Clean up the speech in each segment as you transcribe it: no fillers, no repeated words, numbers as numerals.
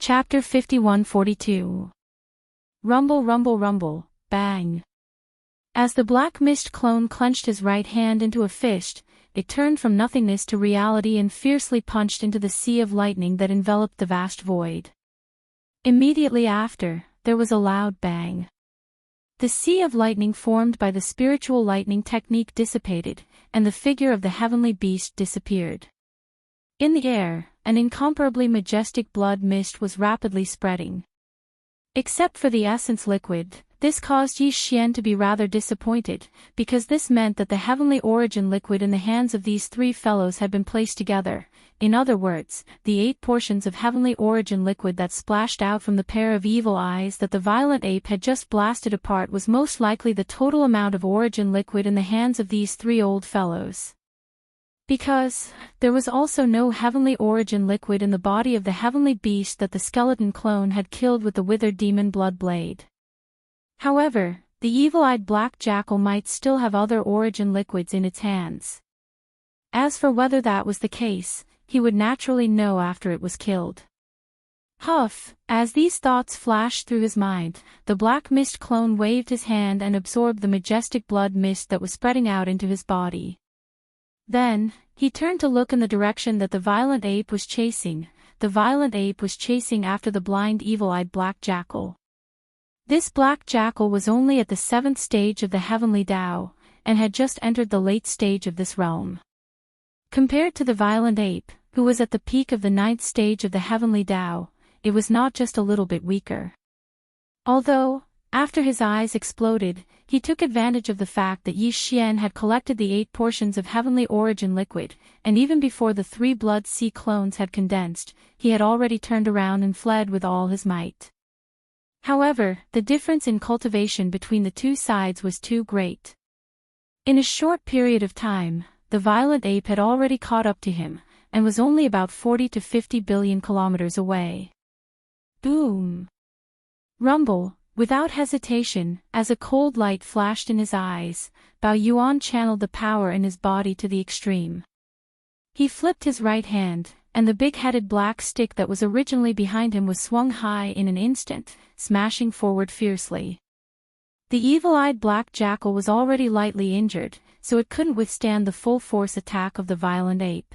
Chapter 51-42. Rumble, rumble, rumble, bang. As the black mist clone clenched his right hand into a fist, it turned from nothingness to reality and fiercely punched into the sea of lightning that enveloped the vast void. Immediately after, there was a loud bang. The sea of lightning formed by the spiritual lightning technique dissipated, and the figure of the heavenly beast disappeared. In the air, an incomparably majestic blood mist was rapidly spreading. Except for the essence liquid, this caused Yi Xian to be rather disappointed, because this meant that the heavenly origin liquid in the hands of these three fellows had been placed together. In other words, the 8 portions of heavenly origin liquid that splashed out from the pair of evil eyes that the violent ape had just blasted apart was most likely the total amount of origin liquid in the hands of these 3 old fellows. Because there was also no heavenly origin liquid in the body of the heavenly beast that the skeleton clone had killed with the withered demon blood blade. However, the evil-eyed black jackal might still have other origin liquids in its hands. As for whether that was the case, he would naturally know after it was killed. Huff! As these thoughts flashed through his mind, the black mist clone waved his hand and absorbed the majestic blood mist that was spreading out into his body. Then, he turned to look in the direction that the violent ape was chasing. The violent ape was chasing after the blind evil-eyed black jackal. This black jackal was only at the 7th stage of the heavenly Tao, and had just entered the late stage of this realm. Compared to the violent ape, who was at the peak of the 9th stage of the heavenly Tao, it was not just a little bit weaker. Although, after his eyes exploded, he took advantage of the fact that Yi Xian had collected the 8 portions of heavenly origin liquid, and even before the 3 blood sea clones had condensed, he had already turned around and fled with all his might. However, the difference in cultivation between the two sides was too great. In a short period of time, the violent ape had already caught up to him, and was only about 40 to 50 billion kilometers away. Boom! Rumble! Without hesitation, as a cold light flashed in his eyes, Bao Yuan channeled the power in his body to the extreme. He flipped his right hand, and the big-headed black stick that was originally behind him was swung high in an instant, smashing forward fiercely. The evil-eyed black jackal was already lightly injured, so it couldn't withstand the full-force attack of the violent ape.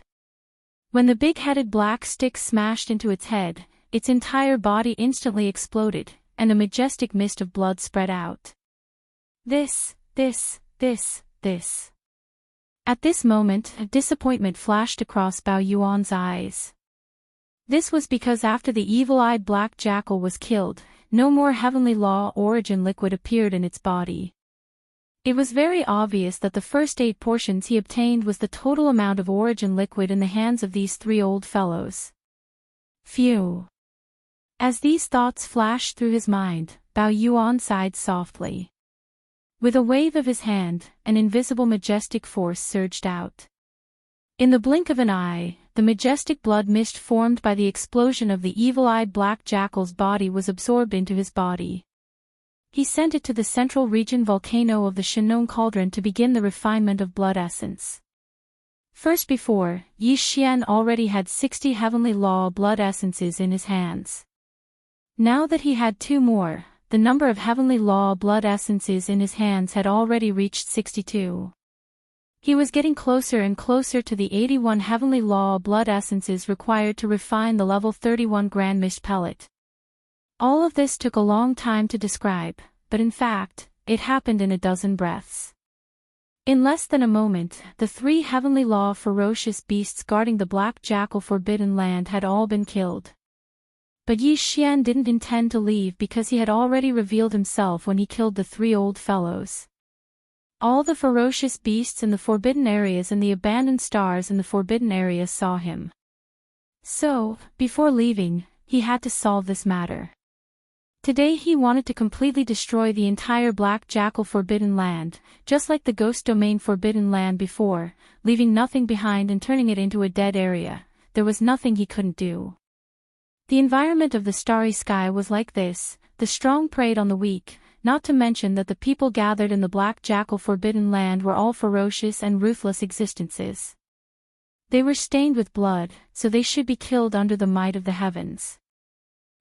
When the big-headed black stick smashed into its head, its entire body instantly exploded, and a majestic mist of blood spread out. This. At this moment, disappointment flashed across Bao Yuan's eyes. This was because after the evil-eyed black jackal was killed, no more heavenly law origin liquid appeared in its body. It was very obvious that the first 8 portions he obtained was the total amount of origin liquid in the hands of these 3 old fellows. Phew! As these thoughts flashed through his mind, Bao Yuan sighed softly. With a wave of his hand, an invisible majestic force surged out. In the blink of an eye, the majestic blood mist formed by the explosion of the evil-eyed black jackal's body was absorbed into his body. He sent it to the central region volcano of the Shenong Cauldron to begin the refinement of blood essence. First before, Yi Xian already had 60 heavenly law blood essences in his hands. Now that he had 2 more, the number of heavenly law blood essences in his hands had already reached 62. He was getting closer and closer to the 81 heavenly law blood essences required to refine the level 31 Grand Mist pellet. All of this took a long time to describe, but in fact, it happened in a dozen breaths. In less than a moment, the 3 heavenly law ferocious beasts guarding the black jackal forbidden land had all been killed. But Yi Xian didn't intend to leave because he had already revealed himself when he killed the 3 old fellows. All the ferocious beasts in the forbidden areas and the abandoned stars in the forbidden areas saw him. So, before leaving, he had to solve this matter. Today he wanted to completely destroy the entire black jackal forbidden land, just like the ghost domain forbidden land before, leaving nothing behind and turning it into a dead area. There was nothing he couldn't do. The environment of the starry sky was like this: the strong preyed on the weak, not to mention that the people gathered in the black jackal forbidden land were all ferocious and ruthless existences. They were stained with blood, so they should be killed under the might of the heavens.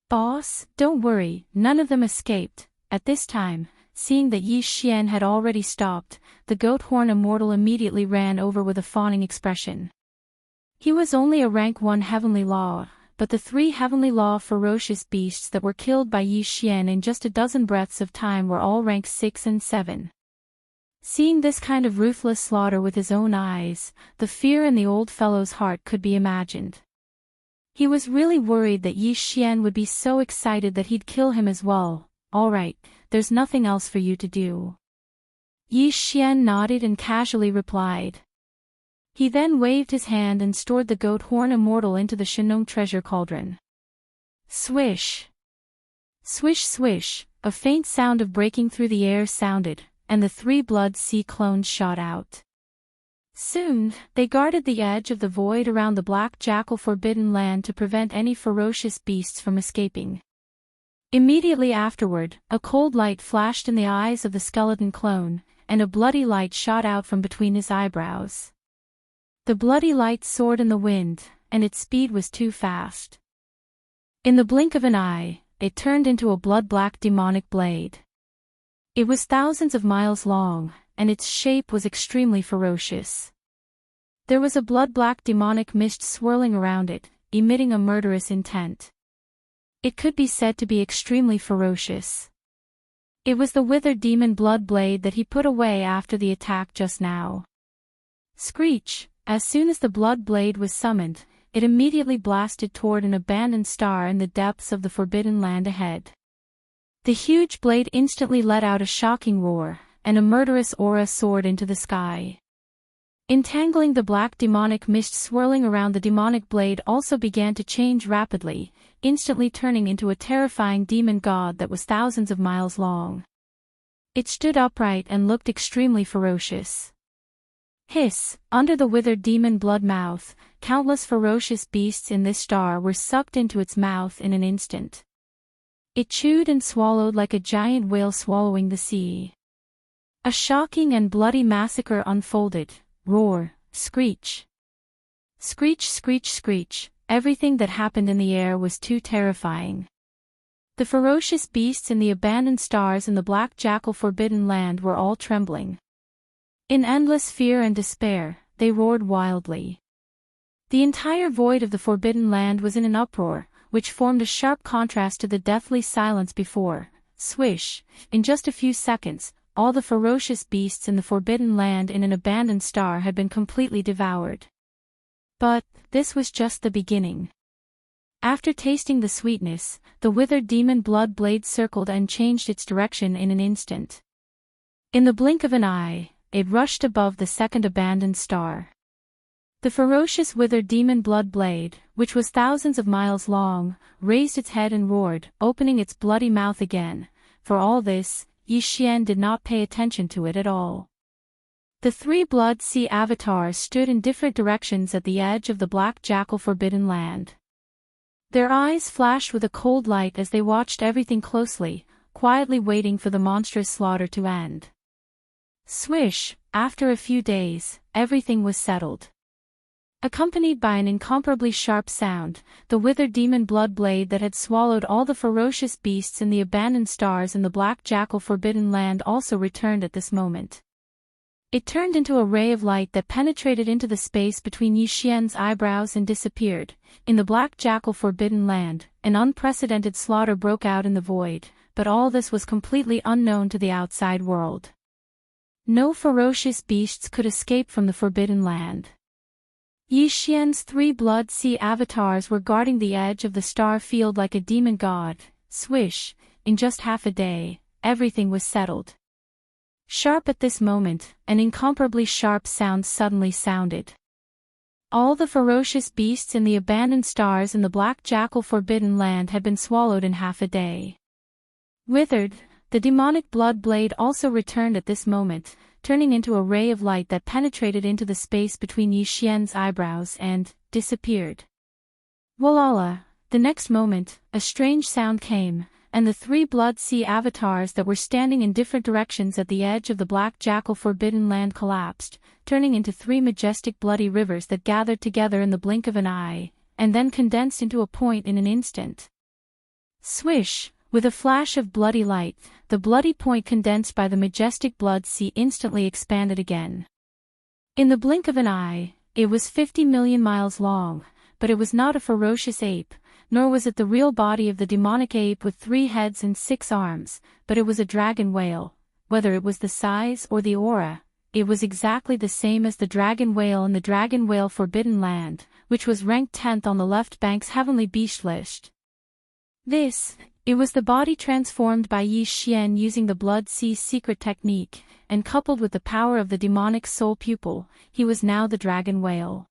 Boss, don't worry, none of them escaped. At this time, seeing that Yi Xian had already stopped, the goat horn immortal immediately ran over with a fawning expression. He was only a rank 1 heavenly law, but the 3 heavenly law ferocious beasts that were killed by Yi Xian in just a dozen breaths of time were all ranks 6 and 7. Seeing this kind of ruthless slaughter with his own eyes, the fear in the old fellow's heart could be imagined. He was really worried that Yi Xian would be so excited that he'd kill him as well. All right, there's nothing else for you to do. Yi Xian nodded and casually replied. He then waved his hand and stored the goat horn immortal into the Shenong treasure cauldron. Swish! Swish swish, a faint sound of breaking through the air sounded, and the 3 blood sea clones shot out. Soon, they guarded the edge of the void around the black jackal forbidden land to prevent any ferocious beasts from escaping. Immediately afterward, a cold light flashed in the eyes of the skeleton clone, and a bloody light shot out from between his eyebrows. The bloody light soared in the wind, and its speed was too fast. In the blink of an eye, it turned into a blood-black demonic blade. It was thousands of miles long, and its shape was extremely ferocious. There was a blood-black demonic mist swirling around it, emitting a murderous intent. It could be said to be extremely ferocious. It was the withered demon blood blade that he put away after the attack just now. Screech! As soon as the blood blade was summoned, it immediately blasted toward an abandoned star in the depths of the forbidden land ahead. The huge blade instantly let out a shocking roar, and a murderous aura soared into the sky. Entangling the black demonic mist swirling around the demonic blade also began to change rapidly, instantly turning into a terrifying demon god that was thousands of miles long. It stood upright and looked extremely ferocious. Hiss! Under the withered demon blood mouth, countless ferocious beasts in this star were sucked into its mouth in an instant. It chewed and swallowed like a giant whale swallowing the sea. A shocking and bloody massacre unfolded. Roar, screech. Screech, screech, screech. Everything that happened in the air was too terrifying. The ferocious beasts in the abandoned stars in the black jackal forbidden land were all trembling. In endless fear and despair, they roared wildly. The entire void of the forbidden land was in an uproar, which formed a sharp contrast to the deathly silence before. Swish! In just a few seconds, all the ferocious beasts in the forbidden land in an abandoned star had been completely devoured. But this was just the beginning. After tasting the sweetness, the withered demon blood blade circled and changed its direction in an instant. In the blink of an eye, it rushed above the second abandoned star. The ferocious withered demon blood blade, which was thousands of miles long, raised its head and roared, opening its bloody mouth again. For all this, Yi Xian did not pay attention to it at all. The 3 blood sea avatars stood in different directions at the edge of the black jackal forbidden land. Their eyes flashed with a cold light as they watched everything closely, quietly waiting for the monstrous slaughter to end. Swish! After a few days, everything was settled. Accompanied by an incomparably sharp sound, the withered demon blood blade that had swallowed all the ferocious beasts in the abandoned stars in the black jackal forbidden land also returned at this moment. It turned into a ray of light that penetrated into the space between Yi Xian's eyebrows and disappeared. In the black jackal forbidden land, an unprecedented slaughter broke out in the void, but all this was completely unknown to the outside world. No ferocious beasts could escape from the forbidden land. Yi Xian's 3 blood sea avatars were guarding the edge of the star field like a demon god. Swish! In just half a day, everything was settled. Sharp at this moment, an incomparably sharp sound suddenly sounded. All the ferocious beasts in the abandoned stars in the black jackal forbidden land had been swallowed in half a day. Withered, the demonic blood blade also returned at this moment, turning into a ray of light that penetrated into the space between Yi Xian's eyebrows and disappeared. Walala! The next moment, a strange sound came, and the 3 blood sea avatars that were standing in different directions at the edge of the black jackal forbidden land collapsed, turning into 3 majestic bloody rivers that gathered together in the blink of an eye, and then condensed into a point in an instant. Swish! With a flash of bloody light, the bloody point condensed by the majestic blood sea instantly expanded again. In the blink of an eye, it was 50 million miles long, but it was not a ferocious ape, nor was it the real body of the demonic ape with 3 heads and 6 arms, but it was a dragon whale. Whether it was the size or the aura, it was exactly the same as the dragon whale in the Dragon Whale Forbidden Land, which was ranked 10th on the left bank's heavenly beast list. It was the body transformed by Yi Xian using the Blood Sea's secret technique, and coupled with the power of the demonic soul pupil, he was now the dragon whale.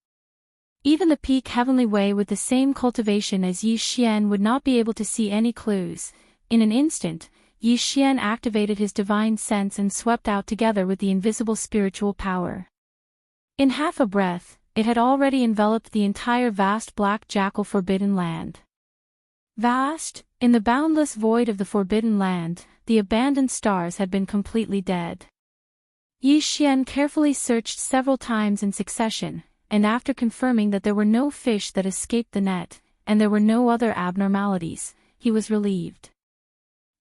Even the peak heavenly way with the same cultivation as Yi Xian would not be able to see any clues. In an instant, Yi Xian activated his divine sense and swept out together with the invisible spiritual power. In half a breath, it had already enveloped the entire vast black jackal Forbidden Land. Vast, in the boundless void of the Forbidden Land, the abandoned stars had been completely dead. Yi Xian carefully searched several times in succession, and after confirming that there were no fish that escaped the net, and there were no other abnormalities, he was relieved.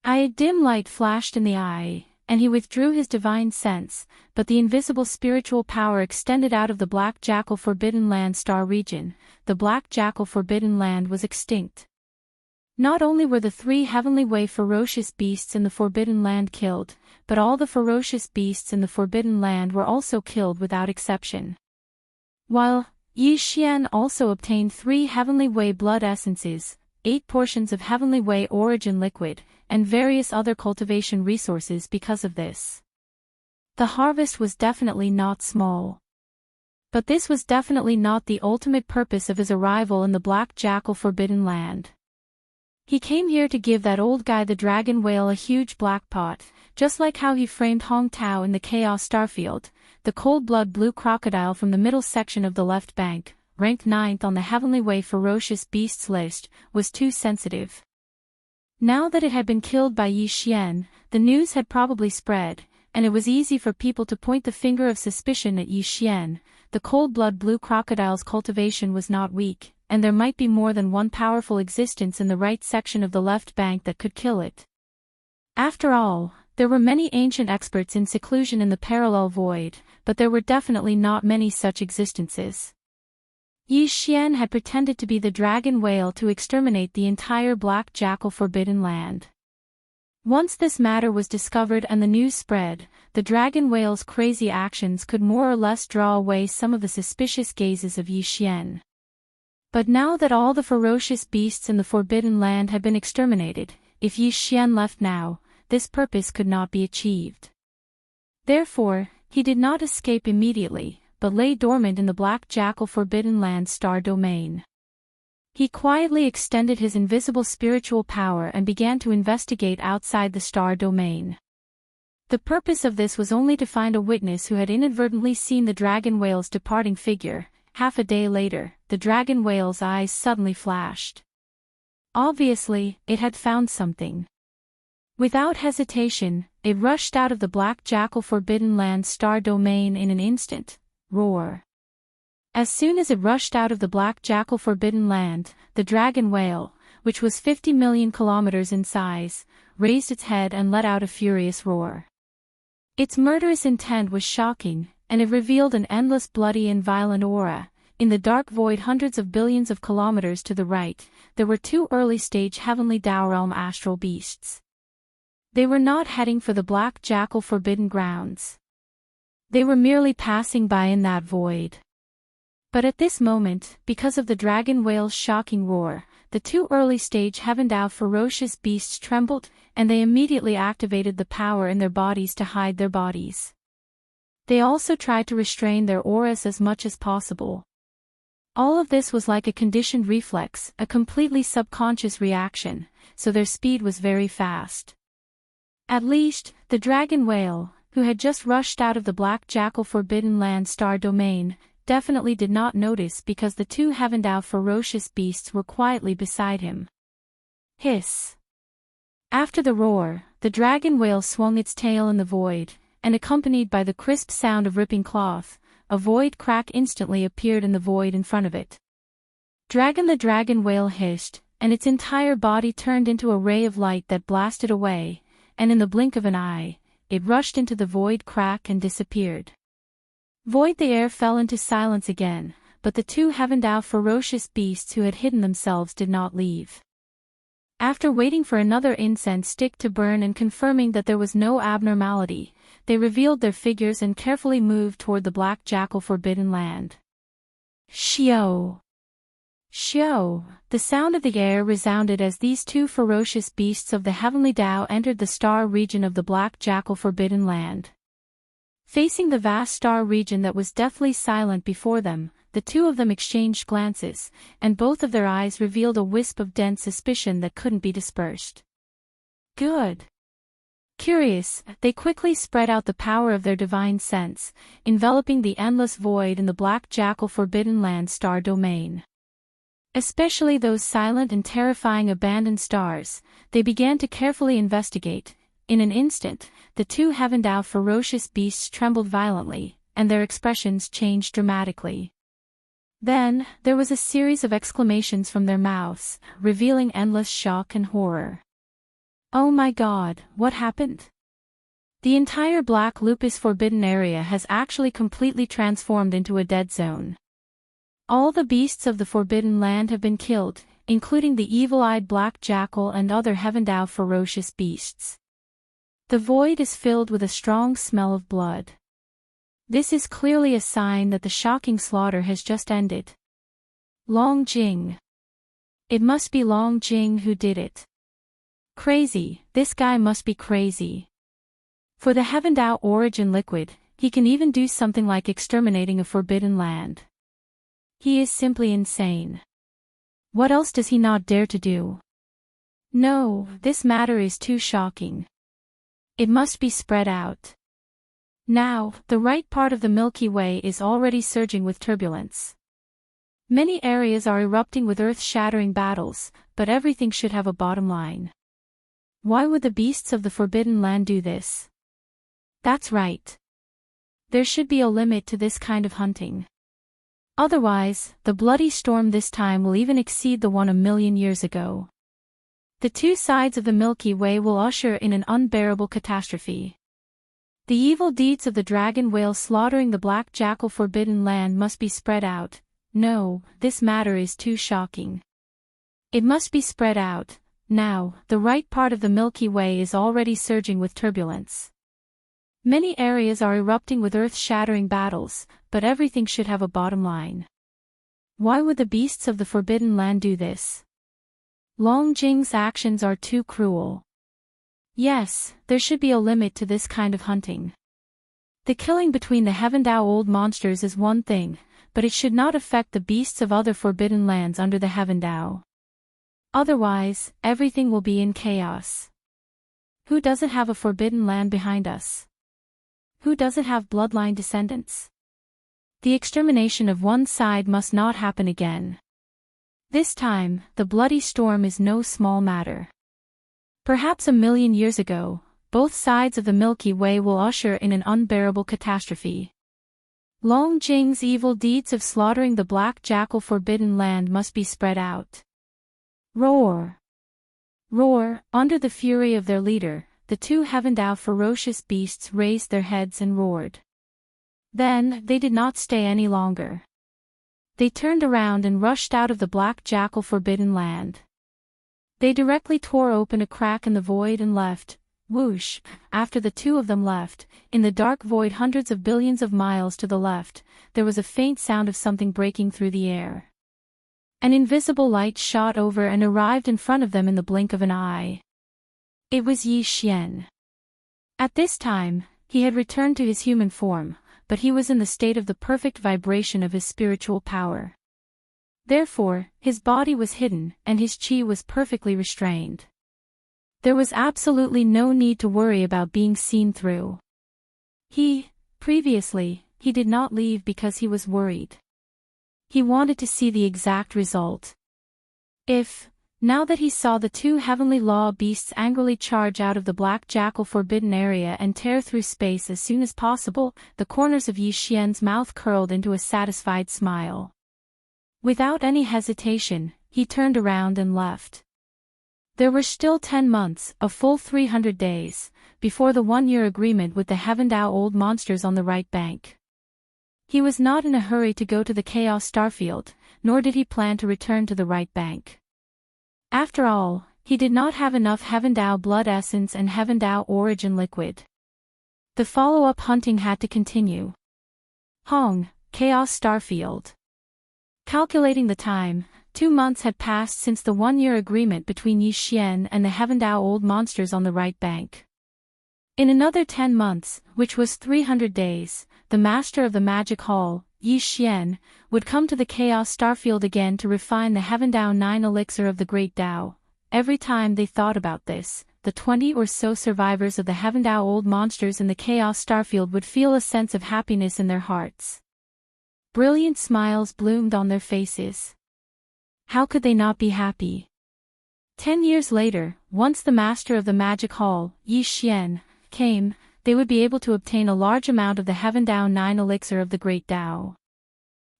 A dim light flashed in the eye, and he withdrew his divine sense, but the invisible spiritual power extended out of the Black Jackal Forbidden Land star region. The Black Jackal Forbidden Land was extinct. Not only were the 3 heavenly way ferocious beasts in the Forbidden Land killed, but all the ferocious beasts in the Forbidden Land were also killed without exception. While Yi Xian also obtained 3 heavenly way blood essences, 8 portions of heavenly way origin liquid, and various other cultivation resources because of this. The harvest was definitely not small. But this was definitely not the ultimate purpose of his arrival in the Black Jackal Forbidden Land. He came here to give that old guy the dragon whale a huge black pot, just like how he framed Hong Tao in the Chaos Starfield. The cold-blood blue crocodile from the middle section of the left bank, ranked 9th on the Heavenly Way ferocious beasts list, was too sensitive. Now that it had been killed by Yi Xian, the news had probably spread, and it was easy for people to point the finger of suspicion at Yi Xian. The cold-blood blue crocodile's cultivation was not weak, and there might be more than one powerful existence in the right section of the left bank that could kill it. After all, there were many ancient experts in seclusion in the parallel void, but there were definitely not many such existences. Yi Xian had pretended to be the dragon whale to exterminate the entire Black Jackal Forbidden Land. Once this matter was discovered and the news spread, the dragon whale's crazy actions could more or less draw away some of the suspicious gazes of Yi Xian. But now that all the ferocious beasts in the Forbidden Land had been exterminated, if Yi Xian left now, this purpose could not be achieved. Therefore, he did not escape immediately, but lay dormant in the Black Jackal Forbidden Land star domain. He quietly extended his invisible spiritual power and began to investigate outside the star domain. The purpose of this was only to find a witness who had inadvertently seen the dragon whale's departing figure. Half a day later, the dragon whale's eyes suddenly flashed. Obviously, it had found something. Without hesitation, it rushed out of the Black Jackal Forbidden Land star domain in an instant. Roar. As soon as it rushed out of the Black Jackal Forbidden Land, the dragon whale, which was 50 million kilometers in size, raised its head and let out a furious roar. Its murderous intent was shocking, and it revealed an endless bloody and violent aura. In the dark void hundreds of billions of kilometers to the right, there were 2 early-stage heavenly Tao realm astral beasts. They were not heading for the Black Jackal Forbidden Grounds. They were merely passing by in that void. But at this moment, because of the dragon whale's shocking roar, the 2 early-stage Heaven Tao ferocious beasts trembled, and they immediately activated the power in their bodies to hide their bodies. They also tried to restrain their auras as much as possible. All of this was like a conditioned reflex, a completely subconscious reaction, so their speed was very fast. At least, the dragon whale, who had just rushed out of the Black Jackal Forbidden Land star domain, definitely did not notice because the 2 Heaven Tao ferocious beasts were quietly beside him. Hiss. After the roar, the dragon whale swung its tail in the void, and accompanied by the crisp sound of ripping cloth, a void crack instantly appeared in the void in front of it. Dragon! The dragon whale hissed, and its entire body turned into a ray of light that blasted away, and in the blink of an eye, it rushed into the void crack and disappeared. Void the air fell into silence again, but the two Heavendao ferocious beasts who had hidden themselves did not leave. After waiting for another incense stick to burn and confirming that there was no abnormality, they revealed their figures and carefully moved toward the black jackal forbidden land. Shio! Shio! The sound of the air resounded as these two ferocious beasts of the heavenly Tao entered the star region of the black jackal forbidden land. Facing the vast star region that was deathly silent before them, the two of them exchanged glances, and both of their eyes revealed a wisp of dense suspicion that couldn't be dispersed. Good. Curious, they quickly spread out the power of their divine sense, enveloping the endless void in the black jackal forbidden land star domain. Especially those silent and terrifying abandoned stars, they began to carefully investigate. In an instant, the two Heavendao ferocious beasts trembled violently, and their expressions changed dramatically. Then, there was a series of exclamations from their mouths, revealing endless shock and horror. Oh my God, what happened? The entire Black Lupus forbidden area has actually completely transformed into a dead zone. All the beasts of the forbidden land have been killed, including the evil-eyed black jackal and other Heavendao ferocious beasts. The void is filled with a strong smell of blood. This is clearly a sign that the shocking slaughter has just ended. Long Jing. It must be Long Jing who did it. Crazy, this guy must be crazy. For the Heavendao origin liquid, he can even do something like exterminating a forbidden land. He is simply insane. What else does he not dare to do? No, this matter is too shocking. It must be spread out. Now, the right part of the Milky Way is already surging with turbulence. Many areas are erupting with earth-shattering battles, but everything should have a bottom line. Why would the beasts of the Forbidden Land do this? That's right. There should be a limit to this kind of hunting. Otherwise, the bloody storm this time will even exceed the one 1,000,000 years ago. The two sides of the Milky Way will usher in an unbearable catastrophe. The evil deeds of the dragon whale slaughtering the black jackal forbidden land must be spread out. No, this matter is too shocking. It must be spread out. Now, the right part of the Milky Way is already surging with turbulence. Many areas are erupting with earth-shattering battles, but everything should have a bottom line. Why would the beasts of the Forbidden Land do this? Long Jing's actions are too cruel. Yes, there should be a limit to this kind of hunting. The killing between the Heavendao old monsters is one thing, but it should not affect the beasts of other forbidden lands under the Heavendao. Otherwise, everything will be in chaos. Who doesn't have a forbidden land behind us? Who doesn't have bloodline descendants? The extermination of one side must not happen again. This time, the bloody storm is no small matter. Perhaps 1,000,000 years ago, both sides of the Milky Way will usher in an unbearable catastrophe. Long Jing's evil deeds of slaughtering the black jackal forbidden land must be spread out. Roar! Roar! Under the fury of their leader, the two Heavendao ferocious beasts raised their heads and roared. Then, they did not stay any longer. They turned around and rushed out of the black jackal forbidden land. They directly tore open a crack in the void and left. Whoosh! After the two of them left, in the dark void hundreds of billions of miles to the left, there was a faint sound of something breaking through the air. An invisible light shot over and arrived in front of them in the blink of an eye. It was Yi Xian. At this time, he had returned to his human form, but he was in the state of the perfect vibration of his spiritual power. Therefore, his body was hidden, and his chi was perfectly restrained. There was absolutely no need to worry about being seen through. Previously, he did not leave because he was worried. He wanted to see the exact result. Now that he saw the two heavenly law beasts angrily charge out of the black jackal forbidden area and tear through space as soon as possible, the corners of Yi Xian's mouth curled into a satisfied smile. Without any hesitation, he turned around and left. There were still 10 months, a full 300 days, before the 1-year agreement with the Heavendale old monsters on the right bank. He was not in a hurry to go to the Chaos Starfield, nor did he plan to return to the right bank. After all, he did not have enough Heavendale blood essence and Heavendale origin liquid. The follow-up hunting had to continue. Hong, Chaos Starfield. Calculating the time, 2 months had passed since the 1-year agreement between Yi Xian and the Heavendale old monsters on the right bank. In another 10 months, which was 300 days, the master of the magic hall, Yi Xian, would come to the Chaos Starfield again to refine the Heavendale 9 elixir of the Great Tao. Every time they thought about this, the 20 or so survivors of the Heavendale old monsters in the Chaos Starfield would feel a sense of happiness in their hearts. Brilliant smiles bloomed on their faces. How could they not be happy? 10 years later, once the master of the magic hall, Yi Xian, came, they would be able to obtain a large amount of the Heavendale 9 elixir of the Great Tao.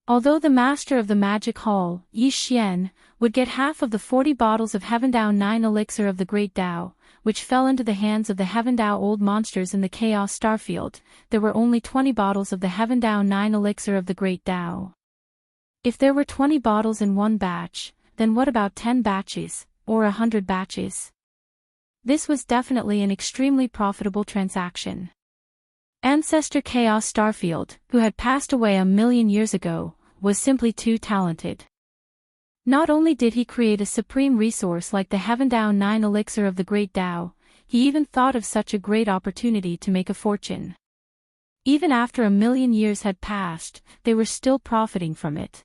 Although the master of the magic hall, Yi Xian, would get half of the 40 bottles of Heavendale 9 elixir of the Great Tao, which fell into the hands of the Heavendale old monsters in the Chaos Starfield, there were only 20 bottles of the Heavendale 9 elixir of the Great Tao. If there were 20 bottles in one batch, then what about 10 batches, or 100 batches? This was definitely an extremely profitable transaction. Ancestor Chaos Starfield, who had passed away a million years ago, was simply too talented. Not only did he create a supreme resource like the Heavendale 9 elixir of the Great Tao, he even thought of such a great opportunity to make a fortune. Even after a million years had passed, they were still profiting from it.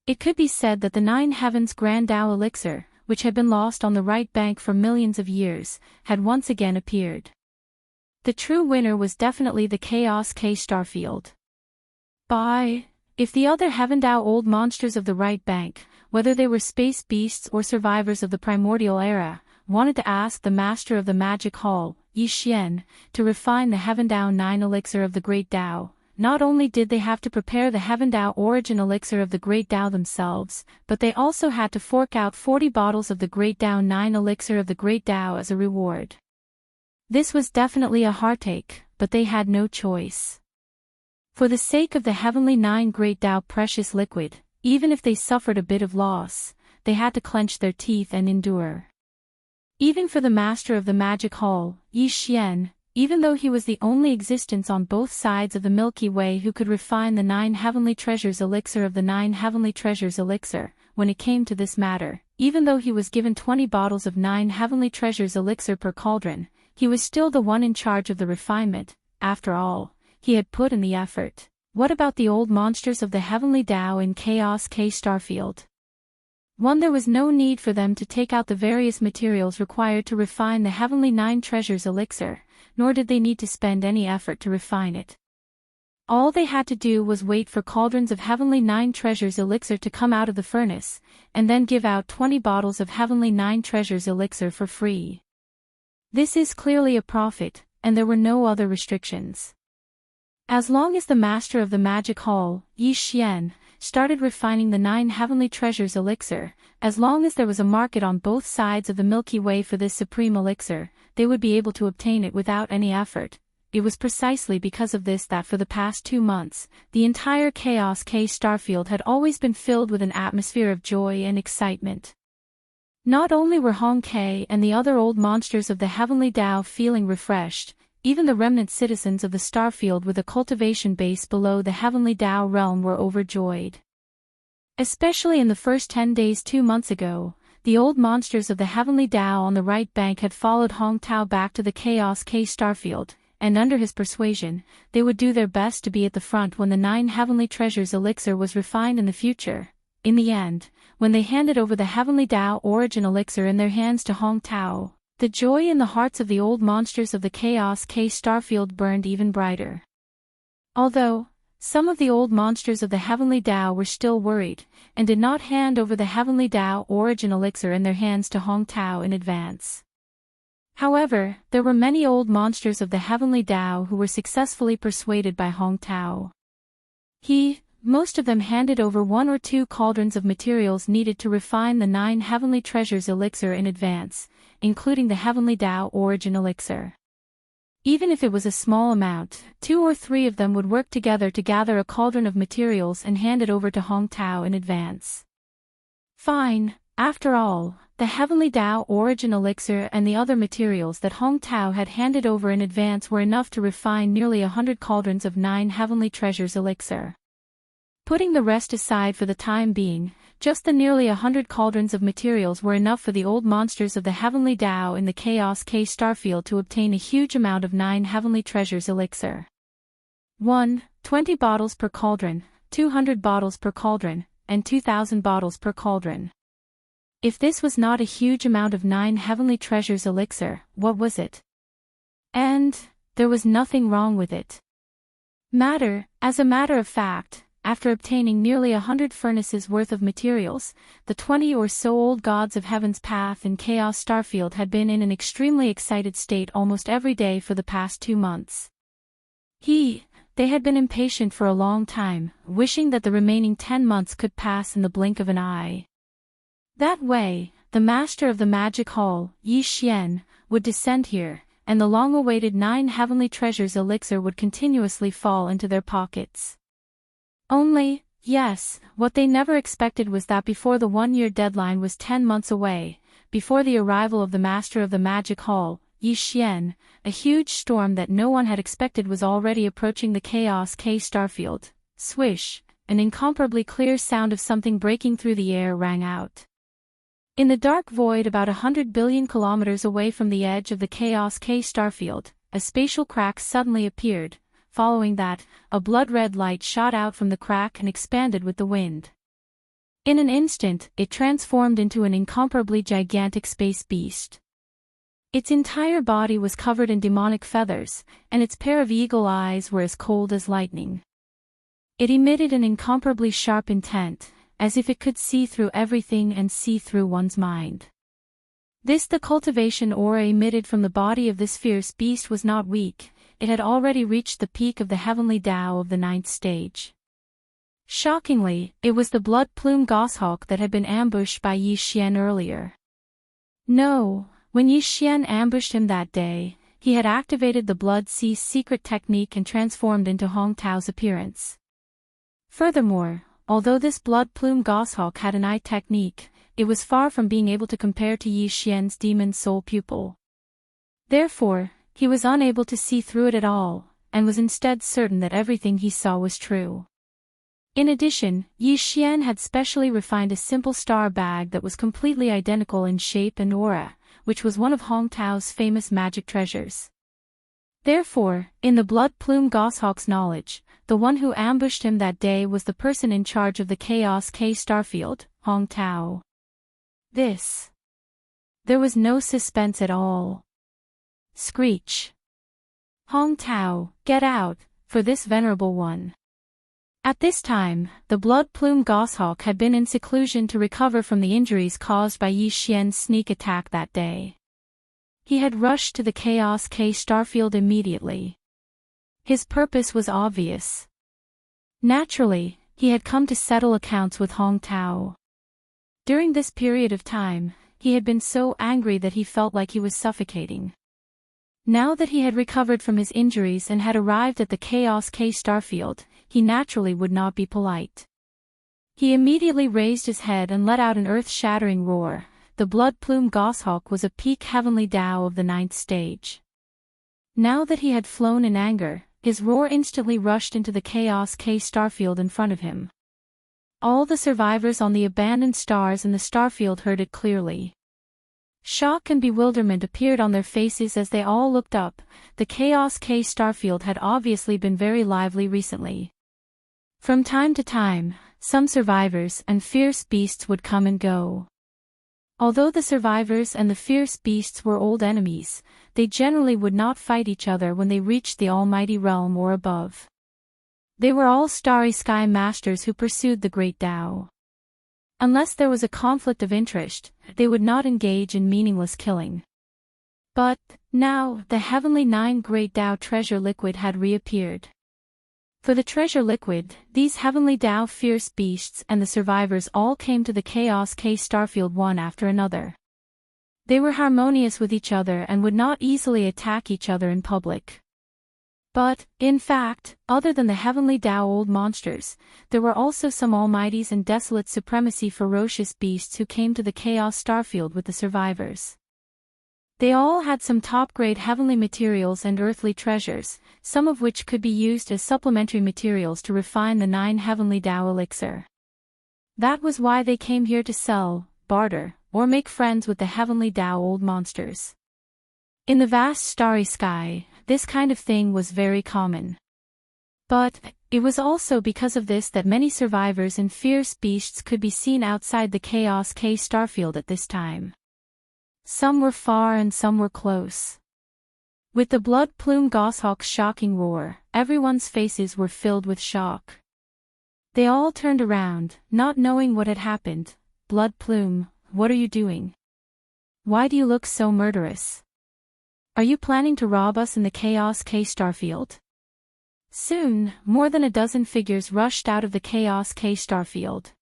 It could be said that the 9 Heavens Grand Tao elixir, which had been lost on the right bank for millions of years, had once again appeared. The true winner was definitely the Chaos K Starfield. If the other Heavendale old monsters of the right bank, whether they were space beasts or survivors of the primordial era, wanted to ask the master of the magic hall, Yi Xian, to refine the Heavendale 9 elixir of the Great Tao, not only did they have to prepare the Heavendale origin elixir of the Great Tao themselves, but they also had to fork out 40 bottles of the Great Tao 9 elixir of the Great Tao as a reward. This was definitely a heartache, but they had no choice. For the sake of the Heavenly 9 Great Tao precious liquid, even if they suffered a bit of loss, they had to clench their teeth and endure. Even for the master of the magic hall, Yi Xian, even though he was the only existence on both sides of the Milky Way who could refine the 9 heavenly treasures elixir of the 9 heavenly treasures elixir, when it came to this matter, even though he was given 20 bottles of 9 heavenly treasures elixir per cauldron, he was still the one in charge of the refinement. After all, he had put in the effort. What about the old monsters of the Heavenly Tao in Chaos K Starfield? There was no need for them to take out the various materials required to refine the Heavenly 9 treasures elixir, nor did they need to spend any effort to refine it. All they had to do was wait for cauldrons of Heavenly 9 treasures elixir to come out of the furnace, and then give out 20 bottles of Heavenly 9 treasures elixir for free. This is clearly a profit, and there were no other restrictions. As long as the master of the magic hall, Yi Xian, started refining the 9 heavenly treasures elixir, as long as there was a market on both sides of the Milky Way for this supreme elixir, they would be able to obtain it without any effort. It was precisely because of this that for the past 2 months, the entire Chaos K Starfield had always been filled with an atmosphere of joy and excitement. Not only were Hong K and the other old monsters of the Heavenly Tao feeling refreshed, even the remnant citizens of the Starfield with a cultivation base below the Heavenly Tao realm were overjoyed. Especially in the first 10 days 2 months ago, the old monsters of the Heavenly Tao on the right bank had followed Hong Tao back to the Chaos K Starfield, and under his persuasion, they would do their best to be at the front when the 9 heavenly treasures elixir was refined in the future. In the end, when they handed over the Heavenly Tao origin elixir in their hands to Hong Tao, the joy in the hearts of the old monsters of the Chaos K Starfield burned even brighter. Although, some of the old monsters of the Heavenly Tao were still worried, and did not hand over the Heavenly Tao origin elixir in their hands to Hong Tao in advance. However, there were many old monsters of the Heavenly Tao who were successfully persuaded by Hong Tao. He most of them handed over 1 or 2 cauldrons of materials needed to refine the 9 Heavenly Treasures elixir in advance, including the Heavenly Tao Origin elixir. Even if it was a small amount, 2 or 3 of them would work together to gather a cauldron of materials and hand it over to Hong Tao in advance. Fine, after all, the Heavenly Tao Origin elixir and the other materials that Hong Tao had handed over in advance were enough to refine nearly 100 cauldrons of 9 Heavenly Treasures elixir. Putting the rest aside for the time being, just the nearly 100 cauldrons of materials were enough for the old monsters of the Heavenly Tao in the Chaos K Starfield to obtain a huge amount of 9 Heavenly Treasures elixir. 1. 20 bottles per cauldron, 200 bottles per cauldron, and 2,000 bottles per cauldron. If this was not a huge amount of 9 Heavenly Treasures elixir, what was it? And there was nothing wrong with it. As a matter of fact, after obtaining nearly 100 furnaces worth of materials, the 20 or so old gods of Heaven's Path in Chaos Starfield had been in an extremely excited state almost every day for the past 2 months. They had been impatient for a long time, wishing that the remaining 10 months could pass in the blink of an eye. That way, the master of the magic hall, Yi Xian, would descend here, and the long-awaited 9 Heavenly Treasures elixir would continuously fall into their pockets. Only, yes, what they never expected was that before the 1-year deadline was 10 months away, before the arrival of the master of the magic hall, Yi Xian, a huge storm that no one had expected was already approaching the Chaos K Starfield. Swish, an incomparably clear sound of something breaking through the air rang out. In the dark void about 100 billion kilometers away from the edge of the Chaos K Starfield, a spatial crack suddenly appeared. Following that, a blood-red light shot out from the crack and expanded with the wind. In an instant, it transformed into an incomparably gigantic space beast. Its entire body was covered in demonic feathers, and its pair of eagle eyes were as cold as lightning. It emitted an incomparably sharp intent, as if it could see through everything and see through one's mind. The cultivation aura emitted from the body of this fierce beast was not weak. It had already reached the peak of the Heavenly Tao of the 9th stage. Shockingly, it was the blood plume goshawk that had been ambushed by Yi Xian earlier. No, when Yi Xian ambushed him that day, he had activated the Blood Sea's secret technique and transformed into Hong Tao's appearance. Furthermore, although this blood plume goshawk had an eye technique, it was far from being able to compare to Yi Xian's demon soul pupil. Therefore, he was unable to see through it at all, and was instead certain that everything he saw was true. In addition, Yi Xian had specially refined a simple star bag that was completely identical in shape and aura, which was one of Hong Tao's famous magic treasures. Therefore, in the blood plume goshawk's knowledge, the one who ambushed him that day was the person in charge of the Chaos K Starfield, Hong Tao. There was no suspense at all. Screech. Hong Tao, get out, for this venerable one. At this time, the blood plume goshawk had been in seclusion to recover from the injuries caused by Yi Xian's sneak attack that day. He had rushed to the Chaos K Starfield immediately. His purpose was obvious. Naturally, he had come to settle accounts with Hong Tao. During this period of time, he had been so angry that he felt like he was suffocating. Now that he had recovered from his injuries and had arrived at the Chaos K Starfield, he naturally would not be polite. He immediately raised his head and let out an earth-shattering roar. The blood plume goshawk was a peak Heavenly Tao of the 9th stage. Now that he had flown in anger, his roar instantly rushed into the Chaos K Starfield in front of him. All the survivors on the abandoned stars in the starfield heard it clearly. Shock and bewilderment appeared on their faces as they all looked up. The Chaos K Starfield had obviously been very lively recently. From time to time, some survivors and fierce beasts would come and go. Although the survivors and the fierce beasts were old enemies, they generally would not fight each other when they reached the Almighty Realm or above. They were all starry sky masters who pursued the Great Tao. Unless there was a conflict of interest, they would not engage in meaningless killing. But, now, the Heavenly 9 Great Tao treasure liquid had reappeared. For the treasure liquid, these heavenly Tao fierce beasts and the survivors all came to the Chaos K starfield one after another. They were harmonious with each other and would not easily attack each other in public. But, in fact, other than the heavenly Tao old monsters, there were also some almighties and desolate supremacy ferocious beasts who came to the Chaos starfield with the survivors. They all had some top-grade heavenly materials and earthly treasures, some of which could be used as supplementary materials to refine the 9 heavenly Tao elixir. That was why they came here to sell, barter, or make friends with the heavenly Tao old monsters. In the vast starry sky, this kind of thing was very common. But, it was also because of this that many survivors and fierce beasts could be seen outside the Chaos K starfield at this time. Some were far and some were close. With the blood plume goshawk's shocking roar, everyone's faces were filled with shock. They all turned around, not knowing what had happened. Blood plume, what are you doing? Why do you look so murderous? Are you planning to rob us in the Chaos K starfield? Soon, more than a dozen figures rushed out of the Chaos K starfield.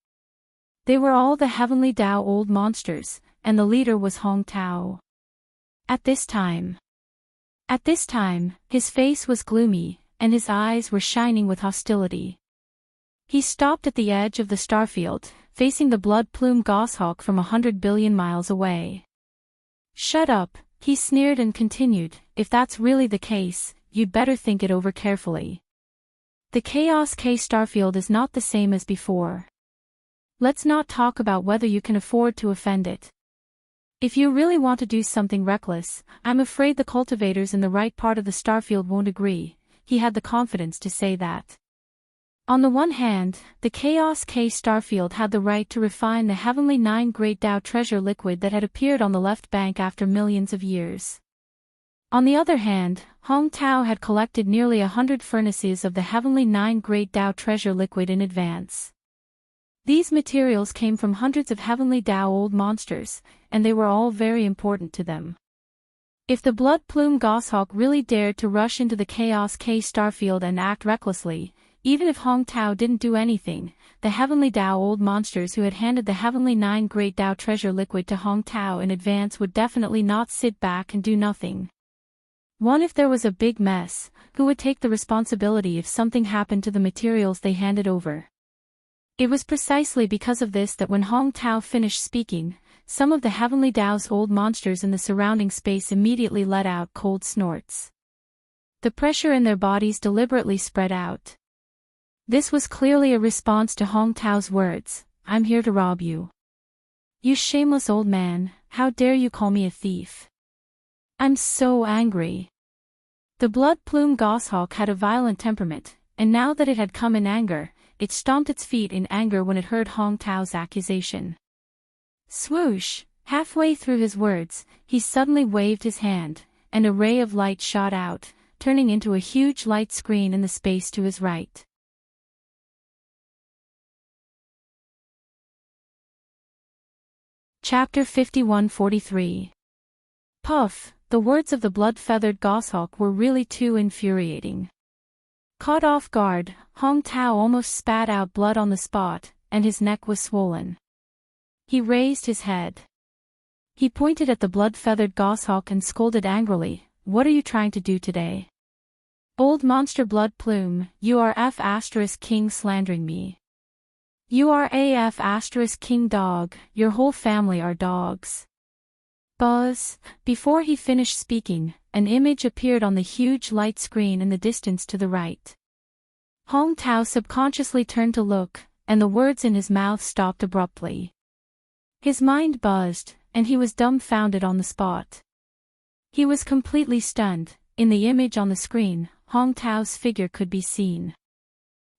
They were all the heavenly Tao old monsters, and the leader was Hong Tao. At this time, his face was gloomy, and his eyes were shining with hostility. He stopped at the edge of the starfield, facing the blood plume goshawk from 100 billion miles away. Shut up, he sneered and continued, if that's really the case, you'd better think it over carefully. The Chaos K starfield is not the same as before. Let's not talk about whether you can afford to offend it. If you really want to do something reckless, I'm afraid the cultivators in the right part of the starfield won't agree. He had the confidence to say that. On the one hand, the Chaos K starfield had the right to refine the heavenly 9 great Tao treasure liquid that had appeared on the left bank after millions of years. On the other hand, Hong Tao had collected nearly 100 furnaces of the heavenly 9 great Tao treasure liquid in advance. These materials came from hundreds of heavenly Tao old monsters, and they were all very important to them. If the blood plume goshawk really dared to rush into the Chaos K starfield and act recklessly, even if Hong Tao didn't do anything, the heavenly Tao old monsters who had handed the heavenly 9 great Tao treasure liquid to Hong Tao in advance would definitely not sit back and do nothing. If there was a big mess, who would take the responsibility if something happened to the materials they handed over? It was precisely because of this that when Hong Tao finished speaking, some of the heavenly Tao's old monsters in the surrounding space immediately let out cold snorts. The pressure in their bodies deliberately spread out. This was clearly a response to Hong Tao's words, I'm here to rob you. You shameless old man, how dare you call me a thief? I'm so angry. The blood plume goshawk had a violent temperament, and now that it had come in anger, it stomped its feet in anger when it heard Hong Tao's accusation. Swoosh! Halfway through his words, he suddenly waved his hand, and a ray of light shot out, turning into a huge light screen in the space to his right. Chapter 51-43. Puff, the words of the blood-feathered goshawk were really too infuriating. Caught off guard, Hong Tao almost spat out blood on the spot, and his neck was swollen. He raised his head. He pointed at the blood-feathered goshawk and scolded angrily, what are you trying to do today? Old monster blood plume, you are F***king slandering me. You are AF**king dog, your whole family are dogs. Buzz, before he finished speaking, an image appeared on the huge light screen in the distance to the right. Hong Tao subconsciously turned to look, and the words in his mouth stopped abruptly. His mind buzzed, and he was dumbfounded on the spot. He was completely stunned. In the image on the screen, Hong Tao's figure could be seen.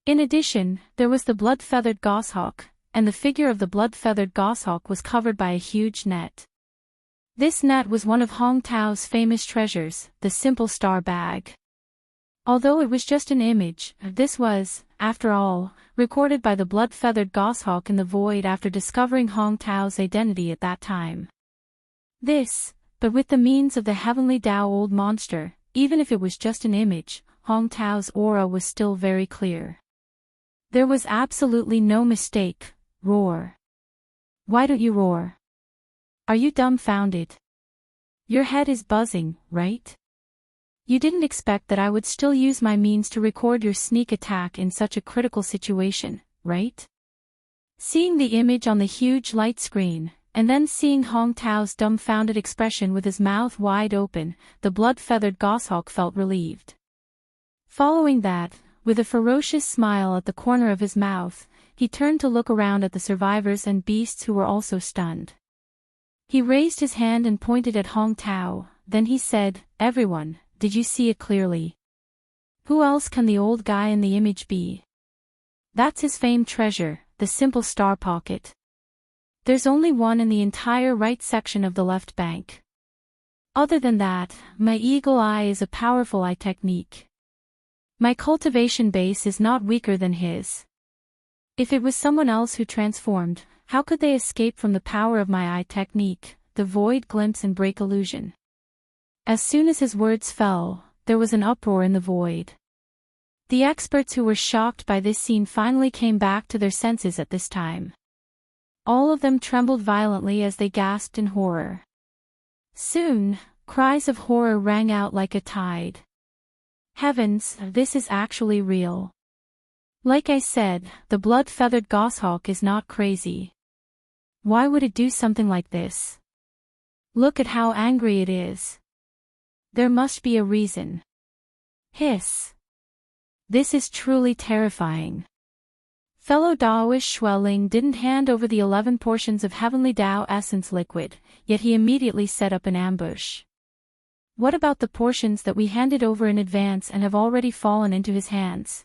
In addition, there was the blood-feathered goshawk, and the figure of the blood-feathered goshawk was covered by a huge net. This net was one of Hong Tao's famous treasures, the simple star bag. Although it was just an image, this was, after all, recorded by the blood-feathered goshawk in the void after discovering Hong Tao's identity at that time. This, but with the means of the heavenly Tao old monster, even if it was just an image, Hong Tao's aura was still very clear. There was absolutely no mistake. Roar. Why don't you roar? Are you dumbfounded? Your head is buzzing, right? You didn't expect that I would still use my means to record your sneak attack in such a critical situation, right? Seeing the image on the huge light screen, and then seeing Hong Tao's dumbfounded expression with his mouth wide open, the blood-feathered goshawk felt relieved. Following that, with a ferocious smile at the corner of his mouth, he turned to look around at the survivors and beasts who were also stunned. He raised his hand and pointed at Hong Tao, then he said, "Everyone, did you see it clearly? Who else can the old guy in the image be? That's his famed treasure, the simple star pocket. There's only one in the entire right section of the left bank. Other than that, my eagle eye is a powerful eye technique. My cultivation base is not weaker than his. If it was someone else who transformed, how could they escape from the power of my eye technique, the void glimpse and break illusion?" As soon as his words fell, there was an uproar in the void. The experts who were shocked by this scene finally came back to their senses at this time. All of them trembled violently as they gasped in horror. Soon, cries of horror rang out like a tide. Heavens, this is actually real. Like I said, the blood-feathered goshawk is not crazy. Why would it do something like this? Look at how angry it is. There must be a reason. Hiss. This is truly terrifying. Fellow Daoist Xueling didn't hand over the 11 portions of Heavenly Dao Essence liquid, yet he immediately set up an ambush. What about the portions that we handed over in advance and have already fallen into his hands?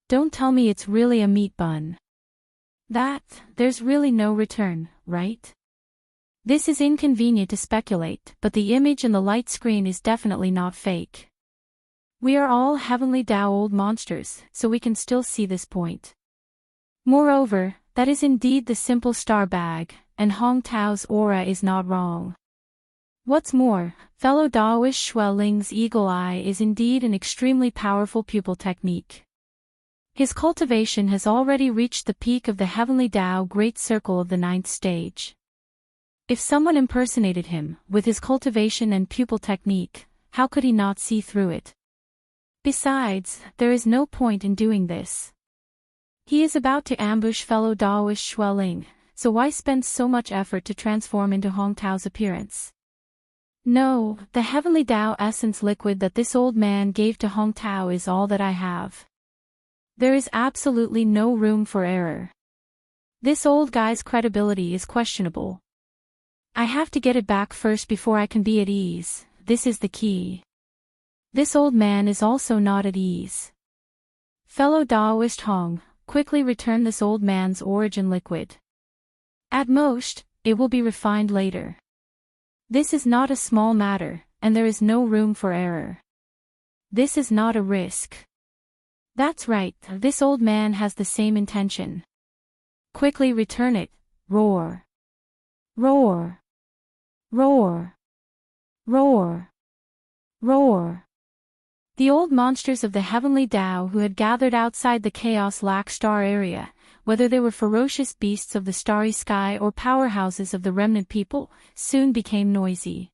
Don't tell me it's really a meat bun. There's really no return, right? This is inconvenient to speculate, but the image in the light screen is definitely not fake. We are all Heavenly Dao old monsters, so we can still see this point. Moreover, that is indeed the simple star bag, and Hong Tao's aura is not wrong. What's more, fellow Daoist Xueling's eagle eye is indeed an extremely powerful pupil technique. His cultivation has already reached the peak of the Heavenly Dao Great Circle of the 9th stage. If someone impersonated him, with his cultivation and pupil technique, how could he not see through it? Besides, there is no point in doing this. He is about to ambush fellow Daoist Xueling, so why spend so much effort to transform into Hong Tao's appearance? No, the Heavenly Dao Essence liquid that this old man gave to Hong Tao is all that I have. There is absolutely no room for error. This old guy's credibility is questionable. I have to get it back first before I can be at ease, this is the key. This old man is also not at ease. Fellow Daoist Hong, quickly return this old man's origin liquid. At most, it will be refined later. This is not a small matter, and there is no room for error. This is not a risk. That's right, this old man has the same intention. Quickly return it, roar. Roar. Roar. Roar. Roar. The old monsters of the Heavenly Dao who had gathered outside the Chaos Lac Star area, whether they were ferocious beasts of the starry sky or powerhouses of the remnant people, soon became noisy.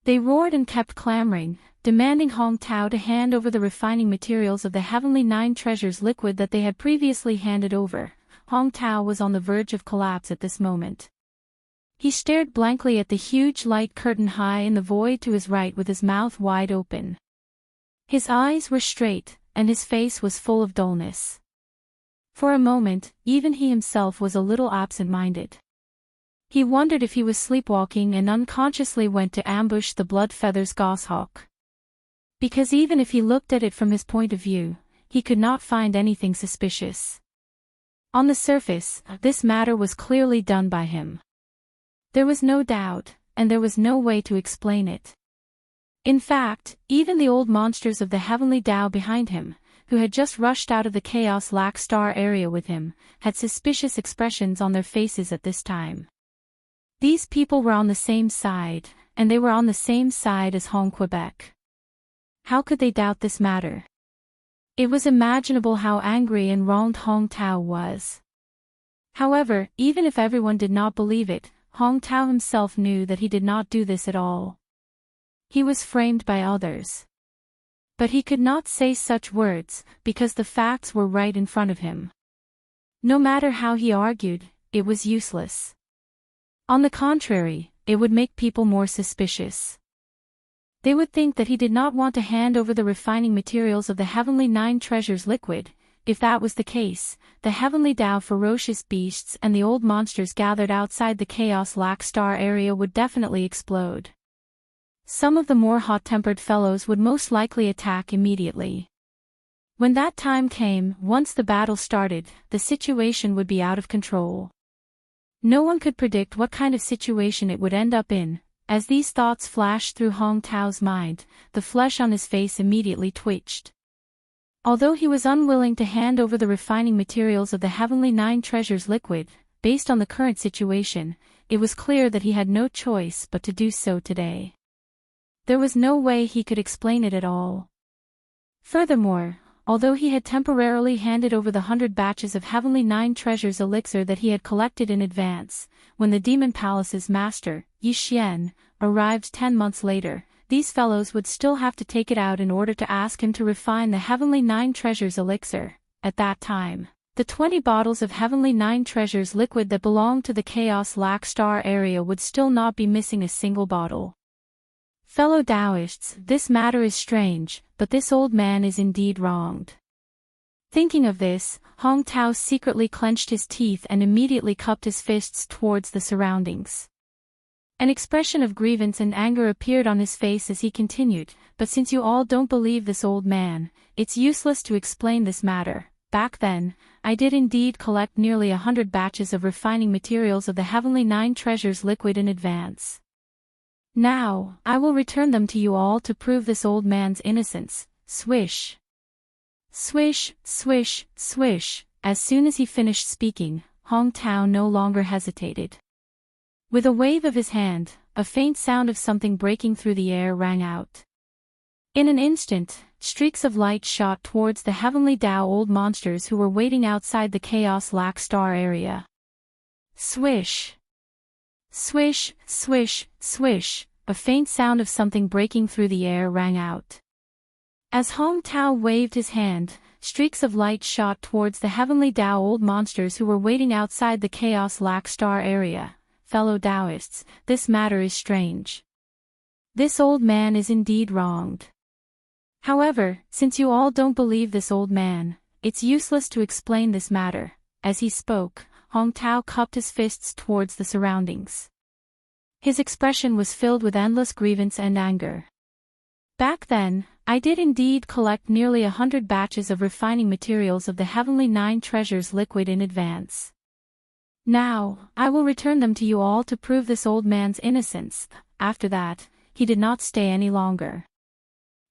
They roared and kept clamoring, demanding Hong Tao to hand over the refining materials of the Heavenly Nine Treasures liquid that they had previously handed over. Hong Tao was on the verge of collapse at this moment. He stared blankly at the huge light curtain high in the void to his right with his mouth wide open. His eyes were straight, and his face was full of dullness. For a moment, even he himself was a little absent-minded. He wondered if he was sleepwalking and unconsciously went to ambush the blood-feathers goshawk. Because even if he looked at it from his point of view, he could not find anything suspicious. On the surface, this matter was clearly done by him. There was no doubt, and there was no way to explain it. In fact, even the old monsters of the Heavenly Dao behind him, who had just rushed out of the Chaos Lac Star area with him, had suspicious expressions on their faces at this time. These people were on the same side, and they were on the same side as Hong Quebec. How could they doubt this matter? It was imaginable how angry and wronged Hong Tao was. However, even if everyone did not believe it, Hong Tao himself knew that he did not do this at all. He was framed by others. But he could not say such words, because the facts were right in front of him. No matter how he argued, it was useless. On the contrary, it would make people more suspicious. They would think that he did not want to hand over the refining materials of the Heavenly Nine Treasures liquid. If that was the case, the Heavenly Tao ferocious beasts and the old monsters gathered outside the Chaos Lac Star area would definitely explode. Some of the more hot-tempered fellows would most likely attack immediately. When that time came, once the battle started, the situation would be out of control. No one could predict what kind of situation it would end up in. As these thoughts flashed through Hong Tao's mind, the flesh on his face immediately twitched. Although he was unwilling to hand over the refining materials of the Heavenly Nine Treasures liquid, based on the current situation, it was clear that he had no choice but to do so today. There was no way he could explain it at all. Furthermore, although he had temporarily handed over the 100 batches of Heavenly Nine Treasures elixir that he had collected in advance, when the Demon Palace's master, Yi Xian, arrived 10 months later, these fellows would still have to take it out in order to ask him to refine the Heavenly Nine Treasures elixir. At that time, the 20 bottles of Heavenly Nine Treasures liquid that belonged to the Chaos Lac Star area would still not be missing a single bottle. Fellow Taoists, this matter is strange, but this old man is indeed wronged. Thinking of this, Hong Tao secretly clenched his teeth and immediately cupped his fists towards the surroundings. An expression of grievance and anger appeared on his face as he continued, but since you all don't believe this old man, it's useless to explain this matter. Back then, I did indeed collect nearly 100 batches of refining materials of the Heavenly Nine Treasures liquid in advance. Now, I will return them to you all to prove this old man's innocence. Swish. Swish, swish, swish. As soon as he finished speaking, Hong Tao no longer hesitated. With a wave of his hand, a faint sound of something breaking through the air rang out. In an instant, streaks of light shot towards the Heavenly Tao old monsters who were waiting outside the Chaos Lac Star area. Swish. Swish, swish, swish. A faint sound of something breaking through the air rang out. As Hong Tao waved his hand, streaks of light shot towards the Heavenly Tao old monsters who were waiting outside the Chaos Lac Star area. Fellow Taoists, this matter is strange. This old man is indeed wronged. However, since you all don't believe this old man, it's useless to explain this matter. As he spoke, Hong Tao cupped his fists towards the surroundings. His expression was filled with endless grievance and anger. Back then, I did indeed collect nearly 100 batches of refining materials of the Heavenly Nine Treasures liquid in advance. Now, I will return them to you all to prove this old man's innocence. After that, he did not stay any longer.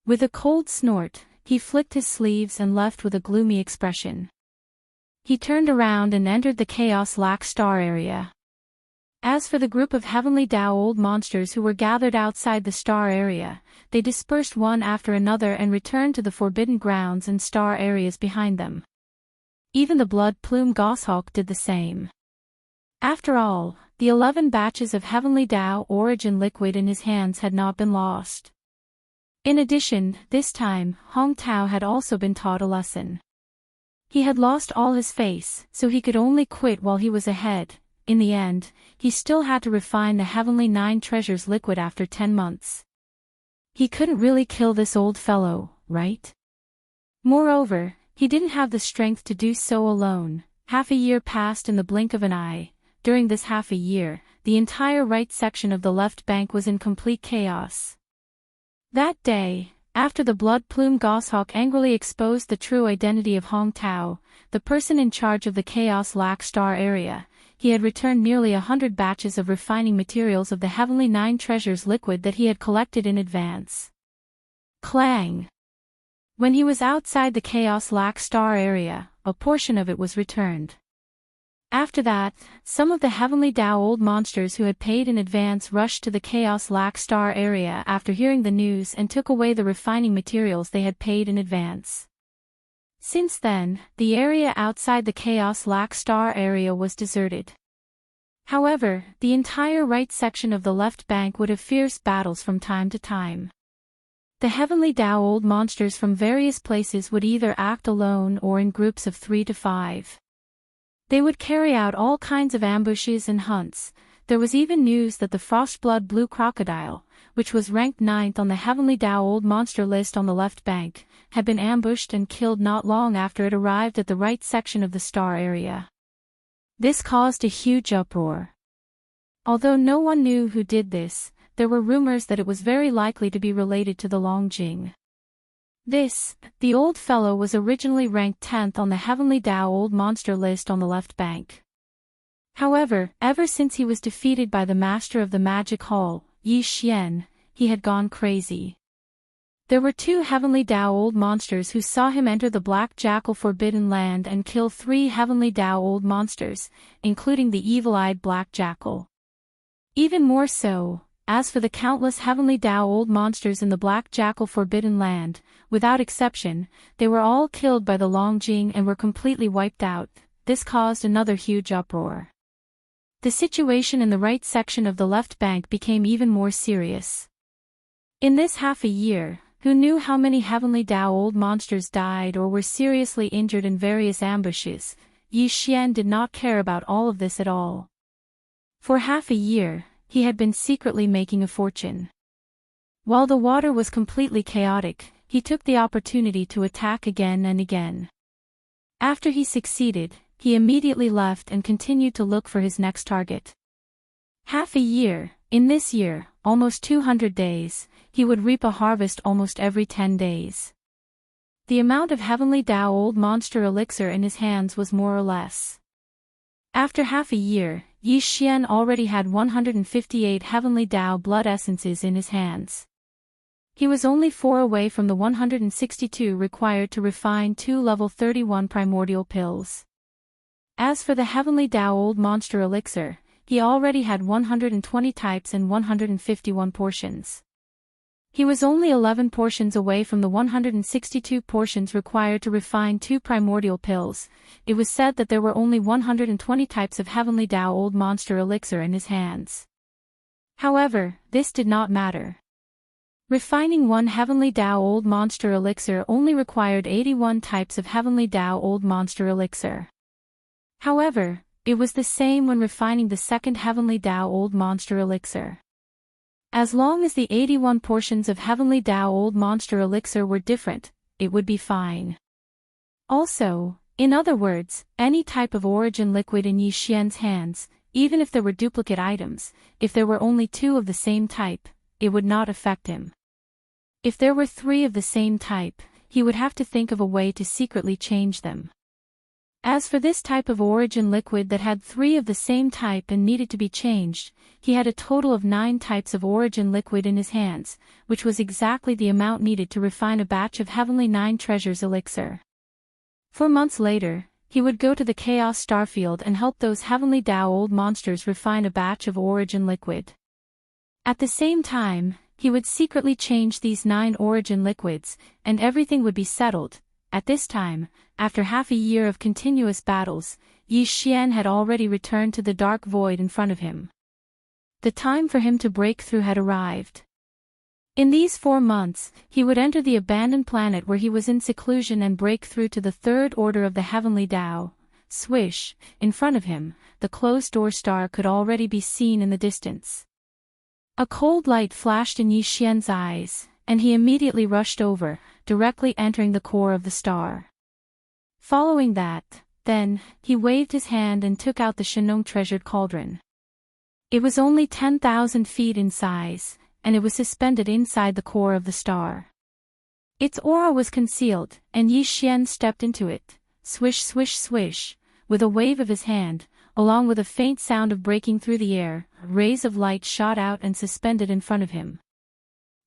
With a cold snort, he flicked his sleeves and left with a gloomy expression. He turned around and entered the Chaos Lac Star area. As for the group of Heavenly Tao old monsters who were gathered outside the star area, they dispersed one after another and returned to the forbidden grounds and star areas behind them. Even the blood plume goshawk did the same. After all, the 11 batches of Heavenly Tao origin liquid in his hands had not been lost. In addition, this time, Hong Tao had also been taught a lesson. He had lost all his face, so he could only quit while he was ahead. In the end, he still had to refine the Heavenly Nine Treasures liquid after 10 months. He couldn't really kill this old fellow, right? Moreover, he didn't have the strength to do so alone. Half a year passed in the blink of an eye. During this half a year, the entire right section of the left bank was in complete chaos. That day, after the blood plume goshawk angrily exposed the true identity of Hong Tao, the person in charge of the Chaos Lac Star area, he had returned nearly 100 batches of refining materials of the Heavenly Nine Treasures liquid that he had collected in advance. Clang! When he was outside the Chaos Lac Star area, a portion of it was returned. After that, some of the Heavenly Dao old monsters who had paid in advance rushed to the Chaos Lac Star area after hearing the news and took away the refining materials they had paid in advance. Since then, the area outside the Chaos Lac Star area was deserted. However, the entire right section of the left bank would have fierce battles from time to time. The Heavenly Dao old monsters from various places would either act alone or in groups of 3 to 5. They would carry out all kinds of ambushes and hunts. There was even news that the Frostblood Blue Crocodile, which was ranked 9th on the Heavenly Dao old monster list on the left bank, had been ambushed and killed not long after it arrived at the right section of the star area. This caused a huge uproar. Although no one knew who did this, there were rumors that it was very likely to be related to the Longjing. The old fellow was originally ranked 10th on the Heavenly Dao old monster list on the left bank. However, ever since he was defeated by the master of the magic hall, Yi Xian, he had gone crazy. There were 2 Heavenly Dao old monsters who saw him enter the Black Jackal Forbidden Land and kill 3 Heavenly Dao old monsters, including the evil-eyed Black Jackal. Even more so, as for the countless Heavenly Dao old monsters in the Black Jackal Forbidden Land, without exception, they were all killed by the Longjing and were completely wiped out. This caused another huge uproar. The situation in the right section of the left bank became even more serious. In this half a year, who knew how many Heavenly Dao old monsters died or were seriously injured in various ambushes? Yi Xian did not care about all of this at all. For half a year, he had been secretly making a fortune. While the water was completely chaotic, he took the opportunity to attack again and again. After he succeeded, he immediately left and continued to look for his next target. Half a year, in this year, almost 200 days, he would reap a harvest almost every 10 days. The amount of Heavenly Dao old monster elixir in his hands was more or less. After half a year, Yi Xian already had 158 Heavenly Dao blood essences in his hands. He was only 4 away from the 162 required to refine 2 level 31 primordial pills. As for the Heavenly Dao old monster elixir, he already had 120 types and 151 portions. He was only 11 portions away from the 162 portions required to refine 2 primordial pills. It was said that there were only 120 types of Heavenly Dao old monster elixir in his hands. However, this did not matter. Refining 1 Heavenly Dao old monster elixir only required 81 types of Heavenly Dao old monster elixir. However, it was the same when refining the 2nd Heavenly Dao old monster elixir. As long as the 81 portions of Heavenly Dao old monster elixir were different, it would be fine. Also, in other words, any type of origin liquid in Yi Xian's hands, even if there were duplicate items, if there were only 2 of the same type, it would not affect him. If there were 3 of the same type, he would have to think of a way to secretly change them. As for this type of origin liquid that had 3 of the same type and needed to be changed, he had a total of 9 types of origin liquid in his hands, which was exactly the amount needed to refine a batch of Heavenly 9 Treasures elixir. 4 months later, he would go to the Chaos Starfield and help those Heavenly Dao old monsters refine a batch of origin liquid. At the same time, he would secretly change these 9 origin liquids, and everything would be settled. At this time, after half a year of continuous battles, Yi Xian had already returned to the dark void in front of him. The time for him to break through had arrived. In these 4 months, he would enter the abandoned planet where he was in seclusion and break through to the 3rd order of the Heavenly Dao. Swish, in front of him, the closed-door star could already be seen in the distance. A cold light flashed in Yi Xian's eyes, and he immediately rushed over, directly entering the core of the star. Following that, then, he waved his hand and took out the Shenong treasured cauldron. It was only 10,000 feet in size, and it was suspended inside the core of the star. Its aura was concealed, and Yi Xian stepped into it, swish swish swish, with a wave of his hand, along with a faint sound of breaking through the air, rays of light shot out and suspended in front of him.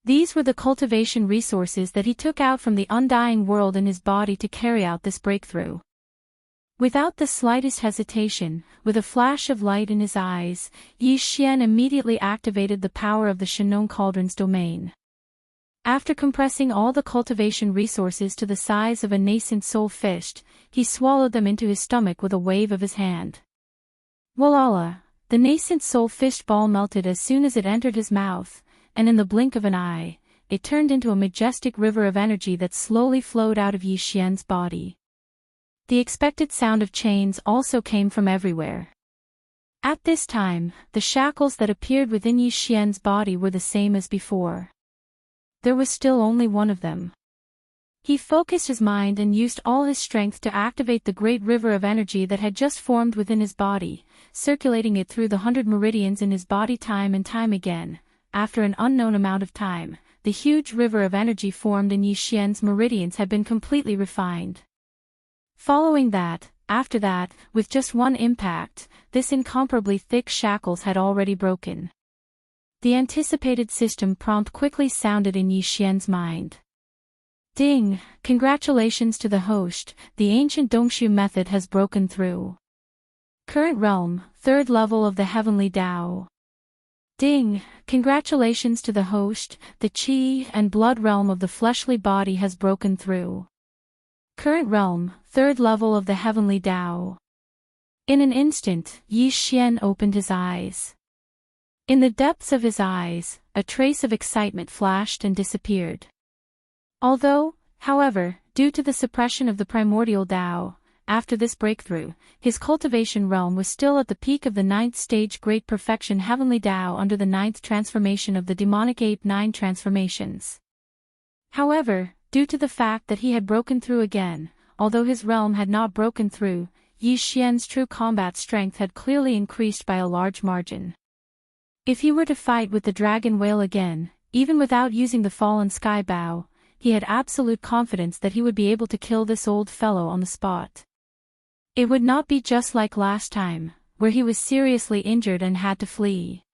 These were the cultivation resources that he took out from the undying world in his body to carry out this breakthrough. Without the slightest hesitation, with a flash of light in his eyes, Yi Xian immediately activated the power of the Shenong Cauldron's domain. After compressing all the cultivation resources to the size of a nascent soul fish, he swallowed them into his stomach with a wave of his hand. Voila! The nascent soul fish ball melted as soon as it entered his mouth, and in the blink of an eye, it turned into a majestic river of energy that slowly flowed out of Yi Xian's body. The expected sound of chains also came from everywhere. At this time, the shackles that appeared within Yi Xian's body were the same as before. There was still only one of them. He focused his mind and used all his strength to activate the great river of energy that had just formed within his body, circulating it through the 100 meridians in his body time and time again. After an unknown amount of time, the huge river of energy formed in Yi Xian's meridians had been completely refined. Following that, after that, with just one impact, this incomparably thick shackles had already broken. The anticipated system prompt quickly sounded in Yi Xian's mind. Ding! Congratulations to the host, the ancient Dongshu method has broken through. Current realm, 3rd level of the heavenly Tao. Ding! Congratulations to the host, the qi and blood realm of the fleshly body has broken through. Current realm, 3rd level of the heavenly Tao. In an instant, Yi Xian opened his eyes. In the depths of his eyes, a trace of excitement flashed and disappeared. Although, however, due to the suppression of the primordial Tao, after this breakthrough, his cultivation realm was still at the peak of the 9th stage Great Perfection Heavenly Tao under the 9th transformation of the demonic ape 9 transformations. However, due to the fact that he had broken through again, although his realm had not broken through, Yi Xian's true combat strength had clearly increased by a large margin. If he were to fight with the dragon whale again, even without using the fallen sky bow, he had absolute confidence that he would be able to kill this old fellow on the spot. It would not be just like last time, where he was seriously injured and had to flee.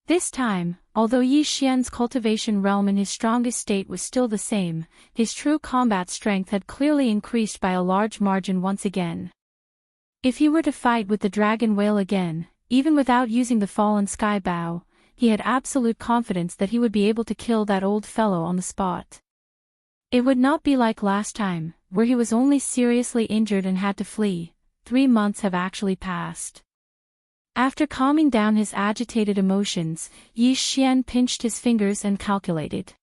This time, although Yi Xian's cultivation realm in his strongest state was still the same, his true combat strength had clearly increased by a large margin once again. If he were to fight with the dragon whale again, even without using the fallen sky bow, he had absolute confidence that he would be able to kill that old fellow on the spot. It would not be like last time, where he was only seriously injured and had to flee. 3 months have actually passed. After calming down his agitated emotions, Yi Xian pinched his fingers and calculated.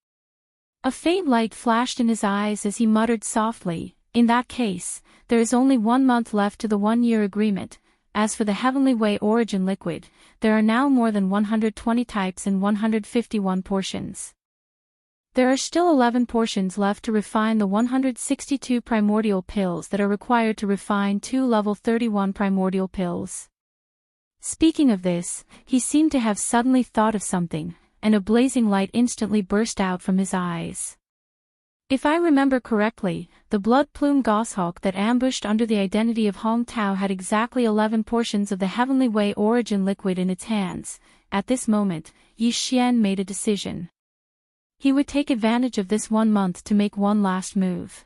A faint light flashed in his eyes as he muttered softly, "In that case, there is only 1 month left to the 1-year agreement. As for the Heavenly Way origin liquid, there are now more than 120 types and 151 portions. There are still 11 portions left to refine the 162 primordial pills that are required to refine 2 level 31 primordial pills." Speaking of this, he seemed to have suddenly thought of something, and a blazing light instantly burst out from his eyes. If I remember correctly, the blood plume goshawk that ambushed under the identity of Hong Tao had exactly 11 portions of the Heavenly Way origin liquid in its hands. At this moment, Yi Xian made a decision. He would take advantage of this 1 month to make one last move.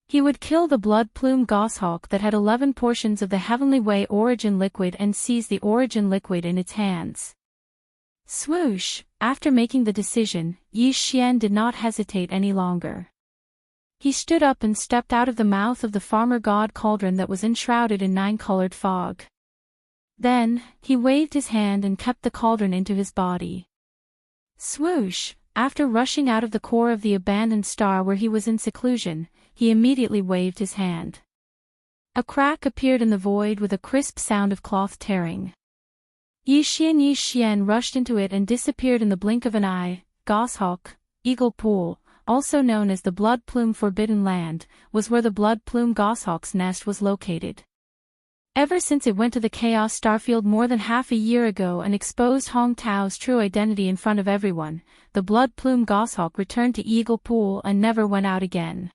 He would kill the blood plume goshawk that had 11 portions of the Heavenly Way origin liquid and seize the origin liquid in its hands. Swoosh! After making the decision, Yi Xian did not hesitate any longer. He stood up and stepped out of the mouth of the farmer god cauldron that was enshrouded in 9-colored fog. Then, he waved his hand and kept the cauldron into his body. Swoosh! After rushing out of the core of the abandoned star where he was in seclusion, he immediately waved his hand. A crack appeared in the void with a crisp sound of cloth tearing. Yi Xian rushed into it and disappeared in the blink of an eye. Goshawk, Eagle Pool, also known as the Blood Plume Forbidden Land, was where the Blood Plume goshawk's nest was located. Ever since it went to the Chaos Starfield more than half a year ago and exposed Hong Tao's true identity in front of everyone, the Blood Plume goshawk returned to Eagle Pool and never went out again.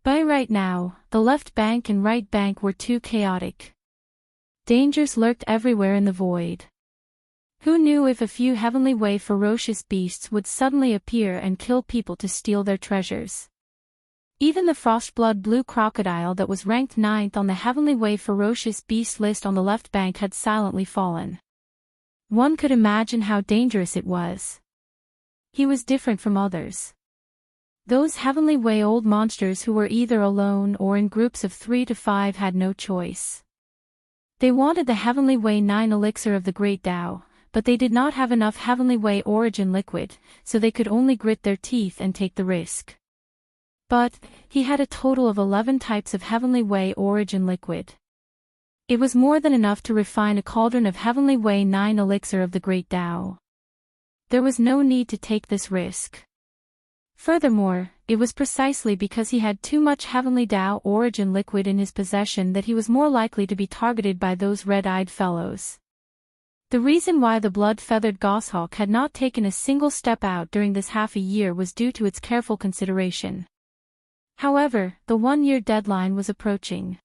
By right now, the left bank and right bank were too chaotic. Dangers lurked everywhere in the void. Who knew if a few Heavenly Way ferocious beasts would suddenly appear and kill people to steal their treasures? Even the frostblood blue crocodile that was ranked 9th on the Heavenly Way ferocious beast list on the left bank had silently fallen. One could imagine how dangerous it was. He was different from others. Those Heavenly Way old monsters who were either alone or in groups of 3 to 5 had no choice. They wanted the Heavenly Way 9 elixir of the Great Tao, but they did not have enough Heavenly Way origin liquid, so they could only grit their teeth and take the risk. But he had a total of 11 types of Heavenly Way origin liquid. It was more than enough to refine a cauldron of Heavenly Way 9 elixir of the Great Tao. There was no need to take this risk. Furthermore, it was precisely because he had too much Heavenly Tao origin liquid in his possession that he was more likely to be targeted by those red-eyed fellows. The reason why the blood-feathered goshawk had not taken a single step out during this half a year was due to its careful consideration. However, the 1-year deadline was approaching.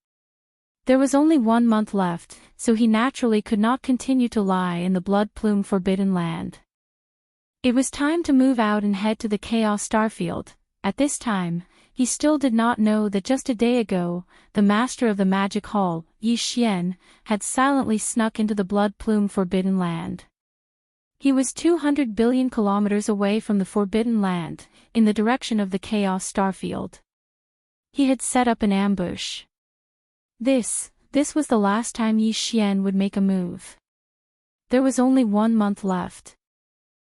There was only 1 month left, so he naturally could not continue to lie in the blood plume forbidden land. It was time to move out and head to the Chaos Starfield. At this time, he still did not know that just a day ago, the master of the magic hall, Yi Xian, had silently snuck into the blood plume forbidden land. He was 200 billion kilometers away from the forbidden land, in the direction of the Chaos Starfield. He had set up an ambush. This was the last time Yi Xian would make a move. There was only 1 month left.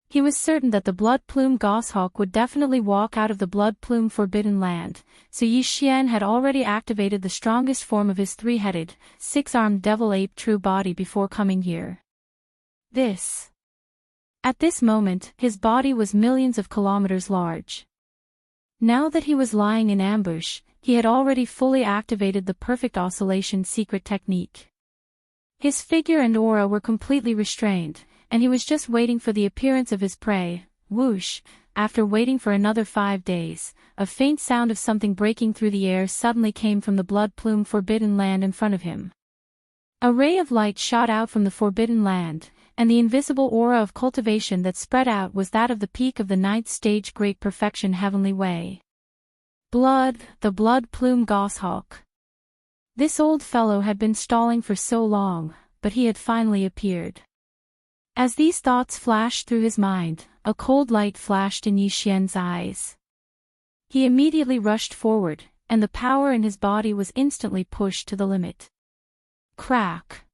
He was certain that the blood plume goshawk would definitely walk out of the blood plume forbidden land, so Yi Xian had already activated the strongest form of his 3-headed, 6-armed devil ape true body before coming here. At this moment, his body was millions of kilometers large. Now that he was lying in ambush, he had already fully activated the perfect oscillation secret technique. His figure and aura were completely restrained, and he was just waiting for the appearance of his prey. Whoosh! After waiting for another 5 days, a faint sound of something breaking through the air suddenly came from the blood plume forbidden land in front of him. A ray of light shot out from the forbidden land, and the invisible aura of cultivation that spread out was that of the peak of the 9th stage Great Perfection Heavenly Way. The blood plume goshawk. This old fellow had been stalling for so long, but he had finally appeared. As these thoughts flashed through his mind, a cold light flashed in Yi Xian's eyes. He immediately rushed forward, and the power in his body was instantly pushed to the limit. Crack!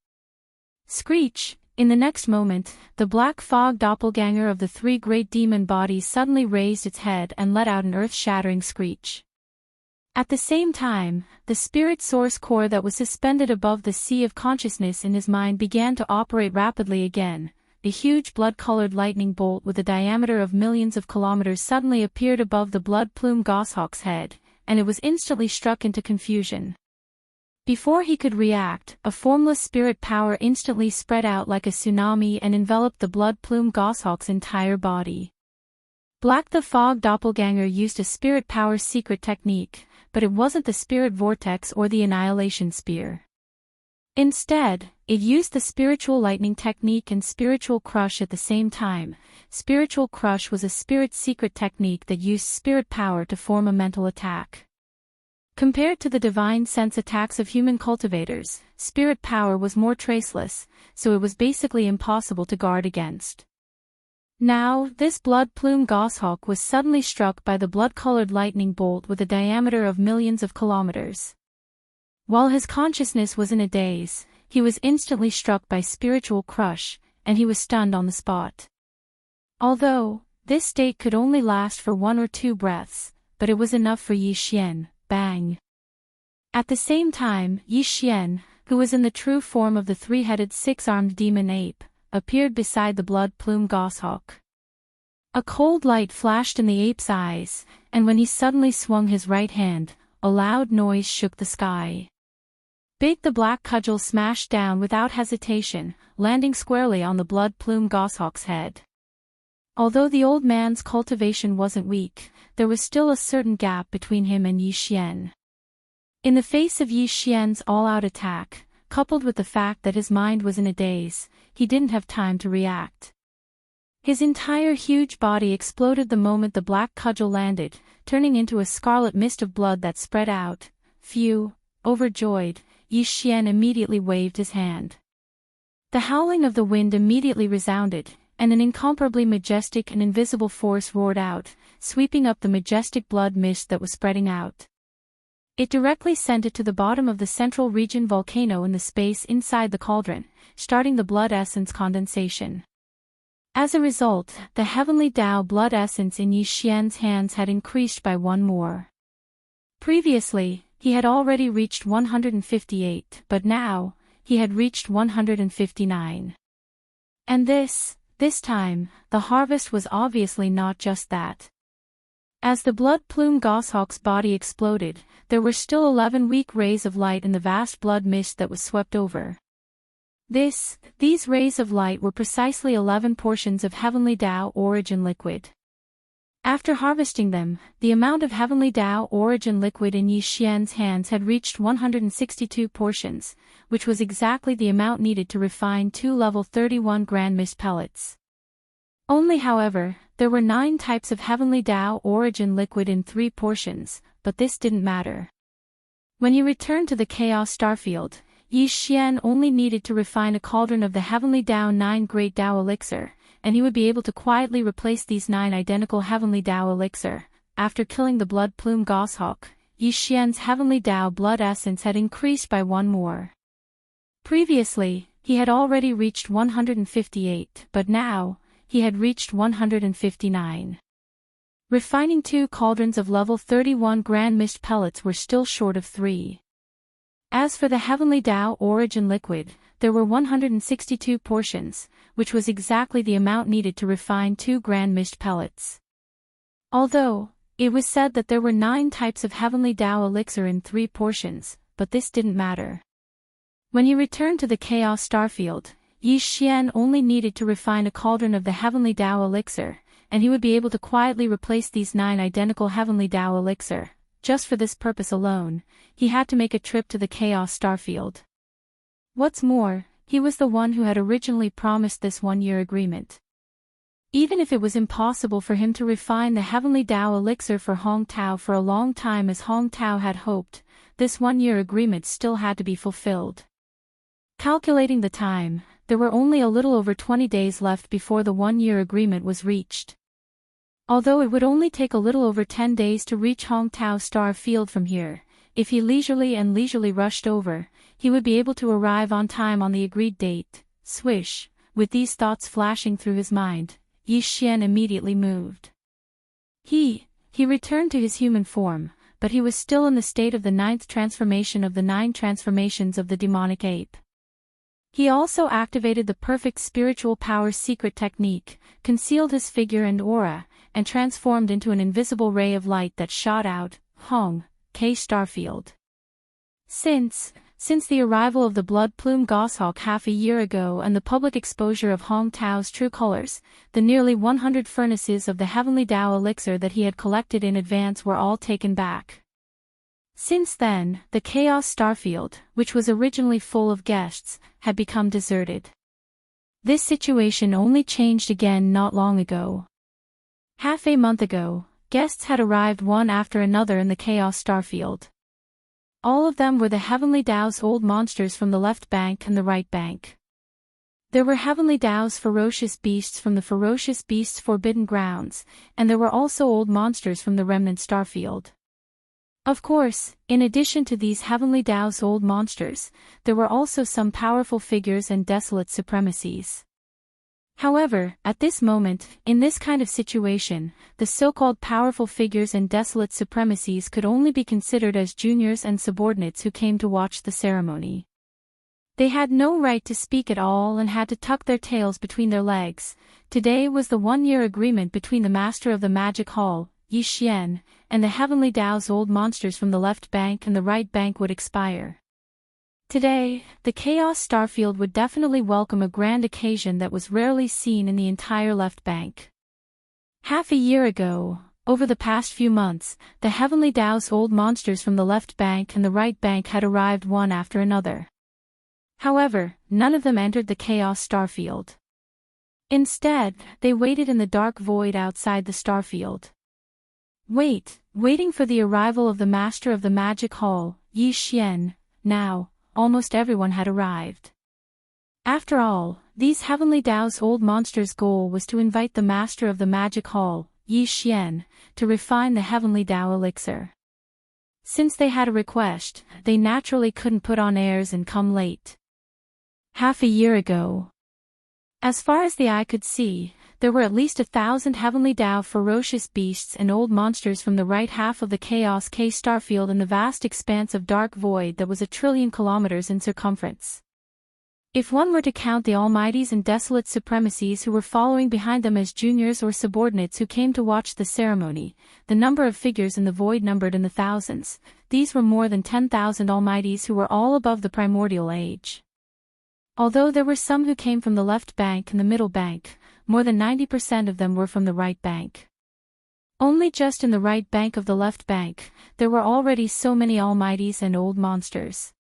Screech! In the next moment, the black fog doppelganger of the 3 great demon bodies suddenly raised its head and let out an earth-shattering screech. At the same time, the spirit source core that was suspended above the sea of consciousness in his mind began to operate rapidly again. A huge blood-colored lightning bolt with a diameter of millions of kilometers suddenly appeared above the blood plume goshawk's head, and it was instantly struck into confusion. Before he could react, a formless spirit power instantly spread out like a tsunami and enveloped the blood plume goshawk's entire body. Black the Fog Doppelganger used a spirit power secret technique, but it wasn't the spirit vortex or the annihilation spear. Instead, it used the spiritual lightning technique and spiritual crush at the same time. Spiritual crush was a spirit secret technique that used spirit power to form a mental attack. Compared to the divine sense attacks of human cultivators, spirit power was more traceless, so it was basically impossible to guard against. Now, this blood plume goshawk was suddenly struck by the blood-colored lightning bolt with a diameter of millions of kilometers. While his consciousness was in a daze, he was instantly struck by spiritual crush, and he was stunned on the spot. Although, this state could only last for 1 or 2 breaths, but it was enough for Yi Xian. Bang! At the same time, Yi Xian, who was in the true form of the 3-headed 6-armed demon ape, appeared beside the blood plume goshawk. A cold light flashed in the ape's eyes, and when he suddenly swung his right hand, a loud noise shook the sky. Big the black cudgel smashed down without hesitation, landing squarely on the blood plume goshawk's head. Although the old man's cultivation wasn't weak, there was still a certain gap between him and Yi Xian. In the face of Yi Xian's all-out attack, coupled with the fact that his mind was in a daze, he didn't have time to react. His entire huge body exploded the moment the black cudgel landed, turning into a scarlet mist of blood that spread out. Phew! Overjoyed, Yi Xian immediately waved his hand. The howling of the wind immediately resounded, and an incomparably majestic and invisible force roared out, sweeping up the majestic blood mist that was spreading out. It directly sent it to the bottom of the central region volcano in the space inside the cauldron, starting the blood essence condensation. As a result, the heavenly Tao blood essence in Yi Xian's hands had increased by one more. Previously, he had already reached 158, but now, he had reached 159. And this time, the harvest was obviously not just that. As the blood plume goshawk's body exploded, there were still 11 weak rays of light in the vast blood mist that was swept over. These rays of light were precisely 11 portions of heavenly Tao origin liquid. After harvesting them, the amount of heavenly Tao origin liquid in Yi Xian's hands had reached 162 portions, which was exactly the amount needed to refine 2 level 31 grand mist pellets. Only however, there were 9 types of heavenly Tao origin liquid in 3 portions, but this didn't matter. When he returned to the Chaos Starfield, Yi Xian only needed to refine a cauldron of the heavenly Tao 9 great Tao elixir, and he would be able to quietly replace these 9 identical heavenly Tao elixir. After killing the blood plume goshawk, Yi Xian's heavenly Tao blood essence had increased by one more. Previously, he had already reached 158, but now, he had reached 159. Refining 2 cauldrons of level 31 grand mist pellets were still short of 3. As for the heavenly Tao origin liquid, there were 162 portions, which was exactly the amount needed to refine 2 grand mist pellets. Although, it was said that there were 9 types of heavenly Tao elixir in 3 portions, but this didn't matter. When he returned to the Chaos Starfield, Yi Xian only needed to refine a cauldron of the heavenly Tao elixir, and he would be able to quietly replace these 9 identical heavenly Tao elixir. Just for this purpose alone, he had to make a trip to the Chaos Starfield. What's more, he was the one who had originally promised this 1-year agreement. Even if it was impossible for him to refine the heavenly Tao elixir for Hong Tao for a long time as Hong Tao had hoped, this 1-year agreement still had to be fulfilled. Calculating the time, there were only a little over 20 days left before the 1-year agreement was reached. Although it would only take a little over 10 days to reach Hong Tao Star Field from here, if he leisurely rushed over, he would be able to arrive on time on the agreed date. Swish, with these thoughts flashing through his mind, Yi Xian immediately moved. He returned to his human form, but he was still in the state of the 9th transformation of the 9 transformations of the demonic ape. He also activated the perfect spiritual power secret technique, concealed his figure and aura, and transformed into an invisible ray of light that shot out, Hong K Starfield. Since the arrival of the blood plume goshawk half a year ago and the public exposure of Hong Tao's true colors, the nearly 100 furnaces of the heavenly Tao elixir that he had collected in advance were all taken back. Since then, the Chaos Starfield, which was originally full of guests, had become deserted. This situation only changed again not long ago. Half a month ago, guests had arrived one after another in the Chaos Starfield. All of them were the heavenly Tao's old monsters from the left bank and the right bank. There were heavenly Tao's ferocious beasts from the ferocious beasts forbidden grounds, and there were also old monsters from the remnant Starfield. Of course, in addition to these heavenly Tao's old monsters, there were also some powerful figures and desolate supremacies. However, at this moment, in this kind of situation, the so-called powerful figures and desolate supremacies could only be considered as juniors and subordinates who came to watch the ceremony. They had no right to speak at all and had to tuck their tails between their legs. Today was the 1-year agreement between the master of the magic hall, Yi Xian, and the heavenly Tao's old monsters from the left bank and the right bank would expire. Today, the Chaos Starfield would definitely welcome a grand occasion that was rarely seen in the entire left bank. Half a year ago, over the past few months, the heavenly Tao's old monsters from the left bank and the right bank had arrived one after another. However, none of them entered the Chaos Starfield. Instead, they waited in the dark void outside the starfield. Waiting for the arrival of the master of the magic hall, Yi Xian. Now, almost everyone had arrived. After all, these Heavenly Dao's old monsters' goal was to invite the master of the magic hall, Yi Xian, to refine the Heavenly Dao elixir. Since they had a request, they naturally couldn't put on airs and come late. Half a year ago. As far as the eye could see, there were at least 1,000 Heavenly Dao ferocious beasts and old monsters from the right half of the Chaos K starfield in the vast expanse of dark void that was 1 trillion kilometers in circumference. If one were to count the almighties and desolate supremacies who were following behind them as juniors or subordinates who came to watch the ceremony, the number of figures in the void numbered in the thousands. These were more than 10,000 almighties who were all above the primordial age. Although there were some who came from the left bank and the middle bank, more than 90% of them were from the right bank. Only just in the right bank of the left bank, there were already so many almighties and old monsters.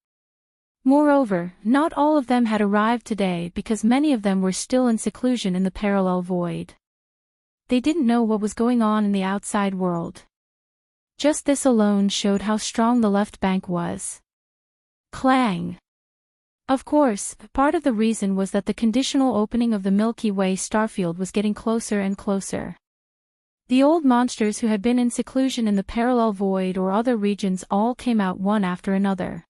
Moreover, not all of them had arrived today because many of them were still in seclusion in the parallel void. They didn't know what was going on in the outside world. Just this alone showed how strong the left bank was. Clang! Of course, part of the reason was that the conditional opening of the Milky Way starfield was getting closer and closer. The old monsters who had been in seclusion in the parallel void or other regions all came out one after another.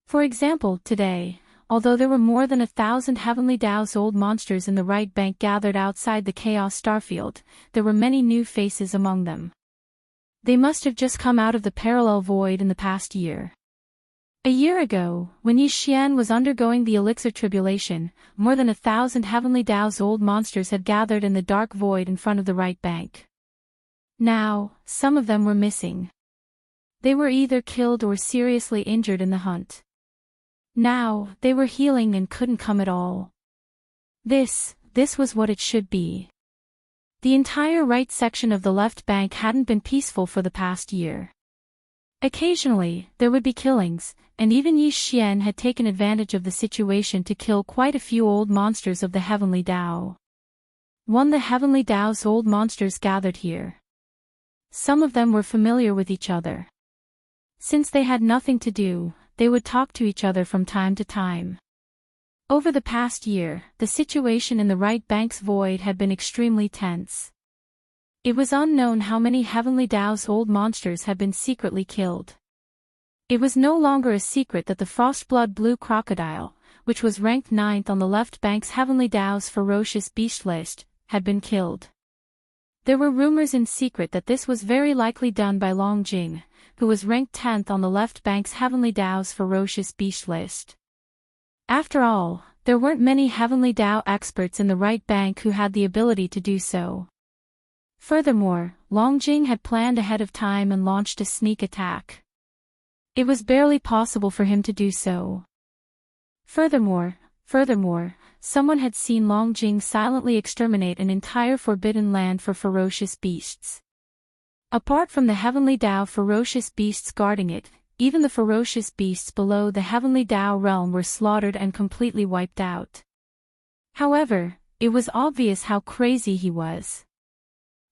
For example, today, although there were more than 1,000 Heavenly Dao's old monsters in the right bank gathered outside the Chaos starfield, there were many new faces among them. They must have just come out of the parallel void in the past year. A year ago, when Yi Xian was undergoing the elixir tribulation, more than 1,000 Heavenly Dao's old monsters had gathered in the dark void in front of the right bank. Now, some of them were missing. They were either killed or seriously injured in the hunt. Now, they were healing and couldn't come at all. This was what it should be. The entire right section of the left bank hadn't been peaceful for the past year. Occasionally, there would be killings, and even Yi Xian had taken advantage of the situation to kill quite a few old monsters of the Heavenly Dao. The Heavenly Dao's old monsters gathered here. Some of them were familiar with each other. Since they had nothing to do, they would talk to each other from time to time. Over the past year, the situation in the right bank's void had been extremely tense. It was unknown how many Heavenly Dao's old monsters had been secretly killed. It was no longer a secret that the Frostblood Blue Crocodile, which was ranked 9th on the left bank's Heavenly Dao's ferocious beast list, had been killed. There were rumors in secret that this was very likely done by Long Jing, who was ranked 10th on the left bank's Heavenly Dao's ferocious beast list. After all, there weren't many Heavenly Dao experts in the right bank who had the ability to do so. Furthermore, Long Jing had planned ahead of time and launched a sneak attack. It was barely possible for him to do so. Furthermore, someone had seen Long Jing silently exterminate an entire forbidden land for ferocious beasts. Apart from the Heavenly Dao ferocious beasts guarding it, even the ferocious beasts below the Heavenly Dao realm were slaughtered and completely wiped out. However, it was obvious how crazy he was.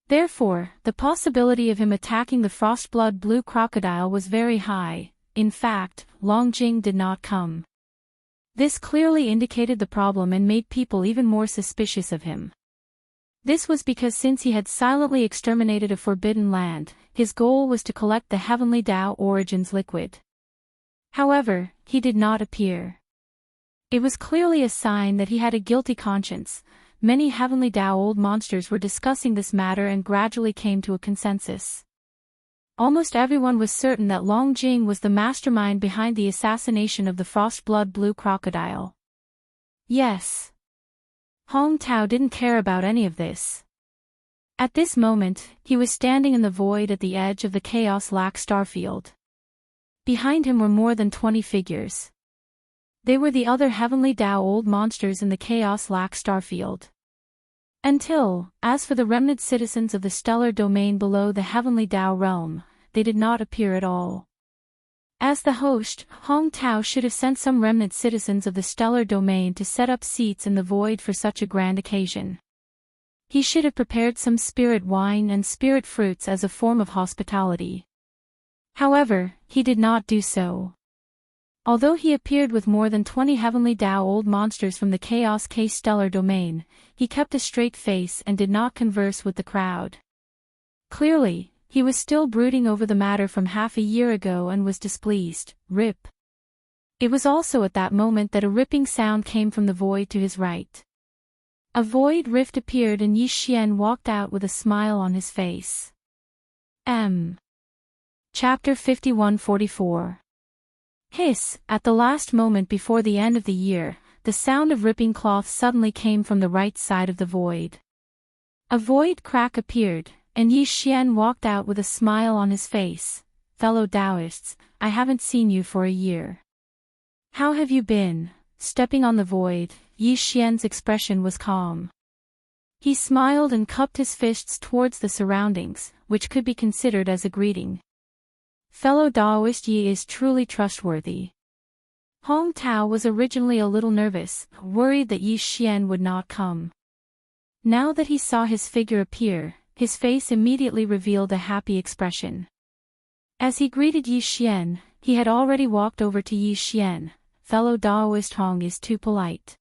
Therefore, the possibility of him attacking the Frostblood Blue Crocodile was very high. In fact, Long Jing did not come. This clearly indicated the problem and made people even more suspicious of him. This was because since he had silently exterminated a forbidden land, his goal was to collect the Heavenly Dao Origins liquid. However, he did not appear. It was clearly a sign that he had a guilty conscience. Many Heavenly Dao old monsters were discussing this matter and gradually came to a consensus. Almost everyone was certain that Long Jing was the mastermind behind the assassination of the Frostblood Blue Crocodile. Yes. Hong Tao didn't care about any of this. At this moment, he was standing in the void at the edge of the Chaos Lac starfield. Behind him were more than 20 figures. They were the other Heavenly Dao old monsters in the Chaos Lac starfield. As for the remnant citizens of the stellar domain below the Heavenly Dao realm, they did not appear at all. As the host, Hong Tao should have sent some remnant citizens of the stellar domain to set up seats in the void for such a grand occasion. He should have prepared some spirit wine and spirit fruits as a form of hospitality. However, he did not do so. Although he appeared with more than 20 heavenly Tao old monsters from the Chaos K stellar domain, he kept a straight face and did not converse with the crowd. Clearly, he was still brooding over the matter from half a year ago and was displeased. Rip. It was also at that moment that a ripping sound came from the void to his right. A void rift appeared and Yi Xian walked out with a smile on his face. Chapter 5144. Hiss, at the last moment before the end of the year, the sound of ripping cloth suddenly came from the right side of the void. A void crack appeared, and Yi Xian walked out with a smile on his face. Fellow Taoists, I haven't seen you for a year. How have you been? Stepping on the void, Yi Xian's expression was calm. He smiled and cupped his fists towards the surroundings, which could be considered as a greeting. Fellow Taoist, Yi is truly trustworthy. Hong Tao was originally a little nervous, worried that Yi Xian would not come. Now that he saw his figure appear, his face immediately revealed a happy expression. As he greeted Yi Xian, he had already walked over to Yi Xian. Fellow Taoist, Hong is too polite.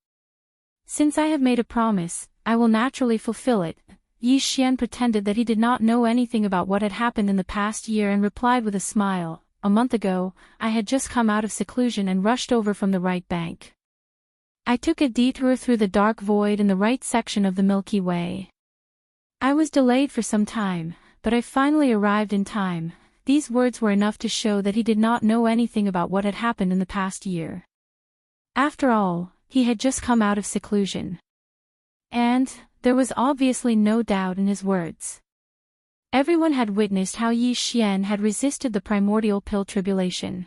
Since I have made a promise, I will naturally fulfill it. Yi Xian pretended that he did not know anything about what had happened in the past year and replied with a smile, a month ago, I had just come out of seclusion and rushed over from the right bank. I took a detour through the dark void in the right section of the Milky Way. I was delayed for some time, but I finally arrived in time. These words were enough to show that he did not know anything about what had happened in the past year. After all, he had just come out of seclusion. And there was obviously no doubt in his words. Everyone had witnessed how Yi Xian had resisted the primordial pill tribulation.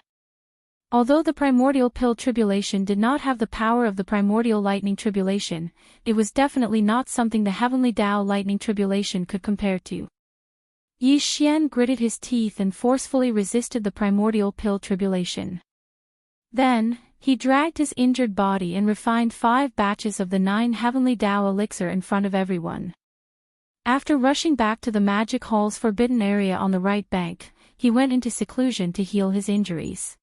Although the primordial pill tribulation did not have the power of the primordial lightning tribulation, it was definitely not something the heavenly Tao lightning tribulation could compare to. Yi Xian gritted his teeth and forcefully resisted the primordial pill tribulation. Then, he dragged his injured body and refined 5 batches of the 9 heavenly Tao elixir in front of everyone. After rushing back to the magic hall's forbidden area on the right bank, he went into seclusion to heal his injuries.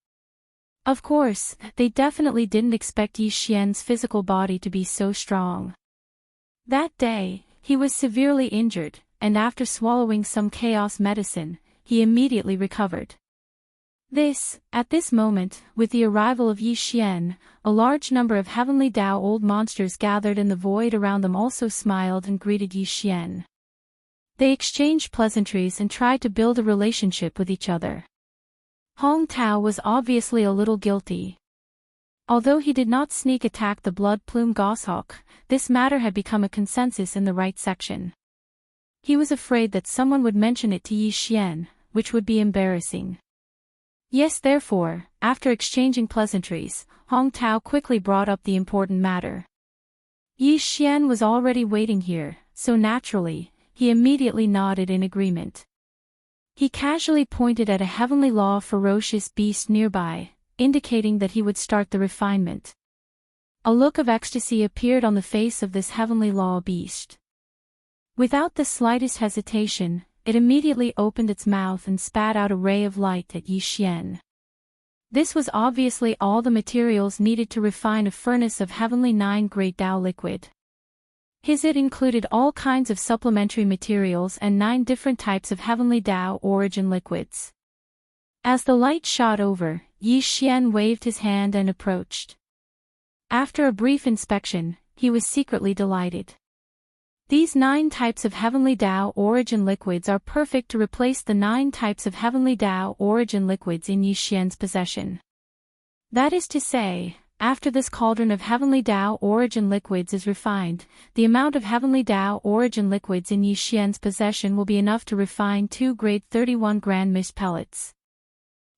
Of course, they definitely didn't expect Yi Xian's physical body to be so strong. That day, he was severely injured, and after swallowing some chaos medicine, he immediately recovered. At this moment, with the arrival of Yi Xian, a large number of heavenly Tao old monsters gathered in the void around them also smiled and greeted Yi Xian. They exchanged pleasantries and tried to build a relationship with each other. Hong Tao was obviously a little guilty. Although he did not sneak attack the blood plume goshawk, this matter had become a consensus in the right section. He was afraid that someone would mention it to Yi Xian, which would be embarrassing. Yes, therefore, after exchanging pleasantries, Hong Tao quickly brought up the important matter. Yi Xian was already waiting here, so naturally, he immediately nodded in agreement. He casually pointed at a heavenly law ferocious beast nearby, indicating that he would start the refinement. A look of ecstasy appeared on the face of this heavenly law beast. Without the slightest hesitation, it immediately opened its mouth and spat out a ray of light at Yi Xian. This was obviously all the materials needed to refine a furnace of heavenly 9 great Tao liquid. It included all kinds of supplementary materials and 9 different types of heavenly Tao origin liquids. As the light shot over, Yi Xian waved his hand and approached. After a brief inspection, he was secretly delighted. These 9 types of heavenly Tao origin liquids are perfect to replace the 9 types of heavenly Tao origin liquids in Yi Xian's possession. That is to say, after this cauldron of heavenly Tao origin liquids is refined, the amount of heavenly Tao origin liquids in Yi Xian's possession will be enough to refine 2 grade 31 grand mist pellets.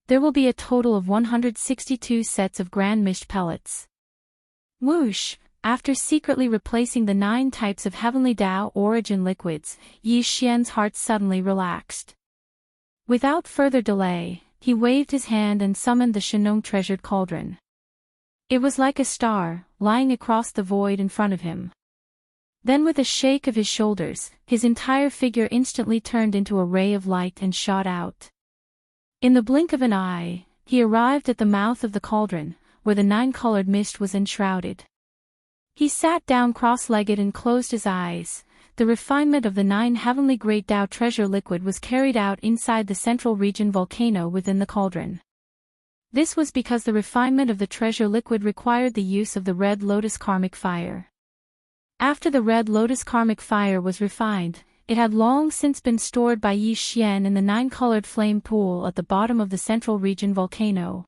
There will be a total of 162 sets of grand mist pellets. Whoosh! After secretly replacing the 9 types of heavenly Tao origin liquids, Yi Xian's heart suddenly relaxed. Without further delay, he waved his hand and summoned the Shenong treasured cauldron. It was like a star, lying across the void in front of him. Then with a shake of his shoulders, his entire figure instantly turned into a ray of light and shot out. In the blink of an eye, he arrived at the mouth of the cauldron, where the nine-colored mist was enshrouded. He sat down cross-legged and closed his eyes. The refinement of the 9 heavenly Great Tao treasure liquid was carried out inside the central region volcano within the cauldron. This was because the refinement of the treasure liquid required the use of the red lotus karmic fire. After the red lotus karmic fire was refined, it had long since been stored by Yi Xian in the 9-colored flame pool at the bottom of the central region volcano.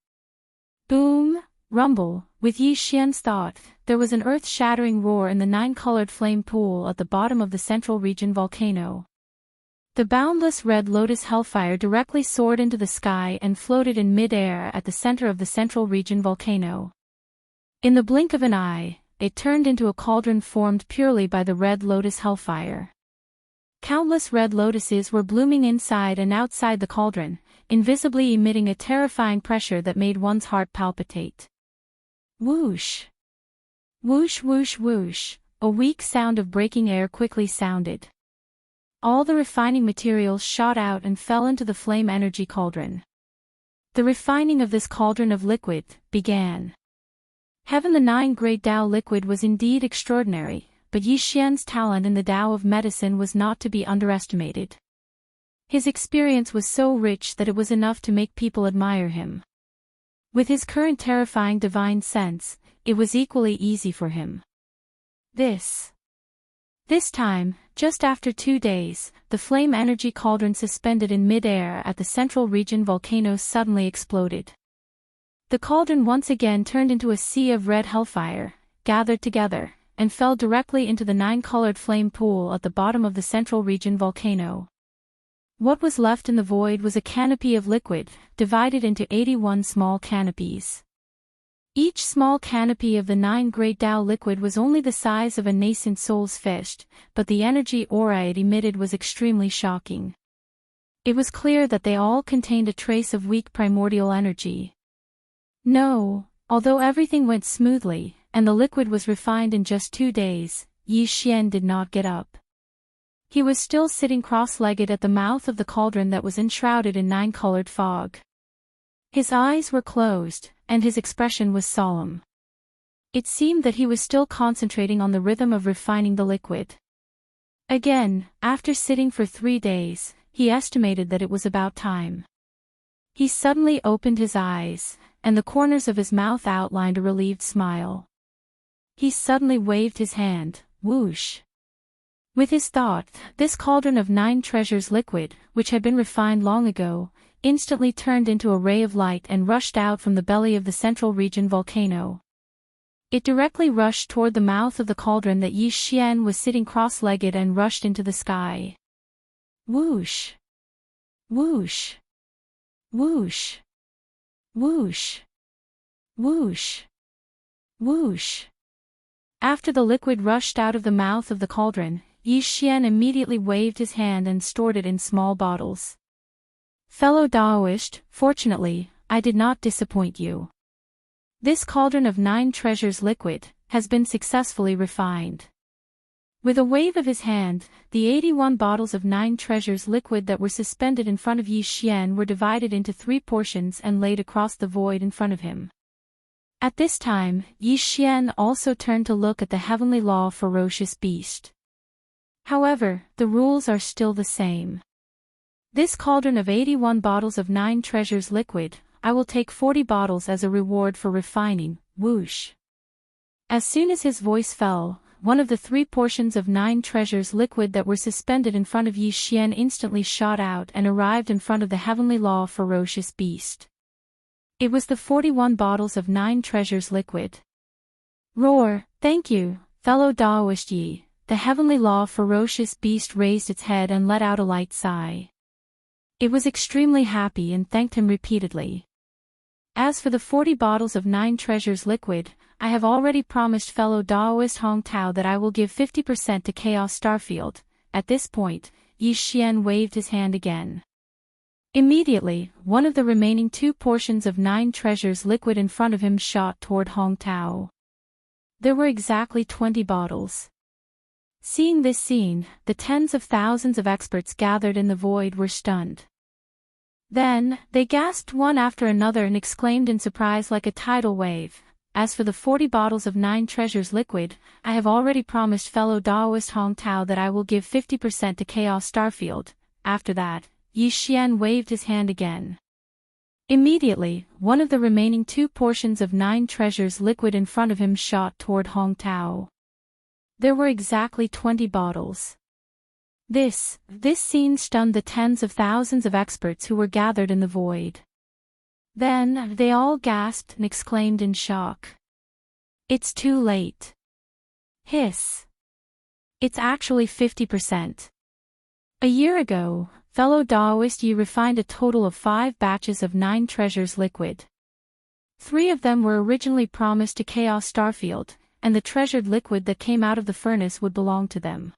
Boom! Rumble! With Yi Xian's thought, there was an earth-shattering roar in the 9-colored flame pool at the bottom of the central region volcano. The boundless red lotus hellfire directly soared into the sky and floated in mid-air at the center of the central region volcano. In the blink of an eye, it turned into a cauldron formed purely by the red lotus hellfire. Countless red lotuses were blooming inside and outside the cauldron, invisibly emitting a terrifying pressure that made one's heart palpitate. Whoosh! Whoosh whoosh whoosh, a weak sound of breaking air quickly sounded. All the refining materials shot out and fell into the flame energy cauldron. The refining of this cauldron of liquid began. Heaven, the 9 Great Tao liquid was indeed extraordinary, but Yi Xian's talent in the Tao of medicine was not to be underestimated. His experience was so rich that it was enough to make people admire him. With his current terrifying divine sense, it was equally easy for him. This time, just after 2 days, the flame energy cauldron suspended in mid-air at the central region volcano suddenly exploded. The cauldron once again turned into a sea of red hellfire, gathered together, and fell directly into the 9-colored flame pool at the bottom of the central region volcano. What was left in the void was a canopy of liquid, divided into 81 small canopies. Each small canopy of the 9 Great Tao liquid was only the size of a nascent soul's fist, but the energy aura it emitted was extremely shocking. It was clear that they all contained a trace of weak primordial energy. No, although everything went smoothly, and the liquid was refined in just 2 days, Yi Xian did not get up. He was still sitting cross-legged at the mouth of the cauldron that was enshrouded in 9-colored fog. His eyes were closed, and his expression was solemn. It seemed that he was still concentrating on the rhythm of refining the liquid. Again, after sitting for 3 days, he estimated that it was about time. He suddenly opened his eyes, and the corners of his mouth outlined a relieved smile. He suddenly waved his hand, whoosh. With his thought, this cauldron of 9 treasures liquid, which had been refined long ago, instantly turned into a ray of light and rushed out from the belly of the central region volcano. It directly rushed toward the mouth of the cauldron that Yi Xian was sitting cross-legged and rushed into the sky. Whoosh! Whoosh! Whoosh! Whoosh! Whoosh! Whoosh! After the liquid rushed out of the mouth of the cauldron, Yi Xian immediately waved his hand and stored it in small bottles. Fellow Daoist, fortunately, I did not disappoint you. This cauldron of 9 treasures liquid has been successfully refined. With a wave of his hand, the 81 bottles of 9 treasures liquid that were suspended in front of Yi Xian were divided into 3 portions and laid across the void in front of him. At this time, Yi Xian also turned to look at the heavenly law ferocious beast. However, the rules are still the same. This cauldron of 81 bottles of 9 treasures liquid, I will take 40 bottles as a reward for refining, whoosh. As soon as his voice fell, one of the 3 portions of 9 treasures liquid that were suspended in front of Yi Xian instantly shot out and arrived in front of the heavenly law ferocious beast. It was the 41 bottles of 9 treasures liquid. Roar, thank you, fellow Daoist Yi. The heavenly law ferocious beast raised its head and let out a light sigh. It was extremely happy and thanked him repeatedly. As for the 40 bottles of 9 treasures liquid, I have already promised fellow Daoist Hong Tao that I will give 50% to Chaos Starfield. At this point, Yi Xian waved his hand again. Immediately, one of the remaining 2 portions of 9 treasures liquid in front of him shot toward Hong Tao. There were exactly 20 bottles. Seeing this scene, the tens of thousands of experts gathered in the void were stunned. Then, they gasped one after another and exclaimed in surprise like a tidal wave, "As for the 40 bottles of 9 treasures liquid, I have already promised fellow Daoist Hong Tao that I will give 50% to Chaos Starfield." After that, Yi Xian waved his hand again. Immediately, one of the remaining 2 portions of 9 treasures liquid in front of him shot toward Hong Tao. There were exactly 20 bottles. This scene stunned the tens of thousands of experts who were gathered in the void. Then, they all gasped and exclaimed in shock. "It's too late." Hiss. It's actually 50%. A year ago, fellow Daoist Yi refined a total of 5 batches of 9 treasures liquid. 3 of them were originally promised to Chaos Starfield, and the treasured liquid that came out of the furnace would belong to them.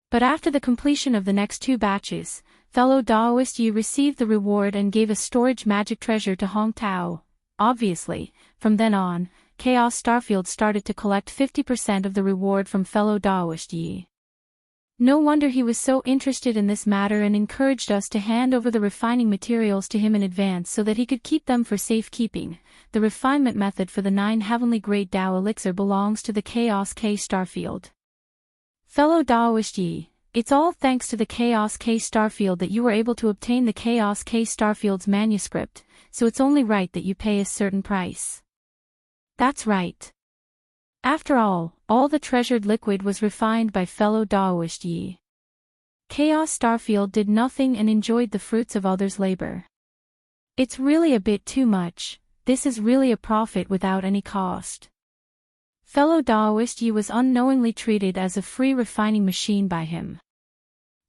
But after the completion of the next 2 batches, fellow Daoist Yi received the reward and gave a storage magic treasure to Hong Tao. Obviously, from then on, Chaos Starfield started to collect 50% of the reward from fellow Daoist Yi. No wonder he was so interested in this matter and encouraged us to hand over the refining materials to him in advance so that he could keep them for safekeeping. The refinement method for the 9 Heavenly Great Tao Elixir belongs to the Chaos K Starfield. Fellow Daoist Yi, it's all thanks to the Chaos K Starfield that you were able to obtain the Chaos K Starfield's manuscript, so it's only right that you pay a certain price. That's right. After all the treasured liquid was refined by fellow Daoist Yi. Chaos Starfield did nothing and enjoyed the fruits of others' labor. It's really a bit too much. This is really a profit without any cost. Fellow Daoist Yi was unknowingly treated as a free refining machine by him.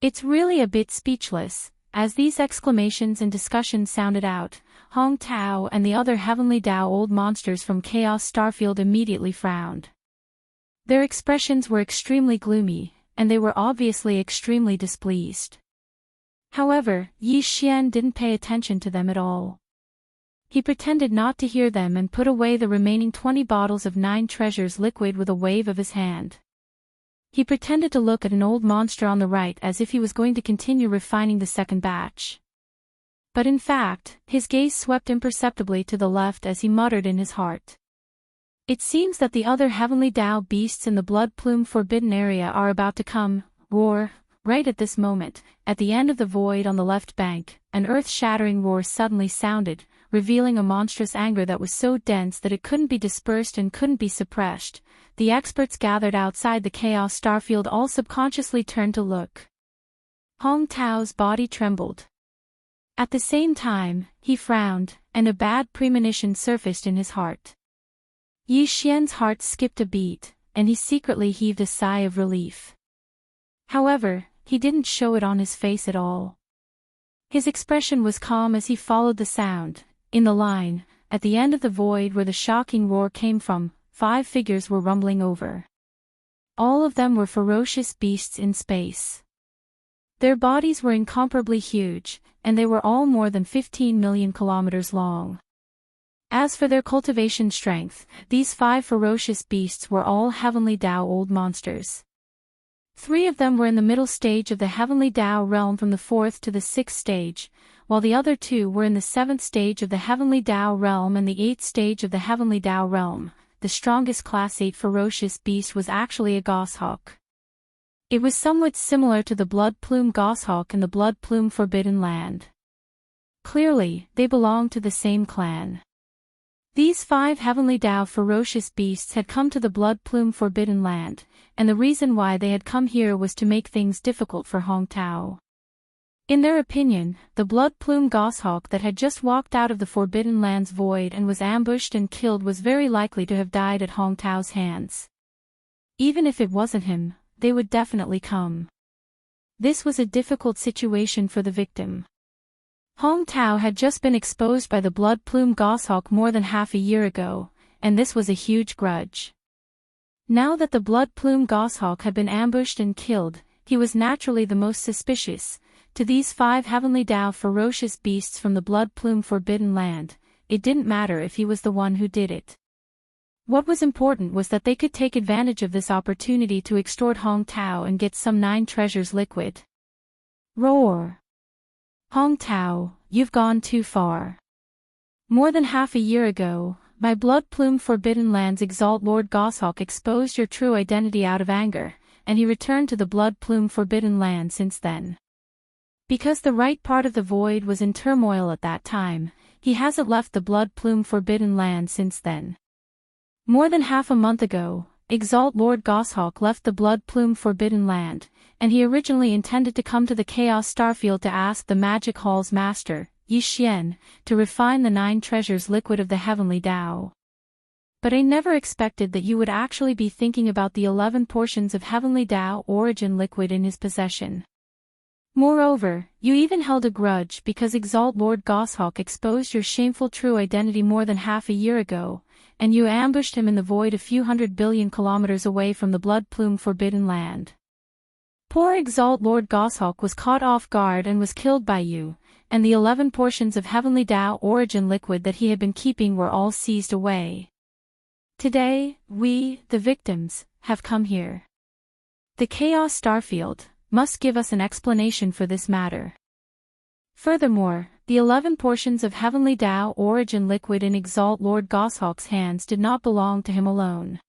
It's really a bit speechless. As these exclamations and discussions sounded out, Hong Tao and the other Heavenly Tao old monsters from Chaos Starfield immediately frowned. Their expressions were extremely gloomy, and they were obviously extremely displeased. However, Yi Xian didn't pay attention to them at all. He pretended not to hear them and put away the remaining 20 bottles of 9 treasures liquid with a wave of his hand. He pretended to look at an old monster on the right as if he was going to continue refining the second batch. But in fact, his gaze swept imperceptibly to the left as he muttered in his heart. It seems that the other Heavenly Tao beasts in the Blood Plume Forbidden area are about to come. Roar. Right at this moment, at the end of the void on the left bank, an earth-shattering roar suddenly sounded, revealing a monstrous anger that was so dense that it couldn't be dispersed and couldn't be suppressed. The experts gathered outside the Chaos Starfield all subconsciously turned to look. Hong Tao's body trembled. At the same time, he frowned, and a bad premonition surfaced in his heart. Yi Xian's heart skipped a beat, and he secretly heaved a sigh of relief. However, he didn't show it on his face at all. His expression was calm as he followed the sound. In the line, at the end of the void where the shocking roar came from, 5 figures were rumbling over. All of them were ferocious beasts in space. Their bodies were incomparably huge, and they were all more than 15 million kilometers long. As for their cultivation strength, these 5 ferocious beasts were all Heavenly Tao old monsters. 3 of them were in the middle stage of the Heavenly Tao realm from the 4th to the 6th stage, while the other 2 were in the 7th stage of the Heavenly Tao realm and the 8th stage of the Heavenly Tao realm. The strongest Class 8 ferocious beast was actually a goshawk. It was somewhat similar to the Blood Plume goshawk in the Blood Plume Forbidden Land. Clearly, they belonged to the same clan. These 5 Heavenly Tao ferocious beasts had come to the Blood Plume Forbidden Land, and the reason why they had come here was to make things difficult for Hong Tao. In their opinion, the Blood Plume goshawk that had just walked out of the Forbidden Land's void and was ambushed and killed was very likely to have died at Hong Tao's hands. Even if it wasn't him, they would definitely come. This was a difficult situation for the victim. Hong Tao had just been exposed by the Blood Plume goshawk more than half a year ago, and this was a huge grudge. Now that the Blood Plume goshawk had been ambushed and killed, he was naturally the most suspicious, to these 5 heavenly Tao ferocious beasts from the blood plume forbidden land, it didn't matter if he was the one who did it. What was important was that they could take advantage of this opportunity to extort Hong Tao and get some 9 treasures liquid. Roar! Hong Tao, you've gone too far. More than half a year ago, my blood plume forbidden lands exalt Lord Goshawk exposed your true identity out of anger, and he returned to the blood plume forbidden land since then. Because the right part of the void was in turmoil at that time, he hasn't left the blood plume forbidden land since then. More than half a month ago, Exalt Lord Goshawk left the blood plume forbidden land, and he originally intended to come to the Chaos Starfield to ask the Magic Hall's master, Yi Xian, to refine the 9 treasures liquid of the heavenly Tao. But I never expected that you would actually be thinking about the 11 portions of heavenly Tao origin liquid in his possession. Moreover, you even held a grudge because Exalt Lord Goshawk exposed your shameful true identity more than half a year ago, and you ambushed him in the void a few 100 billion kilometers away from the blood plume forbidden land. Poor Exalt Lord Goshawk was caught off guard and was killed by you, and the 11 portions of heavenly Tao origin liquid that he had been keeping were all seized away. Today, we, the victims, have come here. The Chaos Starfield must give us an explanation for this matter. Furthermore, the 11 portions of heavenly Tao origin liquid in Exalt Lord Goshawk's hands did not belong to him alone.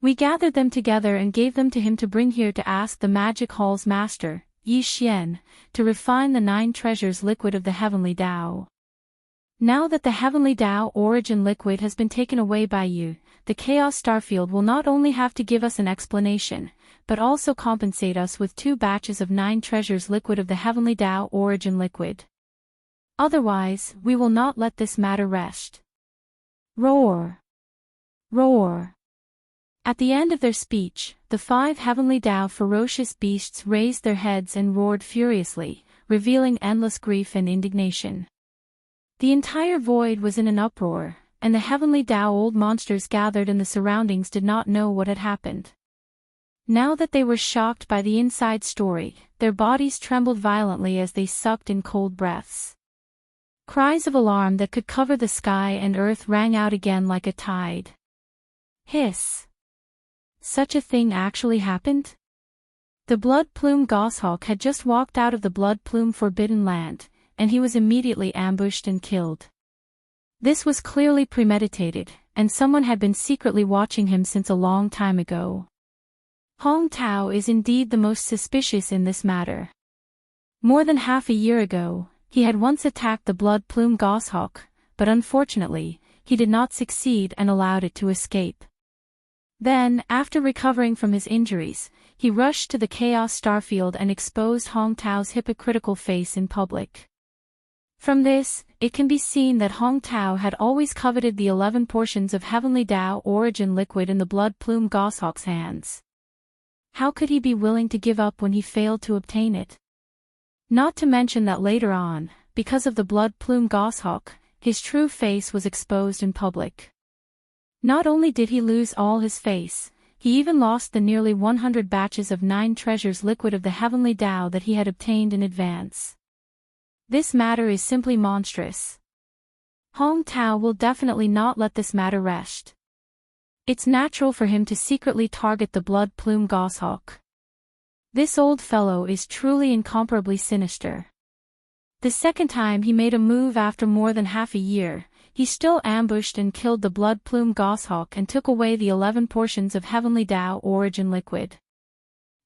We gathered them together and gave them to him to bring here to ask the Magic Hall's master, Yi Xian, to refine the 9 treasures liquid of the heavenly Tao. Now that the heavenly Tao origin liquid has been taken away by you, the Chaos Starfield will not only have to give us an explanation, but also compensate us with 2 batches of 9 treasures liquid of the heavenly Tao origin liquid. Otherwise, we will not let this matter rest. Roar! Roar! At the end of their speech, the 5 heavenly Tao ferocious beasts raised their heads and roared furiously, revealing endless grief and indignation. The entire void was in an uproar, and the heavenly Tao old monsters gathered in the surroundings did not know what had happened. Now that they were shocked by the inside story, their bodies trembled violently as they sucked in cold breaths. Cries of alarm that could cover the sky and earth rang out again like a tide. Hiss! Such a thing actually happened? The blood plume Goshawk had just walked out of the blood plume forbidden land, and he was immediately ambushed and killed. This was clearly premeditated, and someone had been secretly watching him since a long time ago. Hong Tao is indeed the most suspicious in this matter. More than half a year ago, he had once attacked the blood plume Goshawk, but unfortunately, he did not succeed and allowed it to escape. Then, after recovering from his injuries, he rushed to the Chaos Starfield and exposed Hong Tao's hypocritical face in public. From this, it can be seen that Hong Tao had always coveted the 11 portions of heavenly Tao origin liquid in the blood plume Goshawk's hands. How could he be willing to give up when he failed to obtain it? Not to mention that later on, because of the blood plume Goshawk, his true face was exposed in public. Not only did he lose all his face, he even lost the nearly 100 batches of 9 treasures liquid of the heavenly Tao that he had obtained in advance. This matter is simply monstrous. Hong Tao will definitely not let this matter rest. It's natural for him to secretly target the blood plume Goshawk. This old fellow is truly incomparably sinister. The second time he made a move after more than half a year, he still ambushed and killed the blood plume Goshawk and took away the 11 portions of heavenly Tao origin liquid.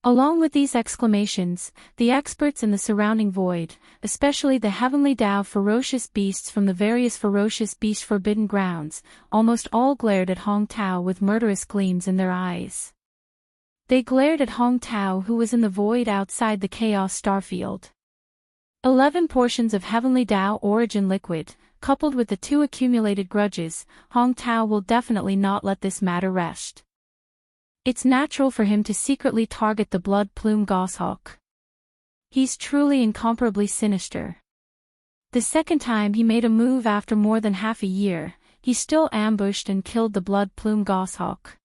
Along with these exclamations, the experts in the surrounding void, especially the heavenly Tao ferocious beasts from the various ferocious beast forbidden grounds, almost all glared at Hong Tao with murderous gleams in their eyes. They glared at Hong Tao who was in the void outside the Chaos Starfield. 11 portions of heavenly Tao origin liquid, coupled with the 2 accumulated grudges, Hong Tao will definitely not let this matter rest. It's natural for him to secretly target the blood plume Goshawk. He's truly incomparably sinister. The second time he made a move after more than half a year, he still ambushed and killed the blood plume Goshawk.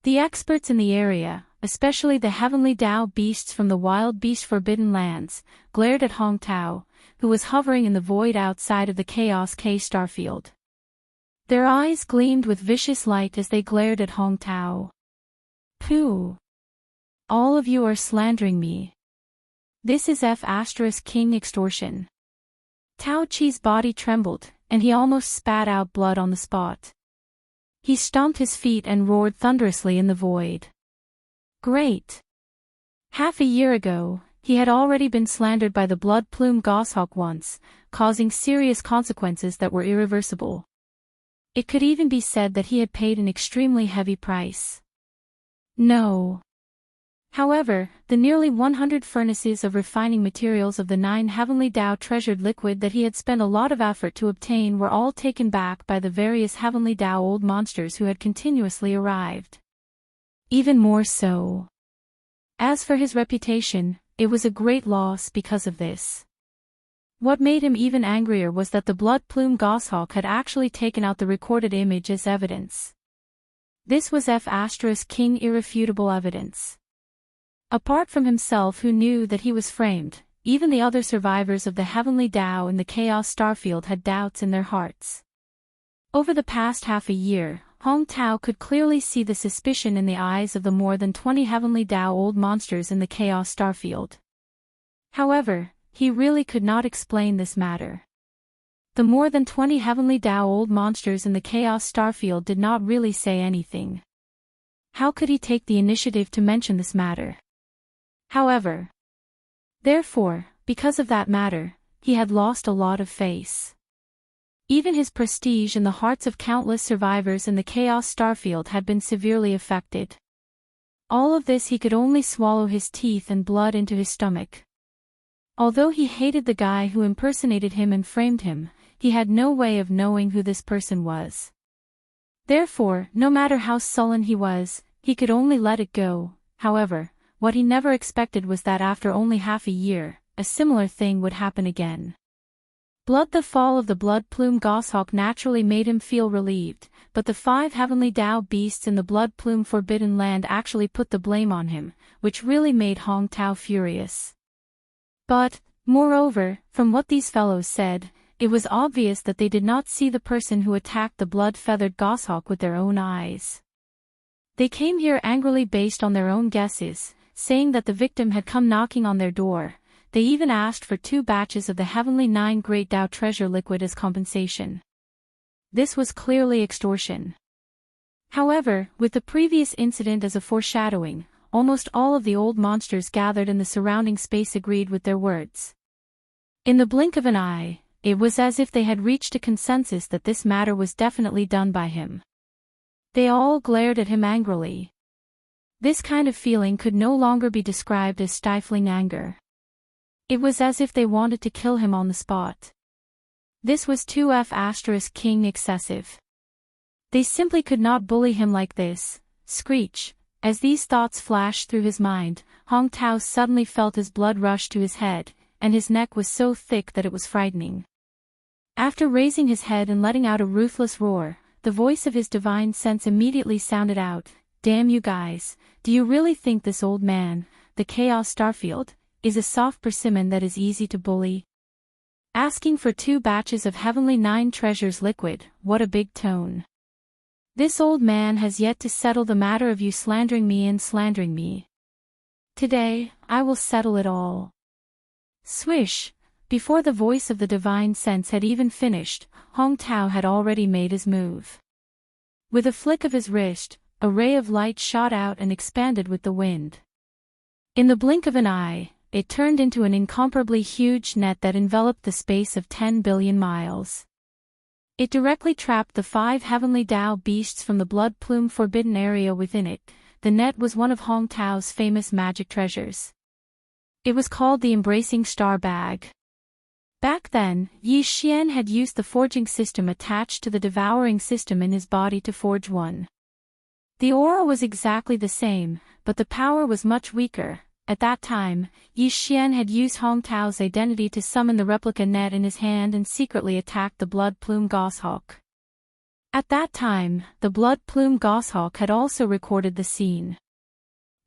The experts in the area, especially the heavenly Dao beasts from the wild beast forbidden lands, glared at Hong Tao, who was hovering in the void outside of the Chaos K starfield. Their eyes gleamed with vicious light as they glared at Hong Tao. Pooh! All of you are slandering me. This is King extortion. Tao Chi's body trembled, and he almost spat out blood on the spot. He stomped his feet and roared thunderously in the void. Great! Half a year ago, he had already been slandered by the blood plume goshawk once, causing serious consequences that were irreversible. It could even be said that he had paid an extremely heavy price. No. However, the nearly 100 furnaces of refining materials of the 9 heavenly Dao treasured liquid that he had spent a lot of effort to obtain were all taken back by the various heavenly Dao old monsters who had continuously arrived. Even more so. As for his reputation, it was a great loss because of this. What made him even angrier was that the blood plume goshawk had actually taken out the recorded image as evidence. This was King irrefutable evidence. Apart from himself, who knew that he was framed, even the other survivors of the heavenly Dao in the Chaos Starfield had doubts in their hearts. Over the past half a year, Hong Tao could clearly see the suspicion in the eyes of the more than 20 heavenly Dao old monsters in the Chaos Starfield. However, he really could not explain this matter. The more than 20 heavenly Dao old monsters in the Chaos Starfield did not really say anything. How could he take the initiative to mention this matter? However, therefore, because of that matter, he had lost a lot of face. Even his prestige in the hearts of countless survivors in the Chaos Starfield had been severely affected. All of this he could only swallow his teeth and blood into his stomach. Although he hated the guy who impersonated him and framed him, he had no way of knowing who this person was. Therefore, no matter how sullen he was, he could only let it go. However, what he never expected was that after only half a year, a similar thing would happen again. The fall of the blood plume goshawk naturally made him feel relieved, but the 5 heavenly Dao beasts in the blood plume forbidden land actually put the blame on him, which really made Hong Tao furious. But, moreover, from what these fellows said, it was obvious that they did not see the person who attacked the blood-feathered goshawk with their own eyes. They came here angrily based on their own guesses, saying that the victim had come knocking on their door. They even asked for 2 batches of the heavenly 9 great Dao treasure liquid as compensation. This was clearly extortion. However, with the previous incident as a foreshadowing, almost all of the old monsters gathered in the surrounding space agreed with their words. In the blink of an eye, it was as if they had reached a consensus that this matter was definitely done by him. They all glared at him angrily. This kind of feeling could no longer be described as stifling anger. It was as if they wanted to kill him on the spot. This was too King excessive. They simply could not bully him like this. Screech. As these thoughts flashed through his mind, Hong Tao suddenly felt his blood rush to his head, and his neck was so thick that it was frightening. After raising his head and letting out a ruthless roar, the voice of his divine sense immediately sounded out, "Damn you guys, do you really think this old man, the Chaos Starfield, is a soft persimmon that is easy to bully? Asking for 2 batches of heavenly 9 treasures liquid, what a big tone. This old man has yet to settle the matter of you slandering me and slandering me. Today, I will settle it all." Swish! Before the voice of the divine sense had even finished, Hong Tao had already made his move. With a flick of his wrist, a ray of light shot out and expanded with the wind. In the blink of an eye, it turned into an incomparably huge net that enveloped the space of 10 billion miles. It directly trapped the 5 heavenly Dao beasts from the blood plume forbidden area within it. The net was one of Hong Tao's famous magic treasures. It was called the Embracing Star Bag. Back then, Yi Xian had used the forging system attached to the devouring system in his body to forge one. The aura was exactly the same, but the power was much weaker. At that time, Yi Xian had used Hong Tao's identity to summon the replica net in his hand and secretly attacked the blood plume goshawk. At that time, the blood plume goshawk had also recorded the scene.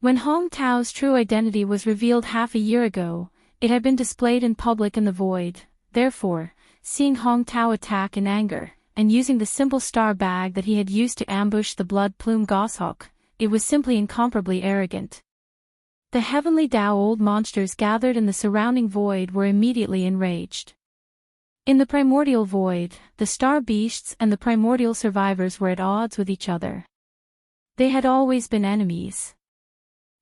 When Hong Tao's true identity was revealed half a year ago, it had been displayed in public in the void. Therefore, seeing Hong Tao attack in anger, and using the simple star bag that he had used to ambush the blood plume goshawk, it was simply incomparably arrogant. The heavenly Tao old monsters gathered in the surrounding void were immediately enraged. In the primordial void, the star beasts and the primordial survivors were at odds with each other. They had always been enemies.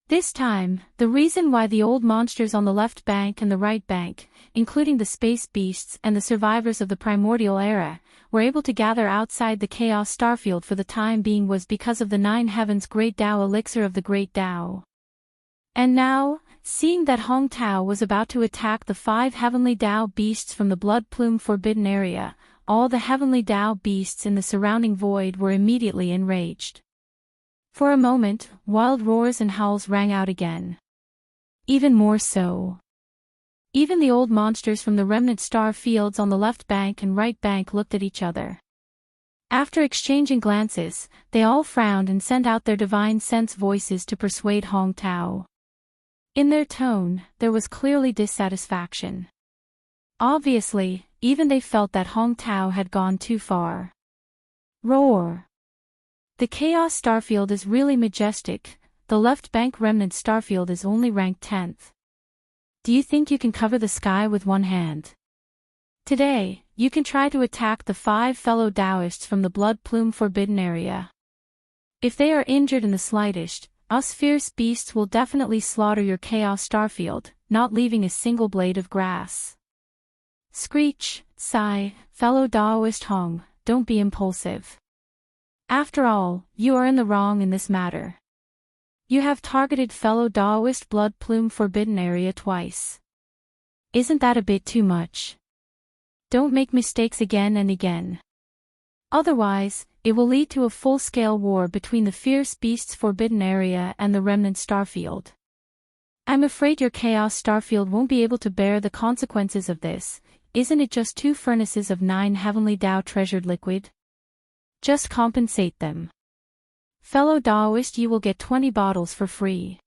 This time, the reason why the old monsters on the left bank and the right bank, including the space beasts and the survivors of the primordial era, were able to gather outside the Chaos Starfield for the time being was because of the Nine Heavens Great Tao elixir of the Great Tao. And now, seeing that Hong Tao was about to attack the 5 heavenly Tao beasts from the blood plume forbidden area, all the heavenly Tao beasts in the surrounding void were immediately enraged. For a moment, wild roars and howls rang out again. Even more so. Even the old monsters from the remnant star fields on the left bank and right bank looked at each other. After exchanging glances, they all frowned and sent out their divine sense voices to persuade Hong Tao. In their tone, there was clearly dissatisfaction. Obviously, even they felt that Hong Tao had gone too far. Roar! The Chaos Starfield is really majestic, the left bank remnant starfield is only ranked 10th. Do you think you can cover the sky with one hand? Today, you can try to attack the 5 fellow Taoists from the blood plume forbidden area. If they are injured in the slightest, us fierce beasts will definitely slaughter your Chaos Starfield, not leaving a single blade of grass. Screech, sigh, fellow Taoist Hong, don't be impulsive. After all, you are in the wrong in this matter. You have targeted fellow Taoist blood plume forbidden area twice. Isn't that a bit too much? Don't make mistakes again and again. Otherwise, it will lead to a full-scale war between the fierce beasts forbidden area and the remnant starfield. I'm afraid your Chaos Starfield won't be able to bear the consequences of this. Isn't it just 2 furnaces of 9 heavenly Tao treasured liquid? Just compensate them. Fellow Taoist, you will get 20 bottles for free.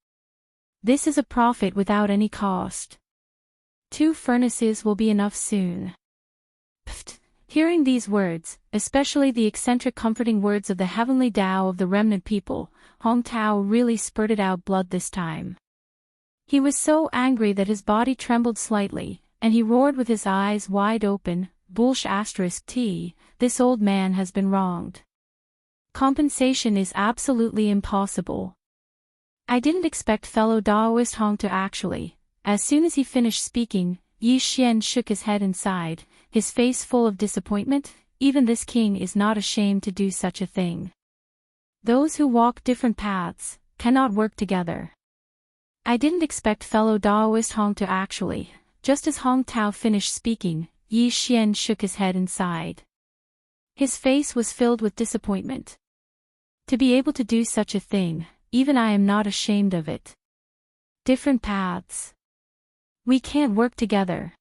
This is a profit without any cost. 2 furnaces will be enough soon. Pfft. Hearing these words, especially the eccentric comforting words of the heavenly Tao of the remnant people, Hong Tao really spurted out blood this time. He was so angry that his body trembled slightly, and he roared with his eyes wide open, *T, this old man has been wronged. Compensation is absolutely impossible. I didn't expect fellow Taoist Hong to actually. As soon as he finished speaking, Yi Xian shook his head and sighed, his face full of disappointment. Even this king is not ashamed to do such a thing. Those who walk different paths cannot work together. I didn't expect fellow Taoist Hong to actually. Just as Hong Tao finished speaking, Yi Xian shook his head and sighed. His face was filled with disappointment. To be able to do such a thing, even I am not ashamed of it. Different paths. We can't work together.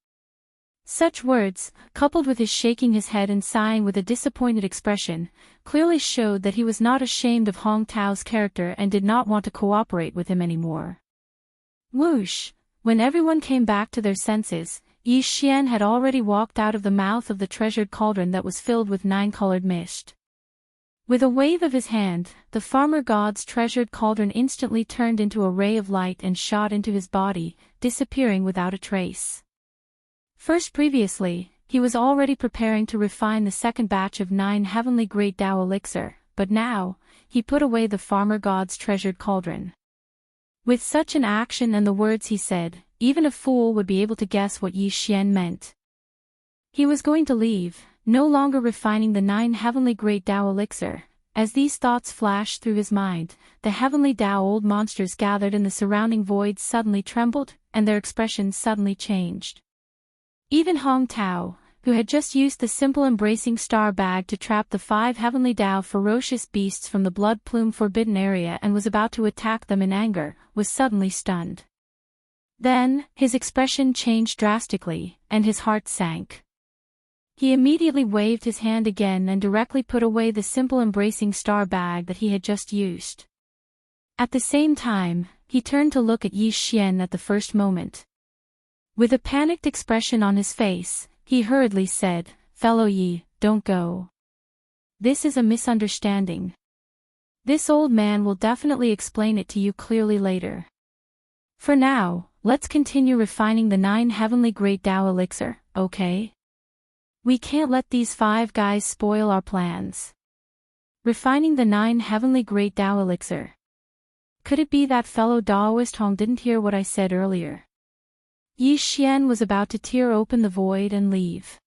Such words, coupled with his shaking his head and sighing with a disappointed expression, clearly showed that he was not ashamed of Hong Tao's character and did not want to cooperate with him anymore. Whoosh! When everyone came back to their senses, Yi Xian had already walked out of the mouth of the treasured cauldron that was filled with 9-colored mist. With a wave of his hand, the farmer god's treasured cauldron instantly turned into a ray of light and shot into his body, disappearing without a trace. Previously, he was already preparing to refine the second batch of 9 heavenly great Tao elixir, but now, he put away the farmer god's treasured cauldron. With such an action and the words he said, even a fool would be able to guess what Yi Xian meant. He was going to leave, no longer refining the 9 heavenly great Tao elixir. As these thoughts flashed through his mind, the heavenly Tao old monsters gathered in the surrounding void suddenly trembled, and their expressions suddenly changed. Even Hong Tao, who had just used the simple embracing star bag to trap the 5 heavenly Tao ferocious beasts from the blood plume forbidden area and was about to attack them in anger, was suddenly stunned. Then, his expression changed drastically, and his heart sank. He immediately waved his hand again and directly put away the simple embracing star bag that he had just used. At the same time, he turned to look at Yi Xian at the first moment. With a panicked expression on his face, he hurriedly said, "Fellow Yi, don't go. This is a misunderstanding. This old man will definitely explain it to you clearly later. For now, let's continue refining the 9 heavenly great Tao elixir, okay? We can't let these 5 guys spoil our plans." Refining the 9 heavenly great Tao elixir. Could it be that fellow Daoist Hong didn't hear what I said earlier? Yi Xian was about to tear open the void and leave.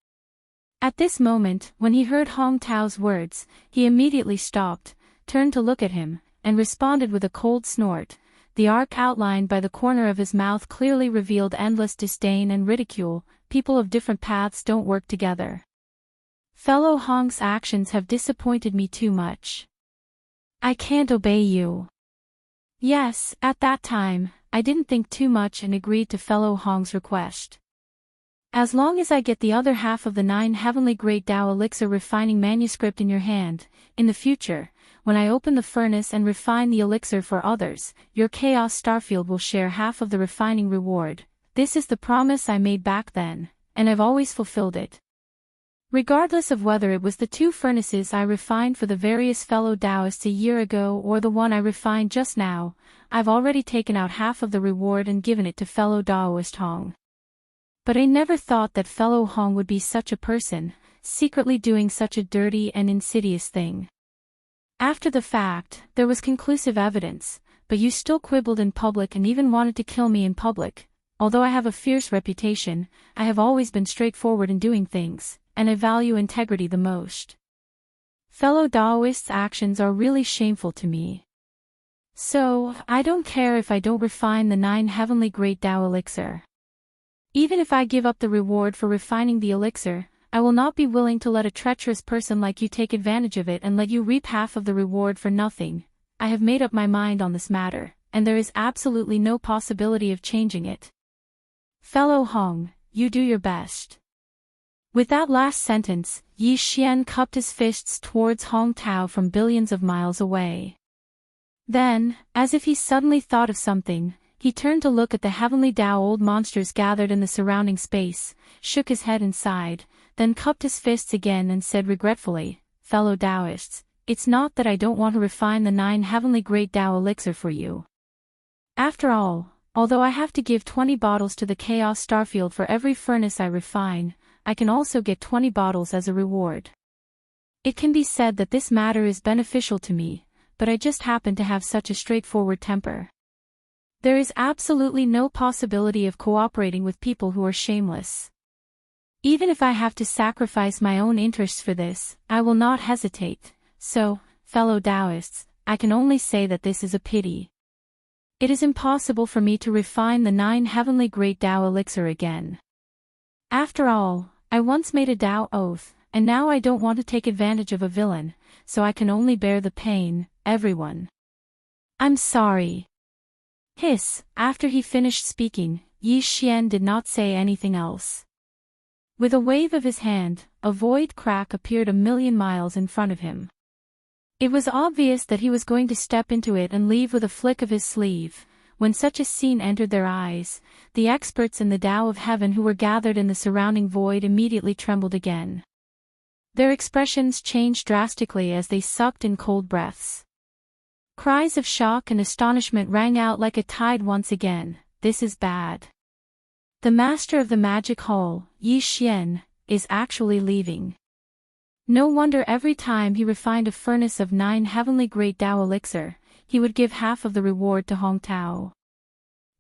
At this moment, when he heard Hong Tao's words, he immediately stopped, turned to look at him, and responded with a cold snort. The arc outlined by the corner of his mouth clearly revealed endless disdain and ridicule. People of different paths don't work together. Fellow Hong's actions have disappointed me too much. I can't obey you. Yes, at that time, I didn't think too much and agreed to fellow Hong's request. As long as I get the other half of the 9 heavenly great Tao elixir refining manuscript in your hand, in the future, when I open the furnace and refine the elixir for others, your Chaos Starfield will share half of the refining reward. This is the promise I made back then, and I've always fulfilled it. Regardless of whether it was the 2 furnaces I refined for the various fellow Taoists a year ago or the one I refined just now, I've already taken out half of the reward and given it to fellow Daoist Hong. But I never thought that fellow Hong would be such a person, secretly doing such a dirty and insidious thing. After the fact, there was conclusive evidence, but you still quibbled in public and even wanted to kill me in public. Although I have a fierce reputation, I have always been straightforward in doing things, and I value integrity the most. Fellow Daoists' actions are really shameful to me. So, I don't care if I don't refine the 9 heavenly great Tao elixir. Even if I give up the reward for refining the elixir, I will not be willing to let a treacherous person like you take advantage of it and let you reap half of the reward for nothing. I have made up my mind on this matter, and there is absolutely no possibility of changing it. Fellow Hong, you do your best. With that last sentence, Yi Xian cupped his fists towards Hong Tao from billions of miles away. Then, as if he suddenly thought of something, he turned to look at the heavenly Tao old monsters gathered in the surrounding space, shook his head and sighed, then cupped his fists again and said regretfully, "Fellow Taoists, it's not that I don't want to refine the 9 heavenly great Tao elixir for you. After all, although I have to give 20 bottles to the Chaos Starfield for every furnace I refine, I can also get 20 bottles as a reward. It can be said that this matter is beneficial to me, but I just happen to have such a straightforward temper. There is absolutely no possibility of cooperating with people who are shameless. Even if I have to sacrifice my own interests for this, I will not hesitate. So, fellow Taoists, I can only say that this is a pity. It is impossible for me to refine the 9 heavenly great Tao elixir again. After all, I once made a Tao oath, and now I don't want to take advantage of a villain, so I can only bear the pain, everyone. I'm sorry." Hiss, after he finished speaking, Yi Xian did not say anything else. With a wave of his hand, a void crack appeared a million miles in front of him. It was obvious that he was going to step into it and leave with a flick of his sleeve. When such a scene entered their eyes, the experts in the Tao of Heaven who were gathered in the surrounding void immediately trembled again. Their expressions changed drastically as they sucked in cold breaths. Cries of shock and astonishment rang out like a tide once again. This is bad. The master of the magic hall, Yi Xian, is actually leaving. No wonder every time he refined a furnace of 9 heavenly great Tao elixir, he would give half of the reward to Hong Tao.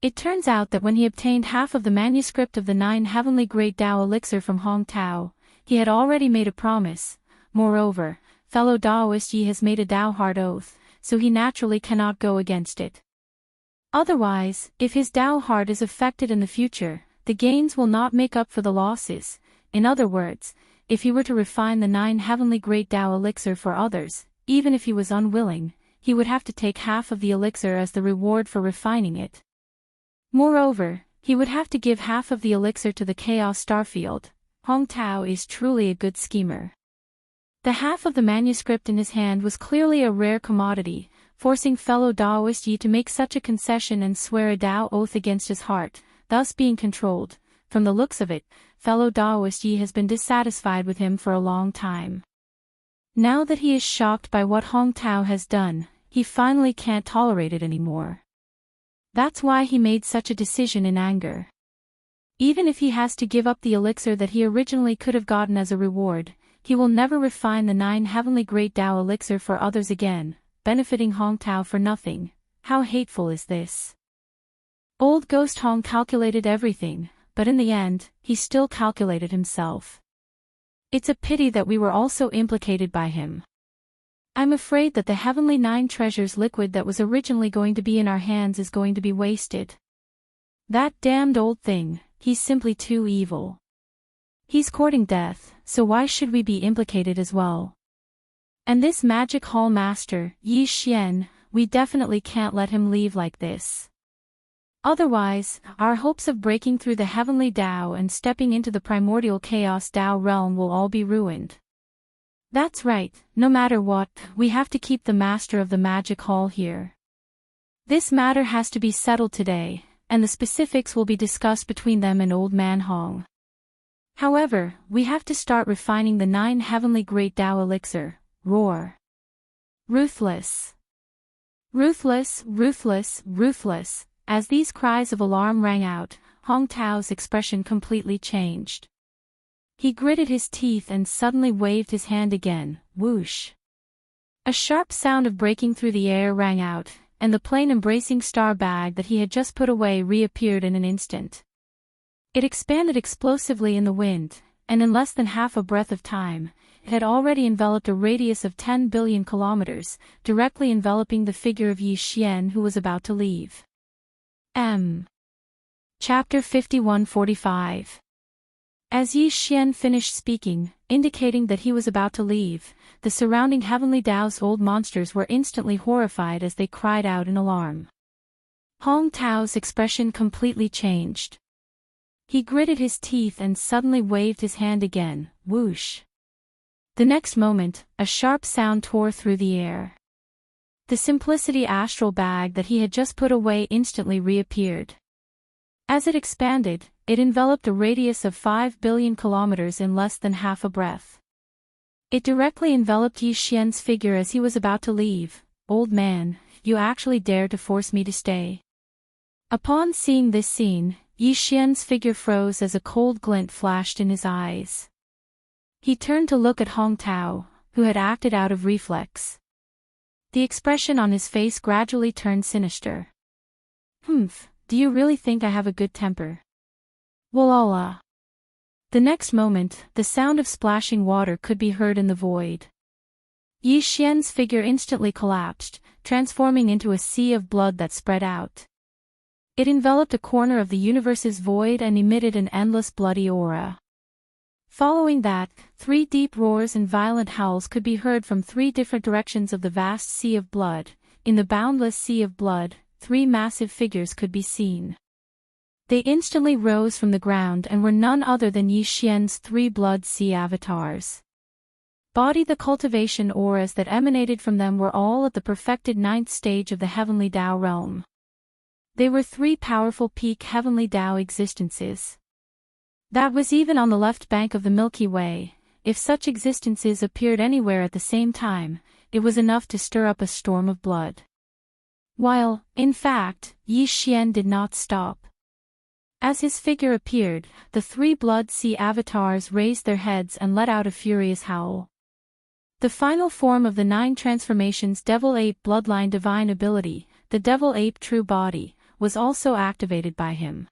It turns out that when he obtained half of the manuscript of the 9 heavenly great Tao elixir from Hong Tao, he had already made a promise. Moreover, fellow Daoist Yi has made a Tao heart oath, so he naturally cannot go against it. Otherwise, if his Tao heart is affected in the future, the gains will not make up for the losses. In other words, if he were to refine the 9 heavenly great Tao elixir for others, even if he was unwilling, he would have to take half of the elixir as the reward for refining it. Moreover, he would have to give half of the elixir to the Chaos Starfield. Hong Tao is truly a good schemer. The half of the manuscript in his hand was clearly a rare commodity, forcing fellow Daoist Yi to make such a concession and swear a Dao oath against his heart, thus being controlled. From the looks of it, fellow Daoist Yi has been dissatisfied with him for a long time. Now that he is shocked by what Hong Tao has done, he finally can't tolerate it anymore. That's why he made such a decision in anger. Even if he has to give up the elixir that he originally could have gotten as a reward, he will never refine the 9 heavenly great Dao elixir for others again, benefiting Hong Tao for nothing. How hateful is this? Old Ghost Hong calculated everything, but in the end, he still calculated himself. It's a pity that we were also implicated by him. I'm afraid that the heavenly 9 treasures liquid that was originally going to be in our hands is going to be wasted. That damned old thing, he's simply too evil. He's courting death, so why should we be implicated as well? And this magic hall master, Yi Xian, we definitely can't let him leave like this. Otherwise, our hopes of breaking through the heavenly Dao and stepping into the primordial chaos Dao realm will all be ruined. That's right, no matter what, we have to keep the master of the magic hall here. This matter has to be settled today, and the specifics will be discussed between them and Old Man Hong. However, we have to start refining the 9 heavenly great Dao elixir. Roar. Ruthless. Ruthless, ruthless, ruthless. As these cries of alarm rang out, Hong Tao's expression completely changed. He gritted his teeth and suddenly waved his hand again, whoosh. A sharp sound of breaking through the air rang out, and the plain embracing star bag that he had just put away reappeared in an instant. It expanded explosively in the wind, and in less than half a breath of time, it had already enveloped a radius of 10 billion kilometers, directly enveloping the figure of Yi Xian who was about to leave. Chapter 5145. As Yi Xian finished speaking, indicating that he was about to leave, the surrounding heavenly Dao's old monsters were instantly horrified as they cried out in alarm. Hong Tao's expression completely changed. He gritted his teeth and suddenly waved his hand again, whoosh. The next moment, a sharp sound tore through the air. The Simplicity astral bag that he had just put away instantly reappeared. As it expanded, it enveloped a radius of 5 billion kilometers in less than half a breath. It directly enveloped Yi Xian's figure as he was about to leave. Old man, you actually dare to force me to stay. Upon seeing this scene, Yi Xian's figure froze as a cold glint flashed in his eyes. He turned to look at Hong Tao, who had acted out of reflex. The expression on his face gradually turned sinister. Do you really think I have a good temper? Walala. The next moment, the sound of splashing water could be heard in the void. Yi Xian's figure instantly collapsed, transforming into a sea of blood that spread out. It enveloped a corner of the universe's void and emitted an endless bloody aura. Following that, 3 deep roars and violent howls could be heard from 3 different directions of the vast sea of blood. In the boundless sea of blood, 3 massive figures could be seen. They instantly rose from the ground and were none other than Yi Xian's 3 blood sea avatars. The cultivation auras that emanated from them were all at the perfected 9th stage of the heavenly Dao realm. They were 3 powerful peak heavenly Dao existences. That was even on the left bank of the Milky Way. If such existences appeared anywhere at the same time, it was enough to stir up a storm of blood. While, in fact, Yi Xian did not stop. As his figure appeared, the 3 blood sea avatars raised their heads and let out a furious howl. The final form of the 9 transformations Devil Ape Bloodline Divine Ability, the Devil Ape True Body, was also activated by him.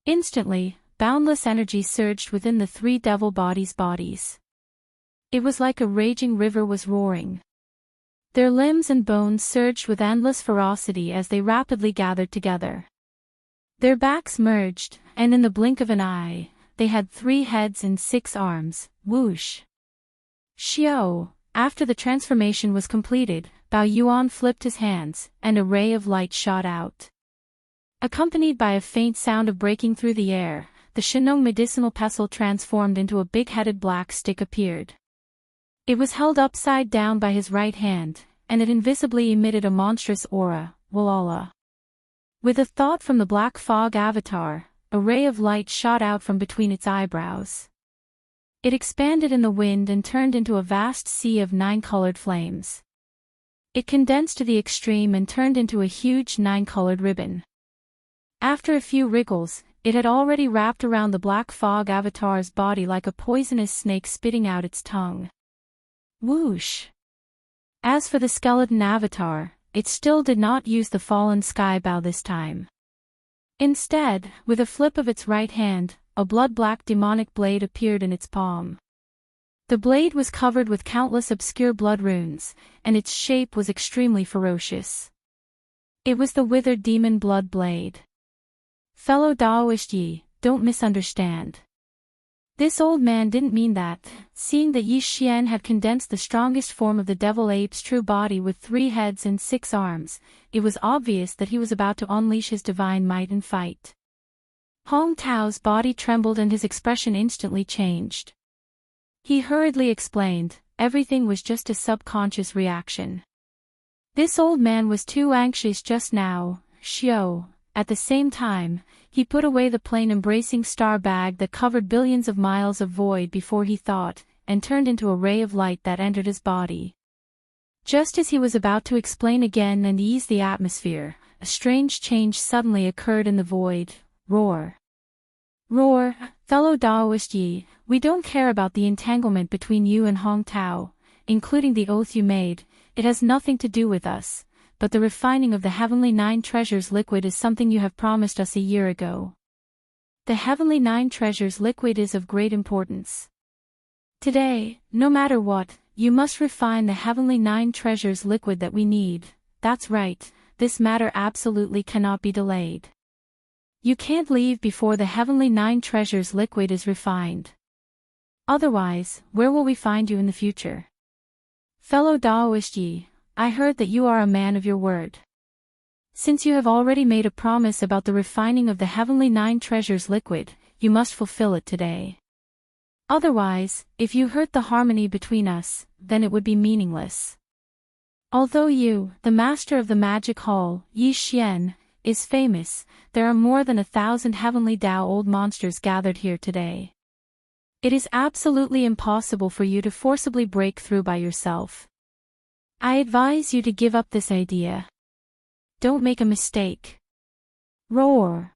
Instantly, boundless energy surged within the 3 devil bodies. It was like a raging river was roaring. Their limbs and bones surged with endless ferocity as they rapidly gathered together. Their backs merged, and in the blink of an eye, they had 3 heads and 6 arms, whoosh. Xiao, after the transformation was completed, Bao Yuan flipped his hands, and a ray of light shot out. Accompanied by a faint sound of breaking through the air, the Shenong medicinal pestle transformed into a big-headed black stick appeared. It was held upside down by his right hand, and it invisibly emitted a monstrous aura, Walala. With a thought from the black fog avatar, a ray of light shot out from between its eyebrows. It expanded in the wind and turned into a vast sea of 9-colored flames. It condensed to the extreme and turned into a huge 9-colored ribbon. After a few wriggles, it had already wrapped around the black fog avatar's body like a poisonous snake spitting out its tongue. Whoosh! As for the skeleton avatar, it still did not use the fallen sky bow this time. Instead, with a flip of its right hand, a blood-black demonic blade appeared in its palm. The blade was covered with countless obscure blood runes, and its shape was extremely ferocious. It was the withered demon blood blade. Fellow Daoist Yi, don't misunderstand. This old man didn't mean that, seeing that Yi Xian had condensed the strongest form of the devil ape's true body with 3 heads and 6 arms, it was obvious that he was about to unleash his divine might and fight. Hong Tao's body trembled and his expression instantly changed. He hurriedly explained, everything was just a subconscious reaction. This old man was too anxious just now, Xiao. At the same time, he put away the plain embracing star bag that covered billions of miles of void before he thought, and turned into a ray of light that entered his body. Just as he was about to explain again and ease the atmosphere, a strange change suddenly occurred in the void. Roar! Roar, fellow Daoist Yi, we don't care about the entanglement between you and Hong Tao, including the oath you made, it has nothing to do with us. But the refining of the Heavenly 9 Treasures liquid is something you have promised us a year ago. The Heavenly 9 Treasures liquid is of great importance. Today, no matter what, you must refine the Heavenly 9 Treasures liquid that we need. That's right, this matter absolutely cannot be delayed. You can't leave before the Heavenly 9 Treasures liquid is refined. Otherwise, where will we find you in the future? Fellow Daoist Yi, I heard that you are a man of your word. Since you have already made a promise about the refining of the Heavenly 9 Treasures liquid, you must fulfill it today. Otherwise, if you hurt the harmony between us, then it would be meaningless. Although you, the master of the magic hall, Yi Xian, is famous, there are more than 1,000 Heavenly Dao old monsters gathered here today. It is absolutely impossible for you to forcibly break through by yourself. I advise you to give up this idea. Don't make a mistake. Roar!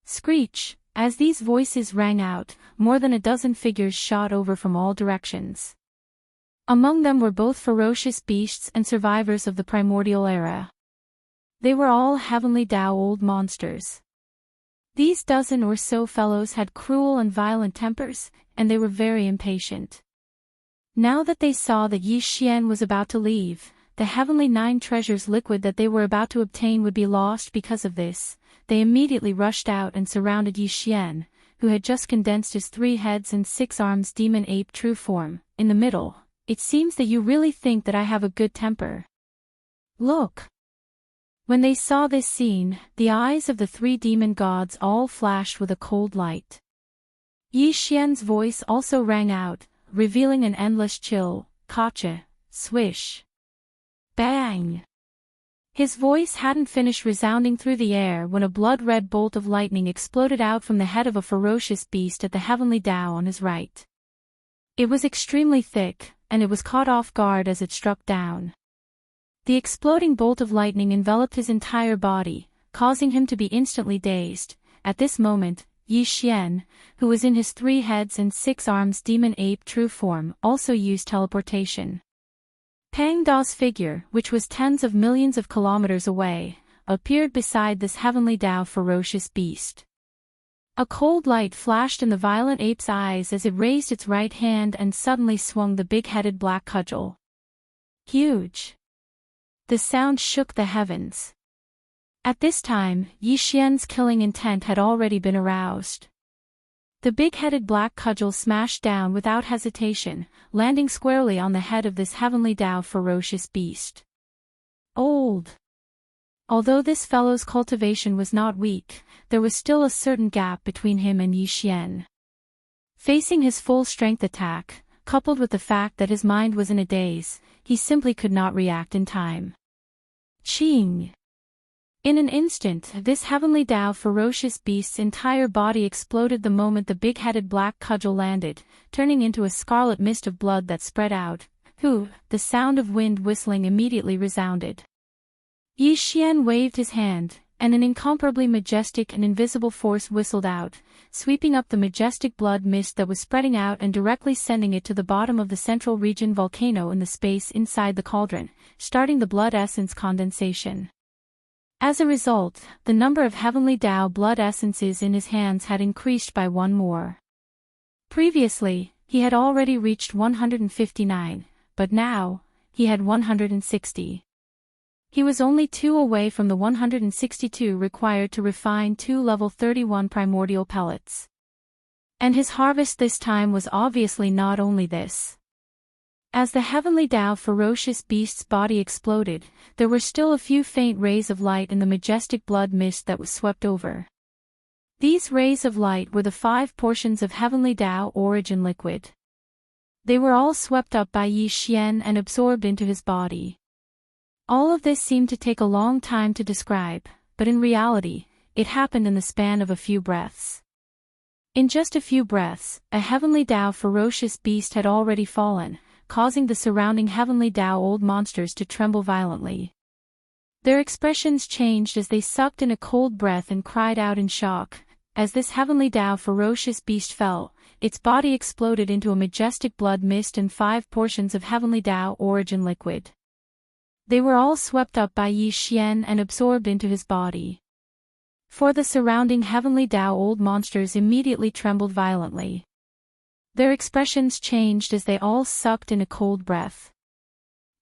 Screech! As these voices rang out, more than a dozen figures shot over from all directions. Among them were both ferocious beasts and survivors of the primordial era. They were all Heavenly Dao old monsters. These dozen or so fellows had cruel and violent tempers, and they were very impatient. Now that they saw that Yi Xian was about to leave, the Heavenly 9 Treasures liquid that they were about to obtain would be lost because of this, they immediately rushed out and surrounded Yi Xian, who had just condensed his 3 heads and 6 arms demon ape true form, in the middle. It seems that you really think that I have a good temper. Look! When they saw this scene, the eyes of the 3 demon gods all flashed with a cold light. Yi Xian's voice also rang out, revealing an endless chill, gotcha, swish. Bang! His voice hadn't finished resounding through the air when a blood-red bolt of lightning exploded out from the head of a ferocious beast at the Heavenly Dao on his right. It was extremely thick, and it was caught off guard as it struck down. The exploding bolt of lightning enveloped his entire body, causing him to be instantly dazed. At this moment, Yi Xian, who was in his 3 heads and 6 arms demon ape true form, also used teleportation. Pang Da's figure, which was tens of millions of kilometers away, appeared beside this Heavenly Dao ferocious beast. A cold light flashed in the violent ape's eyes as it raised its right hand and suddenly swung the big-headed black cudgel. Huge! The sound shook the heavens. At this time, Yi Xian's killing intent had already been aroused. The big-headed black cudgel smashed down without hesitation, landing squarely on the head of this Heavenly Dao ferocious beast. Old! Although this fellow's cultivation was not weak, there was still a certain gap between him and Yi Xian. Facing his full-strength attack, coupled with the fact that his mind was in a daze, he simply could not react in time. Ching! In an instant, this heavenly Tao ferocious beast's entire body exploded the moment the big-headed black cudgel landed, turning into a scarlet mist of blood that spread out. The sound of wind whistling immediately resounded. Yi Xian waved his hand, and an incomparably majestic and invisible force whistled out, sweeping up the majestic blood mist that was spreading out and directly sending it to the bottom of the central region volcano in the space inside the cauldron, starting the blood essence condensation. As a result, the number of heavenly Tao blood essences in his hands had increased by one more. Previously, he had already reached 159, but now, he had 160. He was only 2 away from the 162 required to refine 2 level 31 primordial pellets. And his harvest this time was obviously not only this. As the heavenly Tao ferocious beast's body exploded, there were still a few faint rays of light in the majestic blood mist that was swept over. These rays of light were the 5 portions of heavenly Tao origin liquid. They were all swept up by Yi Xian and absorbed into his body. All of this seemed to take a long time to describe, but in reality, it happened in the span of a few breaths. In just a few breaths, a heavenly Tao ferocious beast had already fallen, causing the surrounding heavenly Tao old monsters to tremble violently. Their expressions changed as they sucked in a cold breath and cried out in shock. As this heavenly Tao ferocious beast fell, its body exploded into a majestic blood mist and 5 portions of heavenly Tao origin liquid. They were all swept up by Yi Xian and absorbed into his body. For the surrounding heavenly Tao old monsters immediately trembled violently. Their expressions changed as they all sucked in a cold breath.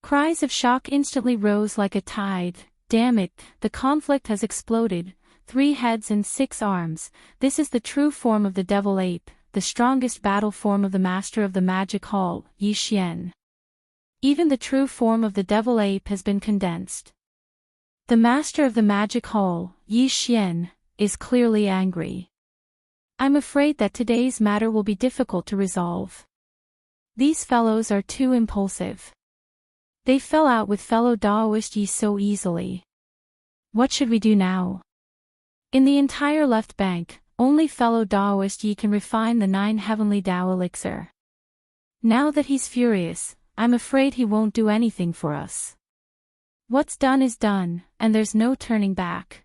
Cries of shock instantly rose like a tide. Damn it, the conflict has exploded. 3 heads and 6 arms, this is the true form of the devil ape, the strongest battle form of the master of the magic hall, Yi Xian. Even the true form of the devil ape has been condensed. The master of the magic hall, Yi Xian, is clearly angry. I'm afraid that today's matter will be difficult to resolve. These fellows are too impulsive. They fell out with fellow Daoist Yi so easily. What should we do now? In the entire left bank, only fellow Daoist Yi can refine the 9 heavenly Tao elixir. Now that he's furious, I'm afraid he won't do anything for us. What's done is done, and there's no turning back.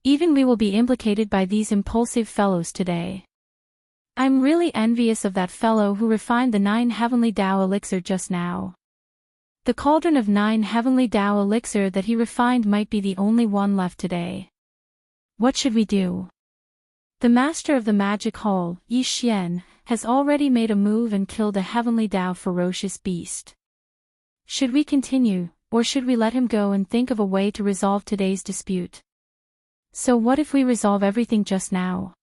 Even we will be implicated by these impulsive fellows today. I'm really envious of that fellow who refined the 9 heavenly Tao elixir just now. The cauldron of 9 heavenly Tao elixir that he refined might be the only one left today. What should we do? The master of the magic hall, Yi Xian, has already made a move and killed a heavenly Tao ferocious beast. Should we continue, or should we let him go and think of a way to resolve today's dispute? So what if we resolve everything just now?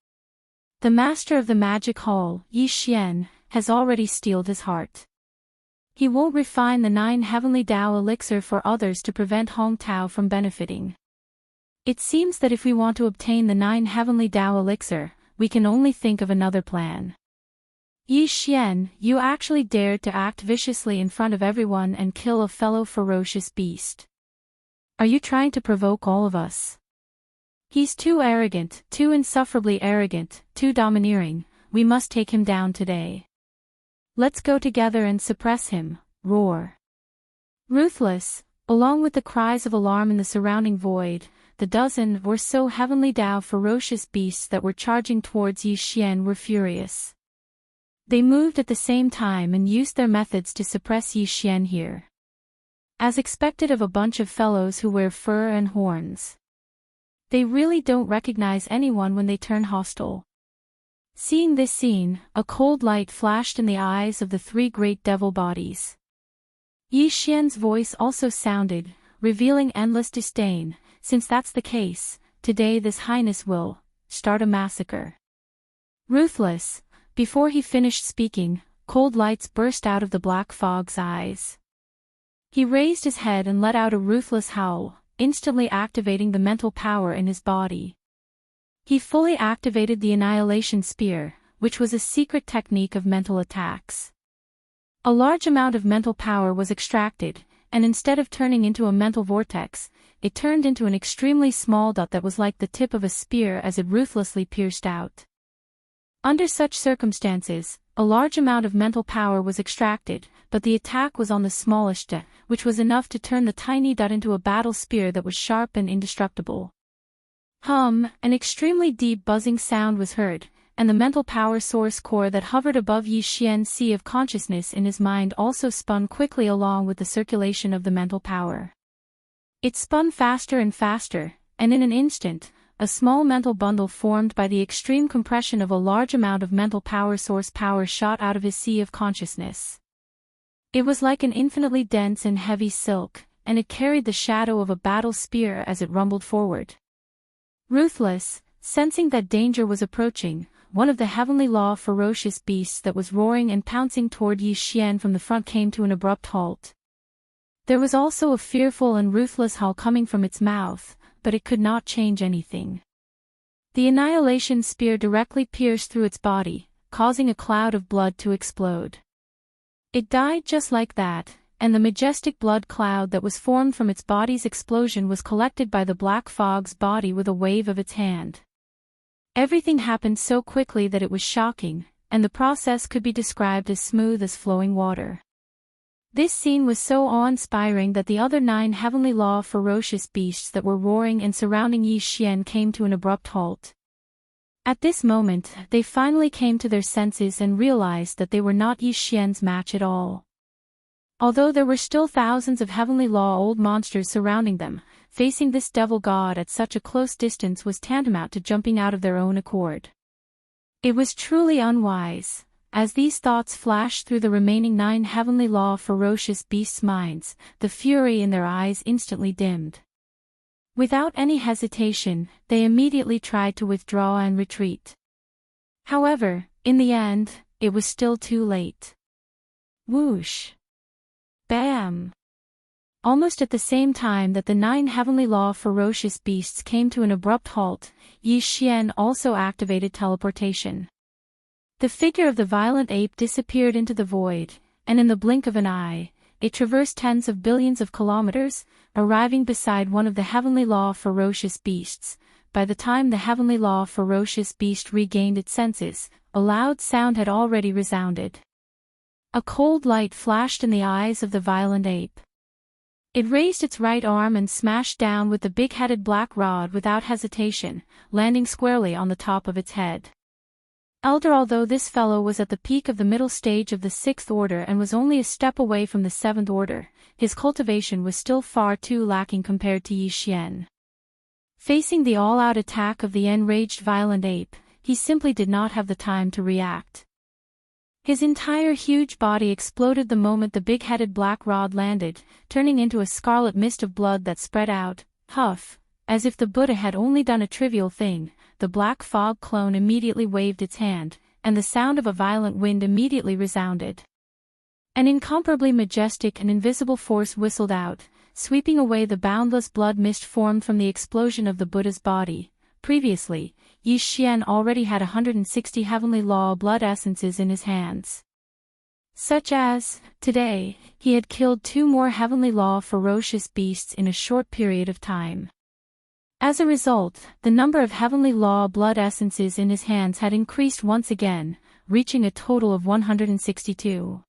The master of the magic hall, Yi Xian, has already steeled his heart. He won't refine the 9 heavenly Tao elixir for others to prevent Hong Tao from benefiting. It seems that if we want to obtain the 9 heavenly Tao elixir, we can only think of another plan. Yi Xian, you actually dared to act viciously in front of everyone and kill a fellow ferocious beast. Are you trying to provoke all of us? He's too arrogant, too insufferably arrogant, too domineering. We must take him down today. Let's go together and suppress him, roar. Ruthless, along with the cries of alarm in the surrounding void, the dozen or so heavenly Tao ferocious beasts that were charging towards Yi Xian were furious. They moved at the same time and used their methods to suppress Yi Xian here. As expected of a bunch of fellows who wear fur and horns. They really don't recognize anyone when they turn hostile. Seeing this scene, a cold light flashed in the eyes of the 3 great devil bodies. Yi Xian's voice also sounded, revealing endless disdain. Since that's the case, today this highness will start a massacre. Ruthless. Before he finished speaking, cold lights burst out of the black fog's eyes. He raised his head and let out a ruthless howl, instantly activating the mental power in his body. He fully activated the Annihilation Spear, which was a secret technique of mental attacks. A large amount of mental power was extracted, and instead of turning into a mental vortex, it turned into an extremely small dot that was like the tip of a spear as it ruthlessly pierced out. Under such circumstances, a large amount of mental power was extracted, but the attack was on the smallest dot, which was enough to turn the tiny dot into a battle spear that was sharp and indestructible. An extremely deep buzzing sound was heard, and the mental power source core that hovered above Yi Xian's sea of consciousness in his mind also spun quickly along with the circulation of the mental power. It spun faster and faster, and in an instant, a small mental bundle formed by the extreme compression of a large amount of mental power source power shot out of his sea of consciousness. It was like an infinitely dense and heavy silk, and it carried the shadow of a battle spear as it rumbled forward. Ruthless, sensing that danger was approaching, one of the heavenly law ferocious beasts that was roaring and pouncing toward Yi Xian from the front came to an abrupt halt. There was also a fearful and ruthless howl coming from its mouth, but it could not change anything. The annihilation spear directly pierced through its body, causing a cloud of blood to explode. It died just like that, and the majestic blood cloud that was formed from its body's explosion was collected by the black fog's body with a wave of its hand. Everything happened so quickly that it was shocking, and the process could be described as smooth as flowing water. This scene was so awe-inspiring that the other 9 heavenly law ferocious beasts that were roaring and surrounding Yi Xian came to an abrupt halt. At this moment, they finally came to their senses and realized that they were not Yi Xian's match at all. Although there were still thousands of heavenly law old monsters surrounding them, facing this devil god at such a close distance was tantamount to jumping out of their own accord. It was truly unwise. As these thoughts flashed through the remaining 9 heavenly law ferocious beasts' minds, the fury in their eyes instantly dimmed. Without any hesitation, they immediately tried to withdraw and retreat. However, in the end, it was still too late. Whoosh! Bam! Almost at the same time that the 9 heavenly law ferocious beasts came to an abrupt halt, Yi Xian also activated teleportation. The figure of the violent ape disappeared into the void, and in the blink of an eye, it traversed tens of billions of kilometers, arriving beside one of the heavenly law ferocious beasts. By the time the heavenly law ferocious beast regained its senses, a loud sound had already resounded. A cold light flashed in the eyes of the violent ape. It raised its right arm and smashed down with the big-headed black rod without hesitation, landing squarely on the top of its head. Although this fellow was at the peak of the middle stage of the 6th order and was only a step away from the 7th order, his cultivation was still far too lacking compared to Yi Xian. Facing the all-out attack of the enraged violent ape, he simply did not have the time to react. His entire huge body exploded the moment the big-headed black rod landed, turning into a scarlet mist of blood that spread out. As if the Buddha had only done a trivial thing, the black fog clone immediately waved its hand, and the sound of a violent wind immediately resounded. An incomparably majestic and invisible force whistled out, sweeping away the boundless blood mist formed from the explosion of the Buddha's body. Previously, Yi Xian already had 160 heavenly law blood essences in his hands. Such as, today, he had killed 2 more heavenly law ferocious beasts in a short period of time. As a result, the number of heavenly law blood essences in his hands had increased once again, reaching a total of 162.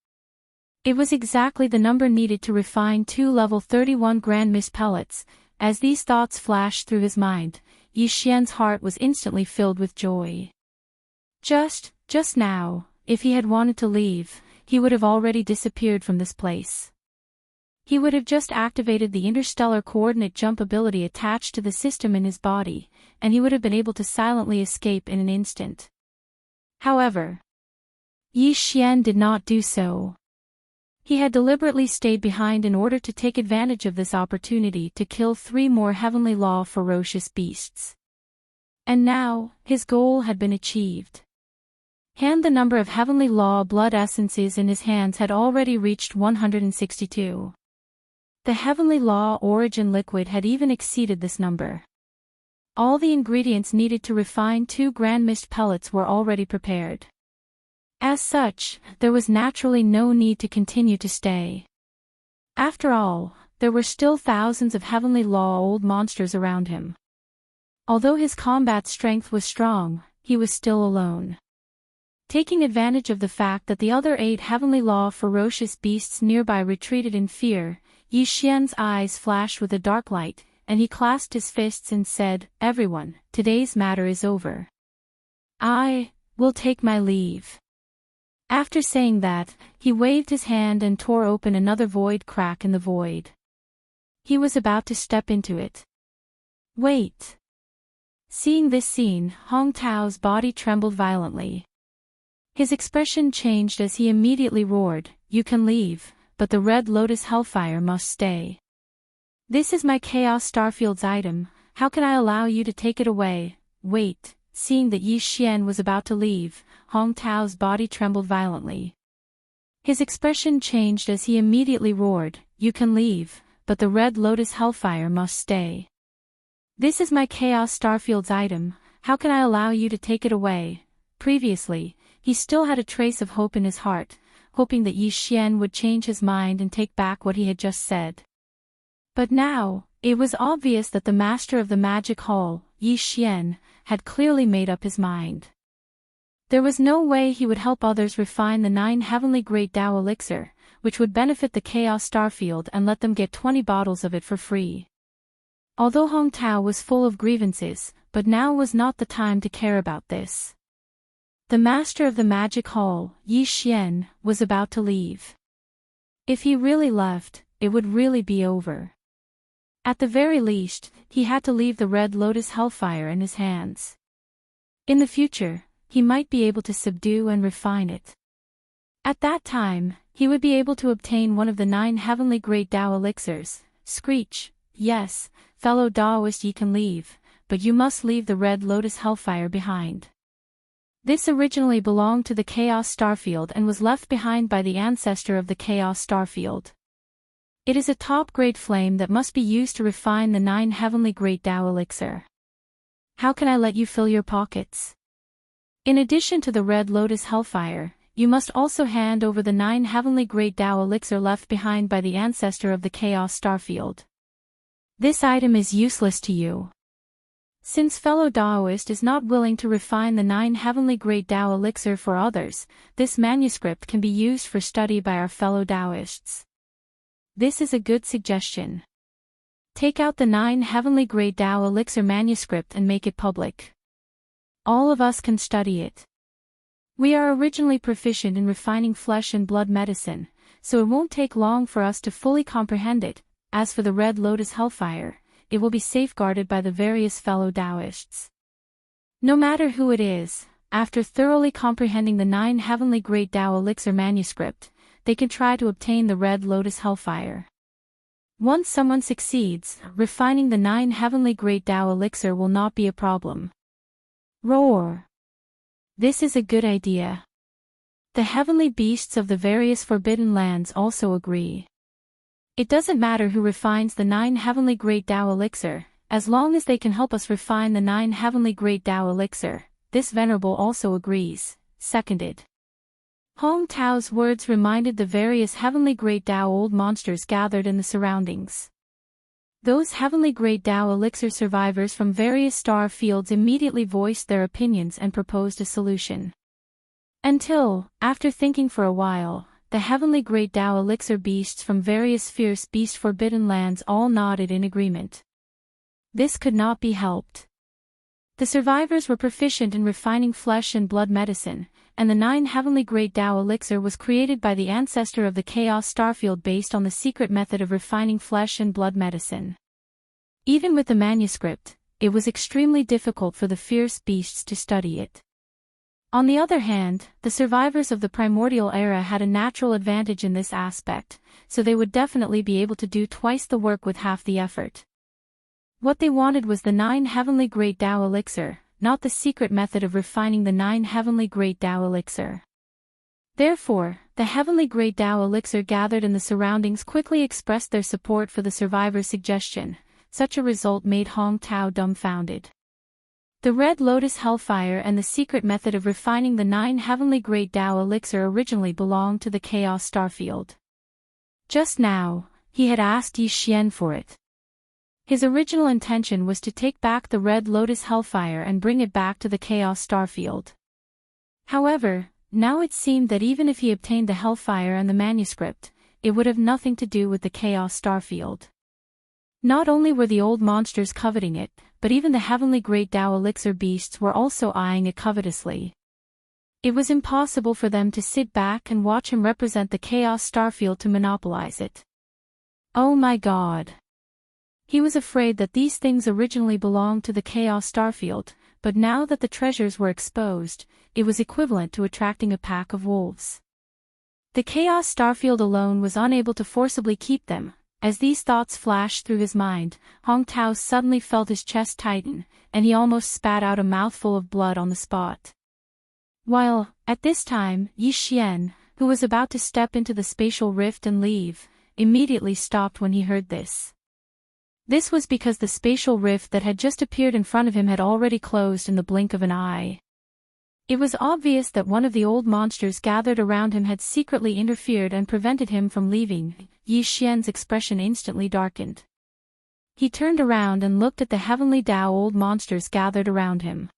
It was exactly the number needed to refine 2 level 31 grand mist pellets. As these thoughts flashed through his mind, Yi Xian's heart was instantly filled with joy. Just now, if he had wanted to leave, he would have already disappeared from this place. He would have just activated the interstellar coordinate jump ability attached to the system in his body, and he would have been able to silently escape in an instant. However, Yi Xian did not do so. He had deliberately stayed behind in order to take advantage of this opportunity to kill 3 more heavenly law ferocious beasts. And now, his goal had been achieved. The number of heavenly law blood essences in his hands had already reached 162. The heavenly law origin liquid had even exceeded this number. All the ingredients needed to refine 2 grand mist pellets were already prepared. As such, there was naturally no need to continue to stay. After all, there were still thousands of heavenly law old monsters around him. Although his combat strength was strong, he was still alone. Taking advantage of the fact that the other 8 heavenly law ferocious beasts nearby retreated in fear, Yi Xian's eyes flashed with a dark light, and he clasped his fists and said, "Everyone, today's matter is over. I will take my leave." After saying that, he waved his hand and tore open another void crack in the void. He was about to step into it. Wait. Seeing this scene, Hong Tao's body trembled violently. His expression changed as he immediately roared, "You can leave, but the Red Lotus Hellfire must stay. This is my Chaos Starfield's item, how can I allow you to take it away?" Wait. Seeing that Yi Xian was about to leave, Hong Tao's body trembled violently. His expression changed as he immediately roared, "You can leave, but the Red Lotus Hellfire must stay. This is my Chaos Starfield's item, how can I allow you to take it away?" Previously, he still had a trace of hope in his heart, hoping that Yi Xian would change his mind and take back what he had just said. But now, it was obvious that the master of the magic hall, Yi Xian, had clearly made up his mind. There was no way he would help others refine the 9 heavenly great Tao elixir, which would benefit the Chaos Starfield and let them get 20 bottles of it for free. Although Hong Tao was full of grievances, but now was not the time to care about this. The master of the magic hall, Yi Xian, was about to leave. If he really left, it would really be over. At the very least, he had to leave the Red Lotus Hellfire in his hands. In the future, he might be able to subdue and refine it. At that time, he would be able to obtain one of the 9 heavenly great Tao elixirs. Screech, "Yes, fellow Daoist, ye can leave, but you must leave the Red Lotus Hellfire behind. This originally belonged to the Chaos Starfield and was left behind by the ancestor of the Chaos Starfield. It is a top-grade flame that must be used to refine the 9 heavenly great Tao elixir. How can I let you fill your pockets? In addition to the Red Lotus Hellfire, you must also hand over the 9 heavenly great Tao elixir left behind by the ancestor of the Chaos Starfield. This item is useless to you. Since fellow Daoist is not willing to refine the 9 heavenly great Tao elixir for others, this manuscript can be used for study by our fellow Daoists. This is a good suggestion. Take out the 9 heavenly great Tao elixir manuscript and make it public. All of us can study it. We are originally proficient in refining flesh and blood medicine, so it won't take long for us to fully comprehend it. As for the Red Lotus Hellfire, it will be safeguarded by the various fellow Daoists. No matter who it is, after thoroughly comprehending the 9 heavenly great Tao elixir manuscript, they can try to obtain the Red Lotus Hellfire. Once someone succeeds, refining the 9 heavenly great Tao elixir will not be a problem. Roar! This is a good idea. The heavenly beasts of the various forbidden lands also agree. It doesn't matter who refines the 9 heavenly great Tao elixir, as long as they can help us refine the 9 heavenly great Tao elixir. This venerable also agrees. Seconded. Hong Tao's words reminded the various heavenly great Tao old monsters gathered in the surroundings. Those heavenly great Tao elixir survivors from various star fields immediately voiced their opinions and proposed a solution. Until, after thinking for a while, the heavenly great Tao elixir beasts from various fierce beast forbidden lands all nodded in agreement. This could not be helped. The survivors were proficient in refining flesh and blood medicine, and the 9 heavenly great Tao elixir was created by the ancestor of the Chaos Starfield based on the secret method of refining flesh and blood medicine. Even with the manuscript, it was extremely difficult for the fierce beasts to study it. On the other hand, the survivors of the primordial era had a natural advantage in this aspect, so they would definitely be able to do twice the work with half the effort. What they wanted was the 9 heavenly great Tao elixir, not the secret method of refining the 9 heavenly great Tao elixir. Therefore, the heavenly great Tao elixir gathered in the surroundings quickly expressed their support for the survivors' suggestion. Such a result made Hong Tao dumbfounded. The Red Lotus Hellfire and the secret method of refining the 9 heavenly Great Tao elixir originally belonged to the Chaos Starfield. Just now, he had asked Yi Xian for it. His original intention was to take back the Red Lotus Hellfire and bring it back to the Chaos Starfield. However, now it seemed that even if he obtained the Hellfire and the manuscript, it would have nothing to do with the Chaos Starfield. Not only were the old monsters coveting it, but even the heavenly Great Tao elixir beasts were also eyeing it covetously. It was impossible for them to sit back and watch him represent the Chaos Starfield to monopolize it. Oh my God! He was afraid that these things originally belonged to the Chaos Starfield, but now that the treasures were exposed, it was equivalent to attracting a pack of wolves. The Chaos Starfield alone was unable to forcibly keep them. As these thoughts flashed through his mind, Hong Tao suddenly felt his chest tighten, and he almost spat out a mouthful of blood on the spot. While, at this time, Yi Xian, who was about to step into the spatial rift and leave, immediately stopped when he heard this. This was because the spatial rift that had just appeared in front of him had already closed in the blink of an eye. It was obvious that one of the old monsters gathered around him had secretly interfered and prevented him from leaving. Yi Xian's expression instantly darkened. He turned around and looked at the heavenly Tao old monsters gathered around him.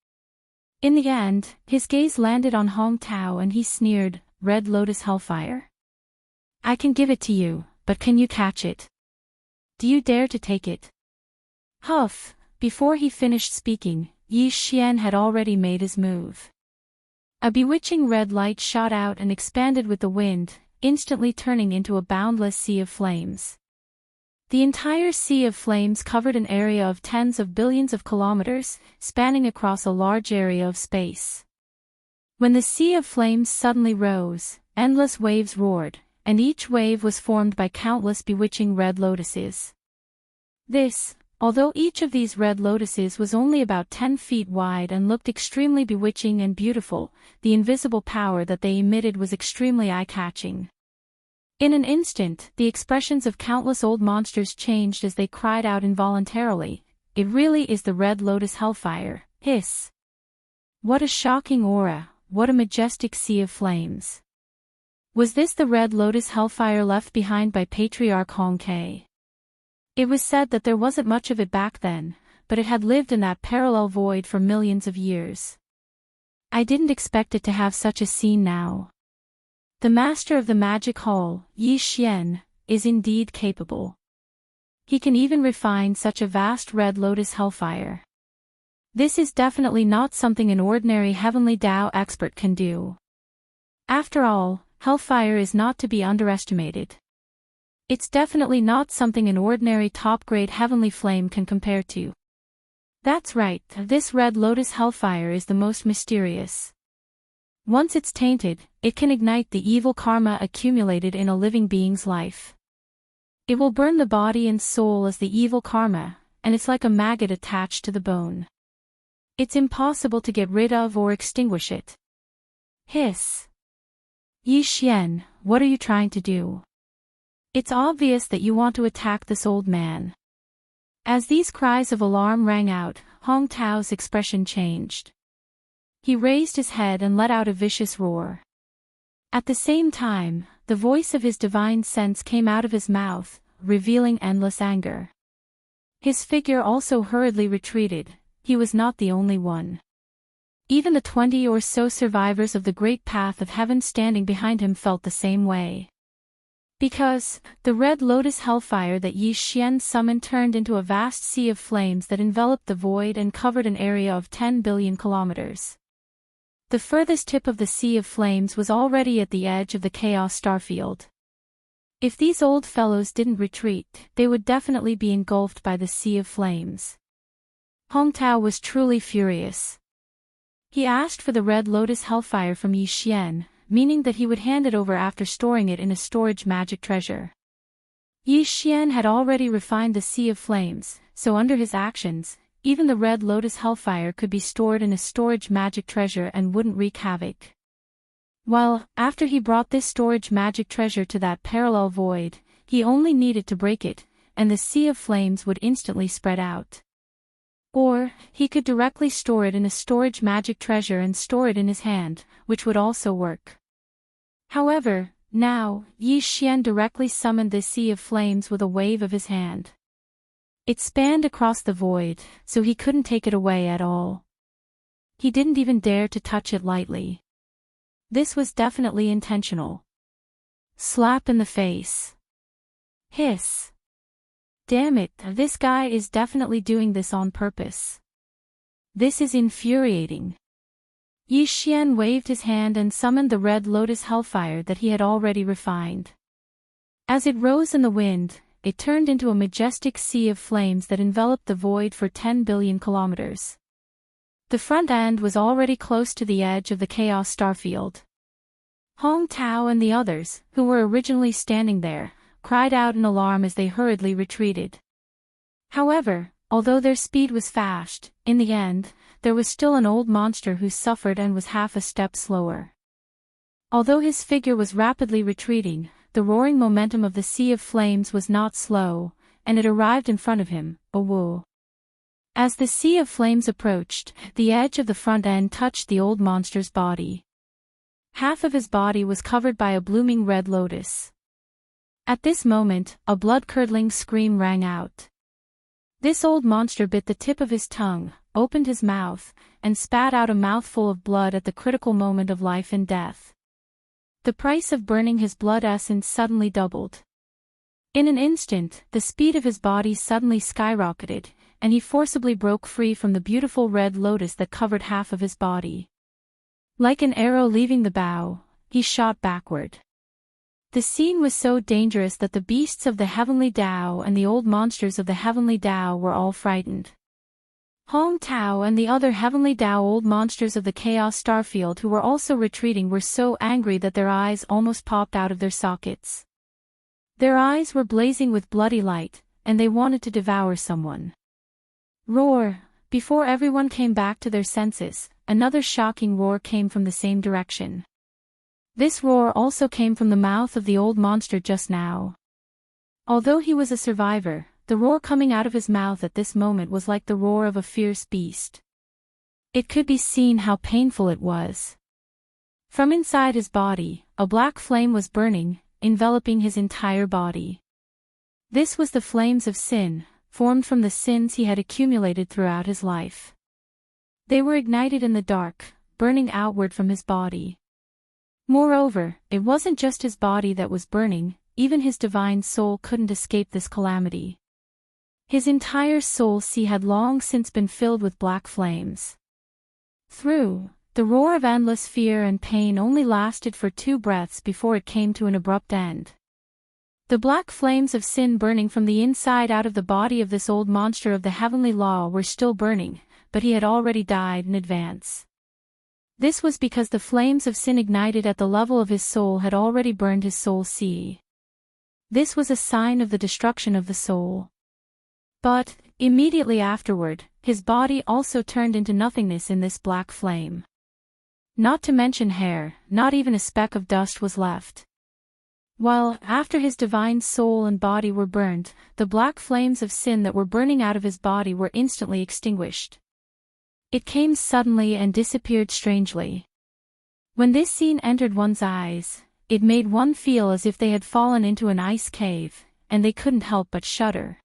In the end, his gaze landed on Hong Tao and he sneered, "Red Lotus Hellfire? I can give it to you, but can you catch it? Do you dare to take it?" Huff! Before he finished speaking, Yi Xian had already made his move. A bewitching red light shot out and expanded with the wind, instantly turning into a boundless sea of flames. The entire sea of flames covered an area of tens of billions of kilometers, spanning across a large area of space. When the sea of flames suddenly rose, endless waves roared, and each wave was formed by countless bewitching red lotuses. Although each of these red lotuses was only about 10 feet wide and looked extremely bewitching and beautiful, the invisible power that they emitted was extremely eye-catching. In an instant, the expressions of countless old monsters changed as they cried out involuntarily, "It really is the Red Lotus Hellfire, hiss! What a shocking aura, what a majestic sea of flames! Was this the Red Lotus Hellfire left behind by Patriarch Hong Ke?" It was said that there wasn't much of it back then, but it had lived in that parallel void for millions of years. I didn't expect it to have such a scene now. The master of the magic hall, Yi Xian, is indeed capable. He can even refine such a vast Red Lotus Hellfire. This is definitely not something an ordinary heavenly Tao expert can do. After all, Hellfire is not to be underestimated. It's definitely not something an ordinary top-grade heavenly flame can compare to. That's right, this Red Lotus Hellfire is the most mysterious. Once it's tainted, it can ignite the evil karma accumulated in a living being's life. It will burn the body and soul as the evil karma, and it's like a maggot attached to the bone. It's impossible to get rid of or extinguish it. Hiss! Yi Xian, what are you trying to do? It's obvious that you want to attack this old man. As these cries of alarm rang out, Hong Tao's expression changed. He raised his head and let out a vicious roar. At the same time, the voice of his divine sense came out of his mouth, revealing endless anger. His figure also hurriedly retreated. He was not the only one. Even the 20 or so survivors of the great path of heaven standing behind him felt the same way. Because, the Red Lotus Hellfire that Yi Xian summoned turned into a vast sea of flames that enveloped the void and covered an area of 10 billion kilometers. The furthest tip of the sea of flames was already at the edge of the Chaos Starfield. If these old fellows didn't retreat, they would definitely be engulfed by the sea of flames. Hong Tao was truly furious. He asked for the Red Lotus Hellfire from Yi Xian, meaning that he would hand it over after storing it in a storage magic treasure. Yi Xian had already refined the sea of flames, so under his actions, even the Red Lotus Hellfire could be stored in a storage magic treasure and wouldn't wreak havoc. While, after he brought this storage magic treasure to that parallel void, he only needed to break it, and the sea of flames would instantly spread out. Or, he could directly store it in a storage magic treasure and store it in his hand, which would also work. However, now, Yi Xian directly summoned this sea of flames with a wave of his hand. It spanned across the void, so he couldn't take it away at all. He didn't even dare to touch it lightly. This was definitely intentional. Slap in the face. Hiss. Damn it, this guy is definitely doing this on purpose. This is infuriating. Yi Xian waved his hand and summoned the red lotus hellfire that he had already refined. As it rose in the wind, it turned into a majestic sea of flames that enveloped the void for 10 billion kilometers. The front end was already close to the edge of the chaos starfield. Hong Tao and the others, who were originally standing there, cried out in alarm as they hurriedly retreated. However, although their speed was fast, in the end, there was still an old monster who suffered and was half a step slower. Although his figure was rapidly retreating, the roaring momentum of the sea of flames was not slow, and it arrived in front of him, a woo. As the sea of flames approached, the edge of the front end touched the old monster's body. Half of his body was covered by a blooming red lotus. At this moment, a blood-curdling scream rang out. This old monster bit the tip of his tongue, opened his mouth, and spat out a mouthful of blood at the critical moment of life and death. The price of burning his blood essence suddenly doubled. In an instant, the speed of his body suddenly skyrocketed, and he forcibly broke free from the beautiful red lotus that covered half of his body. Like an arrow leaving the bow, he shot backward. The scene was so dangerous that the beasts of the Heavenly Tao and the old monsters of the Heavenly Tao were all frightened. Hong Tao and the other Heavenly Tao old monsters of the Chaos Starfield who were also retreating were so angry that their eyes almost popped out of their sockets. Their eyes were blazing with bloody light, and they wanted to devour someone. Roar! Before everyone came back to their senses, another shocking roar came from the same direction. This roar also came from the mouth of the old monster just now. Although he was a survivor, the roar coming out of his mouth at this moment was like the roar of a fierce beast. It could be seen how painful it was. From inside his body, a black flame was burning, enveloping his entire body. This was the flames of sin, formed from the sins he had accumulated throughout his life. They were ignited in the dark, burning outward from his body. Moreover, it wasn't just his body that was burning, even his divine soul couldn't escape this calamity. His entire soul sea had long since been filled with black flames. The roar of endless fear and pain only lasted for 2 breaths before it came to an abrupt end. The black flames of sin burning from the inside out of the body of this old monster of the heavenly law were still burning, but he had already died in advance. This was because the flames of sin ignited at the level of his soul had already burned his soul sea. This was a sign of the destruction of the soul. But, immediately afterward, his body also turned into nothingness in this black flame. Not to mention hair, not even a speck of dust was left. While, after his divine soul and body were burned, the black flames of sin that were burning out of his body were instantly extinguished. It came suddenly and disappeared strangely. When this scene entered one's eyes, it made one feel as if they had fallen into an ice cave, and they couldn't help but shudder.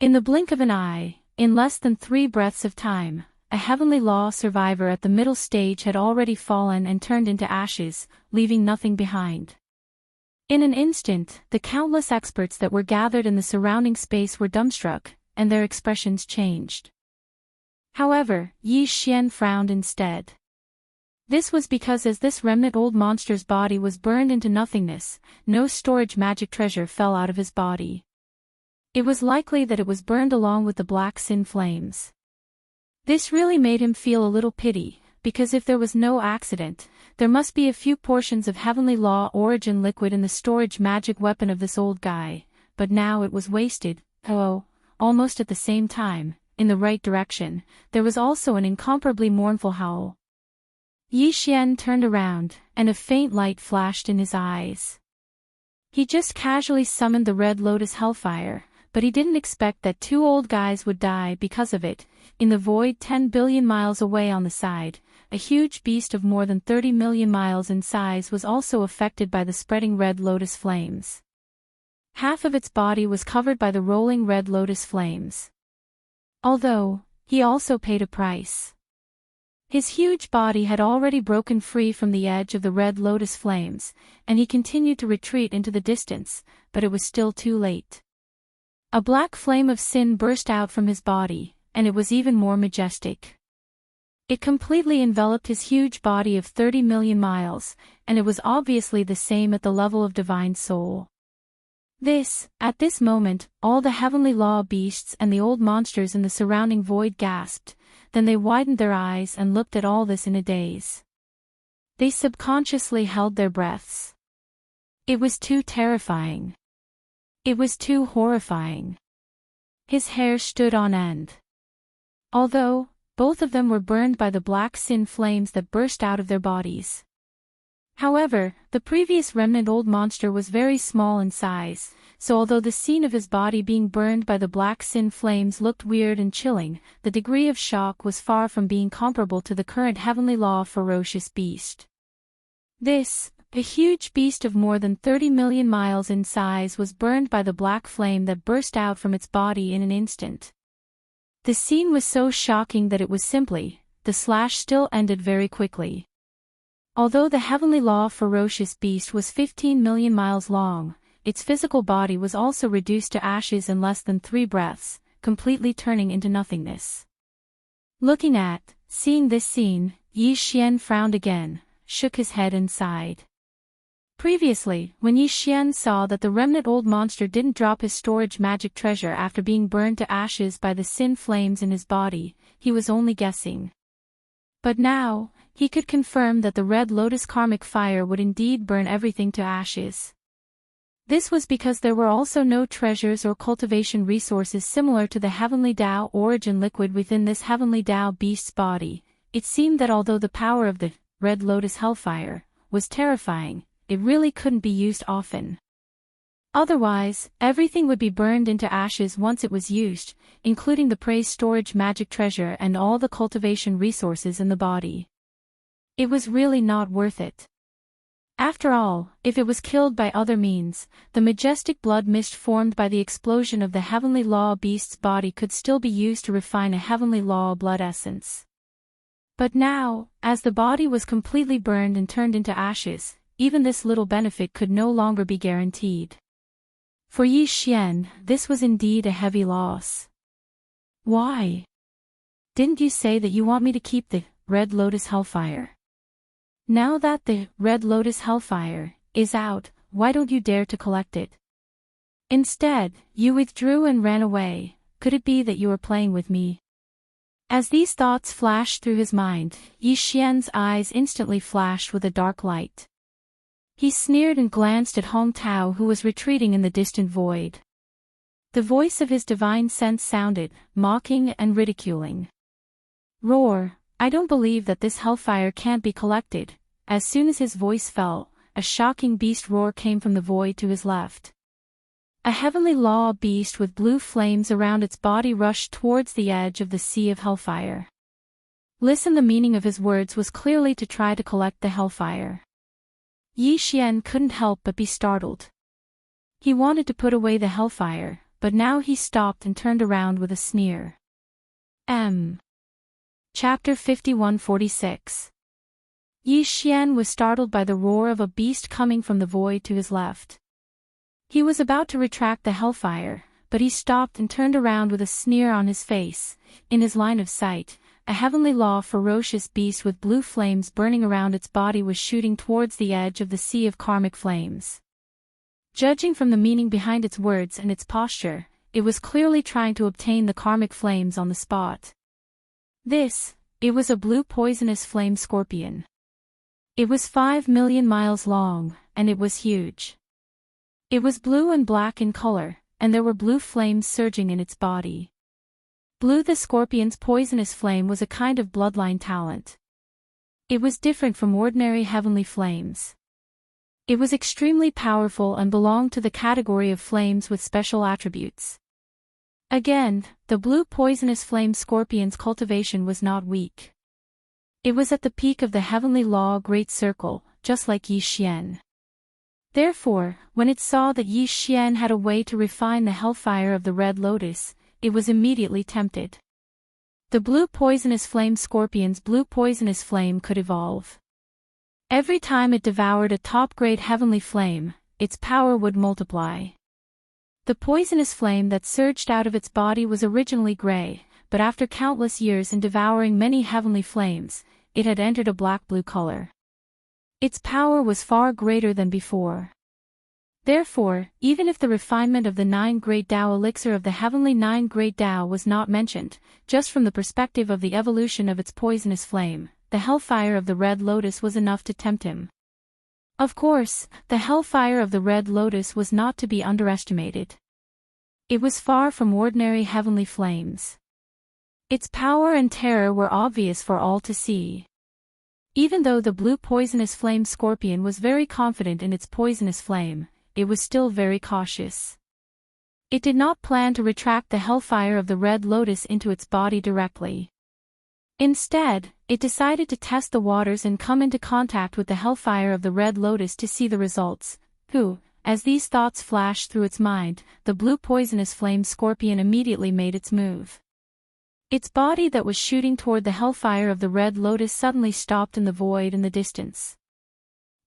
In the blink of an eye, in less than 3 breaths of time, a heavenly law survivor at the middle stage had already fallen and turned into ashes, leaving nothing behind. In an instant, the countless experts that were gathered in the surrounding space were dumbstruck, and their expressions changed. However, Yi Xian frowned instead. This was because as this remnant old monster's body was burned into nothingness, no storage magic treasure fell out of his body. It was likely that it was burned along with the black sin flames. This really made him feel a little pity, because if there was no accident, there must be a few portions of heavenly law origin liquid in the storage magic weapon of this old guy, but now it was wasted. Almost at the same time, in the right direction, there was also an incomparably mournful howl. Yi Xian turned around, and a faint light flashed in his eyes. He just casually summoned the red lotus hellfire, but he didn't expect that 2 old guys would die because of it. In the void 10 billion miles away on the side, a huge beast of more than 30 million miles in size was also affected by the spreading red lotus flames. Half of its body was covered by the rolling red lotus flames. Although, he also paid a price. His huge body had already broken free from the edge of the red lotus flames, and he continued to retreat into the distance, but it was still too late. A black flame of sin burst out from his body, and it was even more majestic. It completely enveloped his huge body of 30 million miles, and it was obviously the same at the level of divine soul. At this moment, all the heavenly law beasts and the old monsters in the surrounding void gasped, then they widened their eyes and looked at all this in a daze. They subconsciously held their breaths. It was too terrifying. It was too horrifying. His hair stood on end. Although, both of them were burned by the black sin flames that burst out of their bodies. However, the previous remnant old monster was very small in size, so although the scene of his body being burned by the black sin flames looked weird and chilling, the degree of shock was far from being comparable to the current heavenly law ferocious beast. A huge beast of more than 30 million miles in size was burned by the black flame that burst out from its body in an instant. The scene was so shocking that it was the slash still ended very quickly. Although the heavenly law ferocious beast was 15 million miles long, its physical body was also reduced to ashes in less than 3 breaths, completely turning into nothingness. Seeing this scene, Yi Xian frowned again, shook his head and sighed. Previously, when Yi Xian saw that the remnant old monster didn't drop his storage magic treasure after being burned to ashes by the sin flames in his body, he was only guessing. But now, he could confirm that the red lotus karmic fire would indeed burn everything to ashes. This was because there were also no treasures or cultivation resources similar to the heavenly Tao origin liquid within this heavenly Tao beast's body. It seemed that although the power of the red lotus hellfire was terrifying, it really couldn't be used often. Otherwise, everything would be burned into ashes once it was used, including the praise storage magic treasure and all the cultivation resources in the body. It was really not worth it. After all, if it was killed by other means, the majestic blood mist formed by the explosion of the heavenly law beast's body could still be used to refine a heavenly law blood essence. But now, as the body was completely burned and turned into ashes, even this little benefit could no longer be guaranteed. For Yi Xian, this was indeed a heavy loss. Why? Didn't you say that you want me to keep the red lotus hellfire? Now that the red lotus hellfire is out, why don't you dare to collect it? Instead, you withdrew and ran away. Could it be that you were playing with me? As these thoughts flashed through his mind, Yi Xian's eyes instantly flashed with a dark light. He sneered and glanced at Hong Tao, who was retreating in the distant void. The voice of his divine sense sounded, mocking and ridiculing. Roar, I don't believe that this hellfire can't be collected. As soon as his voice fell, a shocking beast roar came from the void to his left. A heavenly law beast with blue flames around its body rushed towards the edge of the sea of hellfire. Listen, the meaning of his words was clearly to try to collect the hellfire. Yi Xian couldn't help but be startled. He wanted to put away the hellfire, but now he stopped and turned around with a sneer. Chapter 51-46. Yi Xian was startled by the roar of a beast coming from the void to his left. He was about to retract the hellfire, but he stopped and turned around with a sneer on his face. In his line of sight, a heavenly law ferocious beast with blue flames burning around its body was shooting towards the edge of the sea of karmic flames. Judging from the meaning behind its words and its posture, it was clearly trying to obtain the karmic flames on the spot. It was a blue poisonous flame scorpion. It was 5 million miles long, and it was huge. It was blue and black in color, and there were blue flames surging in its body. Blue, the scorpion's poisonous flame, was a kind of bloodline talent. It was different from ordinary heavenly flames. It was extremely powerful and belonged to the category of flames with special attributes. Again, the blue poisonous flame scorpion's cultivation was not weak. It was at the peak of the heavenly law great circle, just like Yi Xian. Therefore, when it saw that Yi Xian had a way to refine the hellfire of the red lotus, it was immediately tempted. The blue poisonous flame scorpion's blue poisonous flame could evolve. Every time it devoured a top-grade heavenly flame, its power would multiply. The poisonous flame that surged out of its body was originally gray, but after countless years in devouring many heavenly flames, it had entered a black-blue color. Its power was far greater than before. Therefore, even if the refinement of the 9-grade Tao elixir of the heavenly 9-grade Tao was not mentioned, just from the perspective of the evolution of its poisonous flame, the hellfire of the red lotus was enough to tempt him. Of course, the hellfire of the red lotus was not to be underestimated. It was far from ordinary heavenly flames. Its power and terror were obvious for all to see. Even though the blue poisonous flame scorpion was very confident in its poisonous flame, it was still very cautious. It did not plan to retract the hellfire of the red lotus into its body directly. Instead, it decided to test the waters and come into contact with the hellfire of the red lotus to see the results. As these thoughts flashed through its mind, the blue poisonous flame scorpion immediately made its move. Its body that was shooting toward the hellfire of the red lotus suddenly stopped in the void in the distance.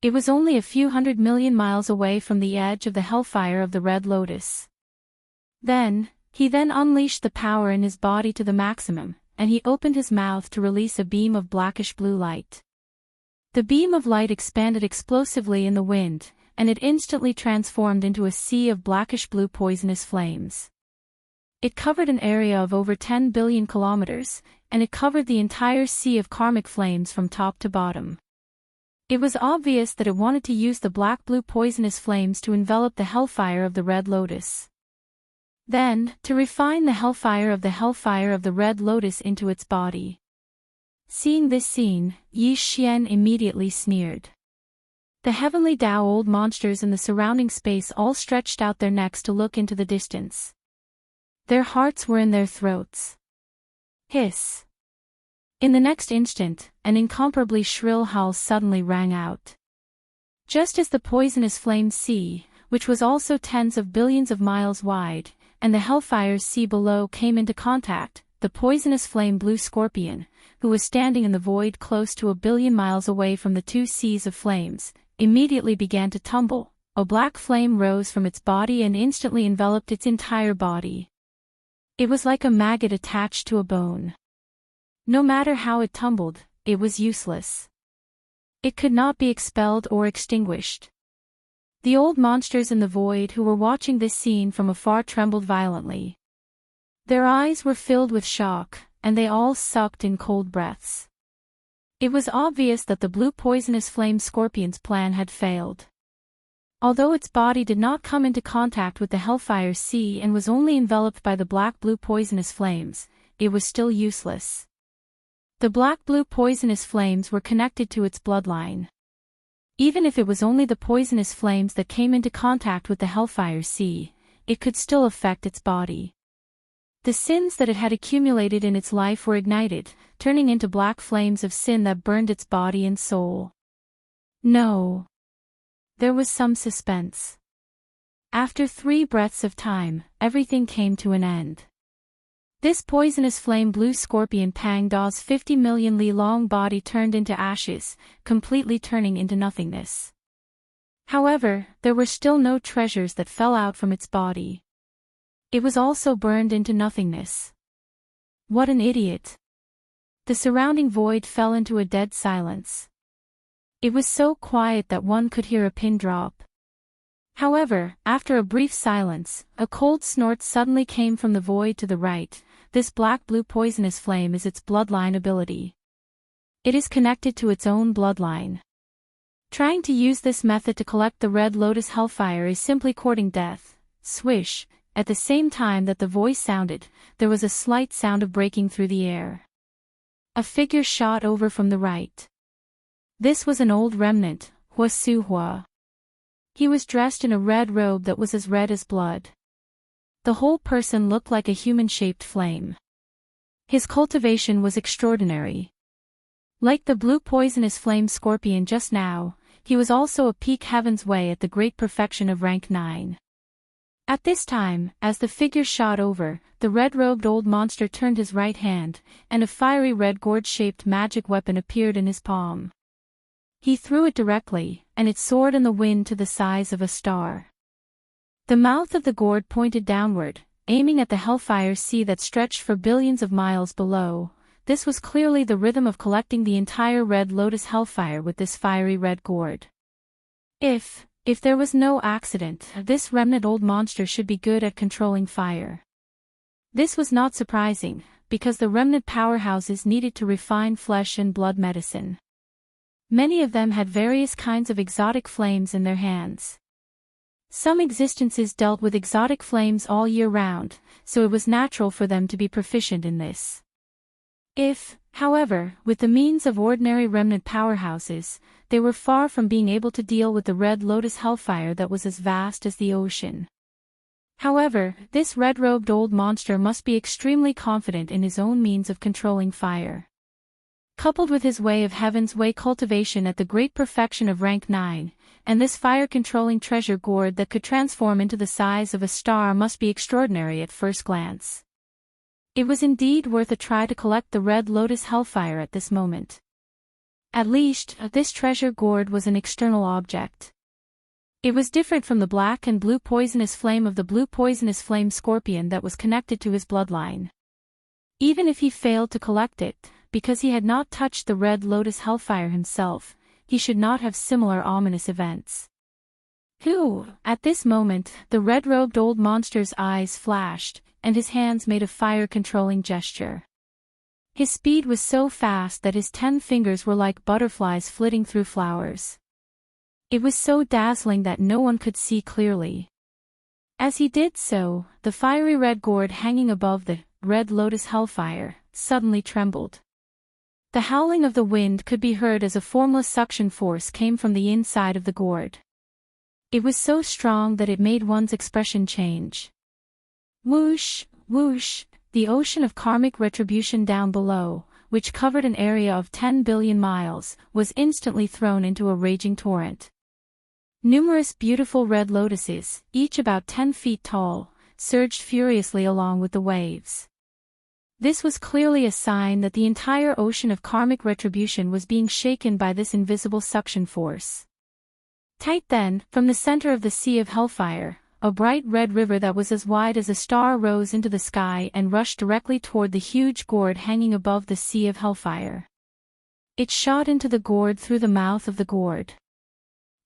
It was only a few 100 million miles away from the edge of the hellfire of the red lotus. He then unleashed the power in his body to the maximum, and he opened his mouth to release a beam of blackish-blue light. The beam of light expanded explosively in the wind, and it instantly transformed into a sea of blackish-blue poisonous flames. It covered an area of over 10 billion kilometers, and it covered the entire sea of karmic flames from top to bottom. It was obvious that it wanted to use the black-blue poisonous flames to envelop the hellfire of the red lotus. Then, to refine the hellfire of the red lotus into its body. Seeing this scene, Yi Xian immediately sneered. The heavenly Tao old monsters in the surrounding space all stretched out their necks to look into the distance. Their hearts were in their throats. Hiss. In the next instant, an incomparably shrill howl suddenly rang out. Just as the poisonous flame sea, which was also tens of billions of miles wide, and the hellfire sea below came into contact, the poisonous flame blue scorpion, who was standing in the void close to 1 billion miles away from the two seas of flames, immediately began to tumble. A black flame rose from its body and instantly enveloped its entire body. It was like a maggot attached to a bone. No matter how it tumbled, it was useless. It could not be expelled or extinguished. The old monsters in the void who were watching this scene from afar trembled violently. Their eyes were filled with shock, and they all sucked in cold breaths. It was obvious that the blue poisonous flame scorpion's plan had failed. Although its body did not come into contact with the hellfire sea and was only enveloped by the black-blue poisonous flames, it was still useless. The black-blue poisonous flames were connected to its bloodline. Even if it was only the poisonous flames that came into contact with the hellfire sea, it could still affect its body. The sins that it had accumulated in its life were ignited, turning into black flames of sin that burned its body and soul. No. There was some suspense. After 3 breaths of time, everything came to an end. This poisonous flame blue scorpion Pang Da's 50 million li long body turned into ashes, completely turning into nothingness. However, there were still no treasures that fell out from its body. It was also burned into nothingness. What an idiot! The surrounding void fell into a dead silence. It was so quiet that one could hear a pin drop. However, after a brief silence, a cold snort suddenly came from the void to the right. This black-blue poisonous flame is its bloodline ability. It is connected to its own bloodline. Trying to use this method to collect the red lotus hellfire is simply courting death. Swish, at the same time that the voice sounded, there was a slight sound of breaking through the air. A figure shot over from the right. This was an old remnant, Hua Su Hua. He was dressed in a red robe that was as red as blood. The whole person looked like a human-shaped flame. His cultivation was extraordinary. Like the blue poisonous flame scorpion just now, he was also a peak heaven's way at the great perfection of rank 9. At this time, as the figure shot over, the red-robed old monster turned his right hand, and a fiery red gourd-shaped magic weapon appeared in his palm. He threw it directly, and it soared in the wind to the size of a star. The mouth of the gourd pointed downward, aiming at the hellfire sea that stretched for billions of miles below. This was clearly the rhythm of collecting the entire Red Lotus hellfire with this fiery red gourd. If there was no accident, this remnant old monster should be good at controlling fire. This was not surprising, because the remnant powerhouses needed to refine flesh and blood medicine. Many of them had various kinds of exotic flames in their hands. Some existences dealt with exotic flames all year round, so it was natural for them to be proficient in this. However, with the means of ordinary remnant powerhouses, they were far from being able to deal with the Red Lotus hellfire that was as vast as the ocean. However, this red-robed old monster must be extremely confident in his own means of controlling fire. Coupled with his way of heaven's way cultivation at the great perfection of rank 9, and this fire-controlling treasure gourd that could transform into the size of a star must be extraordinary at first glance. It was indeed worth a try to collect the Red Lotus hellfire at this moment. At least, this treasure gourd was an external object. It was different from the black and blue poisonous flame of the blue poisonous flame scorpion that was connected to his bloodline. Even if he failed to collect it, because he had not touched the Red Lotus hellfire himself, he should not have similar ominous events. At this moment, the red-robed old monster's eyes flashed, and his hands made a fire-controlling gesture. His speed was so fast that his 10 fingers were like butterflies flitting through flowers. It was so dazzling that no one could see clearly. As he did so, the fiery red gourd hanging above the Red Lotus hellfire suddenly trembled. The howling of the wind could be heard as a formless suction force came from the inside of the gourd. It was so strong that it made one's expression change. Whoosh, whoosh, the ocean of karmic retribution down below, which covered an area of 10 billion miles, was instantly thrown into a raging torrent. Numerous beautiful red lotuses, each about 10 feet tall, surged furiously along with the waves. This was clearly a sign that the entire ocean of karmic retribution was being shaken by this invisible suction force. Tight then, from the center of the sea of hellfire, a bright red river that was as wide as a star rose into the sky and rushed directly toward the huge gourd hanging above the sea of hellfire. It shot into the gourd through the mouth of the gourd.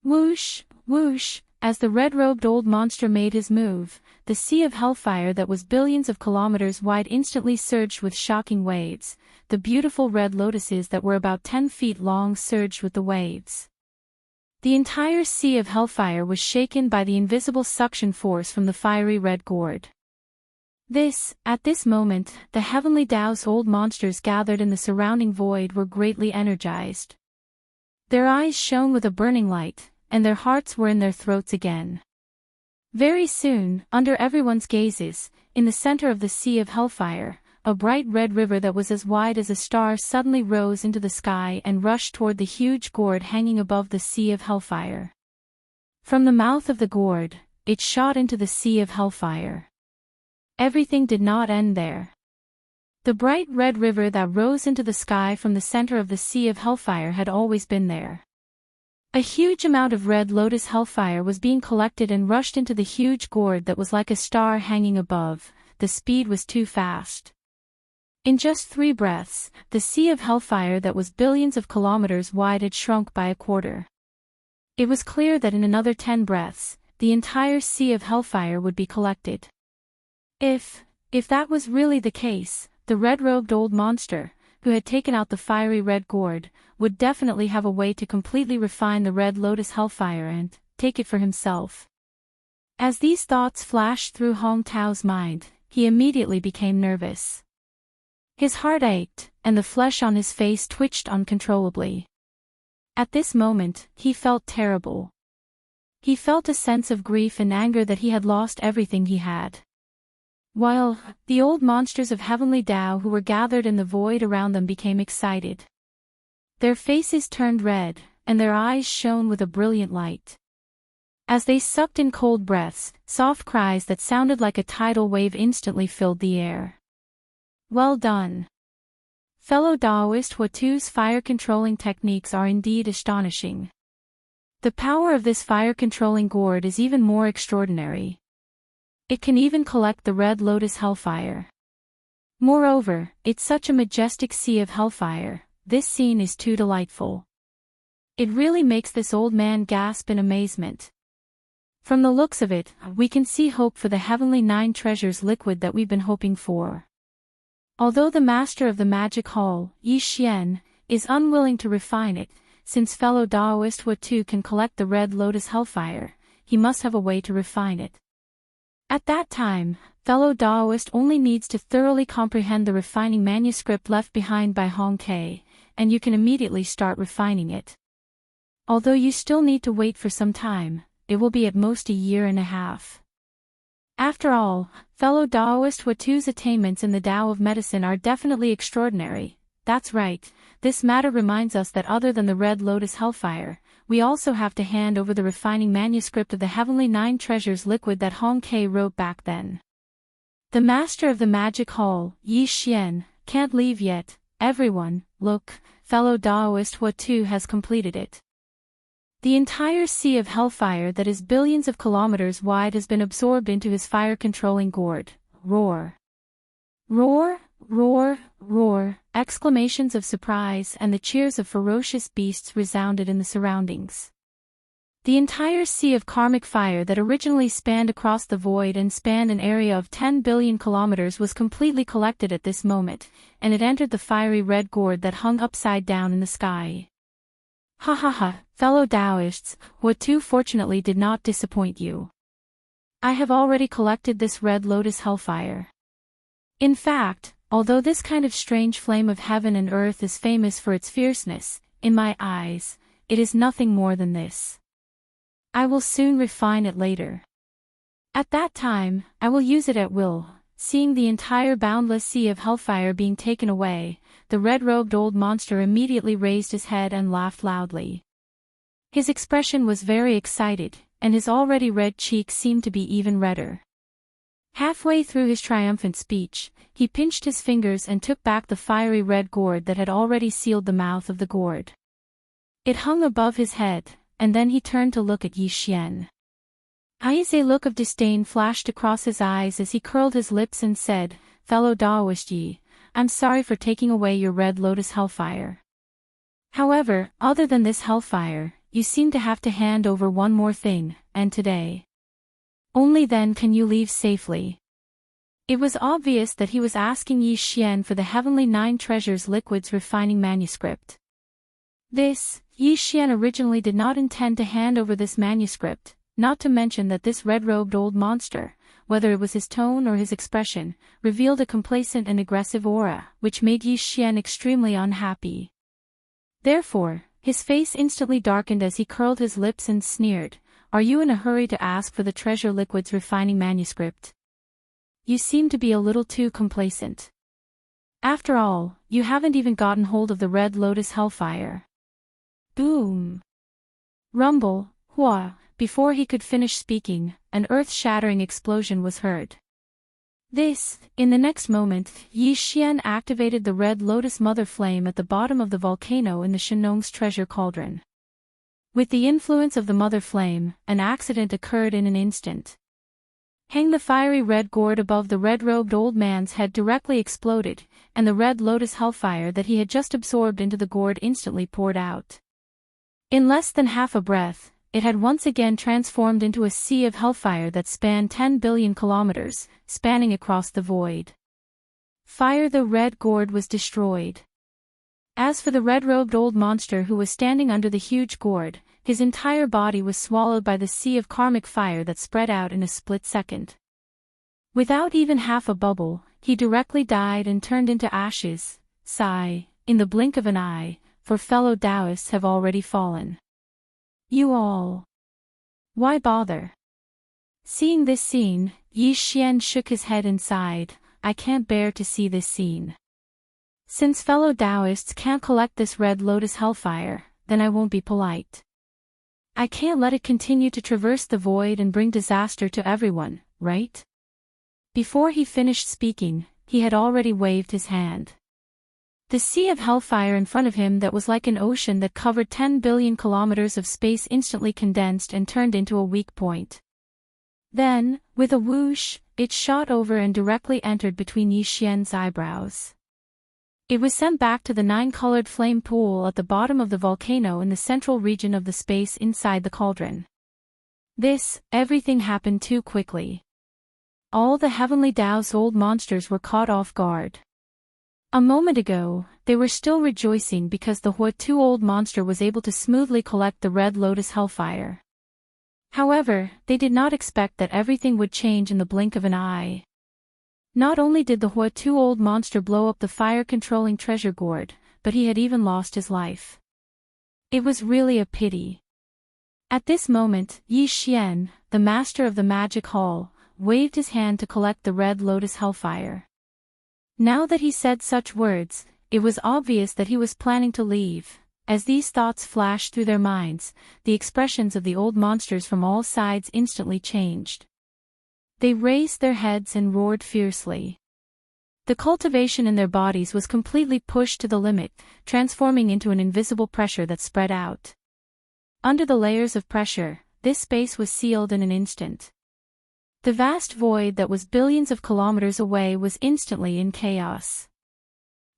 Whoosh, whoosh, as the red-robed old monster made his move, the sea of hellfire that was billions of kilometers wide instantly surged with shocking waves. The beautiful red lotuses that were about 10 feet long surged with the waves. The entire sea of hellfire was shaken by the invisible suction force from the fiery red gourd. At this moment, the heavenly Tao's old monsters gathered in the surrounding void were greatly energized. Their eyes shone with a burning light, and their hearts were in their throats again. Very soon, under everyone's gazes, in the center of the sea of hellfire, a bright red river that was as wide as a star suddenly rose into the sky and rushed toward the huge gourd hanging above the sea of hellfire. From the mouth of the gourd, it shot into the sea of hellfire. Everything did not end there. The bright red river that rose into the sky from the center of the sea of hellfire had always been there. A huge amount of red lotus hellfire was being collected and rushed into the huge gourd that was like a star hanging above. The speed was too fast. In just 3 breaths, the sea of hellfire that was billions of kilometers wide had shrunk by a quarter. It was clear that in another 10 breaths, the entire sea of hellfire would be collected. If that was really the case, the red-robed old monster, who had taken out the fiery red gourd, would definitely have a way to completely refine the Red Lotus hellfire and take it for himself. As these thoughts flashed through Hong Tao's mind, he immediately became nervous. His heart ached, and the flesh on his face twitched uncontrollably. At this moment, he felt terrible. He felt a sense of grief and anger that he had lost everything he had. while the old monsters of heavenly Tao who were gathered in the void around them became excited. Their faces turned red, and their eyes shone with a brilliant light. As they sucked in cold breaths, soft cries that sounded like a tidal wave instantly filled the air. Well done. Fellow Taoist, Huatu's fire-controlling techniques are indeed astonishing. The power of this fire-controlling gourd is even more extraordinary. It can even collect the red lotus hellfire. Moreover, it's such a majestic sea of hellfire. This scene is too delightful. It really makes this old man gasp in amazement. From the looks of it, we can see hope for the heavenly 9 treasures liquid that we've been hoping for. Although the master of the magic hall, Yi Xian, is unwilling to refine it, since fellow Taoist Huatu can collect the red lotus hellfire, he must have a way to refine it. At that time, fellow Taoist only needs to thoroughly comprehend the refining manuscript left behind by Hong Kei, and you can immediately start refining it. Although you still need to wait for some time, it will be at most a year and a half. After all, fellow Taoist Huatu's attainments in the Tao of medicine are definitely extraordinary. That's right, this matter reminds us that other than the red lotus hellfire, we also have to hand over the refining manuscript of the heavenly 9 treasures liquid that Hong Kei wrote back then. The master of the magic hall, Yi Xian, can't leave yet. Everyone, look, fellow Taoist Huatu has completed it. The entire sea of hellfire that is billions of kilometers wide has been absorbed into his fire-controlling gourd. Roar! Roar! Roar! Roar! Exclamations of surprise and the cheers of ferocious beasts resounded in the surroundings. The entire sea of karmic fire that originally spanned across the void and spanned an area of 10 billion kilometers was completely collected at this moment, and it entered the fiery red gourd that hung upside down in the sky. Ha ha ha, fellow Taoists, Huatu fortunately did not disappoint you. I have already collected this red lotus hellfire. In fact, although this kind of strange flame of heaven and earth is famous for its fierceness, in my eyes, it is nothing more than this. I will soon refine it later. At that time, I will use it at will. Seeing the entire boundless sea of hellfire being taken away, the red-robed old monster immediately raised his head and laughed loudly. His expression was very excited, and his already red cheeks seemed to be even redder. Halfway through his triumphant speech, he pinched his fingers and took back the fiery red gourd that had already sealed the mouth of the gourd. It hung above his head, and then he turned to look at Yi Xian. A look of disdain flashed across his eyes as he curled his lips and said, "Fellow Taoist Yi, I'm sorry for taking away your red lotus hellfire. However, other than this hellfire, you seem to have to hand over one more thing, and today. Only then can you leave safely." It was obvious that he was asking Yi Xian for the heavenly 9 treasures liquid's refining manuscript. Yi Xian originally did not intend to hand over this manuscript, not to mention that this red-robed old monster, whether it was his tone or his expression, revealed a complacent and aggressive aura, which made Yi Xian extremely unhappy. Therefore, his face instantly darkened as he curled his lips and sneered, "Are you in a hurry to ask for the treasure liquid's refining manuscript? You seem to be a little too complacent. After all, you haven't even gotten hold of the red lotus hellfire." Boom! Rumble, hua! Before he could finish speaking, an earth-shattering explosion was heard. In the next moment, Yi Xian activated the red lotus mother flame at the bottom of the volcano in the Shenong's treasure cauldron. With the influence of the mother flame, an accident occurred in an instant. The fiery red gourd above the red-robed old man's head directly exploded, and the red lotus hellfire that he had just absorbed into the gourd instantly poured out. In less than half a breath, it had once again transformed into a sea of hellfire that spanned 10 billion kilometers, spanning across the void. The red gourd was destroyed. As for the red-robed old monster who was standing under the huge gourd, his entire body was swallowed by the sea of karmic fire that spread out in a split second. Without even half a bubble, he directly died and turned into ashes. In the blink of an eye, for fellow Taoists have already fallen. You all. Why bother? Seeing this scene, Yi Xian shook his head and sighed. I can't bear to see this scene. Since fellow Taoists can't collect this red lotus hellfire, then I won't be polite. I can't let it continue to traverse the void and bring disaster to everyone, right? Before he finished speaking, he had already waved his hand. The sea of hellfire in front of him that was like an ocean that covered 10 billion kilometers of space instantly condensed and turned into a weak point. Then, with a whoosh, it shot over and directly entered between Yi Xian's eyebrows. It was sent back to the 9-colored flame pool at the bottom of the volcano in the central region of the space inside the cauldron. Everything happened too quickly. All the heavenly Tao's old monsters were caught off guard. A moment ago, they were still rejoicing because the Huatu old monster was able to smoothly collect the red lotus hellfire. However, they did not expect that everything would change in the blink of an eye. Not only did the Huatu old monster blow up the fire-controlling treasure gourd, but he had even lost his life. It was really a pity. At this moment, Yi Xian, the master of the magic hall, waved his hand to collect the red lotus hellfire. Now that he said such words, it was obvious that he was planning to leave. As these thoughts flashed through their minds, the expressions of the old monsters from all sides instantly changed. They raised their heads and roared fiercely. The cultivation in their bodies was completely pushed to the limit, transforming into an invisible pressure that spread out. Under the layers of pressure, this space was sealed in an instant. The vast void that was billions of kilometers away was instantly in chaos.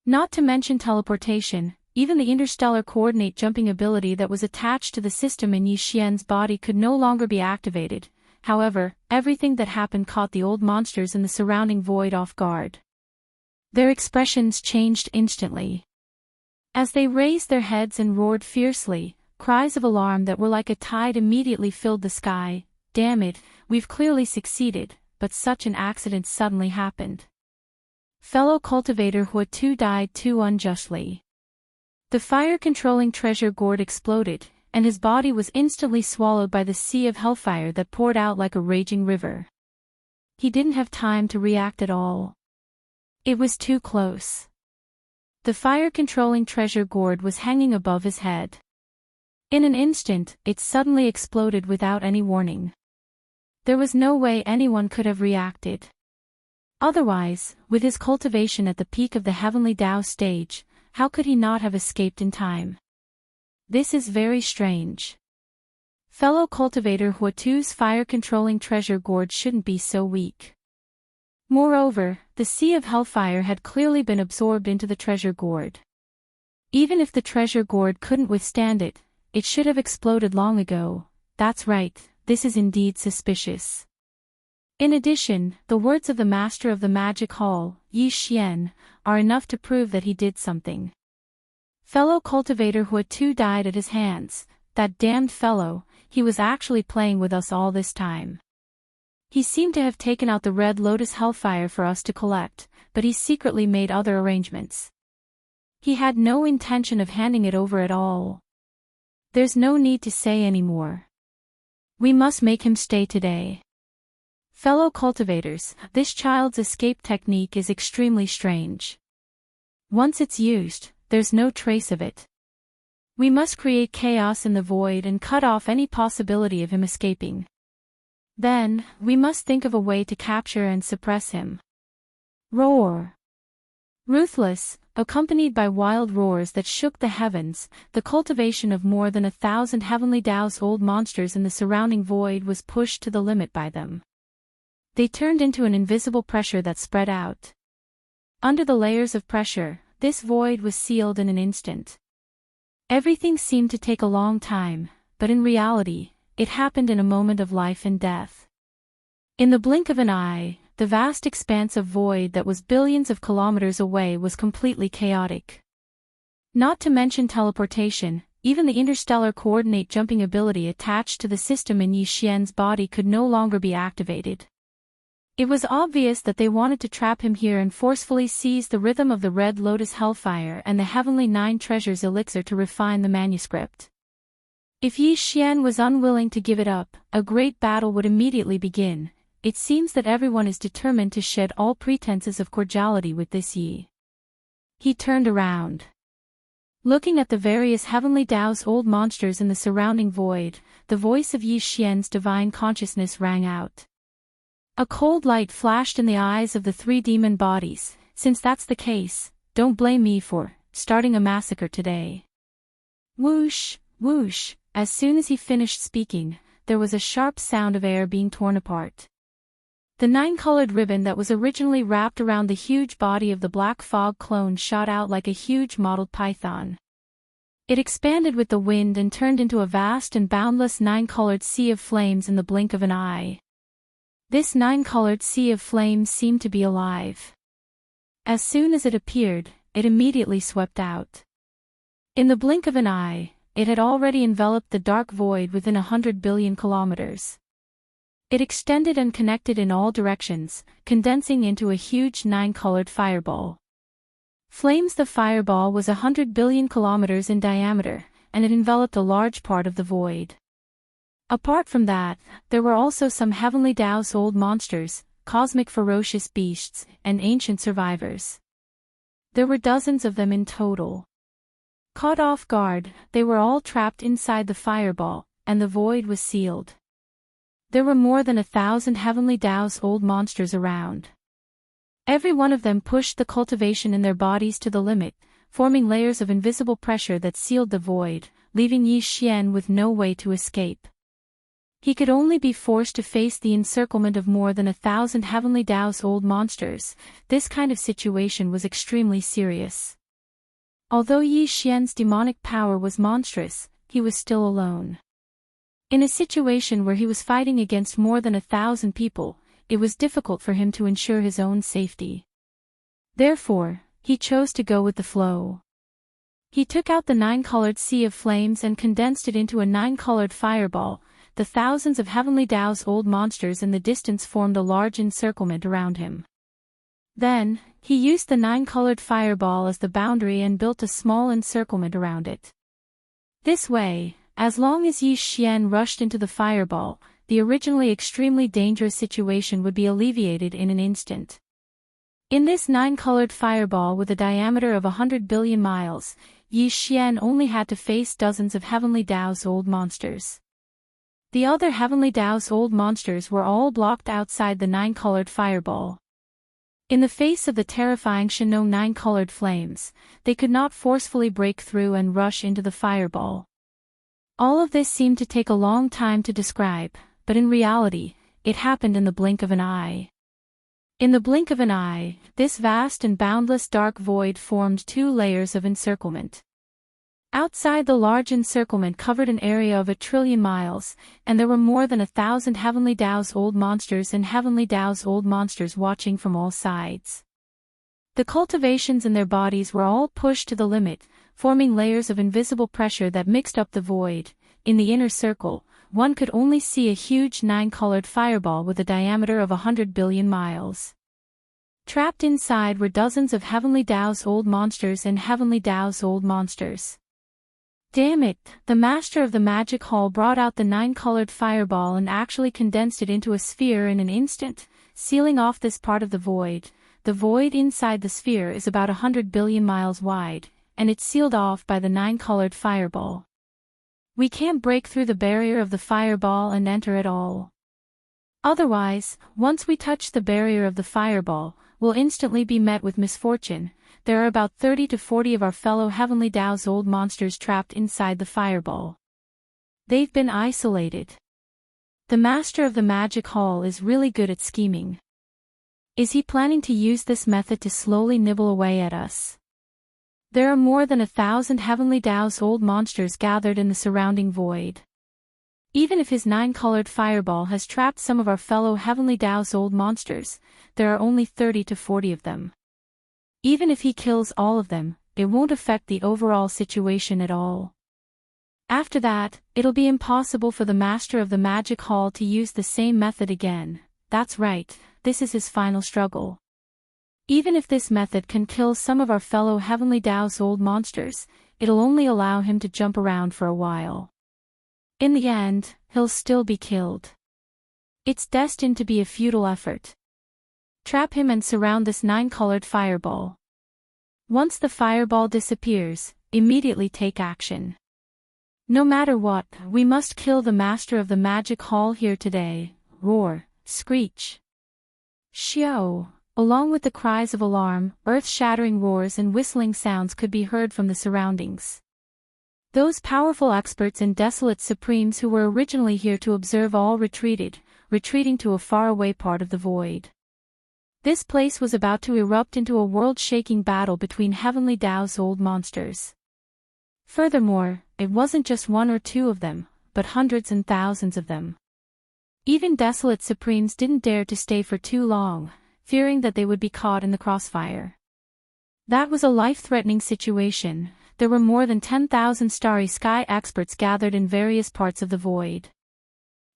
Not to mention teleportation, even the interstellar coordinate jumping ability that was attached to the system in Yi Xian's body could no longer be activated. However, everything that happened caught the old monsters in the surrounding void off guard. Their expressions changed instantly. As they raised their heads and roared fiercely, cries of alarm that were like a tide immediately filled the sky. Damn it, we've clearly succeeded, but such an accident suddenly happened. Fellow cultivator Huatu died too unjustly. The fire-controlling treasure gourd exploded, and his body was instantly swallowed by the sea of hellfire that poured out like a raging river. He didn't have time to react at all. It was too close. The fire-controlling treasure gourd was hanging above his head. In an instant, it suddenly exploded without any warning. There was no way anyone could have reacted. Otherwise, with his cultivation at the peak of the heavenly Tao stage, how could he not have escaped in time? This is very strange. Fellow cultivator Huatu's fire-controlling treasure gourd shouldn't be so weak. Moreover, the sea of hellfire had clearly been absorbed into the treasure gourd. Even if the treasure gourd couldn't withstand it, it should have exploded long ago. That's right, this is indeed suspicious. In addition, the words of the master of the magic hall, Yi Xian, are enough to prove that he did something. Fellow cultivator Huatu died at his hands. That damned fellow, he was actually playing with us all this time. He seemed to have taken out the red lotus hellfire for us to collect, but he secretly made other arrangements. He had no intention of handing it over at all. There's no need to say any more. We must make him stay today. Fellow cultivators, this child's escape technique is extremely strange. Once it's used, there's no trace of it. We must create chaos in the void and cut off any possibility of him escaping. Then, we must think of a way to capture and suppress him. Roar! Ruthless, accompanied by wild roars that shook the heavens, the cultivation of more than 1,000 heavenly Tao's old monsters in the surrounding void was pushed to the limit by them. They turned into an invisible pressure that spread out. Under the layers of pressure, this void was sealed in an instant. Everything seemed to take a long time, but in reality, it happened in a moment of life and death. In the blink of an eye, the vast expanse of void that was billions of kilometers away was completely chaotic. Not to mention teleportation, even the interstellar coordinate jumping ability attached to the system in Yi Xian's body could no longer be activated. It was obvious that they wanted to trap him here and forcefully seize the rhythm of the red lotus hellfire and the heavenly 9 treasures elixir to refine the manuscript. If Yi Xian was unwilling to give it up, a great battle would immediately begin. It seems that everyone is determined to shed all pretenses of cordiality with this Yi. He turned around. Looking at the various heavenly Tao's old monsters in the surrounding void, the voice of Yi Xian's divine consciousness rang out. A cold light flashed in the eyes of the three demon bodies. Since that's the case, don't blame me for starting a massacre today. Whoosh, whoosh, as soon as he finished speaking, there was a sharp sound of air being torn apart. The nine-colored ribbon that was originally wrapped around the huge body of the black fog clone shot out like a huge mottled python. It expanded with the wind and turned into a vast and boundless nine-colored sea of flames in the blink of an eye. This nine-colored sea of flames seemed to be alive. As soon as it appeared, it immediately swept out. In the blink of an eye, it had already enveloped the dark void within 100 billion kilometers. It extended and connected in all directions, condensing into a huge nine-colored fireball. Flames. The fireball was 100 billion kilometers in diameter, and it enveloped a large part of the void. Apart from that, there were also some heavenly Tao's old monsters, cosmic ferocious beasts, and ancient survivors. There were dozens of them in total. Caught off guard, they were all trapped inside the fireball, and the void was sealed. There were more than 1,000 heavenly Tao's old monsters around. Every one of them pushed the cultivation in their bodies to the limit, forming layers of invisible pressure that sealed the void, leaving Yi Xian with no way to escape. He could only be forced to face the encirclement of more than 1,000 heavenly Tao's old monsters. This kind of situation was extremely serious. Although Yi Xian's demonic power was monstrous, he was still alone. In a situation where he was fighting against more than 1,000 people, it was difficult for him to ensure his own safety. Therefore, he chose to go with the flow. He took out the nine-colored sea of flames and condensed it into a nine-colored fireball. The thousands of heavenly Tao's old monsters in the distance formed a large encirclement around him. Then, he used the nine-colored fireball as the boundary and built a small encirclement around it. This way, as long as Yi Xian rushed into the fireball, the originally extremely dangerous situation would be alleviated in an instant. In this nine-colored fireball with a diameter of 100 billion miles, Yi Xian only had to face dozens of heavenly Tao's old monsters. The other heavenly Tao's old monsters were all blocked outside the nine-colored fireball. In the face of the terrifying Shenong nine-colored flames, they could not forcefully break through and rush into the fireball. All of this seemed to take a long time to describe, but in reality, it happened in the blink of an eye. In the blink of an eye, this vast and boundless dark void formed two layers of encirclement. Outside the large encirclement covered an area of 1 trillion miles, and there were more than 1,000 heavenly Tao's old monsters and heavenly Tao's old monsters watching from all sides. The cultivations in their bodies were all pushed to the limit, forming layers of invisible pressure that mixed up the void. In the inner circle, one could only see a huge nine-colored fireball with a diameter of 100 billion miles. Trapped inside were dozens of heavenly Tao's old monsters and heavenly Tao's old monsters. Damn it, the master of the magic hall brought out the nine-colored fireball and actually condensed it into a sphere in an instant, sealing off this part of the void. The void inside the sphere is about 100 billion miles wide, and it's sealed off by the nine-colored fireball. We can't break through the barrier of the fireball and enter at all. Otherwise, once we touch the barrier of the fireball, we'll instantly be met with misfortune. There are about 30 to 40 of our fellow heavenly Tao's old monsters trapped inside the fireball. They've been isolated. The master of the magic hall is really good at scheming. Is he planning to use this method to slowly nibble away at us? There are more than 1,000 heavenly Tao's old monsters gathered in the surrounding void. Even if his nine-colored fireball has trapped some of our fellow heavenly Tao's old monsters, there are only 30 to 40 of them. Even if he kills all of them, it won't affect the overall situation at all. After that, it'll be impossible for the master of the magic hall to use the same method again. That's right, this is his final struggle. Even if this method can kill some of our fellow heavenly Tao's old monsters, it'll only allow him to jump around for a while. In the end, he'll still be killed. It's destined to be a futile effort. Trap him and surround this 9-colored fireball. Once the fireball disappears, immediately take action. No matter what, we must kill the master of the magic hall here today. Roar, screech. Shio! Along with the cries of alarm, earth-shattering roars and whistling sounds could be heard from the surroundings. Those powerful experts and desolate supremes who were originally here to observe all retreating to a faraway part of the void. This place was about to erupt into a world-shaking battle between Heavenly Dao's old monsters. Furthermore, it wasn't just one or two of them, but hundreds and thousands of them. Even desolate supremes didn't dare to stay for too long, fearing that they would be caught in the crossfire. That was a life-threatening situation. There were more than 10,000 starry sky experts gathered in various parts of the void.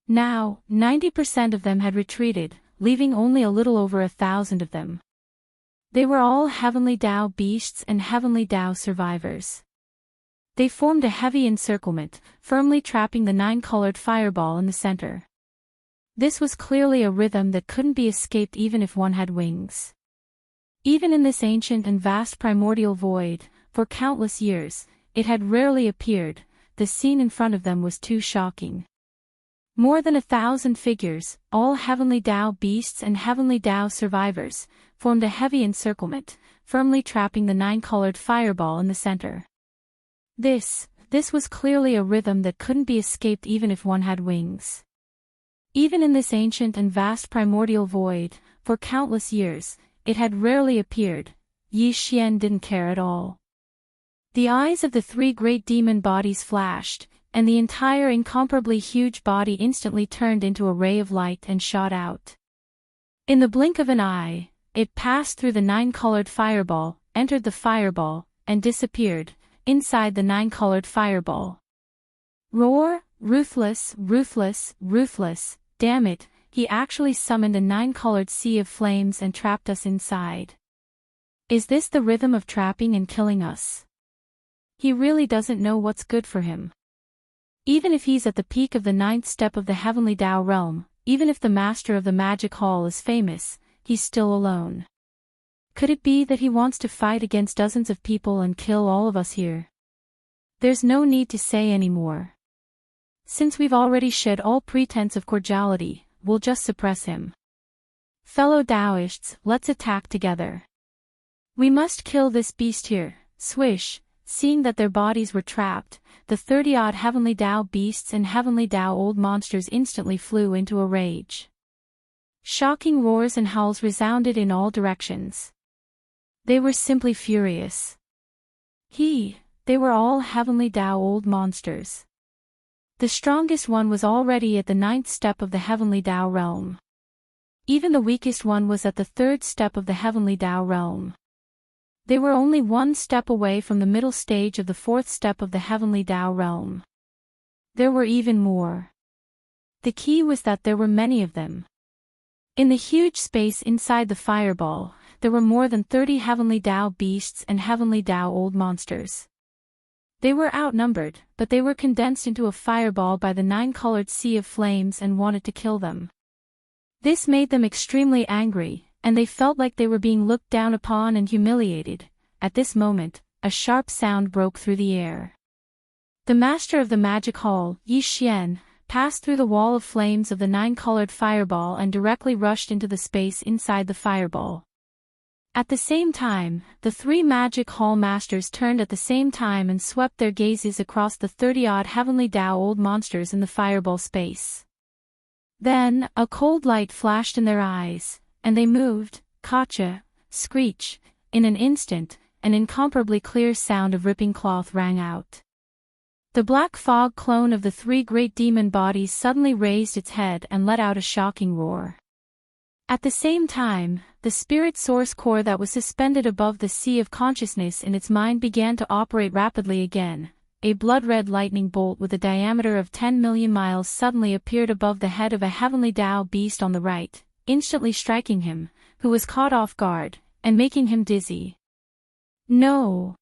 Now, 90% of them had retreated, leaving only a little over 1,000 of them. They were all Heavenly Dao beasts and Heavenly Dao survivors. They formed a heavy encirclement, firmly trapping the 9-colored fireball in the center. This was clearly a rhythm that couldn't be escaped even if one had wings. Even in this ancient and vast primordial void, for countless years, it had rarely appeared. The scene in front of them was too shocking. More than 1,000 figures, all Heavenly Dao beasts and Heavenly Dao survivors, formed a heavy encirclement, firmly trapping the 9-colored fireball in the center. This was clearly a rhythm that couldn't be escaped even if one had wings. Even in this ancient and vast primordial void, for countless years, it had rarely appeared. Yi Xian didn't care at all. The eyes of the 3 great demon bodies flashed, and the entire incomparably huge body instantly turned into a ray of light and shot out. In the blink of an eye, it passed through the 9-colored fireball, entered the fireball, and disappeared inside the 9-colored fireball. Roar, ruthless, ruthless, ruthless, damn it, he actually summoned a 9-colored sea of flames and trapped us inside. Is this the rhythm of trapping and killing us? He really doesn't know what's good for him. Even if he's at the peak of the 9th step of the Heavenly Dao realm, even if the master of the magic hall is famous, he's still alone. Could it be that he wants to fight against dozens of people and kill all of us here? There's no need to say any more. Since we've already shed all pretense of cordiality, we'll just suppress him. Fellow Daoists, let's attack together. We must kill this beast here. Swish. Seeing that their bodies were trapped, the 30-odd Heavenly Dao beasts and Heavenly Dao old monsters instantly flew into a rage. Shocking roars and howls resounded in all directions. They were simply furious. They were all Heavenly Dao old monsters. The strongest one was already at the 9th step of the Heavenly Dao realm. Even the weakest one was at the 3rd step of the Heavenly Dao realm. They were only 1 step away from the middle stage of the 4th step of the Heavenly Dao realm. There were even more. The key was that there were many of them. In the huge space inside the fireball, there were more than 30 Heavenly Dao beasts and Heavenly Dao old monsters. They were outnumbered, but they were condensed into a fireball by the 9-colored sea of flames and wanted to kill them. This made them extremely angry, and they felt like they were being looked down upon and humiliated. At this moment, a sharp sound broke through the air. The master of the magic hall, Yi Xian, passed through the wall of flames of the 9-colored fireball and directly rushed into the space inside the fireball. At the same time, the 3 magic hall masters turned at the same time and swept their gazes across the 30-odd Heavenly Dao old monsters in the fireball space. Then, a cold light flashed in their eyes, and they moved. Gotcha, screech. In an instant, an incomparably clear sound of ripping cloth rang out. The black fog clone of the 3 great demon bodies suddenly raised its head and let out a shocking roar. At the same time, the spirit source core that was suspended above the sea of consciousness in its mind began to operate rapidly again. A blood-red lightning bolt with a diameter of 10 million miles suddenly appeared above the head of a Heavenly Dao beast on the right, instantly striking him, who was caught off guard, and making him dizzy. No!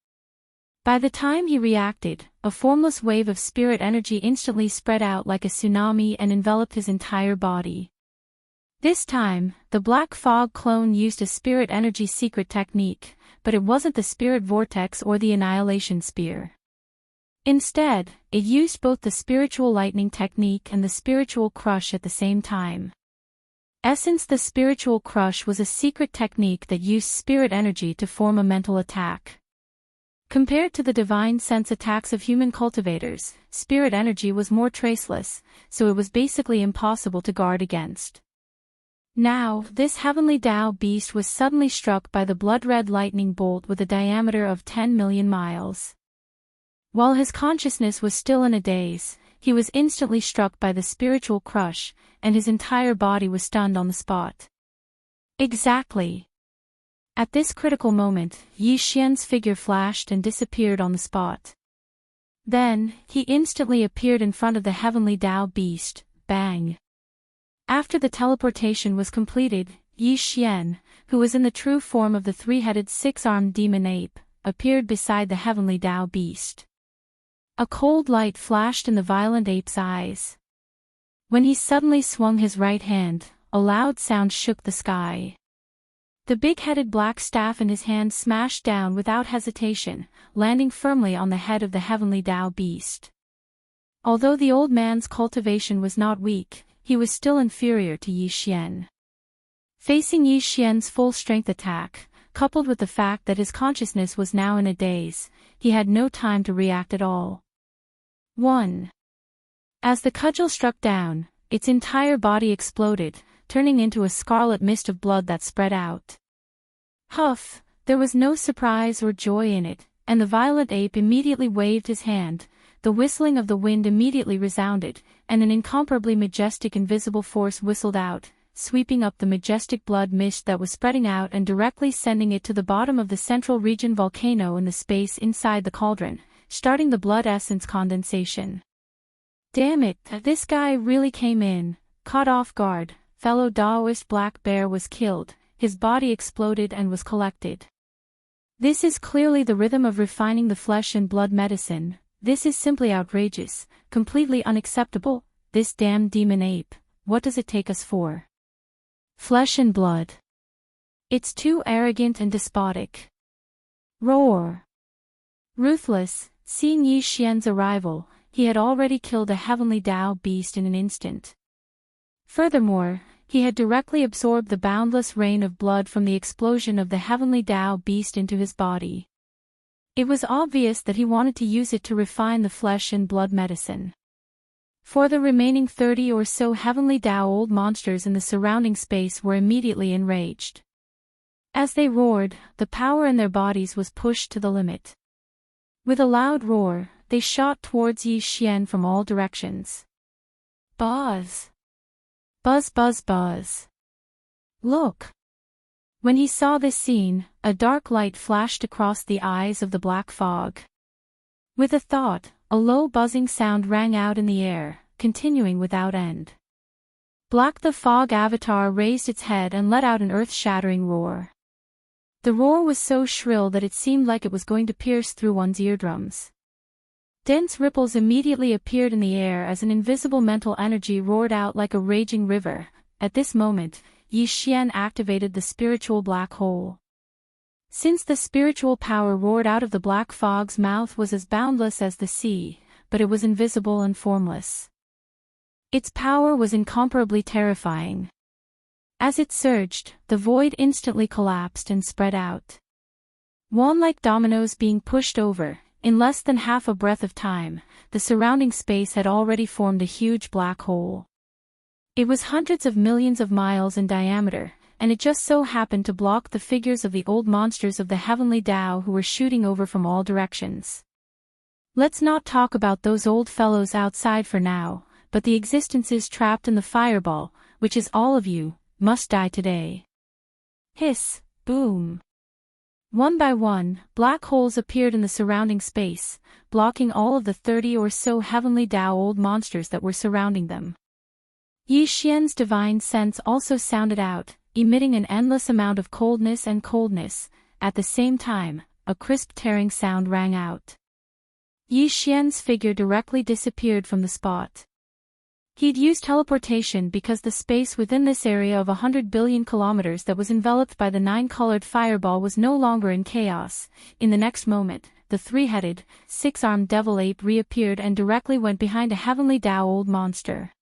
By the time he reacted, a formless wave of spirit energy instantly spread out like a tsunami and enveloped his entire body. This time, the black fog clone used a spirit energy secret technique, but it wasn't the spirit vortex or the annihilation spear. Instead, it used both the spiritual lightning technique and the spiritual crush at the same time. The spiritual crush was a secret technique that used spirit energy to form a mental attack. Compared to the divine sense attacks of human cultivators, spirit energy was more traceless, so it was basically impossible to guard against. Now, this heavenly Tao beast was suddenly struck by the blood-red lightning bolt with a diameter of 10 million miles. While his consciousness was still in a daze, he was instantly struck by the spiritual crush, and his entire body was stunned on the spot. Exactly. At this critical moment, Yi Xian's figure flashed and disappeared on the spot. Then, he instantly appeared in front of the heavenly Tao beast, bang. After the teleportation was completed, Yi Xian, who was in the true form of the three-headed six-armed demon ape, appeared beside the heavenly Tao beast. A cold light flashed in the violent ape's eyes. When he suddenly swung his right hand, a loud sound shook the sky. The big-headed black staff in his hand smashed down without hesitation, landing firmly on the head of the heavenly Tao beast. Although the old man's cultivation was not weak, he was still inferior to Yi Xian. Facing Yi Xian's full-strength attack, coupled with the fact that his consciousness was now in a daze, he had no time to react at all. 1. As the cudgel struck down, its entire body exploded, turning into a scarlet mist of blood that spread out. Huff, there was no surprise or joy in it, and the violent ape immediately waved his hand. The whistling of the wind immediately resounded, and an incomparably majestic invisible force whistled out, sweeping up the majestic blood mist that was spreading out and directly sending it to the bottom of the central region volcano in the space inside the cauldron, starting the blood essence condensation. Damn it, this guy really came in. Caught off guard, fellow Daoist Black Bear was killed, his body exploded and was collected. This is clearly the rhythm of refining the flesh and blood medicine. This is simply outrageous, completely unacceptable. This damn demon ape, what does it take us for? Flesh and blood. It's too arrogant and despotic. Roar. Ruthless, seeing Yi Xian's arrival, he had already killed a heavenly Tao beast in an instant. Furthermore, he had directly absorbed the boundless rain of blood from the explosion of the heavenly Tao beast into his body. It was obvious that he wanted to use it to refine the flesh and blood medicine. For the remaining 30 or so heavenly Tao old monsters in the surrounding space were immediately enraged. As they roared, the power in their bodies was pushed to the limit. With a loud roar, they shot towards Yi Xian from all directions. Buzz! Buzz buzz buzz! Look! When he saw this scene, a dark light flashed across the eyes of the black fog. With a thought, a low buzzing sound rang out in the air, continuing without end. Black the fog avatar raised its head and let out an earth-shattering roar. The roar was so shrill that it seemed like it was going to pierce through one's eardrums. Dense ripples immediately appeared in the air as an invisible mental energy roared out like a raging river. At this moment, Yi Xian activated the spiritual black hole. Since the spiritual power roared out of the black fog's mouth was as boundless as the sea, but it was invisible and formless. Its power was incomparably terrifying. As it surged, the void instantly collapsed and spread out. Like dominoes being pushed over, in less than half a breath of time, the surrounding space had already formed a huge black hole. It was hundreds of millions of miles in diameter, and it just so happened to block the figures of the old monsters of the heavenly Tao who were shooting over from all directions. Let's not talk about those old fellows outside for now, but the existences trapped in the fireball, which is all of you, must die today. Hiss, boom. One by one, black holes appeared in the surrounding space, blocking all of the 30 or so heavenly Tao old monsters that were surrounding them. Yi Xian's divine sense also sounded out, emitting an endless amount of coldness. At the same time, a crisp tearing sound rang out. Yi Xian's figure directly disappeared from the spot. He'd used teleportation because the space within this area of 100 billion kilometers that was enveloped by the nine-colored fireball was no longer in chaos. In the next moment, the three-headed, six-armed devil ape reappeared and directly went behind a heavenly Dao old monster.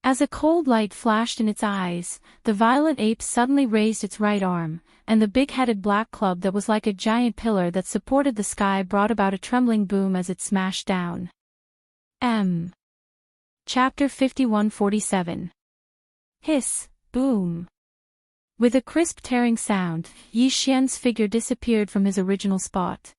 As a cold light flashed in its eyes, the violent ape suddenly raised its right arm, and the big-headed black club that was like a giant pillar that supported the sky brought about a trembling boom as it smashed down. Chapter 51-47. Hiss, boom. With a crisp tearing sound, Yi Xian's figure disappeared from his original spot.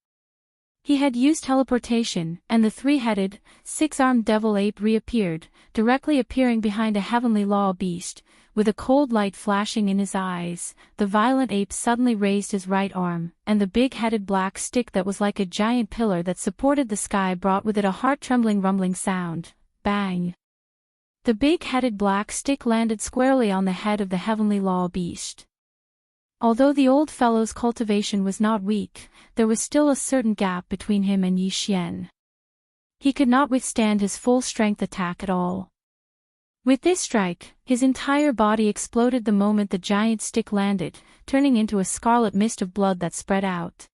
He had used teleportation, and the three-headed, six-armed devil ape reappeared, directly appearing behind a heavenly law beast. With a cold light flashing in his eyes, the violent ape suddenly raised his right arm, and the big-headed black stick that was like a giant pillar that supported the sky brought with it a heart-trembling rumbling sound. Bang! The big-headed black stick landed squarely on the head of the heavenly law beast. Although the old fellow's cultivation was not weak, there was still a certain gap between him and Yi Xian. He could not withstand his full-strength attack at all. With this strike, his entire body exploded the moment the giant stick landed, turning into a scarlet mist of blood that spread out.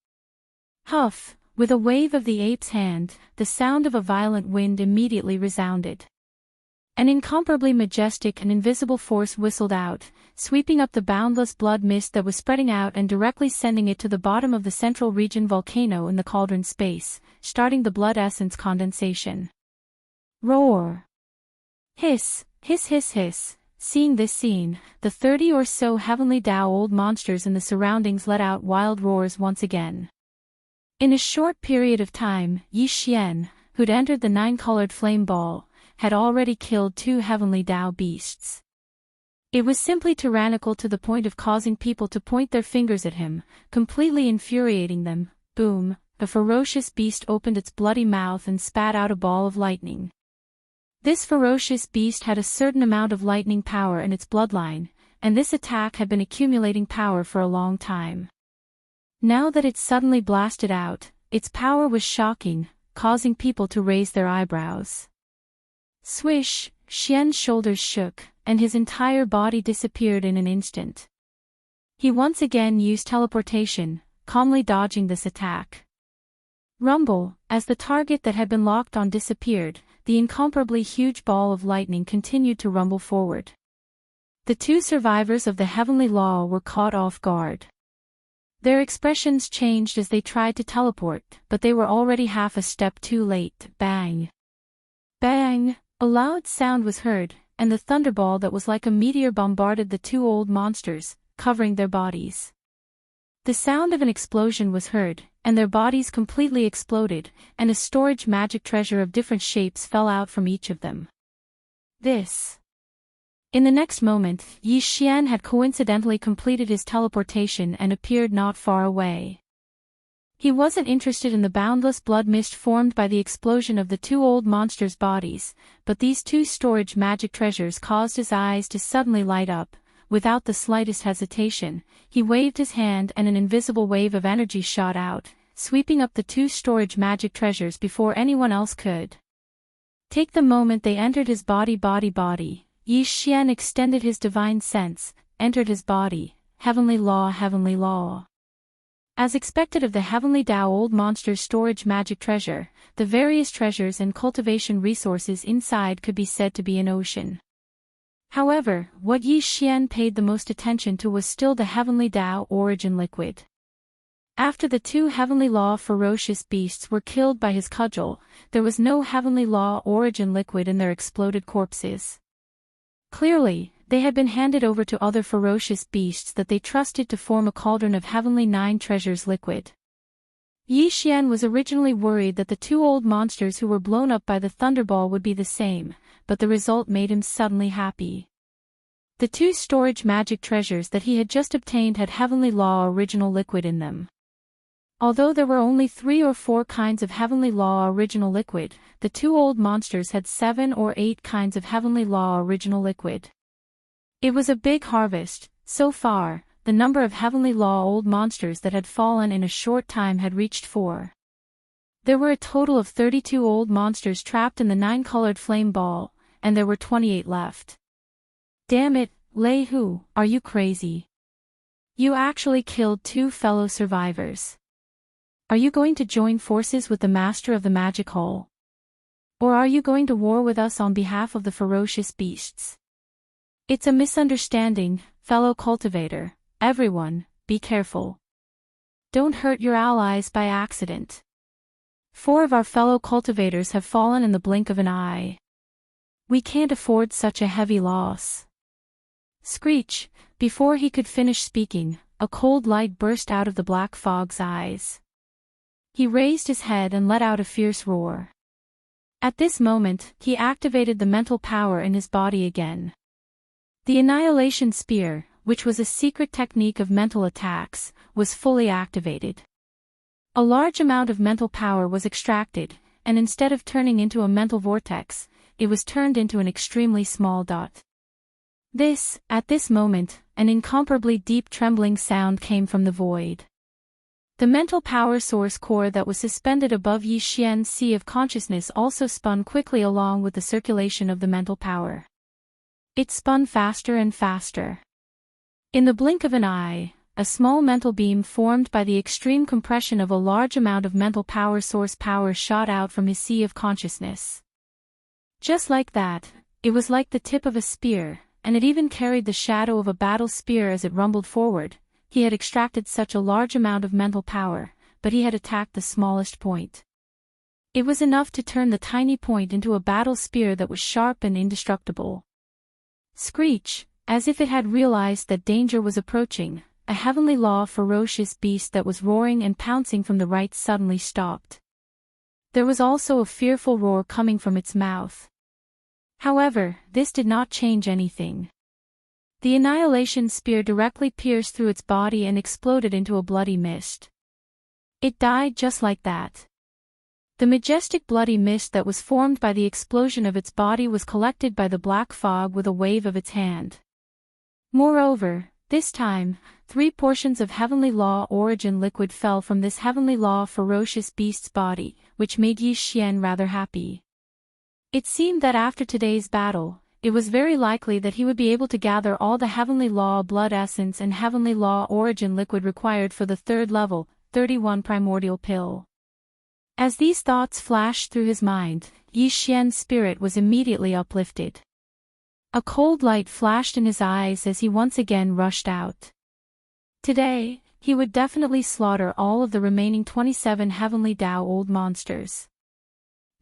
Huff! With a wave of the ape's hand, the sound of a violent wind immediately resounded. An incomparably majestic and invisible force whistled out, sweeping up the boundless blood mist that was spreading out and directly sending it to the bottom of the central region volcano in the cauldron space, starting the blood essence condensation. Roar! Hiss, hiss, hiss, hiss. Seeing this scene, the 30 or so heavenly Dao old monsters in the surroundings let out wild roars once again. In a short period of time, Yi Xian, who'd entered the nine-colored flame ball, had already killed 2 heavenly Dao beasts. It was simply tyrannical to the point of causing people to point their fingers at him, completely infuriating them. Boom! A ferocious beast opened its bloody mouth and spat out a ball of lightning. This ferocious beast had a certain amount of lightning power in its bloodline, and this attack had been accumulating power for a long time. Now that it suddenly blasted out, its power was shocking, causing people to raise their eyebrows. Swish! Xian's shoulders shook, and his entire body disappeared in an instant. He once again used teleportation, calmly dodging this attack. Rumble! As the target that had been locked on disappeared, the incomparably huge ball of lightning continued to rumble forward. The 2 survivors of the heavenly law were caught off guard. Their expressions changed as they tried to teleport, but they were already half a step too late. Bang! Bang! A loud sound was heard, and the thunderball that was like a meteor bombarded the 2 old monsters, covering their bodies. The sound of an explosion was heard, and their bodies completely exploded, and a storage magic treasure of different shapes fell out from each of them. In the next moment, Yi Xian had coincidentally completed his teleportation and appeared not far away. He wasn't interested in the boundless blood mist formed by the explosion of the 2 old monsters' bodies, but these 2 storage magic treasures caused his eyes to suddenly light up. Without the slightest hesitation, he waved his hand and an invisible wave of energy shot out, sweeping up the 2 storage magic treasures before anyone else could. Take the moment they entered his body. Yi Xian extended his divine sense, entered his body. Heavenly law. As expected of the heavenly Dao old monster's storage magic treasure, the various treasures and cultivation resources inside could be said to be an ocean. However, what Yi Xian paid the most attention to was still the heavenly Dao origin liquid. After the 2 heavenly law ferocious beasts were killed by his cudgel, there was no heavenly law origin liquid in their exploded corpses. Clearly, they had been handed over to other ferocious beasts that they trusted to form a cauldron of heavenly 9 treasures liquid. Yi Xian was originally worried that the 2 old monsters who were blown up by the thunderball would be the same, but the result made him suddenly happy. The 2 storage magic treasures that he had just obtained had heavenly law original liquid in them. Although there were only 3 or 4 kinds of heavenly law original liquid, the 2 old monsters had 7 or 8 kinds of heavenly law original liquid. It was a big harvest. So far, the number of Heavenly Law old monsters that had fallen in a short time had reached 4. There were a total of 32 old monsters trapped in the 9-colored flame ball, and there were 28 left. Damn it, Lei-Hu, are you crazy? You actually killed 2 fellow survivors. Are you going to join forces with the Master of the Magic Hall? Or are you going to war with us on behalf of the ferocious beasts? It's a misunderstanding, fellow cultivator. Everyone, be careful. Don't hurt your allies by accident. 4 of our fellow cultivators have fallen in the blink of an eye. We can't afford such a heavy loss. Screech, before he could finish speaking, a cold light burst out of the black fog's eyes. He raised his head and let out a fierce roar. At this moment, he activated the mental power in his body again. The Annihilation Spear, which was a secret technique of mental attacks, was fully activated. A large amount of mental power was extracted, and instead of turning into a mental vortex, it was turned into an extremely small dot. At this moment, an incomparably deep trembling sound came from the void. The mental power source core that was suspended above Yi Xian's sea of consciousness also spun quickly along with the circulation of the mental power. It spun faster and faster. In the blink of an eye, a small mental beam formed by the extreme compression of a large amount of mental power source power shot out from his sea of consciousness. Just like that, it was like the tip of a spear, and it even carried the shadow of a battle spear as it rumbled forward. He had extracted such a large amount of mental power, but he had attacked the smallest point. It was enough to turn the tiny point into a battle spear that was sharp and indestructible. Screech, as if it had realized that danger was approaching, a Heavenly Law ferocious beast that was roaring and pouncing from the right suddenly stopped. There was also a fearful roar coming from its mouth. However, this did not change anything. The Annihilation Spear directly pierced through its body and exploded into a bloody mist. It died just like that. The majestic bloody mist that was formed by the explosion of its body was collected by the black fog with a wave of its hand. Moreover, this time, 3 portions of Heavenly Law origin liquid fell from this Heavenly Law ferocious beast's body, which made Yi Xian rather happy. It seemed that after today's battle, it was very likely that he would be able to gather all the Heavenly Law blood essence and Heavenly Law origin liquid required for the 3rd level, 31 primordial pill. As these thoughts flashed through his mind, Yi Xian's spirit was immediately uplifted. A cold light flashed in his eyes as he once again rushed out. Today, he would definitely slaughter all of the remaining 27 Heavenly Dao old monsters.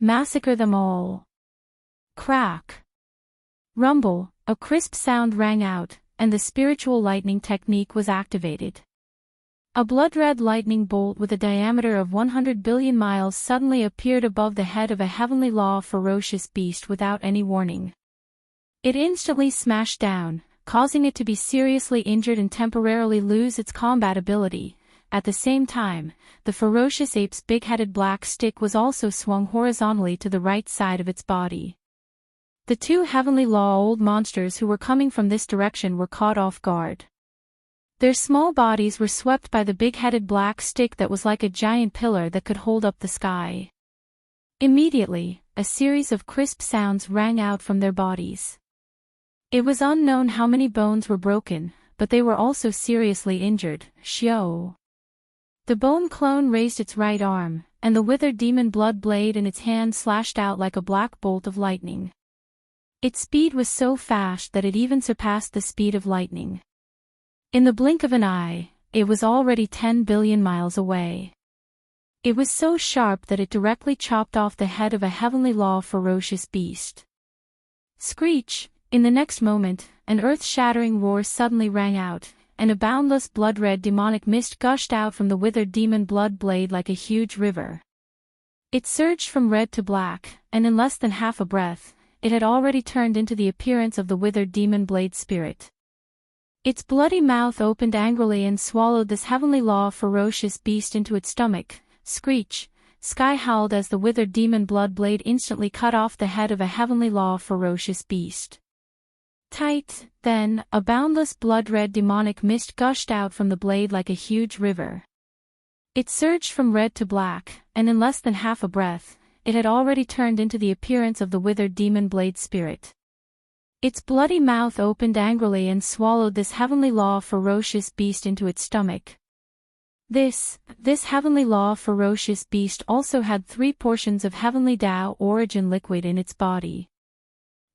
Massacre them all. Crack. Rumble, a crisp sound rang out, and the spiritual lightning technique was activated. A blood-red lightning bolt with a diameter of 100 billion miles suddenly appeared above the head of a Heavenly Law ferocious beast without any warning. It instantly smashed down, causing it to be seriously injured and temporarily lose its combat ability. At the same time, the ferocious ape's big-headed black stick was also swung horizontally to the right side of its body. The 2 Heavenly Law old monsters who were coming from this direction were caught off guard. Their small bodies were swept by the big-headed black stick that was like a giant pillar that could hold up the sky. Immediately, a series of crisp sounds rang out from their bodies. It was unknown how many bones were broken, but they were also seriously injured. Xiao. The bone clone raised its right arm, and the withered demon blood blade in its hand slashed out like a black bolt of lightning. Its speed was so fast that it even surpassed the speed of lightning. In the blink of an eye, it was already 10 billion miles away. It was so sharp that it directly chopped off the head of a Heavenly Law ferocious beast. Screech! In the next moment, an earth-shattering roar suddenly rang out, and a boundless blood-red demonic mist gushed out from the withered demon blood blade like a huge river. It surged from red to black, and in less than half a breath, it had already turned into the appearance of the withered demon blade spirit. Its bloody mouth opened angrily and swallowed this Heavenly Law ferocious beast into its stomach. Screech! Sky howled as the withered demon blood blade instantly cut off the head of a Heavenly Law ferocious beast. Tight, then, a boundless blood-red demonic mist gushed out from the blade like a huge river. It surged from red to black, and in less than half a breath, it had already turned into the appearance of the withered demon blade spirit. Its bloody mouth opened angrily and swallowed this heavenly law ferocious beast into its stomach. This heavenly law ferocious beast also had 3 portions of heavenly Tao origin liquid in its body.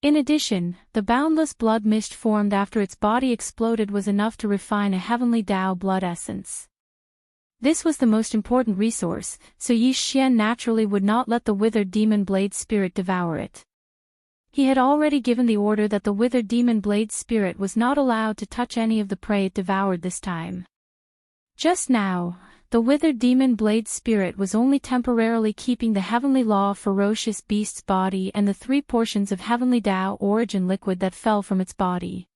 In addition, the boundless blood mist formed after its body exploded was enough to refine a heavenly Tao blood essence. This was the most important resource, so Yi Xian naturally would not let the withered demon blade spirit devour it. He had already given the order that the withered demon blade spirit was not allowed to touch any of the prey it devoured this time. Just now, the withered demon blade spirit was only temporarily keeping the heavenly law ferocious beast's body and the 3 portions of heavenly Tao origin liquid that fell from its body.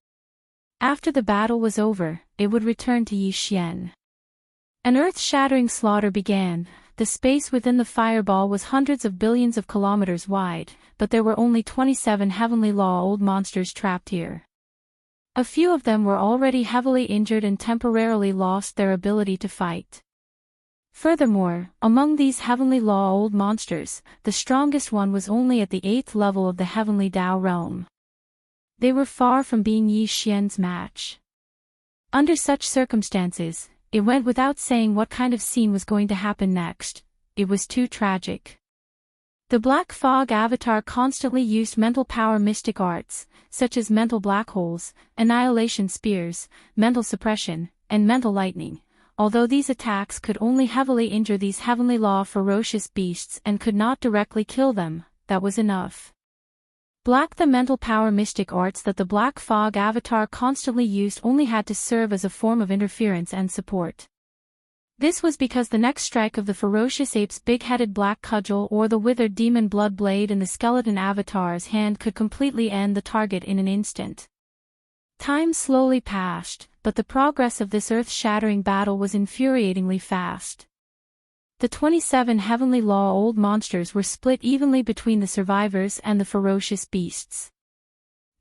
After the battle was over, it would return to Yi Xian. An earth-shattering slaughter began. The space within the fireball was hundreds of billions of kilometers wide, but there were only 27 heavenly law old monsters trapped here. A few of them were already heavily injured and temporarily lost their ability to fight. Furthermore, among these heavenly law old monsters, the strongest one was only at the 8th level of the heavenly Tao realm. They were far from being Yi Xian's match. Under such circumstances, it went without saying what kind of scene was going to happen next. It was too tragic. The Black Fog avatar constantly used mental power mystic arts, such as mental black holes, annihilation spears, mental suppression, and mental lightning. Although these attacks could only heavily injure these heavenly law ferocious beasts and could not directly kill them, that was enough. The mental power mystic arts that the Black Fog avatar constantly used only had to serve as a form of interference and support. This was because the next strike of the ferocious ape's big-headed black cudgel or the withered demon blood blade in the skeleton avatar's hand could completely end the target in an instant. Time slowly passed, but the progress of this earth-shattering battle was infuriatingly fast. The 27 heavenly law old monsters were split evenly between the survivors and the ferocious beasts.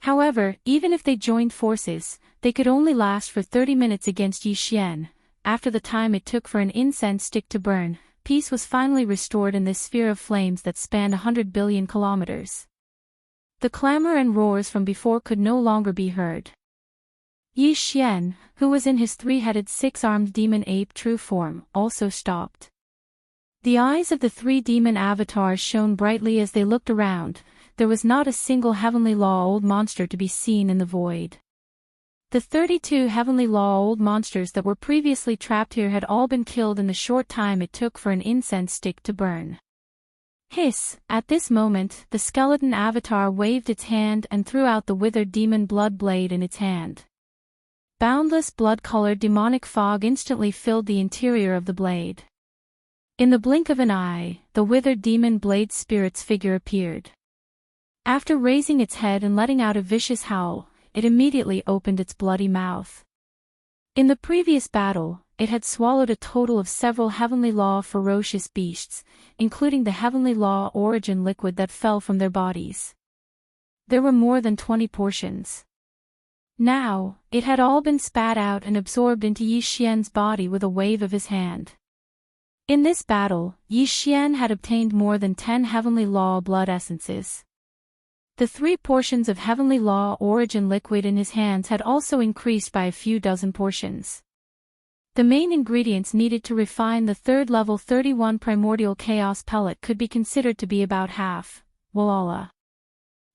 However, even if they joined forces, they could only last for 30 minutes against Yi Xian. After the time it took for an incense stick to burn, peace was finally restored in this sphere of flames that spanned 100 billion kilometers. The clamor and roars from before could no longer be heard. Yi Xian, who was in his 3-headed 6-armed demon ape true form, also stopped. The eyes of the 3 demon avatars shone brightly as they looked around. There was not a single heavenly law old monster to be seen in the void. The 32 heavenly law old monsters that were previously trapped here had all been killed in the short time it took for an incense stick to burn. Hiss! At this moment, the skeleton avatar waved its hand and threw out the withered demon blood blade in its hand. Boundless blood-colored demonic fog instantly filled the interior of the blade. In the blink of an eye, the withered demon blade spirit's figure appeared. After raising its head and letting out a vicious howl, it immediately opened its bloody mouth. In the previous battle, it had swallowed a total of several heavenly law ferocious beasts, including the heavenly law origin liquid that fell from their bodies. There were more than 20 portions. Now, it had all been spat out and absorbed into Yi Xian's body with a wave of his hand. In this battle, Yi Xian had obtained more than 10 heavenly law blood essences. The 3 portions of heavenly law origin liquid in his hands had also increased by a few dozen portions. The main ingredients needed to refine the 3rd level 31 primordial chaos pellet could be considered to be about half. Walala.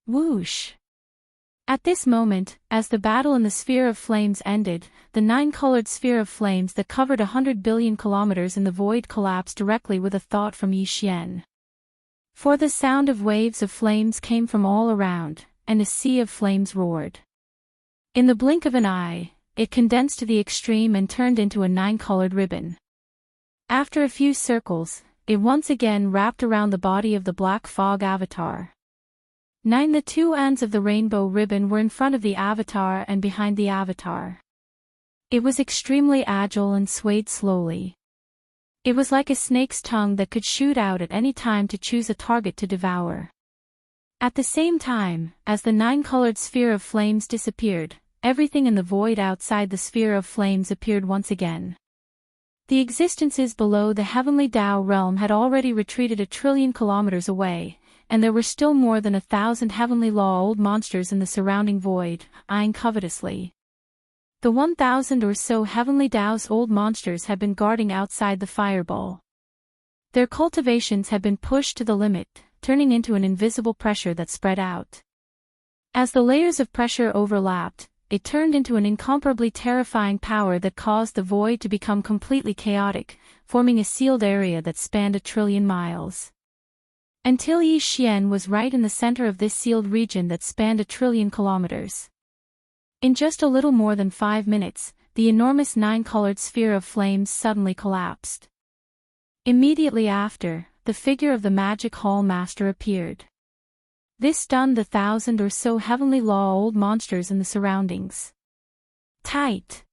Whoosh! At this moment, as the battle in the sphere of flames ended, the 9-colored sphere of flames that covered 100 billion kilometers in the void collapsed directly with a thought from Yi Xian. For the sound of waves of flames came from all around, and a sea of flames roared. In the blink of an eye, it condensed to the extreme and turned into a 9-colored ribbon. After a few circles, it once again wrapped around the body of the Black Fog avatar. 9 The 2 ends of the rainbow ribbon were in front of the avatar and behind the avatar. It was extremely agile and swayed slowly. It was like a snake's tongue that could shoot out at any time to choose a target to devour. At the same time, as the nine-colored sphere of flames disappeared, everything in the void outside the sphere of flames appeared once again. The existences below the heavenly Tao realm had already retreated 1 trillion kilometers away, and there were still more than 1,000 heavenly law old monsters in the surrounding void, eyeing covetously. The 1,000 or so heavenly Tao's old monsters had been guarding outside the fireball. Their cultivations had been pushed to the limit, turning into an invisible pressure that spread out. As the layers of pressure overlapped, it turned into an incomparably terrifying power that caused the void to become completely chaotic, forming a sealed area that spanned 1 trillion miles. Until Yi Xian was right in the center of this sealed region that spanned 1 trillion kilometers. In just a little more than 5 minutes, the enormous nine-colored sphere of flames suddenly collapsed. Immediately after, the figure of the Magic Hall Master appeared. This stunned the 1,000 or so heavenly law old monsters in the surroundings. Tight.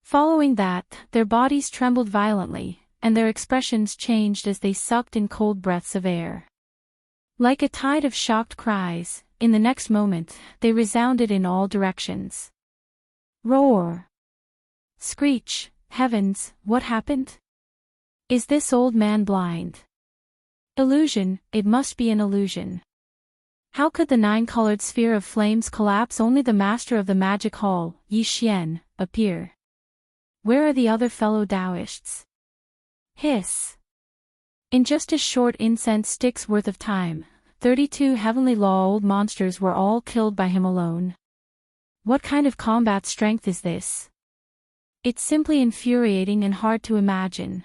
Following that, their bodies trembled violently, and their expressions changed as they sucked in cold breaths of air. Like a tide of shocked cries, in the next moment, they resounded in all directions. Roar! Screech! Heavens, what happened? Is this old man blind? Illusion, it must be an illusion. How could the nine-colored sphere of flames collapse? Only the master of the magic hall, Yi Xian, appear. Where are the other fellow Taoists? Hiss. In just a short incense stick's worth of time, 32 heavenly law old monsters were all killed by him alone. What kind of combat strength is this? It's simply infuriating and hard to imagine.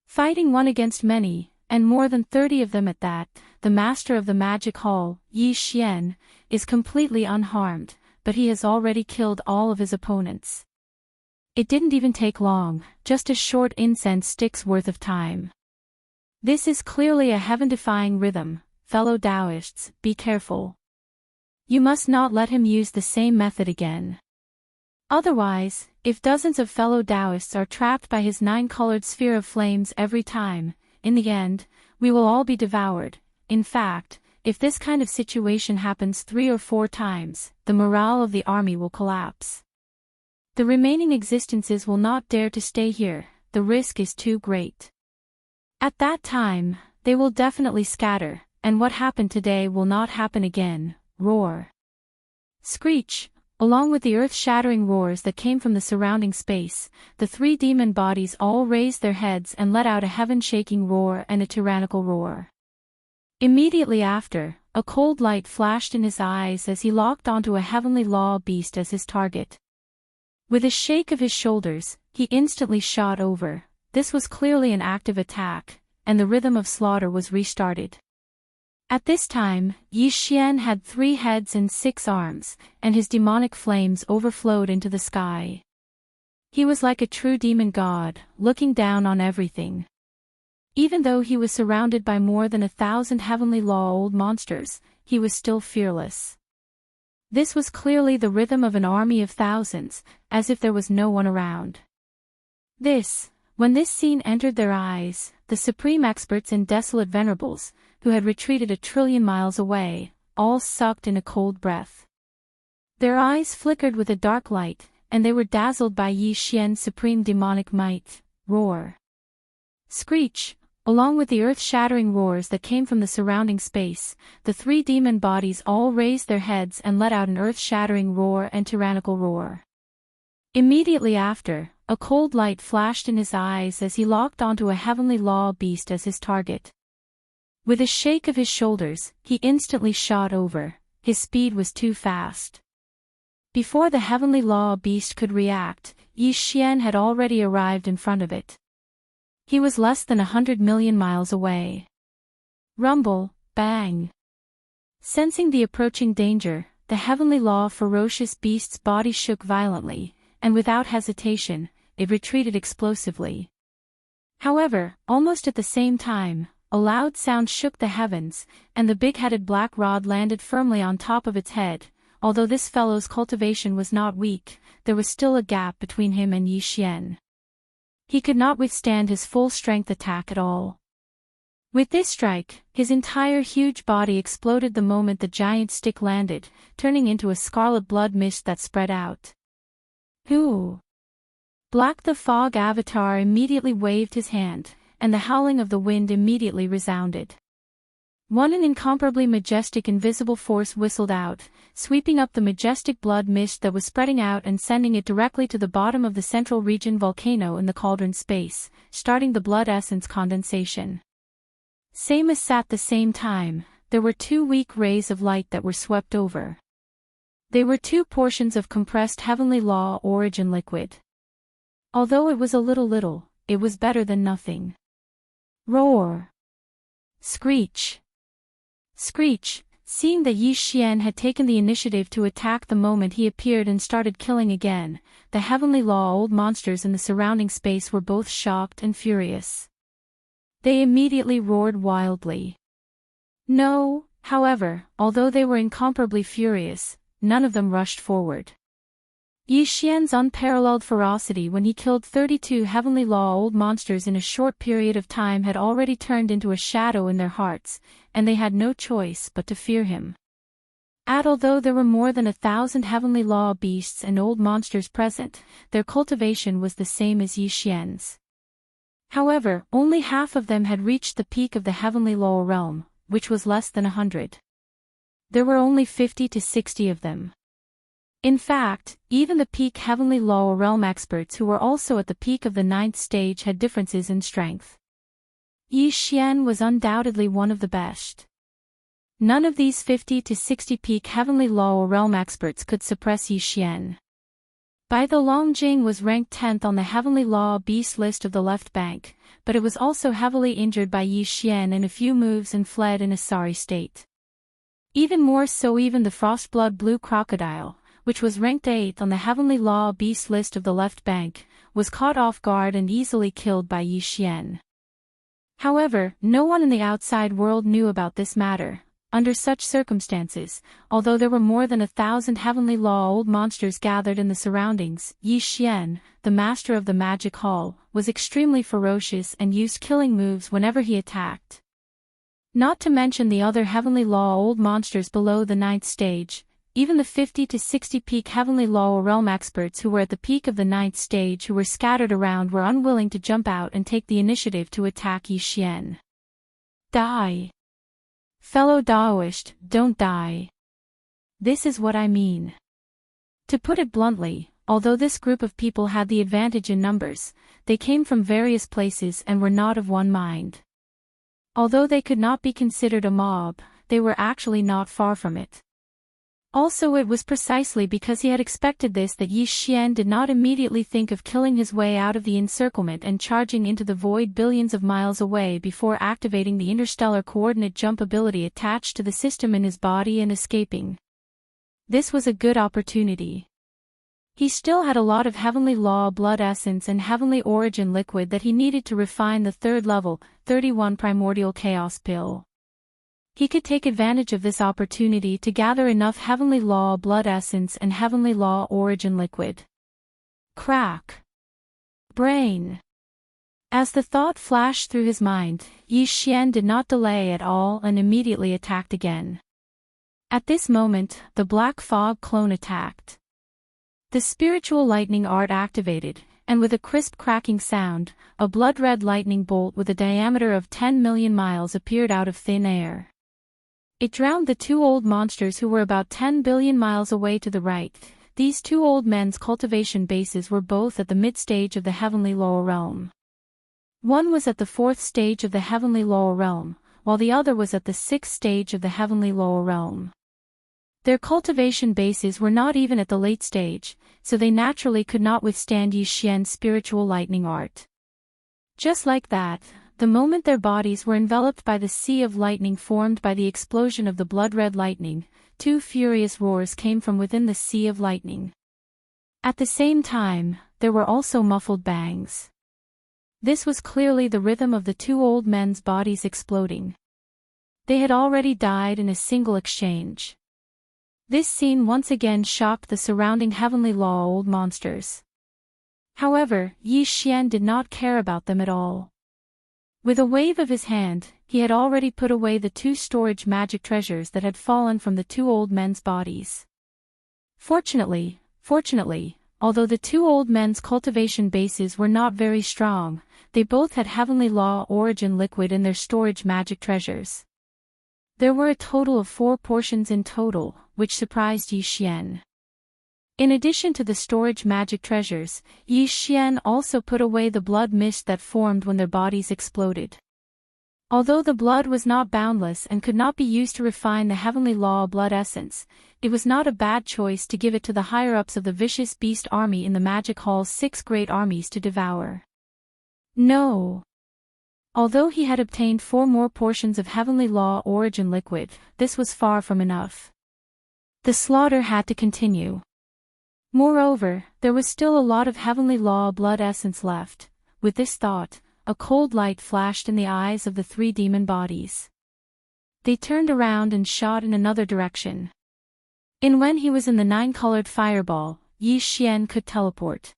Fighting one against many, and more than 30 of them at that, the master of the magic hall, Yi Xian, is completely unharmed, but he has already killed all of his opponents. It didn't even take long, just a short incense stick's worth of time. This is clearly a heaven-defying rhythm, fellow Taoists, be careful. You must not let him use the same method again. Otherwise, if dozens of fellow Taoists are trapped by his nine-colored sphere of flames every time, in the end, we will all be devoured. In fact, if this kind of situation happens 3 or 4 times, the morale of the army will collapse. The remaining existences will not dare to stay here, the risk is too great. At that time, they will definitely scatter, and what happened today will not happen again. Roar. Screech. Along with the earth-shattering roars that came from the surrounding space, the 3 demon bodies all raised their heads and let out a heaven-shaking roar and a tyrannical roar. Immediately after, a cold light flashed in his eyes as he locked onto a heavenly law beast as his target. With a shake of his shoulders, he instantly shot over. This was clearly an active attack, and the rhythm of slaughter was restarted. At this time, Yi Xian had 3 heads and 6 arms, and his demonic flames overflowed into the sky. He was like a true demon god, looking down on everything. Even though he was surrounded by more than 1,000 heavenly law old monsters, he was still fearless. This was clearly the rhythm of an army of thousands, as if there was no one around. When this scene entered their eyes, the supreme experts and desolate venerables, who had retreated 1 trillion miles away, all sucked in a cold breath. Their eyes flickered with a dark light, and they were dazzled by Yi Xian's supreme demonic might. Roar. Screech. Along with the earth-shattering roars that came from the surrounding space, the 3 demon bodies all raised their heads and let out an earth-shattering roar and tyrannical roar. Immediately after, a cold light flashed in his eyes as he locked onto a heavenly law beast as his target. With a shake of his shoulders, he instantly shot over. His speed was too fast. Before the heavenly law beast could react, Yi Xian had already arrived in front of it. He was less than 100 million miles away. Rumble, bang. Sensing the approaching danger, the heavenly law ferocious beast's body shook violently, and without hesitation, it retreated explosively. However, almost at the same time, a loud sound shook the heavens, and the big-headed black rod landed firmly on top of its head. Although this fellow's cultivation was not weak, there was still a gap between him and Yi Xian. He could not withstand his full-strength attack at all. With this strike, his entire huge body exploded the moment the giant stick landed, turning into a scarlet blood mist that spread out. Ooh! Black the Fog Avatar immediately waved his hand, and the howling of the wind immediately resounded. An incomparably majestic invisible force whistled out, sweeping up the majestic blood mist that was spreading out and sending it directly to the bottom of the central region volcano in the cauldron space, starting the blood essence condensation. Same as at the same time, there were two weak rays of light that were swept over. They were two portions of compressed heavenly law origin liquid. Although it was a little, it was better than nothing. Roar! Screech! Screech! Seeing that Yi Xian had taken the initiative to attack the moment he appeared and started killing again, the heavenly law old monsters in the surrounding space were both shocked and furious. They immediately roared wildly. No, however, although they were incomparably furious, none of them rushed forward. Yi Xian's unparalleled ferocity when he killed 32 heavenly law old monsters in a short period of time had already turned into a shadow in their hearts, and they had no choice but to fear him. Although there were more than 1,000 heavenly law beasts and old monsters present, their cultivation was the same as Yi Xian's. However, only half of them had reached the peak of the heavenly law realm, which was less than 100. There were only 50 to 60 of them. In fact, even the peak heavenly law realm experts who were also at the peak of the 9th stage had differences in strength. Yi Xian was undoubtedly one of the best. None of these 50 to 60 peak heavenly law realm experts could suppress Yi Xian. Bai the Longjing was ranked 10th on the heavenly law beast list of the left bank, but it was also heavily injured by Yi Xian in a few moves and fled in a sorry state. Even more so, even the Frostblood Blue Crocodile, which was ranked 8th on the heavenly law beast list of the left bank, was caught off guard and easily killed by Yi Xian. However, no one in the outside world knew about this matter. Under such circumstances, although there were more than 1,000 heavenly law old monsters gathered in the surroundings, Yi Xian, the master of the magic hall, was extremely ferocious and used killing moves whenever he attacked. Not to mention the other heavenly law old monsters below the 9th stage. Even the 50 to 60 peak heavenly law realm experts who were at the peak of the 9th stage who were scattered around were unwilling to jump out and take the initiative to attack Yi Xian. Die! Fellow Daoist, don't die. This is what I mean. To put it bluntly, although this group of people had the advantage in numbers, they came from various places and were not of one mind. Although they could not be considered a mob, they were actually not far from it. Also, it was precisely because he had expected this that Yi Xian did not immediately think of killing his way out of the encirclement and charging into the void billions of miles away before activating the interstellar coordinate jump ability attached to the system in his body and escaping. This was a good opportunity. He still had a lot of heavenly law blood essence and heavenly origin liquid that he needed to refine the 3rd level, 31 primordial chaos pill. He could take advantage of this opportunity to gather enough heavenly law blood essence and heavenly law origin liquid. Crack! Brain! As the thought flashed through his mind, Yi Xian did not delay at all and immediately attacked again. At this moment, the Black Fog clone attacked. The spiritual lightning art activated, and with a crisp cracking sound, a blood-red lightning bolt with a diameter of 10 million miles appeared out of thin air. It drowned the two old monsters who were about 10 billion miles away to the right. These two old men's cultivation bases were both at the mid-stage of the heavenly lower realm. One was at the 4th stage of the heavenly lower realm, while the other was at the 6th stage of the heavenly lower realm. Their cultivation bases were not even at the late stage, so they naturally could not withstand Yi Xian's spiritual lightning art. Just like that, the moment their bodies were enveloped by the sea of lightning formed by the explosion of the blood-red lightning, two furious roars came from within the sea of lightning. At the same time, there were also muffled bangs. This was clearly the rhythm of the two old men's bodies exploding. They had already died in a single exchange. This scene once again shocked the surrounding heavenly law old monsters. However, Yi Xian did not care about them at all. With a wave of his hand, he had already put away the 2 storage magic treasures that had fallen from the 2 old men's bodies. Fortunately, although the 2 old men's cultivation bases were not very strong, they both had Heavenly Law origin liquid in their storage magic treasures. There were a total of 4 portions in total, which surprised Yi Xian. In addition to the storage magic treasures, Yi Xian also put away the blood mist that formed when their bodies exploded. Although the blood was not boundless and could not be used to refine the Heavenly Law blood essence, it was not a bad choice to give it to the higher-ups of the vicious beast army in the Magic Hall's 6 great armies to devour. No. Although he had obtained 4 more portions of Heavenly Law origin liquid, this was far from enough. The slaughter had to continue. Moreover, there was still a lot of Heavenly Law blood essence left. With this thought, a cold light flashed in the eyes of the 3 demon bodies. They turned around and shot in another direction. When he was in the 9-colored fireball, Yi Xian could teleport.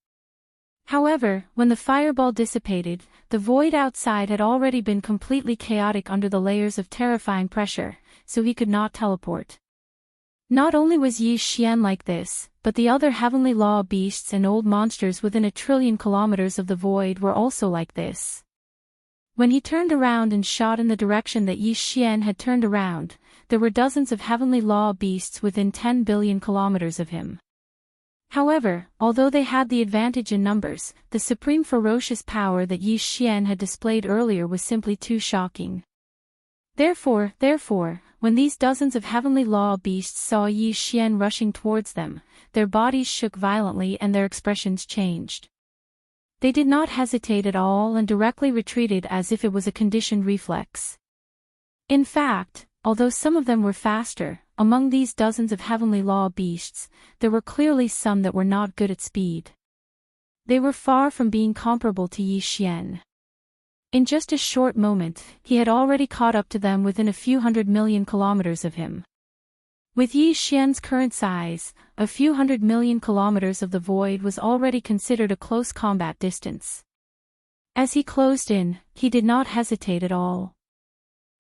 However, when the fireball dissipated, the void outside had already been completely chaotic under the layers of terrifying pressure, so he could not teleport. Not only was Yi Xian like this, but the other Heavenly Law beasts and old monsters within 1 trillion kilometers of the void were also like this. When he turned around and shot in the direction that Yi Xian had turned around, there were dozens of Heavenly Law beasts within 10 billion kilometers of him. However, although they had the advantage in numbers, the supreme ferocious power that Yi Xian had displayed earlier was simply too shocking. Therefore, when these dozens of Heavenly Law beasts saw Yi Xian rushing towards them, their bodies shook violently and their expressions changed. They did not hesitate at all and directly retreated as if it was a conditioned reflex. In fact, although some of them were faster, among these dozens of Heavenly Law beasts, there were clearly some that were not good at speed. They were far from being comparable to Yi Xian. In just a short moment, he had already caught up to them within a few 100 million kilometers of him. With Yi Xian's current size, a few 100 million kilometers of the void was already considered a close combat distance. As he closed in, he did not hesitate at all.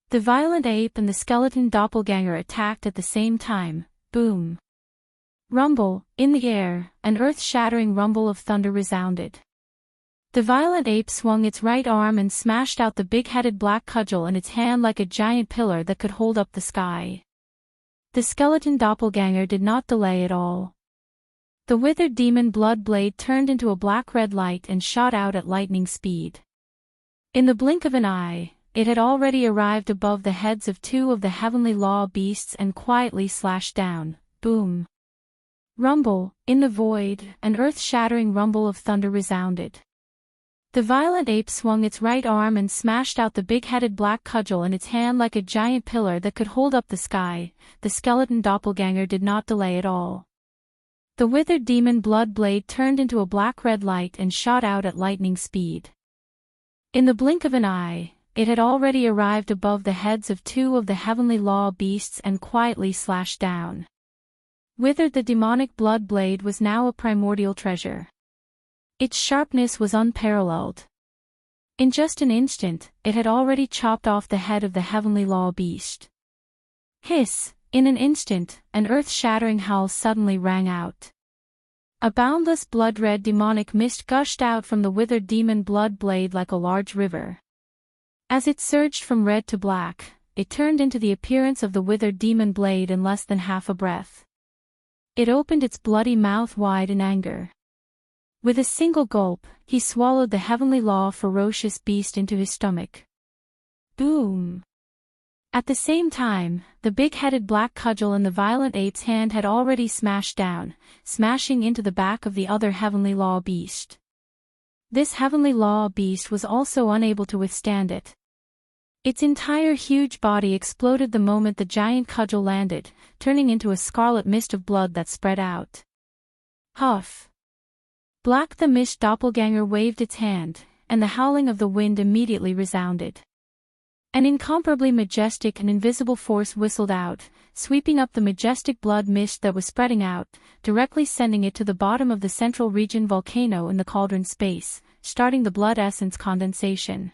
The violent ape and the skeleton doppelganger attacked at the same time. Boom! Rumble, in the air, an earth-shattering rumble of thunder resounded. The violent ape swung its right arm and smashed out the big-headed black cudgel in its hand like a giant pillar that could hold up the sky. The skeleton doppelganger did not delay at all. The withered demon blood blade turned into a black-red light and shot out at lightning speed. In the blink of an eye, it had already arrived above the heads of 2 of the Heavenly Law beasts and quietly slashed down. Boom! Rumble, in the void, an earth-shattering rumble of thunder resounded. The violent ape swung its right arm and smashed out the big-headed black cudgel in its hand like a giant pillar that could hold up the sky. The skeleton doppelganger did not delay at all. The withered demon blood blade turned into a black-red light and shot out at lightning speed. In the blink of an eye, it had already arrived above the heads of 2 of the Heavenly Law beasts and quietly slashed down. Withered the demonic blood blade was now a primordial treasure. Its sharpness was unparalleled. In just an instant, it had already chopped off the head of the Heavenly Law beast. Hiss! In an instant, an earth-shattering howl suddenly rang out. A boundless blood-red demonic mist gushed out from the withered demon blood blade like a large river. As it surged from red to black, it turned into the appearance of the withered demon blade in less than half a breath. It opened its bloody mouth wide in anger. With a single gulp, he swallowed the Heavenly Law ferocious beast into his stomach. Boom! At the same time, the big-headed black cudgel in the violent ape's hand had already smashed down, smashing into the back of the other Heavenly Law beast. This Heavenly Law beast was also unable to withstand it. Its entire huge body exploded the moment the giant cudgel landed, turning into a scarlet mist of blood that spread out. Huff! Black the Mist doppelganger waved its hand, and the howling of the wind immediately resounded. An incomparably majestic and invisible force whistled out, sweeping up the majestic blood mist that was spreading out, directly sending it to the bottom of the central region volcano in the cauldron space, starting the blood essence condensation.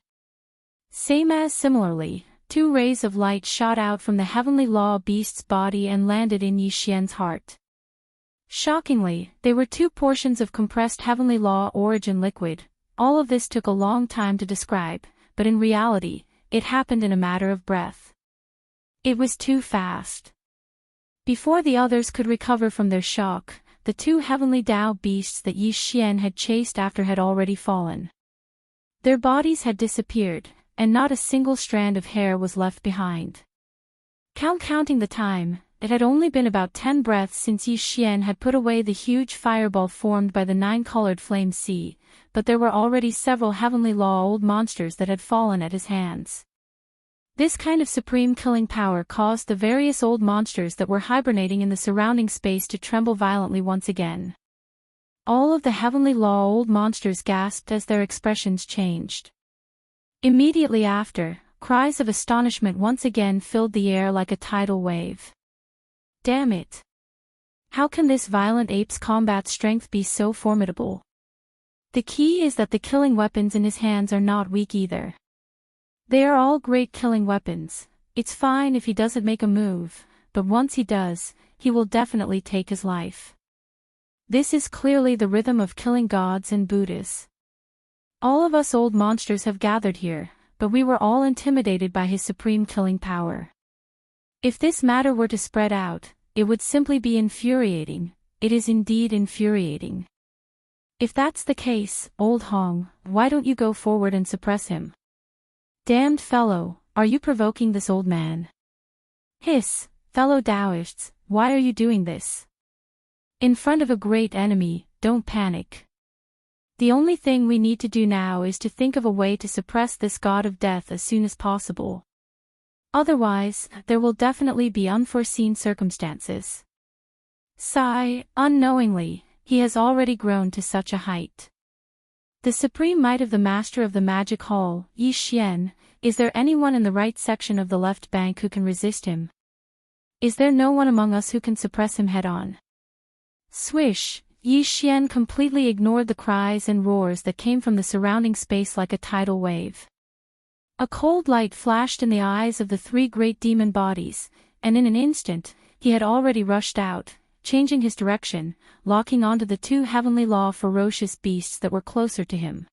Similarly, two rays of light shot out from the heavenly law beast's body and landed in Yi Xian's heart. Shockingly, they were two portions of compressed heavenly law origin liquid. All of this took a long time to describe, but in reality, it happened in a matter of breath. It was too fast. Before the others could recover from their shock, the two heavenly Dao beasts that Yi Xian had chased after had already fallen. Their bodies had disappeared, and not a single strand of hair was left behind. Counting the time, it had only been about 10 breaths since Yi Xian had put away the huge fireball formed by the 9-colored flame sea, but there were already several heavenly law old monsters that had fallen at his hands. This kind of supreme killing power caused the various old monsters that were hibernating in the surrounding space to tremble violently once again. All of the heavenly law old monsters gasped as their expressions changed. Immediately after, cries of astonishment once again filled the air like a tidal wave. Damn it! How can this violent ape's combat strength be so formidable? The key is that the killing weapons in his hands are not weak either. They are all great killing weapons. It's fine if he doesn't make a move, but once he does, he will definitely take his life. This is clearly the rhythm of killing gods and Buddhas. All of us old monsters have gathered here, but we were all intimidated by his supreme killing power. If this matter were to spread out, it would simply be infuriating. It is indeed infuriating. If that's the case, old Hong, why don't you go forward and suppress him? Damned fellow, are you provoking this old man? Hiss, fellow Taoists, why are you doing this? In front of a great enemy, don't panic. The only thing we need to do now is to think of a way to suppress this god of death as soon as possible. Otherwise, there will definitely be unforeseen circumstances. Sigh, unknowingly, he has already grown to such a height. The supreme might of the master of the magic hall, Yi Xian, is there anyone in the right section of the left bank who can resist him? Is there no one among us who can suppress him head-on? Swish, Yi Xian completely ignored the cries and roars that came from the surrounding space like a tidal wave. A cold light flashed in the eyes of the three great demon bodies, and in an instant, he had already rushed out, changing his direction, locking onto the two heavenly law ferocious beasts that were closer to him.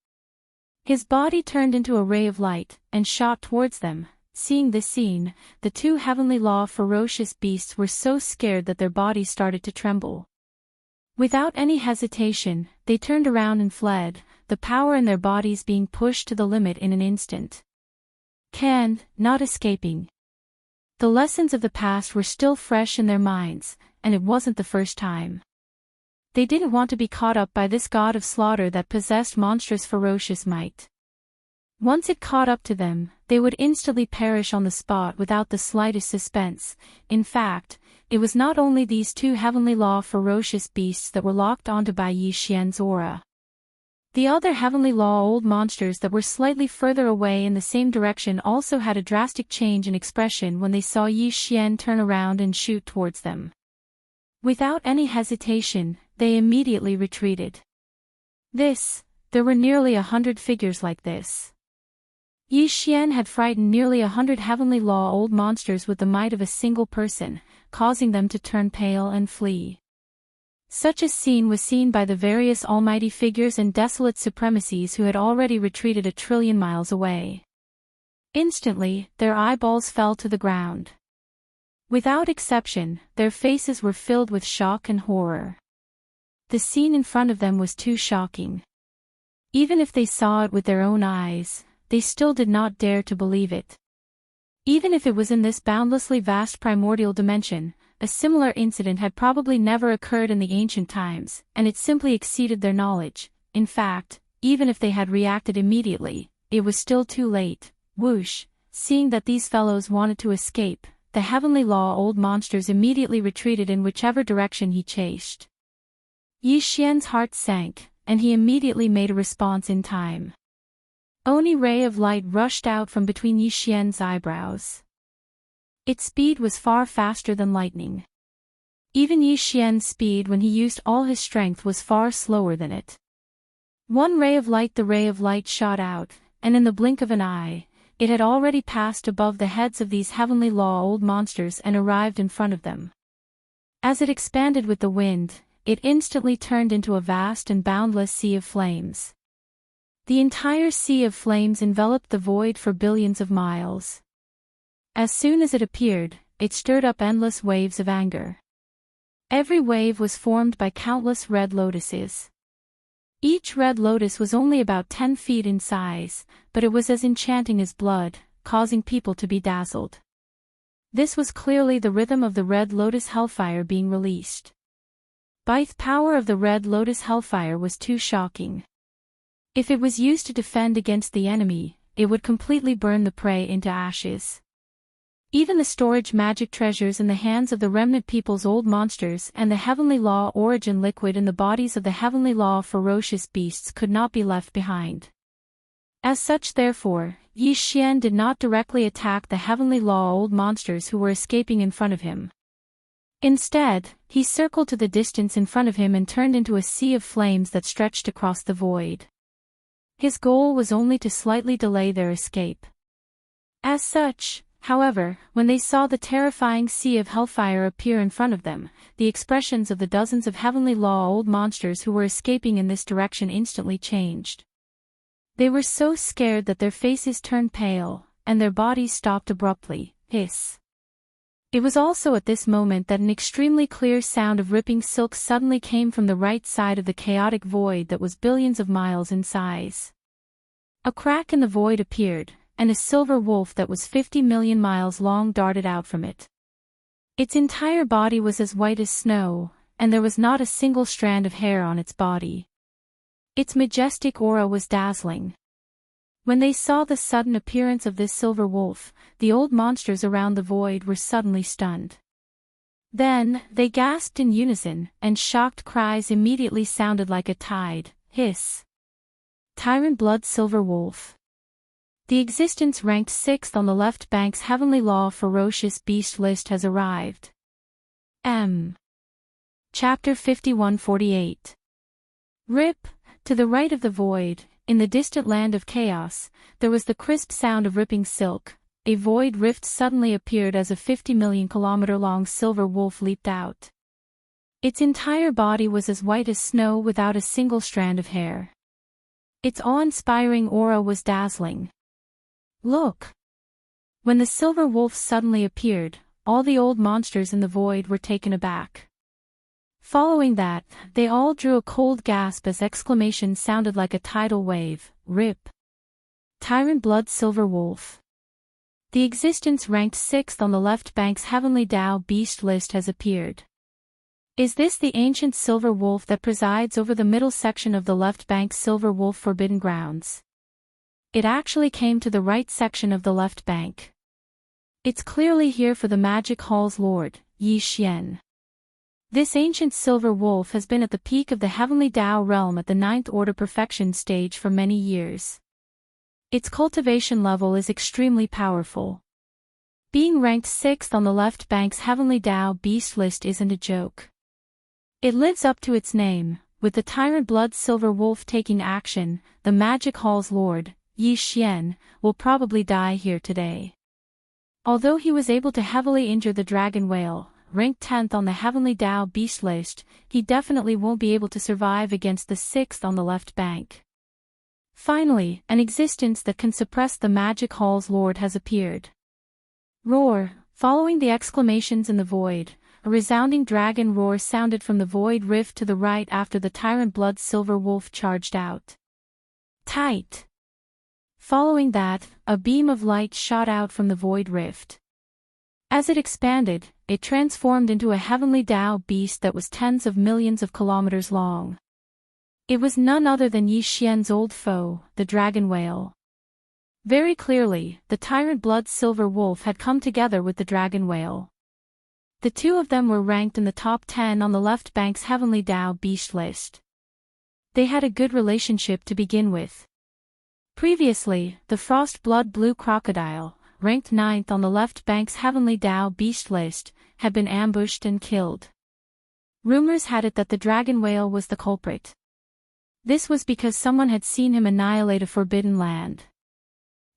His body turned into a ray of light, and shot towards them. Seeing this scene, the two heavenly law ferocious beasts were so scared that their bodies started to tremble. Without any hesitation, they turned around and fled, the power in their bodies being pushed to the limit in an instant. Not escaping. The lessons of the past were still fresh in their minds, and it wasn't the first time. They didn't want to be caught up by this god of slaughter that possessed monstrous ferocious might. Once it caught up to them, they would instantly perish on the spot without the slightest suspense. In fact, it was not only these two heavenly law ferocious beasts that were locked onto by Yi Xian's aura. The other heavenly law old monsters that were slightly further away in the same direction also had a drastic change in expression when they saw Yi Xian turn around and shoot towards them. Without any hesitation, they immediately retreated. There were nearly 100 figures like this. Yi Xian had frightened nearly 100 heavenly law old monsters with the might of a single person, causing them to turn pale and flee. Such a scene was seen by the various almighty figures and desolate supremacies who had already retreated 1 trillion miles away. Instantly, their eyeballs fell to the ground. Without exception, their faces were filled with shock and horror. The scene in front of them was too shocking. Even if they saw it with their own eyes, they still did not dare to believe it. Even if it was in this boundlessly vast primordial dimension, a similar incident had probably never occurred in the ancient times, and it simply exceeded their knowledge. In fact, even if they had reacted immediately, it was still too late. Whoosh, seeing that these fellows wanted to escape, the heavenly law old monsters immediately retreated in whichever direction he chased. Yi Xian's heart sank, and he immediately made a response in time. Oni ray of light rushed out from between Yi Xian's eyebrows. Its speed was far faster than lightning. Even Yi Xian's speed when he used all his strength was far slower than it. One ray of light, the ray of light shot out, and in the blink of an eye, it had already passed above the heads of these heavenly law old monsters and arrived in front of them. As it expanded with the wind, it instantly turned into a vast and boundless sea of flames. The entire sea of flames enveloped the void for billions of miles. As soon as it appeared, it stirred up endless waves of anger. Every wave was formed by countless red lotuses. Each red lotus was only about 10 feet in size, but it was as enchanting as blood, causing people to be dazzled. This was clearly the rhythm of the red lotus hellfire being released. But the power of the red lotus hellfire was too shocking. If it was used to defend against the enemy, it would completely burn the prey into ashes. Even the storage magic treasures in the hands of the remnant people's old monsters and the heavenly law origin liquid in the bodies of the heavenly law ferocious beasts could not be left behind. As such, therefore, Yi Xian did not directly attack the heavenly law old monsters who were escaping in front of him. Instead, he circled to the distance in front of him and turned into a sea of flames that stretched across the void. His goal was only to slightly delay their escape. As such, however, when they saw the terrifying sea of hellfire appear in front of them, the expressions of the dozens of heavenly law old monsters who were escaping in this direction instantly changed. They were so scared that their faces turned pale, and their bodies stopped abruptly. Hiss. It was also at this moment that an extremely clear sound of ripping silk suddenly came from the right side of the chaotic void that was billions of miles in size. A crack in the void appeared, and a silver wolf that was 50 million miles long darted out from it. Its entire body was as white as snow, and there was not a single strand of hair on its body. Its majestic aura was dazzling. When they saw the sudden appearance of this silver wolf, the old monsters around the void were suddenly stunned. Then, they gasped in unison, and shocked cries immediately sounded like a tide. Hiss. Tyrant Blood Silver Wolf. The existence ranked 6th on the left bank's heavenly law ferocious beast list has arrived. Chapter 5148. Rip. To the right of the void, in the distant land of chaos, there was the crisp sound of ripping silk. A void rift suddenly appeared as a 50 million kilometer long silver wolf leaped out. Its entire body was as white as snow without a single strand of hair. Its awe-inspiring aura was dazzling. Look! When the silver wolf suddenly appeared, all the old monsters in the void were taken aback. Following that, they all drew a cold gasp as exclamations sounded like a tidal wave. Rip. Tyrant Blood Silver Wolf. The existence ranked 6th on the left bank's heavenly Tao beast list has appeared. Is this the ancient silver wolf that presides over the middle section of the left bank's silver wolf forbidden grounds? It actually came to the right section of the left bank. It's clearly here for the Magic Hall's lord, Yi Xian. This ancient silver wolf has been at the peak of the heavenly Tao realm at the 9th order perfection stage for many years. Its cultivation level is extremely powerful. Being ranked 6th on the left bank's heavenly Tao beast list isn't a joke. It lives up to its name. With the Tyrant Blood Silver Wolf taking action, the Magic Hall's lord, Yi Xian, will probably die here today. Although he was able to heavily injure the dragon whale, ranked 10th on the heavenly Tao beast list, he definitely won't be able to survive against the 6th on the left bank. Finally, an existence that can suppress the Magic Hall's lord has appeared. Roar. Following the exclamations in the void, a resounding dragon roar sounded from the void rift to the right after the Tyrant Blood Silver Wolf charged out. Tight. Following that, a beam of light shot out from the void rift. As it expanded, it transformed into a heavenly Tao beast that was tens of millions of kilometers long. It was none other than Yi Xian's old foe, the dragon whale. Very clearly, the Tyrant Blood Silver Wolf had come together with the dragon whale. The two of them were ranked in the top 10 on the left bank's heavenly Tao beast list. They had a good relationship to begin with. Previously, the Frost Blood Blue Crocodile, ranked 9th on the left bank's heavenly Tao beast list, had been ambushed and killed. Rumors had it that the dragon whale was the culprit. This was because someone had seen him annihilate a forbidden land.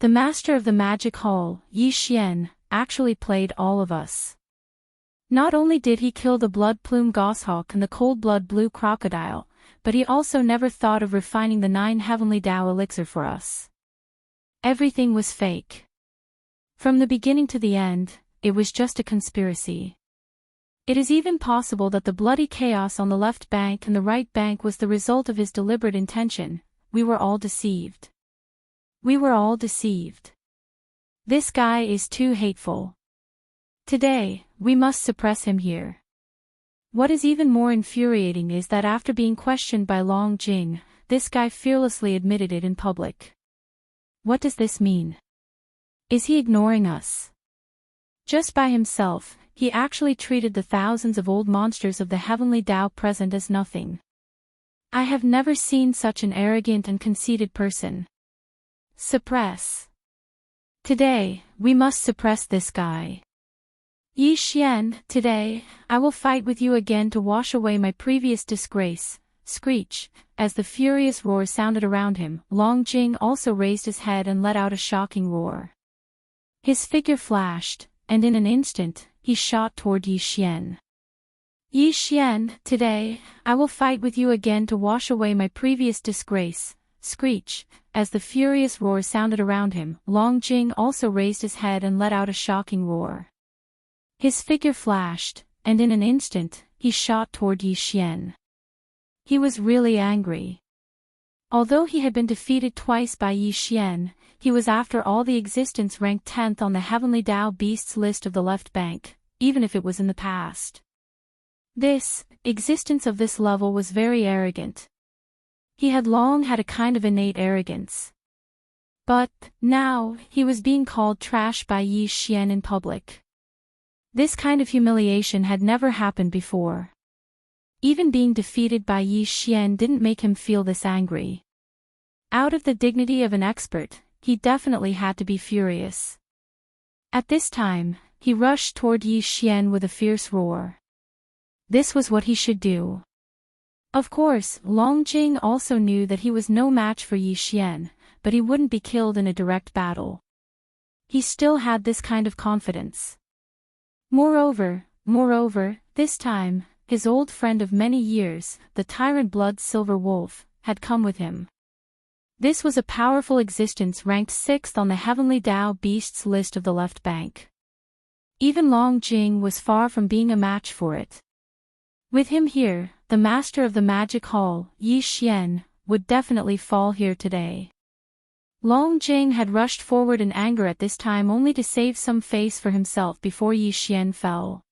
The master of the magic hall, Yi Xian, actually played all of us. Not only did he kill the blood plume goshawk and the cold-blood blue crocodile, but he also never thought of refining the 9 heavenly Tao elixir for us. Everything was fake. From the beginning to the end, it was just a conspiracy. It is even possible that the bloody chaos on the left bank and the right bank was the result of his deliberate intention. We were all deceived. We were all deceived. This guy is too hateful. Today, we must suppress him here. What is even more infuriating is that after being questioned by Long Jing, this guy fearlessly admitted it in public. What does this mean? Is he ignoring us? Just by himself, he actually treated the thousands of old monsters of the heavenly Tao present as nothing. I have never seen such an arrogant and conceited person. Suppress. Today, we must suppress this guy. Yi Xian, today, I will fight with you again to wash away my previous disgrace. Screech. As the furious roar sounded around him, Long Jing also raised his head and let out a shocking roar. His figure flashed, and in an instant, he shot toward Yi Xian. Yi Xian, today, I will fight with you again to wash away my previous disgrace. Screech. As the furious roar sounded around him, Long Jing also raised his head and let out a shocking roar. His figure flashed, and in an instant, he shot toward Yi Xian. He was really angry. Although he had been defeated twice by Yi Xian, he was after all the existence ranked 10th on the heavenly Tao beasts list of the left bank, even if it was in the past. This existence of this level was very arrogant. He had long had a kind of innate arrogance. But, now, he was being called trash by Yi Xian in public. This kind of humiliation had never happened before. Even being defeated by Yi Xian didn't make him feel this angry. Out of the dignity of an expert, he definitely had to be furious. At this time, he rushed toward Yi Xian with a fierce roar. This was what he should do. Of course, Long Jing also knew that he was no match for Yi Xian, but he wouldn't be killed in a direct battle. He still had this kind of confidence. Moreover, this time, his old friend of many years, the tyrant Blood Silver Wolf, had come with him. This was a powerful existence ranked 6th on the heavenly Tao beasts list of the left bank. Even Long Jing was far from being a match for it. With him here, the master of the magic hall, Yi Xian, would definitely fall here today. Long Jing had rushed forward in anger at this time only to save some face for himself before Yi Xian fell.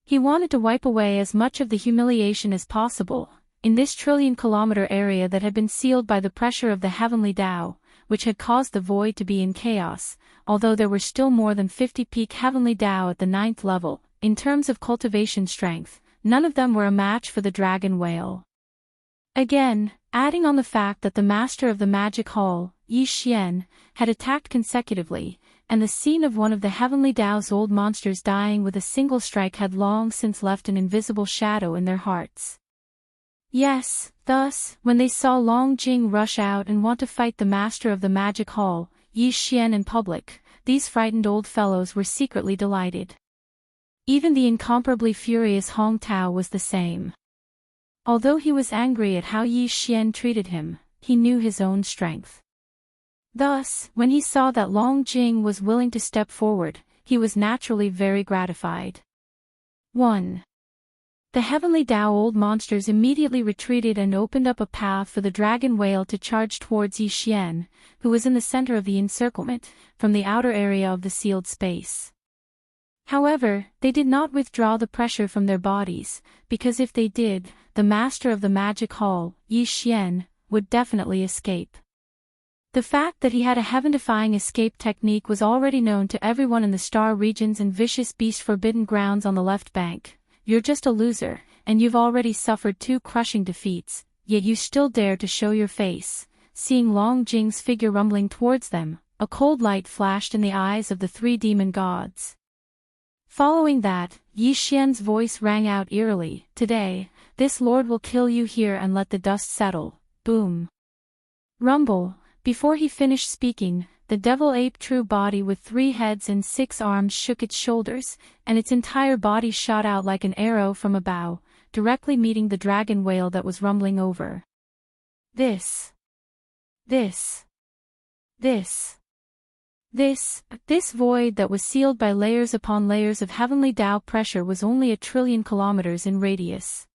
He wanted to wipe away as much of the humiliation as possible, in this trillion-kilometer area that had been sealed by the pressure of the heavenly Tao, which had caused the void to be in chaos, although there were still more than 50 peak heavenly Tao at the 9th level. In terms of cultivation strength, none of them were a match for the dragon whale. Again, adding on the fact that the master of the magic hall, Yi Xian, had attacked consecutively, and the scene of one of the heavenly Tao's old monsters dying with a single strike had long since left an invisible shadow in their hearts. Yes, thus, when they saw Long Jing rush out and want to fight the master of the magic hall, Yi Xian in public, these frightened old fellows were secretly delighted. Even the incomparably furious Hong Tao was the same. Although he was angry at how Yi Xian treated him, he knew his own strength. Thus, when he saw that Long Jing was willing to step forward, he was naturally very gratified. 1. The heavenly Tao old monsters immediately retreated and opened up a path for the dragon whale to charge towards Yi Xian, who was in the center of the encirclement, from the outer area of the sealed space. However, they did not withdraw the pressure from their bodies, because if they did, the master of the magic hall, Yi Xian, would definitely escape. The fact that he had a heaven-defying escape technique was already known to everyone in the star regions and vicious beast forbidden grounds on the left bank. You're just a loser, and you've already suffered 2 crushing defeats, yet you still dare to show your face. Seeing Long Jing's figure rumbling towards them, a cold light flashed in the eyes of the 3 demon gods. Following that, Yi Xian's voice rang out eerily, "Today, this lord will kill you here and let the dust settle." Boom. Rumble. Before he finished speaking, the the devil ape true body with 3 heads and 6 arms shook its shoulders, and its entire body shot out like an arrow from a bow, directly meeting the dragon whale that was rumbling over. This void that was sealed by layers upon layers of heavenly Tao pressure was only 1 trillion kilometers in radius.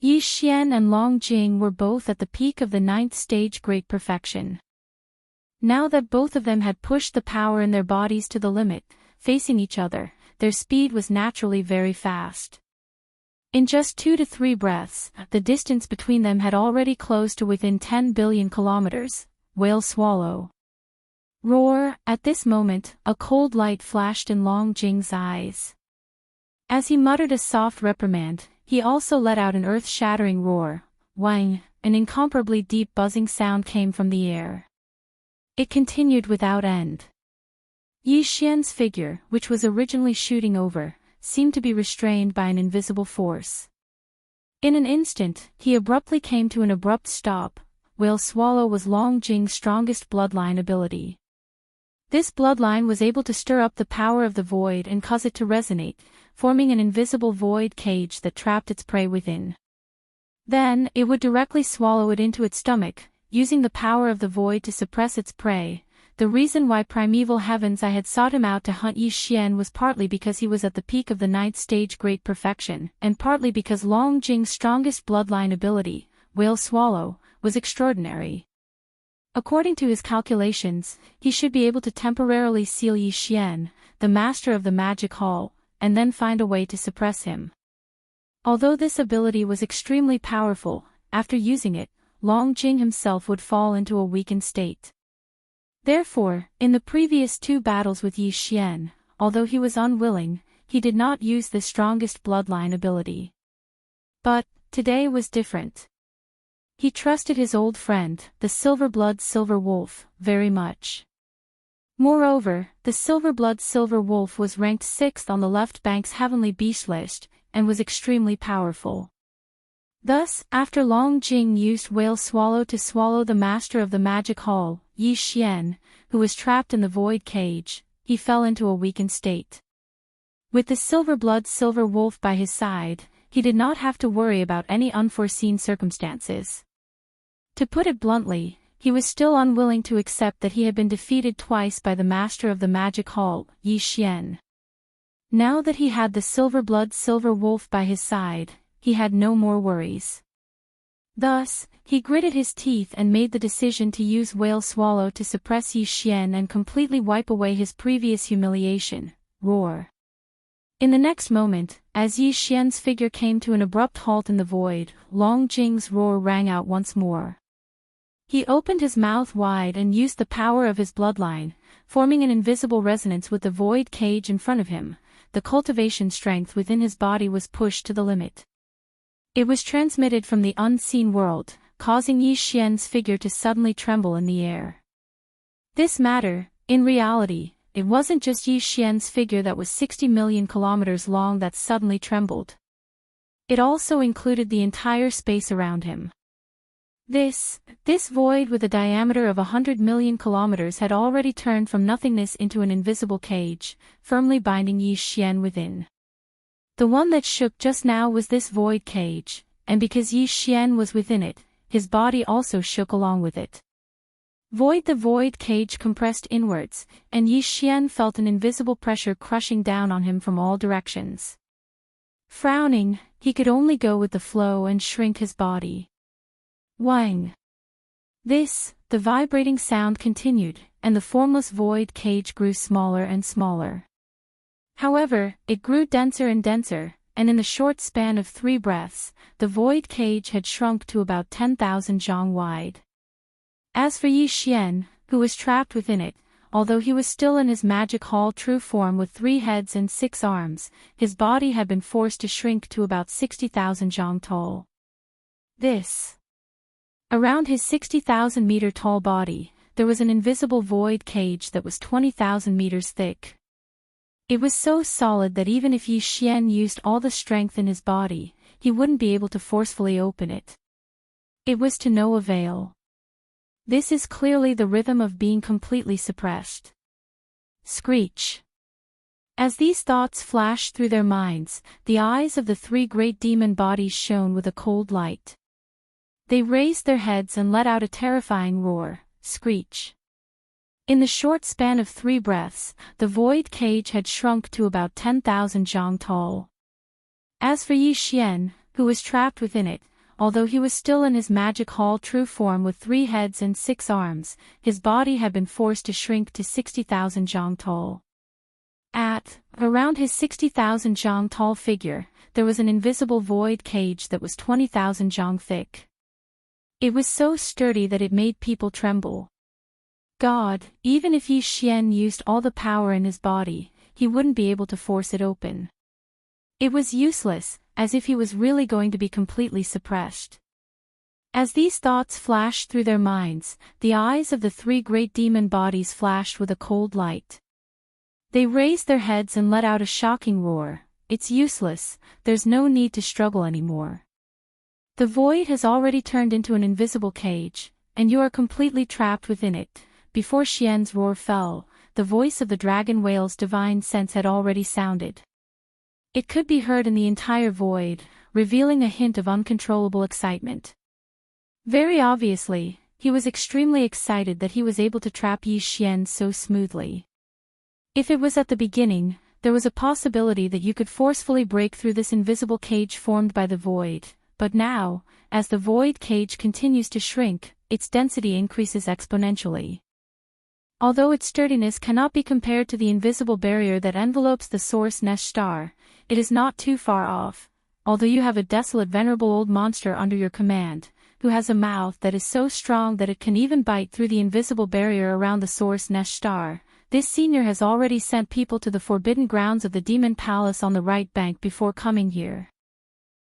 Yi Xian and Long Jing were both at the peak of the 9th stage great perfection. Now that both of them had pushed the power in their bodies to the limit, facing each other, their speed was naturally very fast. In just 2 to 3 breaths, the distance between them had already closed to within 10 billion kilometers. Whale swallow. Roar! At this moment, a cold light flashed in Long Jing's eyes. As he muttered a soft reprimand, he also let out an earth-shattering roar. Wang! An incomparably deep buzzing sound came from the air. It continued without end. Yi Xian's figure, which was originally shooting over, seemed to be restrained by an invisible force. In an instant, he abruptly came to an abrupt stop. Whale swallow was Long Jing's strongest bloodline ability. This bloodline was able to stir up the power of the void and cause it to resonate, forming an invisible void cage that trapped its prey within. Then, it would directly swallow it into its stomach, using the power of the void to suppress its prey. The reason why primeval heavens I had sought him out to hunt Yi Xian was partly because he was at the peak of the 9th stage great perfection, and partly because Long Jing's strongest bloodline ability, Whale Swallow, was extraordinary. According to his calculations, he should be able to temporarily seal Yi Xian, the master of the magic hall, and then find a way to suppress him. Although this ability was extremely powerful, after using it, Long Jing himself would fall into a weakened state. Therefore, in the previous 2 battles with Yi Xian, although he was unwilling, he did not use the strongest bloodline ability. But, today was different. He trusted his old friend, the Silver-Blood Silver Wolf, very much. Moreover, the Silver-Blood Silver Wolf was ranked 6th on the left bank's heavenly beast list, and was extremely powerful. Thus, after Long Jing used Whale Swallow to swallow the master of the magic hall, Yi Xian, who was trapped in the void cage, he fell into a weakened state. With the Silver-Blood Silver Wolf by his side, he did not have to worry about any unforeseen circumstances. To put it bluntly, he was still unwilling to accept that he had been defeated twice by the master of the magic hall, Yi Xian. Now that he had the Silver-Blood Silver Wolf by his side, he had no more worries. Thus, he gritted his teeth and made the decision to use Whale Swallow to suppress Yi Xian and completely wipe away his previous humiliation. Roar. In the next moment, as Yi Xian's figure came to an abrupt halt in the void, Long Jing's roar rang out once more. He opened his mouth wide and used the power of his bloodline, forming an invisible resonance with the void cage in front of him. The cultivation strength within his body was pushed to the limit. It was transmitted from the unseen world, causing Yi Xian's figure to suddenly tremble in the air. This matter, in reality, it wasn't just Yi Xian's figure that was 60 million kilometers long that suddenly trembled. It also included the entire space around him. This void with a diameter of 100 million kilometers had already turned from nothingness into an invisible cage, firmly binding Yi Xian within. The one that shook just now was this void cage, and because Yi Xian was within it, his body also shook along with it. The void cage compressed inwards, and Yi Xian felt an invisible pressure crushing down on him from all directions. Frowning, he could only go with the flow and shrink his body. Wang. The vibrating sound continued, and the formless void cage grew smaller and smaller. However, it grew denser and denser, and in the short span of 3 breaths, the void cage had shrunk to about 10,000 zhang wide. As for Yi Xian, who was trapped within it, although he was still in his magic hall true form with 3 heads and 6 arms, his body had been forced to shrink to about 60,000 zhang tall. Around his 60,000 meter tall body, there was an invisible void cage that was 20,000 meters thick. It was so solid that even if Yi Xian used all the strength in his body, he wouldn't be able to forcefully open it. It was to no avail. This is clearly the rhythm of being completely suppressed. Screech. As these thoughts flashed through their minds, the eyes of the three great demon bodies shone with a cold light. They raised their heads and let out a terrifying roar, screech. In the short span of 3 breaths, the void cage had shrunk to about 10,000 zhang tall. As for Yi Xian, who was trapped within it, although he was still in his magic hall true form with 3 heads and 6 arms, his body had been forced to shrink to 60,000 zhang tall. At around his 60,000 zhang tall figure, there was an invisible void cage that was 20,000 zhang thick. It was so sturdy that it made people tremble. God, even if Yi Xian used all the power in his body, he wouldn't be able to force it open. It was useless, as if he was really going to be completely suppressed. As these thoughts flashed through their minds, the eyes of the 3 great demon bodies flashed with a cold light. They raised their heads and let out a shocking roar. It's useless, there's no need to struggle anymore. The void has already turned into an invisible cage, and you are completely trapped within it. Before Xian's roar fell, the voice of the dragon whale's divine sense had already sounded. It could be heard in the entire void, revealing a hint of uncontrollable excitement. Very obviously, he was extremely excited that he was able to trap Yi Xian so smoothly. If it was at the beginning, there was a possibility that you could forcefully break through this invisible cage formed by the void, but now, as the void cage continues to shrink, its density increases exponentially. Although its sturdiness cannot be compared to the invisible barrier that envelopes the source nest star, it is not too far off, although you have a desolate venerable old monster under your command, who has a mouth that is so strong that it can even bite through the invisible barrier around the source nest star. This senior has already sent people to the forbidden grounds of the demon palace on the right bank before coming here.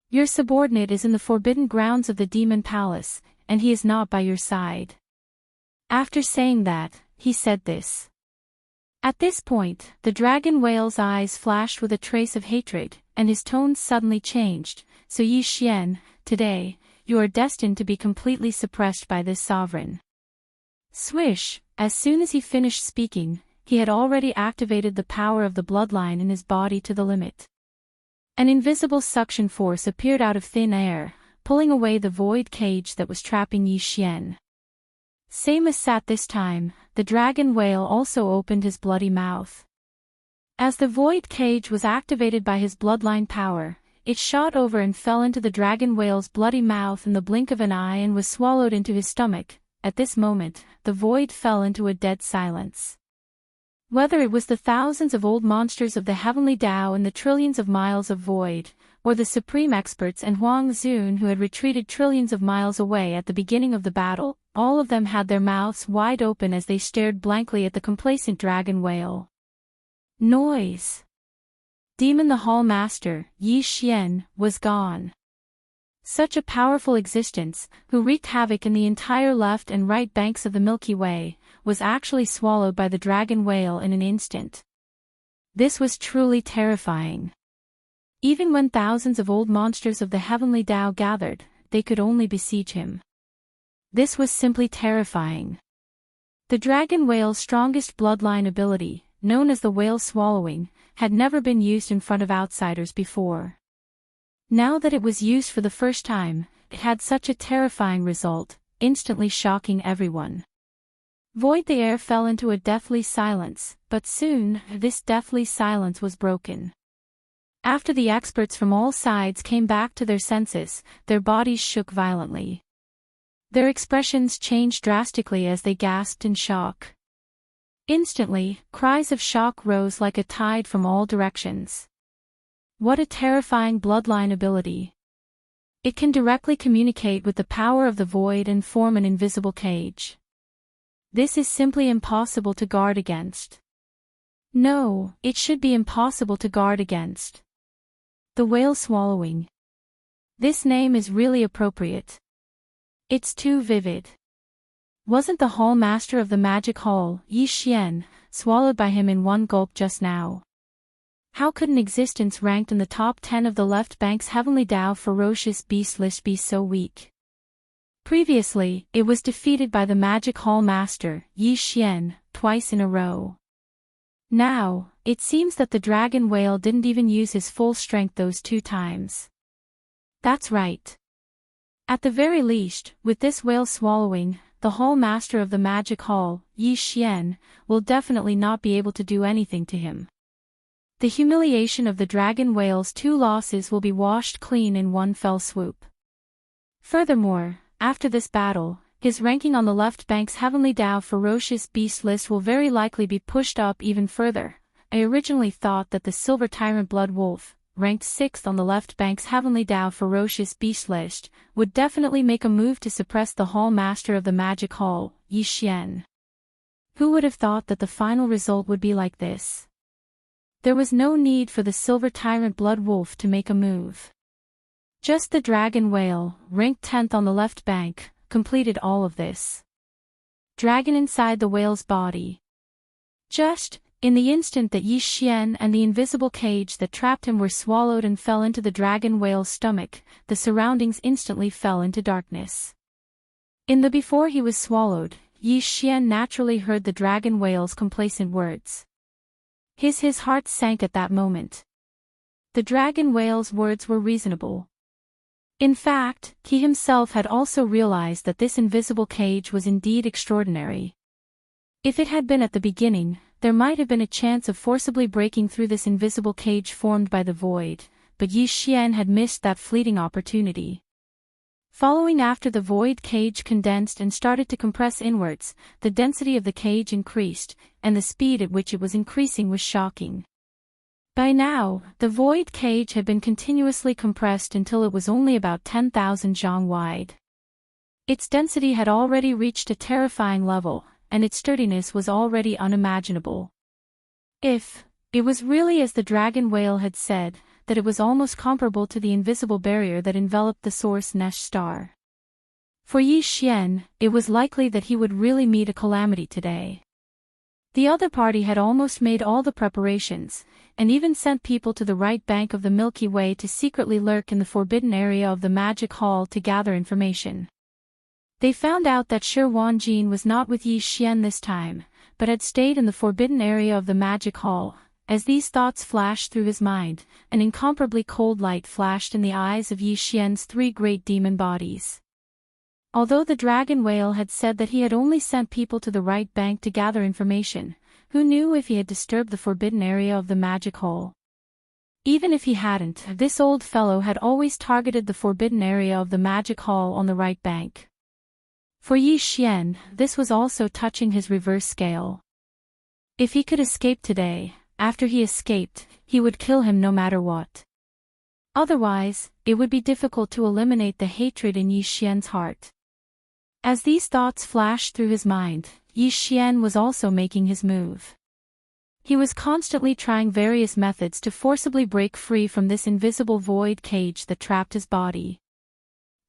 Your subordinate is in the forbidden grounds of the demon palace, and he is not by your side. After saying that, he said this. At this point, the dragon whale's eyes flashed with a trace of hatred, and his tone suddenly changed. So Yi Xian, today, you are destined to be completely suppressed by this sovereign. Swish, as soon as he finished speaking, he had already activated the power of the bloodline in his body to the limit. An invisible suction force appeared out of thin air, pulling away the void cage that was trapping Yi Xian. Same as Sat this time, the dragon whale also opened his bloody mouth. As the void cage was activated by his bloodline power, it shot over and fell into the dragon whale's bloody mouth in the blink of an eye and was swallowed into his stomach. At this moment, the void fell into a dead silence. Whether it was the thousands of old monsters of the heavenly Tao and the trillions of miles of void, or the supreme experts and Huang Zun who had retreated trillions of miles away at the beginning of the battle, all of them had their mouths wide open as they stared blankly at the complacent dragon whale. Noise. Demon the Hall Master, Yi Xian, was gone. Such a powerful existence, who wreaked havoc in the entire left and right banks of the Milky Way, was actually swallowed by the dragon whale in an instant. This was truly terrifying. Even when thousands of old monsters of the heavenly Tao gathered, they could only besiege him. This was simply terrifying. The dragon whale's strongest bloodline ability, known as the whale swallowing, had never been used in front of outsiders before. Now that it was used for the first time, it had such a terrifying result, instantly shocking everyone. Void the air fell into a deathly silence, but soon, this deathly silence was broken. After the experts from all sides came back to their senses, their bodies shook violently. Their expressions changed drastically as they gasped in shock. Instantly, cries of shock rose like a tide from all directions. What a terrifying bloodline ability. It can directly communicate with the power of the void and form an invisible cage. This is simply impossible to guard against. No, it should be impossible to guard against. The whale swallowing. This name is really appropriate. It's too vivid. Wasn't the Hall Master of the Magic Hall, Yi Xian, swallowed by him in one gulp just now? How could an existence ranked in the top 10 of the left bank's heavenly Tao ferocious beast list be so weak? Previously, it was defeated by the Magic Hall Master, Yi Xian, twice in a row. Now, it seems that the dragon whale didn't even use his full strength those 2 times. That's right. At the very least, with this whale swallowing, the Hall Master of the Magic Hall, Yi Xian, will definitely not be able to do anything to him. The humiliation of the dragon whale's 2 losses will be washed clean in one fell swoop. Furthermore, after this battle, his ranking on the left bank's Heavenly Dao Ferocious Beast list will very likely be pushed up even further. I originally thought that the Silver Tyrant Blood Wolf, ranked 6th on the left bank's Heavenly Dao Ferocious Beast list, would definitely make a move to suppress the Hall Master of the Magic Hall, Yi Xian. Who would have thought that the final result would be like this? There was no need for the Silver Tyrant Blood Wolf to make a move. Just the Dragon Whale, ranked 10th on the left bank, completed all of this. Dragon inside the whale's body. Just, in the instant that Yi Xian and the invisible cage that trapped him were swallowed and fell into the dragon whale's stomach, the surroundings instantly fell into darkness. In the before he was swallowed, Yi Xian naturally heard the dragon whale's complacent words. His heart sank at that moment. The dragon whale's words were reasonable. In fact, he himself had also realized that this invisible cage was indeed extraordinary. If it had been at the beginning, there might have been a chance of forcibly breaking through this invisible cage formed by the void, but Yi Xian had missed that fleeting opportunity. Following after the void cage condensed and started to compress inwards, the density of the cage increased, and the speed at which it was increasing was shocking. By now, the void cage had been continuously compressed until it was only about 10,000 zhang wide. Its density had already reached a terrifying level, and its sturdiness was already unimaginable. If it was really as the dragon whale had said, that it was almost comparable to the invisible barrier that enveloped the source Nesh star. For Yi Xian, it was likely that he would really meet a calamity today. The other party had almost made all the preparations, and even sent people to the right bank of the Milky Way to secretly lurk in the forbidden area of the Magic Hall to gather information. They found out that Shi Wanjin was not with Yi Xian this time, but had stayed in the forbidden area of the Magic Hall. As these thoughts flashed through his mind, an incomparably cold light flashed in the eyes of Yi Xian's 3 great demon bodies. Although the dragon whale had said that he had only sent people to the right bank to gather information, who knew if he had disturbed the forbidden area of the Magic Hall? Even if he hadn't, this old fellow had always targeted the forbidden area of the Magic Hall on the right bank. For Yi Xian, this was also touching his reverse scale. If he could escape today, after he escaped, he would kill him no matter what. Otherwise, it would be difficult to eliminate the hatred in Yi Xian's heart. As these thoughts flashed through his mind, Yi Xian was also making his move. He was constantly trying various methods to forcibly break free from this invisible void cage that trapped his body.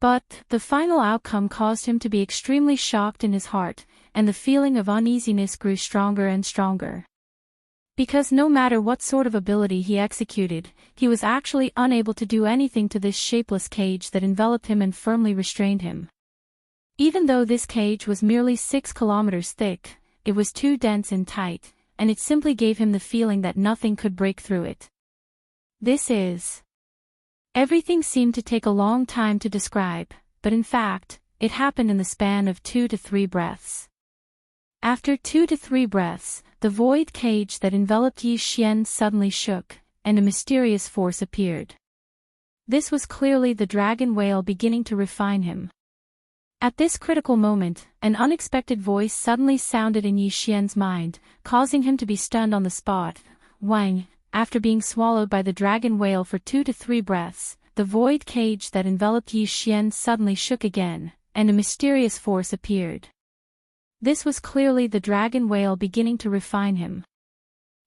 But, the final outcome caused him to be extremely shocked in his heart, and the feeling of uneasiness grew stronger and stronger. Because no matter what sort of ability he executed, he was actually unable to do anything to this shapeless cage that enveloped him and firmly restrained him. Even though this cage was merely 6 kilometers thick, it was too dense and tight, and it simply gave him the feeling that nothing could break through it. Everything seemed to take a long time to describe, but in fact, it happened in the span of 2 to 3 breaths. After 2 to 3 breaths, the void cage that enveloped Yi Xian suddenly shook, and a mysterious force appeared. This was clearly the dragon whale beginning to refine him. At this critical moment, an unexpected voice suddenly sounded in Yi Xian's mind, causing him to be stunned on the spot. Wang, after being swallowed by the dragon whale for 2 to 3 breaths, the void cage that enveloped Yi Xian suddenly shook again, and a mysterious force appeared. This was clearly the dragon whale beginning to refine him.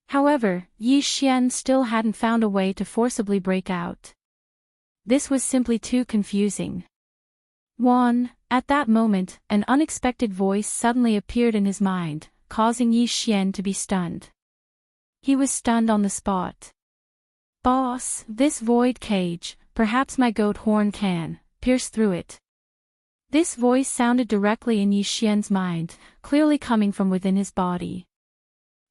However, Yi Xian still hadn't found a way to forcibly break out. This was simply too confusing. At that moment, an unexpected voice suddenly appeared in his mind, causing Yi Xian to be stunned. He was stunned on the spot. "Boss, this void cage, perhaps my goat horn can pierce through it." This voice sounded directly in Yi Xian's mind, clearly coming from within his body.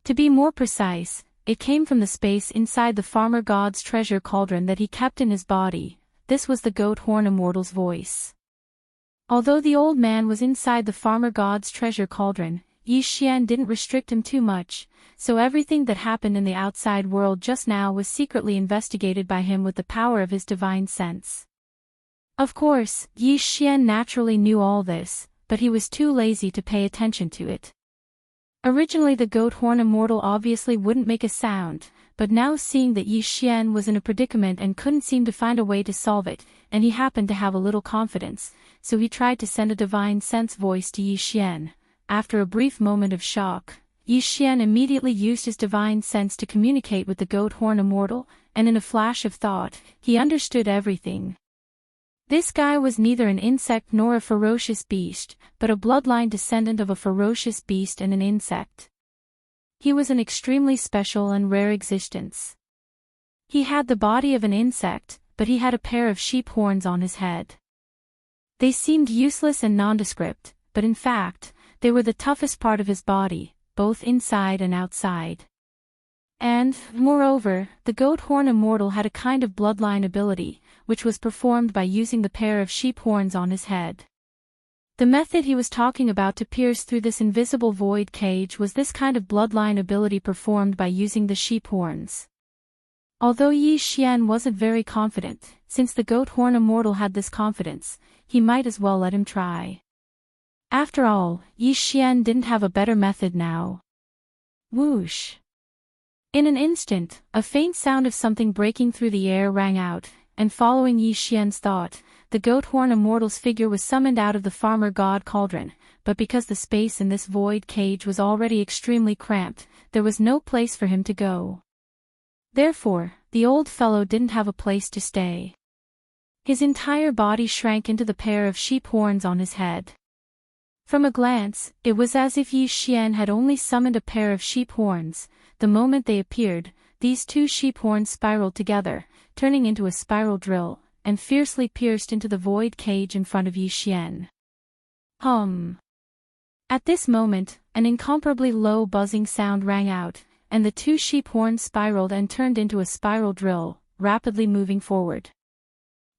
To be more precise, it came from the space inside the farmer god's treasure cauldron that he kept in his body. This was the goat horn immortal's voice. Although the old man was inside the farmer god's treasure cauldron, Yi Xian didn't restrict him too much, so everything that happened in the outside world just now was secretly investigated by him with the power of his divine sense. Of course, Yi Xian naturally knew all this, but he was too lazy to pay attention to it. Originally the goat horn immortal obviously wouldn't make a sound, but now seeing that Yi Xian was in a predicament and couldn't seem to find a way to solve it, and he happened to have a little confidence, so he tried to send a divine sense voice to Yi Xian. After a brief moment of shock, Yi Xian immediately used his divine sense to communicate with the goat horn immortal, and in a flash of thought, he understood everything. This guy was neither an insect nor a ferocious beast, but a bloodline descendant of a ferocious beast and an insect. He was an extremely special and rare existence. He had the body of an insect, but he had a pair of sheep horns on his head. They seemed useless and nondescript, but in fact, they were the toughest part of his body, both inside and outside. And, moreover, the goat horn immortal had a kind of bloodline ability, which was performed by using the pair of sheep horns on his head. The method he was talking about to pierce through this invisible void cage was this kind of bloodline ability performed by using the sheep horns. Although Yi Xian wasn't very confident, since the goat horn immortal had this confidence, he might as well let him try. After all, Yi Xian didn't have a better method now. Whoosh! In an instant, a faint sound of something breaking through the air rang out, and following Yi Xian's thought, the goat horn immortal's figure was summoned out of the farmer god cauldron, but because the space in this void cage was already extremely cramped, there was no place for him to go. Therefore, the old fellow didn't have a place to stay. His entire body shrank into the pair of sheep horns on his head. From a glance, it was as if Yi Xian had only summoned a pair of sheep horns. The moment they appeared, these two sheep horns spiraled together, turning into a spiral drill, and fiercely pierced into the void cage in front of Yi Xian. Hum. At this moment, an incomparably low buzzing sound rang out, and the two sheep horns spiraled and turned into a spiral drill, rapidly moving forward.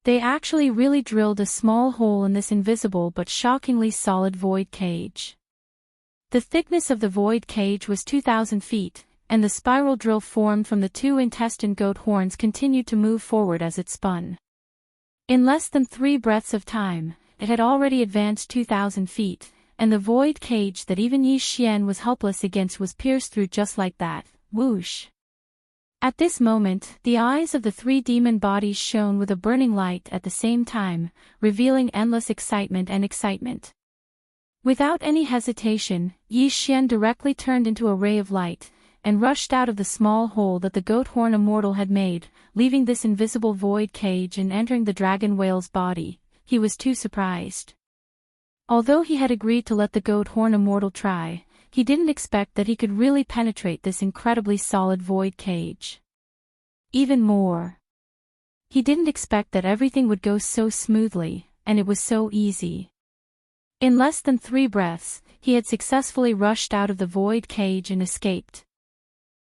They actually really drilled a small hole in this invisible but shockingly solid void cage. The thickness of the void cage was 2,000 feet, and the spiral drill formed from the two intestine goat horns continued to move forward as it spun. In less than 3 breaths of time, it had already advanced 2,000 feet, and the void cage that even Yi Xian was helpless against was pierced through just like that. Whoosh! At this moment, the eyes of the 3 demon bodies shone with a burning light at the same time, revealing endless excitement and excitement. Without any hesitation, Yi Xian directly turned into a ray of light, and rushed out of the small hole that the goat horn immortal had made, leaving this invisible void cage and entering the dragon whale's body. He was too surprised. Although he had agreed to let the goat horn immortal try, he didn't expect that he could really penetrate this incredibly solid void cage. Even more, he didn't expect that everything would go so smoothly, and it was so easy. In less than 3 breaths, he had successfully rushed out of the void cage and escaped.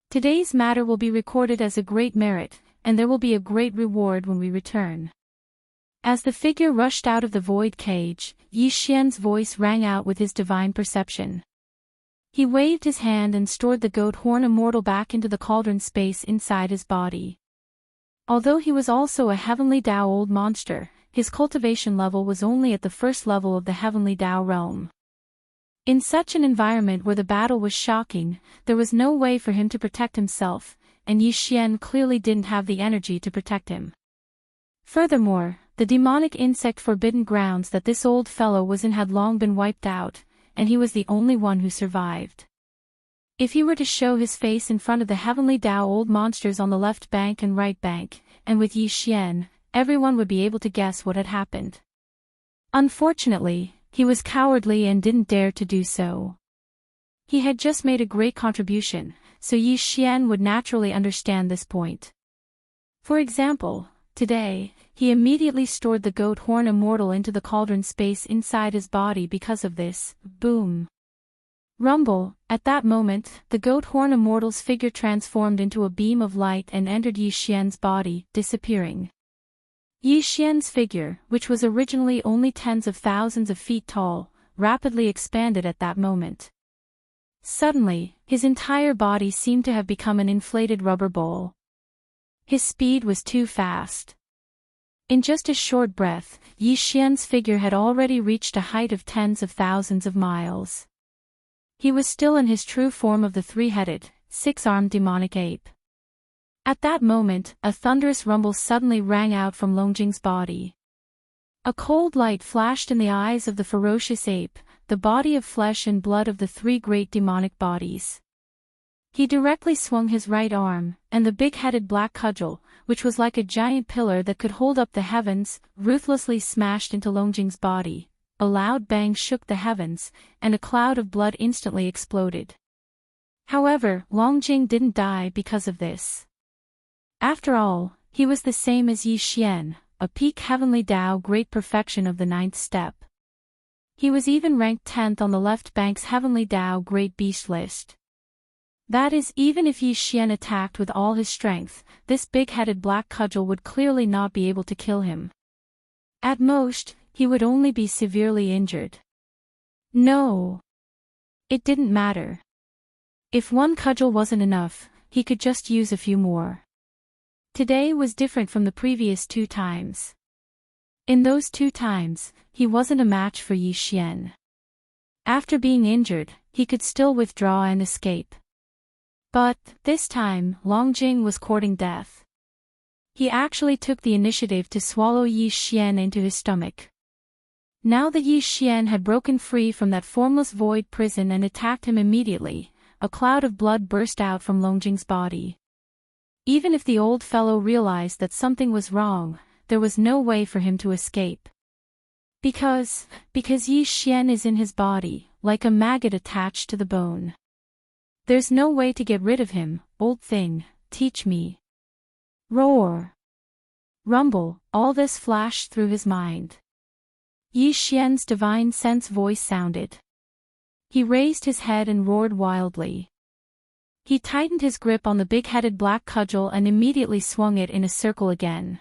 Today's matter will be recorded as a great merit, and there will be a great reward when we return. As the figure rushed out of the void cage, Yi Xian's voice rang out with his divine perception. He waved his hand and stored the goat horn immortal back into the cauldron space inside his body. Although he was also a heavenly Dao old monster, his cultivation level was only at the first level of the heavenly Dao realm. In such an environment where the battle was shocking, there was no way for him to protect himself, and Yi Xian clearly didn't have the energy to protect him. Furthermore, the demonic insect forbidden grounds that this old fellow was in had long been wiped out, and he was the only one who survived. If he were to show his face in front of the heavenly Dao old monsters on the left bank and right bank, and with Yi Xian, everyone would be able to guess what had happened. Unfortunately, he was cowardly and didn't dare to do so. He had just made a great contribution, so Yi Xian would naturally understand this point. For example, today, he immediately stored the goat horn immortal into the cauldron space inside his body because of this. Boom. Rumble. At that moment, the goat horn immortal's figure transformed into a beam of light and entered Yi Xian's body, disappearing. Yi Xian's figure, which was originally only tens of thousands of feet tall, rapidly expanded at that moment. Suddenly, his entire body seemed to have become an inflated rubber ball. His speed was too fast. In just a short breath, Yi Xian's figure had already reached a height of tens of thousands of miles. He was still in his true form of the three-headed, six-armed demonic ape. At that moment, a thunderous rumble suddenly rang out from Longjing's body. A cold light flashed in the eyes of the ferocious ape, the body of flesh and blood of the three great demonic bodies. He directly swung his right arm, and the big-headed black cudgel, which was like a giant pillar that could hold up the heavens, ruthlessly smashed into Longjing's body. A loud bang shook the heavens, and a cloud of blood instantly exploded. However, Longjing didn't die because of this. After all, he was the same as Yi Xian, a peak heavenly Dao great perfection of the ninth step. He was even ranked 10th on the left bank's heavenly Dao great beast list. That is, even if Yi Xian attacked with all his strength, this big-headed black cudgel would clearly not be able to kill him. At most, he would only be severely injured. No. It didn't matter. If one cudgel wasn't enough, he could just use a few more. Today was different from the previous 2 times. In those 2 times, he wasn't a match for Yi Xian. After being injured, he could still withdraw and escape. But, this time, Longjing was courting death. He actually took the initiative to swallow Yi Xian into his stomach. Now that Yi Xian had broken free from that formless void prison and attacked him immediately, a cloud of blood burst out from Longjing's body. Even if the old fellow realized that something was wrong, there was no way for him to escape. Because Yi Xian is in his body, like a maggot attached to the bone. There's no way to get rid of him. Old thing, teach me. Roar. Rumble, all this flashed through his mind. Yi Xian's divine sense voice sounded. He raised his head and roared wildly. He tightened his grip on the big-headed black cudgel and immediately swung it in a circle again.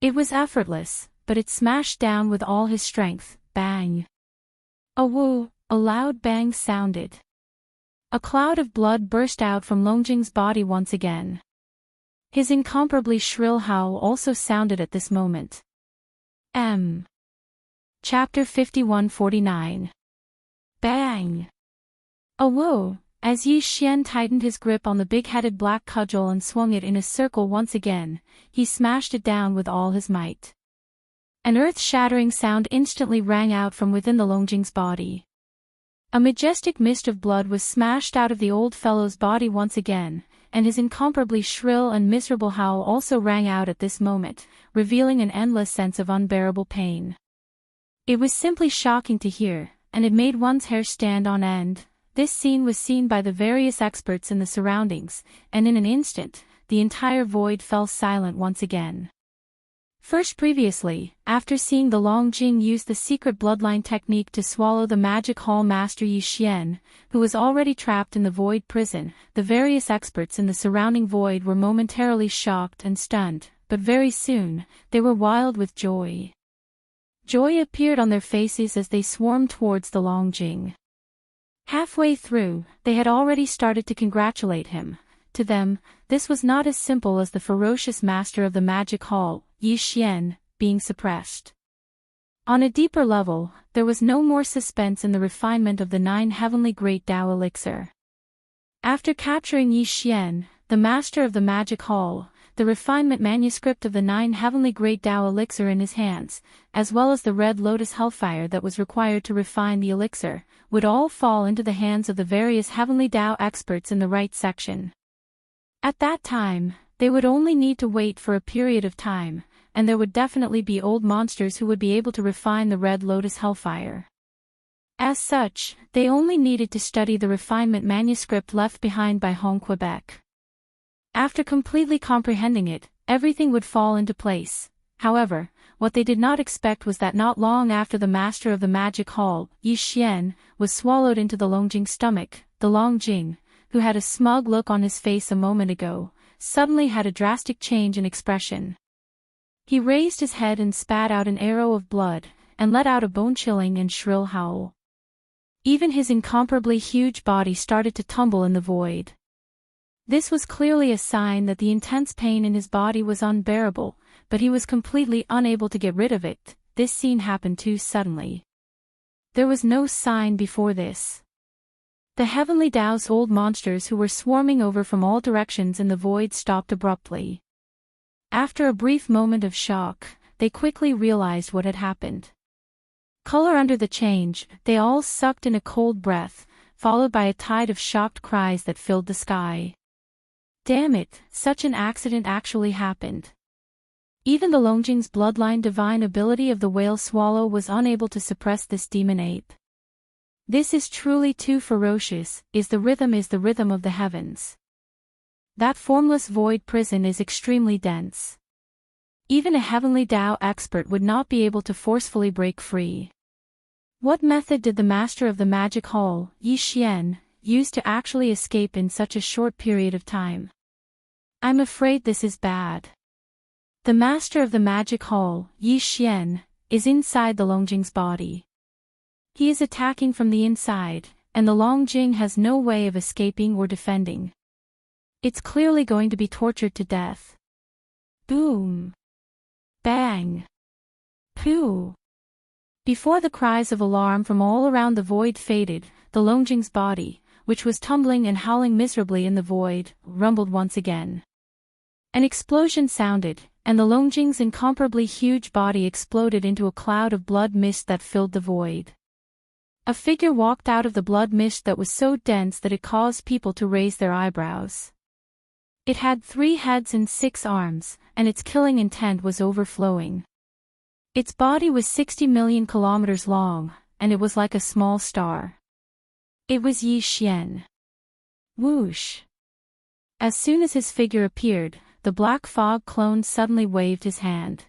It was effortless, but it smashed down with all his strength. Bang. A woo, a loud bang sounded. A cloud of blood burst out from Longjing's body once again. His incomparably shrill howl also sounded at this moment. Chapter 5149. Bang! A woo! As Yi Xian tightened his grip on the big-headed black cudgel and swung it in a circle once again, he smashed it down with all his might. An earth-shattering sound instantly rang out from within the Longjing's body. A majestic mist of blood was smashed out of the old fellow's body once again, and his incomparably shrill and miserable howl also rang out at this moment, revealing an endless sense of unbearable pain. It was simply shocking to hear, and it made one's hair stand on end. This scene was seen by the various experts in the surroundings, and in an instant, the entire void fell silent once again. First previously, after seeing the Longjing use the secret bloodline technique to swallow the magic hall master Yi Xian, who was already trapped in the void prison, the various experts in the surrounding void were momentarily shocked and stunned, but very soon, they were wild with joy. Joy appeared on their faces as they swarmed towards the Longjing. Halfway through, they had already started to congratulate him. To them, this was not as simple as the ferocious master of the magic hall, Yi Xian, being suppressed. On a deeper level, there was no more suspense in the refinement of the 9 heavenly great Dao elixir. After capturing Yi Xian, the master of the magic hall, the refinement manuscript of the 9 heavenly great Dao elixir in his hands, as well as the red lotus hellfire that was required to refine the elixir, would all fall into the hands of the various heavenly Dao experts in the right section. At that time, they would only need to wait for a period of time, and there would definitely be old monsters who would be able to refine the red lotus hellfire. As such, they only needed to study the refinement manuscript left behind by Hong Quebec. After completely comprehending it, everything would fall into place. However, what they did not expect was that not long after the master of the magic hall, Yi Xian, was swallowed into the Longjing's stomach, the Longjing, who had a smug look on his face a moment ago, suddenly had a drastic change in expression. He raised his head and spat out an arrow of blood, and let out a bone-chilling and shrill howl. Even his incomparably huge body started to tumble in the void. This was clearly a sign that the intense pain in his body was unbearable, but he was completely unable to get rid of it. This scene happened too suddenly. There was no sign before this. The Heavenly Dao's old monsters who were swarming over from all directions in the void stopped abruptly. After a brief moment of shock, they quickly realized what had happened. Color under the change, they all sucked in a cold breath, followed by a tide of shocked cries that filled the sky. Damn it, such an accident actually happened. Even the Longjing's bloodline divine ability of the whale swallow was unable to suppress this demon ape. This is truly too ferocious, the rhythm of the heavens. That formless void prison is extremely dense. Even a Heavenly Dao expert would not be able to forcefully break free. What method did the master of the magic hall, Yi Xian, use to actually escape in such a short period of time? I'm afraid this is bad. The master of the magic hall, Yi Xian, is inside the Longjing's body. He is attacking from the inside, and the Longjing has no way of escaping or defending. It's clearly going to be tortured to death. Boom! Bang! Pooh! Before the cries of alarm from all around the void faded, the Longjing's body, which was tumbling and howling miserably in the void, rumbled once again. An explosion sounded, and the Longjing's incomparably huge body exploded into a cloud of blood mist that filled the void. A figure walked out of the blood mist that was so dense that it caused people to raise their eyebrows. It had 3 heads and 6 arms, and its killing intent was overflowing. Its body was 60 million kilometers long, and it was like a small star. It was Yi Xian. Whoosh! As soon as his figure appeared, the black fog clone suddenly waved his hand.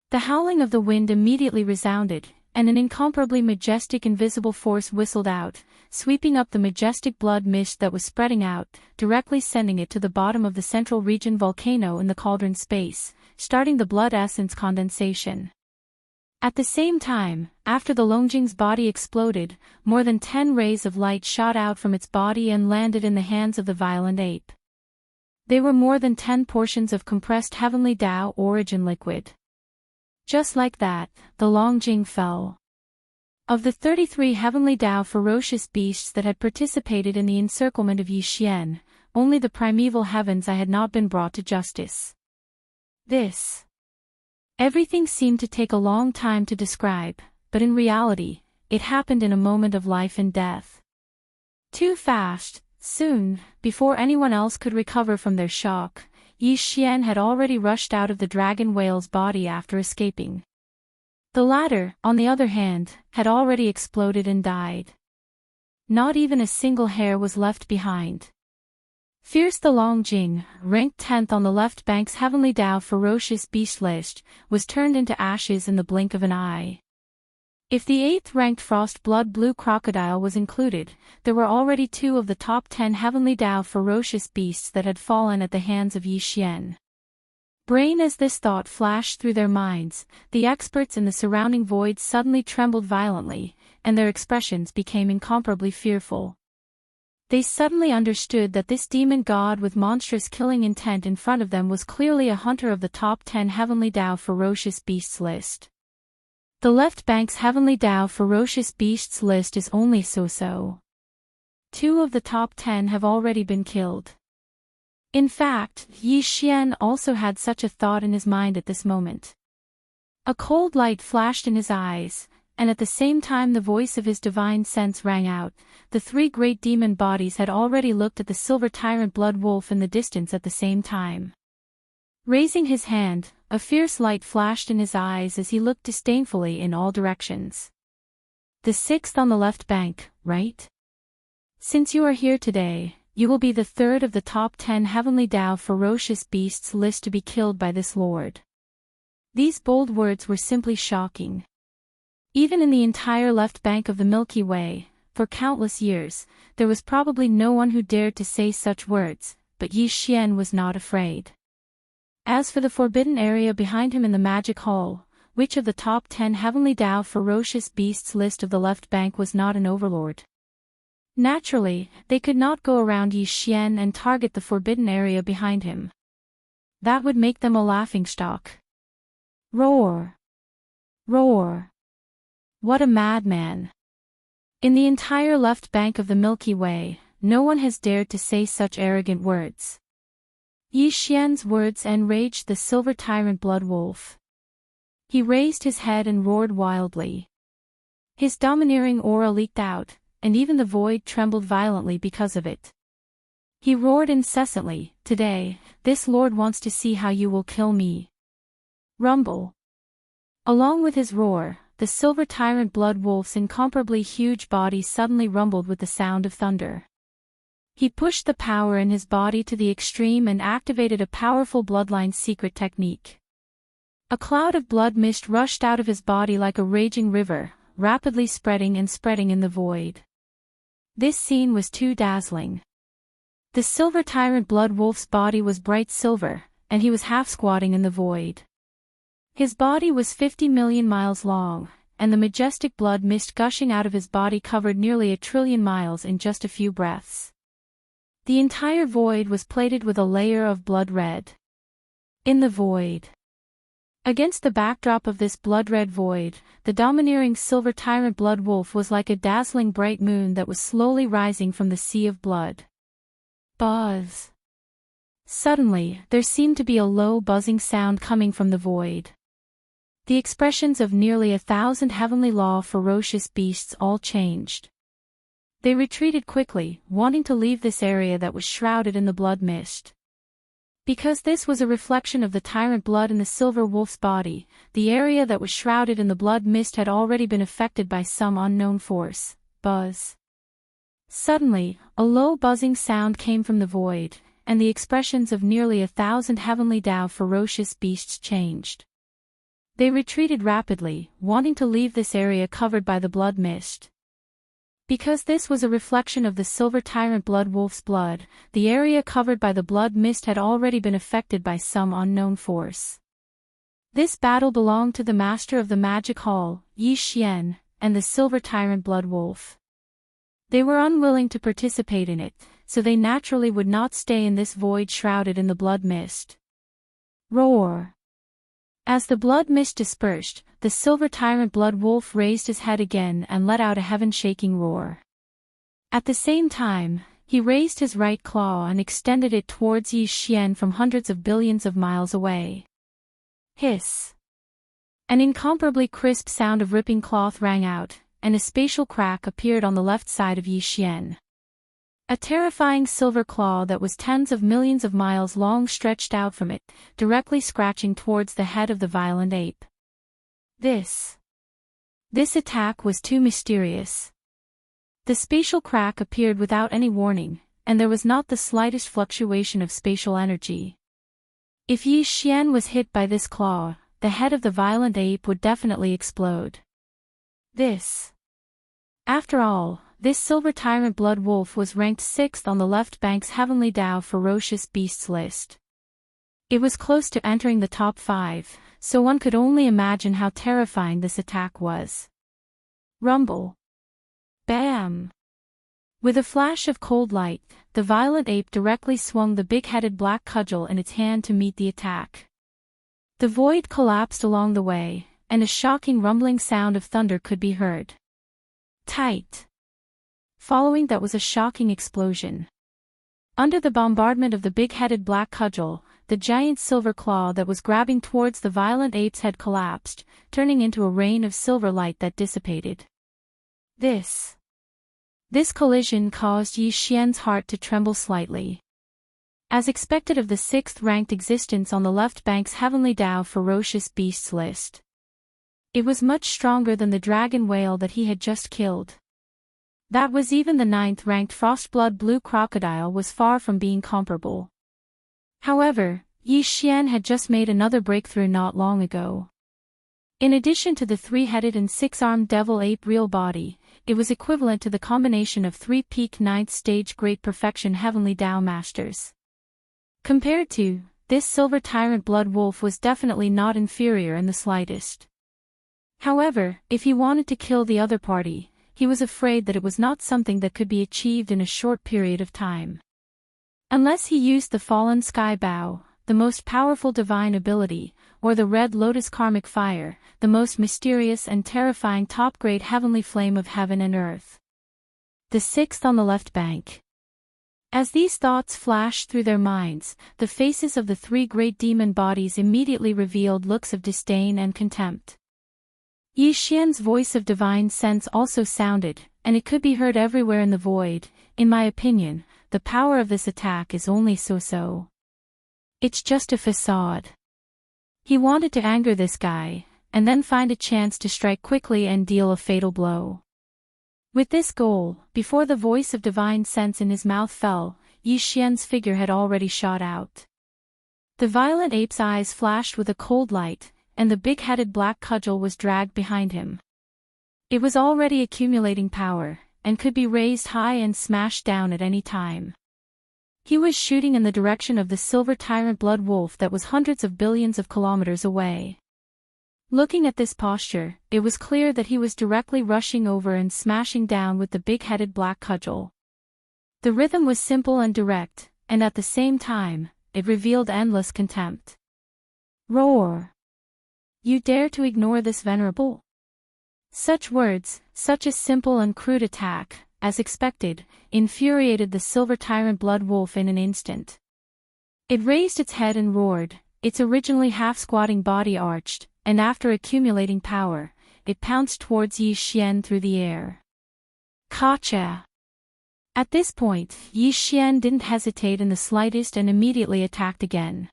The howling of the wind immediately resounded, and an incomparably majestic invisible force whistled out, sweeping up the majestic blood mist that was spreading out, directly sending it to the bottom of the central region volcano in the cauldron space, starting the blood essence condensation. At the same time, after the Longjing's body exploded, more than 10 rays of light shot out from its body and landed in the hands of the violent ape. They were more than 10 portions of compressed Heavenly Dao origin liquid. Just like that, the Longjing fell. Of the 33 Heavenly Dao ferocious beasts that had participated in the encirclement of Yi Xian, only the primeval heavens I had not been brought to justice. Everything seemed to take a long time to describe, but in reality, it happened in a moment of life and death. Too fast. Soon, before anyone else could recover from their shock, Yi Xian had already rushed out of the dragon whale's body after escaping. The latter, on the other hand, had already exploded and died. Not even a single hair was left behind. Fierce the Longjing, ranked 10th on the left bank's Heavenly Dao ferocious beast list, was turned into ashes in the blink of an eye. If the 8th-ranked Frost-Blood Blue Crocodile was included, there were already 2 of the top 10 Heavenly Dao ferocious beasts that had fallen at the hands of Yi Xian. Brain as this thought flashed through their minds, the experts in the surrounding void suddenly trembled violently, and their expressions became incomparably fearful. They suddenly understood that this demon god with monstrous killing intent in front of them was clearly a hunter of the top 10 Heavenly Dao ferocious beasts list. The left bank's Heavenly Dao ferocious beasts list is only so-so. 2 of the top 10 have already been killed. In fact, Yi Xian also had such a thought in his mind at this moment. A cold light flashed in his eyes, and at the same time the voice of his divine sense rang out. The 3 great demon bodies had already looked at the silver tyrant blood wolf in the distance at the same time. Raising his hand, a fierce light flashed in his eyes as he looked disdainfully in all directions. The 6th on the left bank, right? Since you are here today, you will be the 3rd of the top 10 Heavenly Dao ferocious beasts list to be killed by this lord. These bold words were simply shocking. Even in the entire left bank of the Milky Way, for countless years, there was probably no one who dared to say such words, but Yi Xian was not afraid. As for the forbidden area behind him in the magic hall, which of the top 10 heavenly Tao ferocious beasts list of the left bank was not an overlord? Naturally, they could not go around Yi Xian and target the forbidden area behind him. That would make them a laughingstock. Roar! Roar! What a madman! In the entire left bank of the Milky Way, no one has dared to say such arrogant words. Yi Xian's words enraged the silver tyrant blood wolf. He raised his head and roared wildly. His domineering aura leaked out, and even the void trembled violently because of it. He roared incessantly, "Today, this lord wants to see how you will kill me." Rumble. Along with his roar, the silver tyrant blood wolf's incomparably huge body suddenly rumbled with the sound of thunder. He pushed the power in his body to the extreme and activated a powerful bloodline secret technique. A cloud of blood mist rushed out of his body like a raging river, rapidly spreading and spreading in the void. This scene was too dazzling. The silver tyrant blood wolf's body was bright silver, and he was half-squatting in the void. His body was 50 million miles long, and the majestic blood mist gushing out of his body covered nearly 1,000,000,000,000 miles in just a few breaths. The entire void was plated with a layer of blood red. In the void. Against the backdrop of this blood-red void, the domineering silver tyrant blood wolf was like a dazzling bright moon that was slowly rising from the sea of blood. Buzz. Suddenly, there seemed to be a low buzzing sound coming from the void. The expressions of nearly 1,000 heavenly law ferocious beasts all changed. They retreated quickly, wanting to leave this area that was shrouded in the blood mist. Because this was a reflection of the tyrant blood in the silver wolf's body, the area that was shrouded in the blood mist had already been affected by some unknown force. Buzz. Suddenly, a low buzzing sound came from the void, and the expressions of nearly 1,000 heavenly Tao ferocious beasts changed. They retreated rapidly, wanting to leave this area covered by the blood mist. Because this was a reflection of the silver tyrant blood wolf's blood, the area covered by the blood mist had already been affected by some unknown force. This battle belonged to the master of the magic hall, Yi Xian, and the silver tyrant blood wolf. They were unwilling to participate in it, so they naturally would not stay in this void shrouded in the blood mist. Roar! As the blood mist dispersed, the silver tyrant blood wolf raised his head again and let out a heaven-shaking roar. At the same time, he raised his right claw and extended it towards Yi Xian from hundreds of billions of miles away. Hiss! An incomparably crisp sound of ripping cloth rang out, and a spatial crack appeared on the left side of Yi Xian. A terrifying silver claw that was tens of millions of miles long stretched out from it, directly scratching towards the head of the violent ape. This attack was too mysterious. The spatial crack appeared without any warning, and there was not the slightest fluctuation of spatial energy. If Yi Xian was hit by this claw, the head of the violent ape would definitely explode. After all, this silver tyrant blood wolf was ranked 6th on the left bank's heavenly Tao ferocious beasts list. It was close to entering the top 5, so one could only imagine how terrifying this attack was. Rumble. Bam! With a flash of cold light, the violent ape directly swung the big-headed black cudgel in its hand to meet the attack. The void collapsed along the way, and a shocking rumbling sound of thunder could be heard. Tight. Following that was a shocking explosion. Under the bombardment of the big-headed black cudgel, the giant silver claw that was grabbing towards the violent ape's head collapsed, turning into a rain of silver light that dissipated. This collision caused Yi Xian's heart to tremble slightly. As expected of the 6th-ranked existence on the left bank's heavenly Tao ferocious beasts list. It was much stronger than the dragon whale that he had just killed. That was even the 9th-ranked frostblood blue crocodile was far from being comparable. However, Yi Xian had just made another breakthrough not long ago. In addition to the three-headed and six-armed devil ape real body, it was equivalent to the combination of three peak ninth stage great perfection heavenly Tao masters. Compared to, this silver tyrant blood wolf was definitely not inferior in the slightest. However, if he wanted to kill the other party, he was afraid that it was not something that could be achieved in a short period of time. Unless he used the fallen sky bow, the most powerful divine ability, or the red lotus karmic fire, the most mysterious and terrifying top-grade heavenly flame of heaven and earth. The sixth on the left bank. As these thoughts flashed through their minds, the faces of the three great demon bodies immediately revealed looks of disdain and contempt. Yi Xian's voice of divine sense also sounded, and it could be heard everywhere in the void. In my opinion, the power of this attack is only so-so. It's just a facade. He wanted to anger this guy, and then find a chance to strike quickly and deal a fatal blow. With this goal, before the voice of divine sense in his mouth fell, Yi Xian's figure had already shot out. The violent ape's eyes flashed with a cold light, and the big-headed black cudgel was dragged behind him. It was already accumulating power, and could be raised high and smashed down at any time. He was shooting in the direction of the silver tyrant blood wolf that was hundreds of billions of kilometers away. Looking at this posture, it was clear that he was directly rushing over and smashing down with the big-headed black cudgel. The rhythm was simple and direct, and at the same time, it revealed endless contempt. Roar! You dare to ignore this venerable? Such words, such a simple and crude attack, as expected, infuriated the silver tyrant blood wolf in an instant. It raised its head and roared, its originally half-squatting body arched, and after accumulating power, it pounced towards Yi Xian through the air. Gotcha! At this point, Yi Xian didn't hesitate in the slightest and immediately attacked again.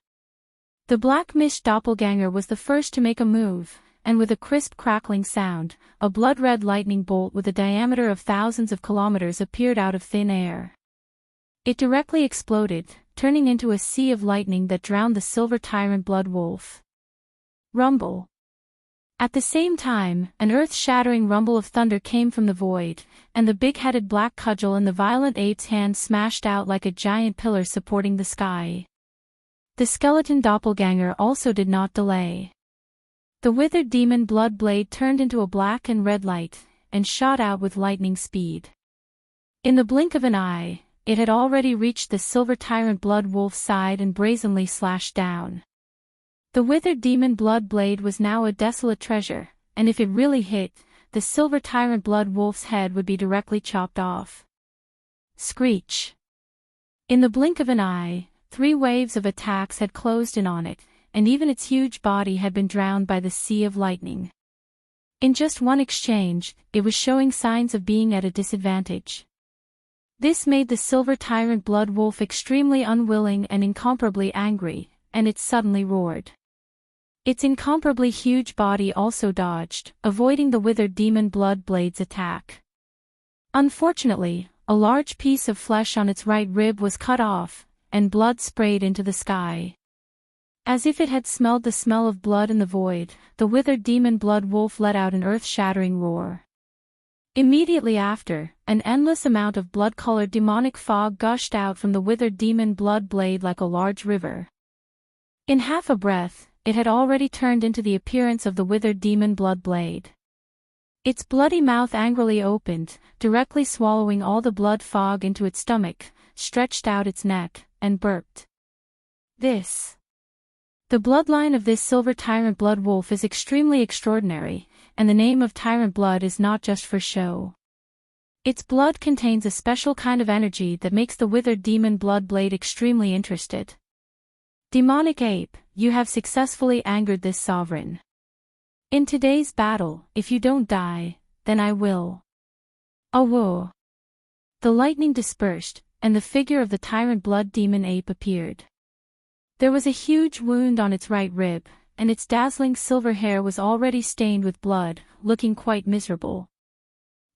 The black mist doppelganger was the first to make a move, and with a crisp crackling sound, a blood-red lightning bolt with a diameter of thousands of kilometers appeared out of thin air. It directly exploded, turning into a sea of lightning that drowned the silver tyrant blood wolf. Rumble. At the same time, an earth-shattering rumble of thunder came from the void, and the big-headed black cudgel in the violent ape's hand smashed out like a giant pillar supporting the sky. The skeleton doppelganger also did not delay. The withered demon blood blade turned into a black and red light, and shot out with lightning speed. In the blink of an eye, it had already reached the silver tyrant blood wolf's side and brazenly slashed down. The withered demon blood blade was now a desolate treasure, and if it really hit, the silver tyrant blood wolf's head would be directly chopped off. Screech! In the blink of an eye, 3 waves of attacks had closed in on it, and even its huge body had been drowned by the sea of lightning. In just one exchange, it was showing signs of being at a disadvantage. This made the silver tyrant blood wolf extremely unwilling and incomparably angry, and it suddenly roared. Its incomparably huge body also dodged, avoiding the withered demon blood blade's attack. Unfortunately, a large piece of flesh on its right rib was cut off, and blood sprayed into the sky. As if it had smelled the smell of blood in the void, the withered demon blood wolf let out an earth-shattering roar. Immediately after, an endless amount of blood-colored demonic fog gushed out from the withered demon blood blade like a large river. In half a breath, it had already turned into the appearance of the withered demon blood blade. Its bloody mouth angrily opened, directly swallowing all the blood fog into its stomach, stretched out its neck, and burped. The bloodline of this silver tyrant blood wolf is extremely extraordinary, and the name of tyrant blood is not just for show. Its blood contains a special kind of energy that makes the withered demon blood blade extremely interested. Demonic ape, you have successfully angered this sovereign. In today's battle, if you don't die, then I will. Oh! The lightning dispersed, and the figure of the tyrant blood demon ape appeared. There was a huge wound on its right rib, and its dazzling silver hair was already stained with blood, looking quite miserable.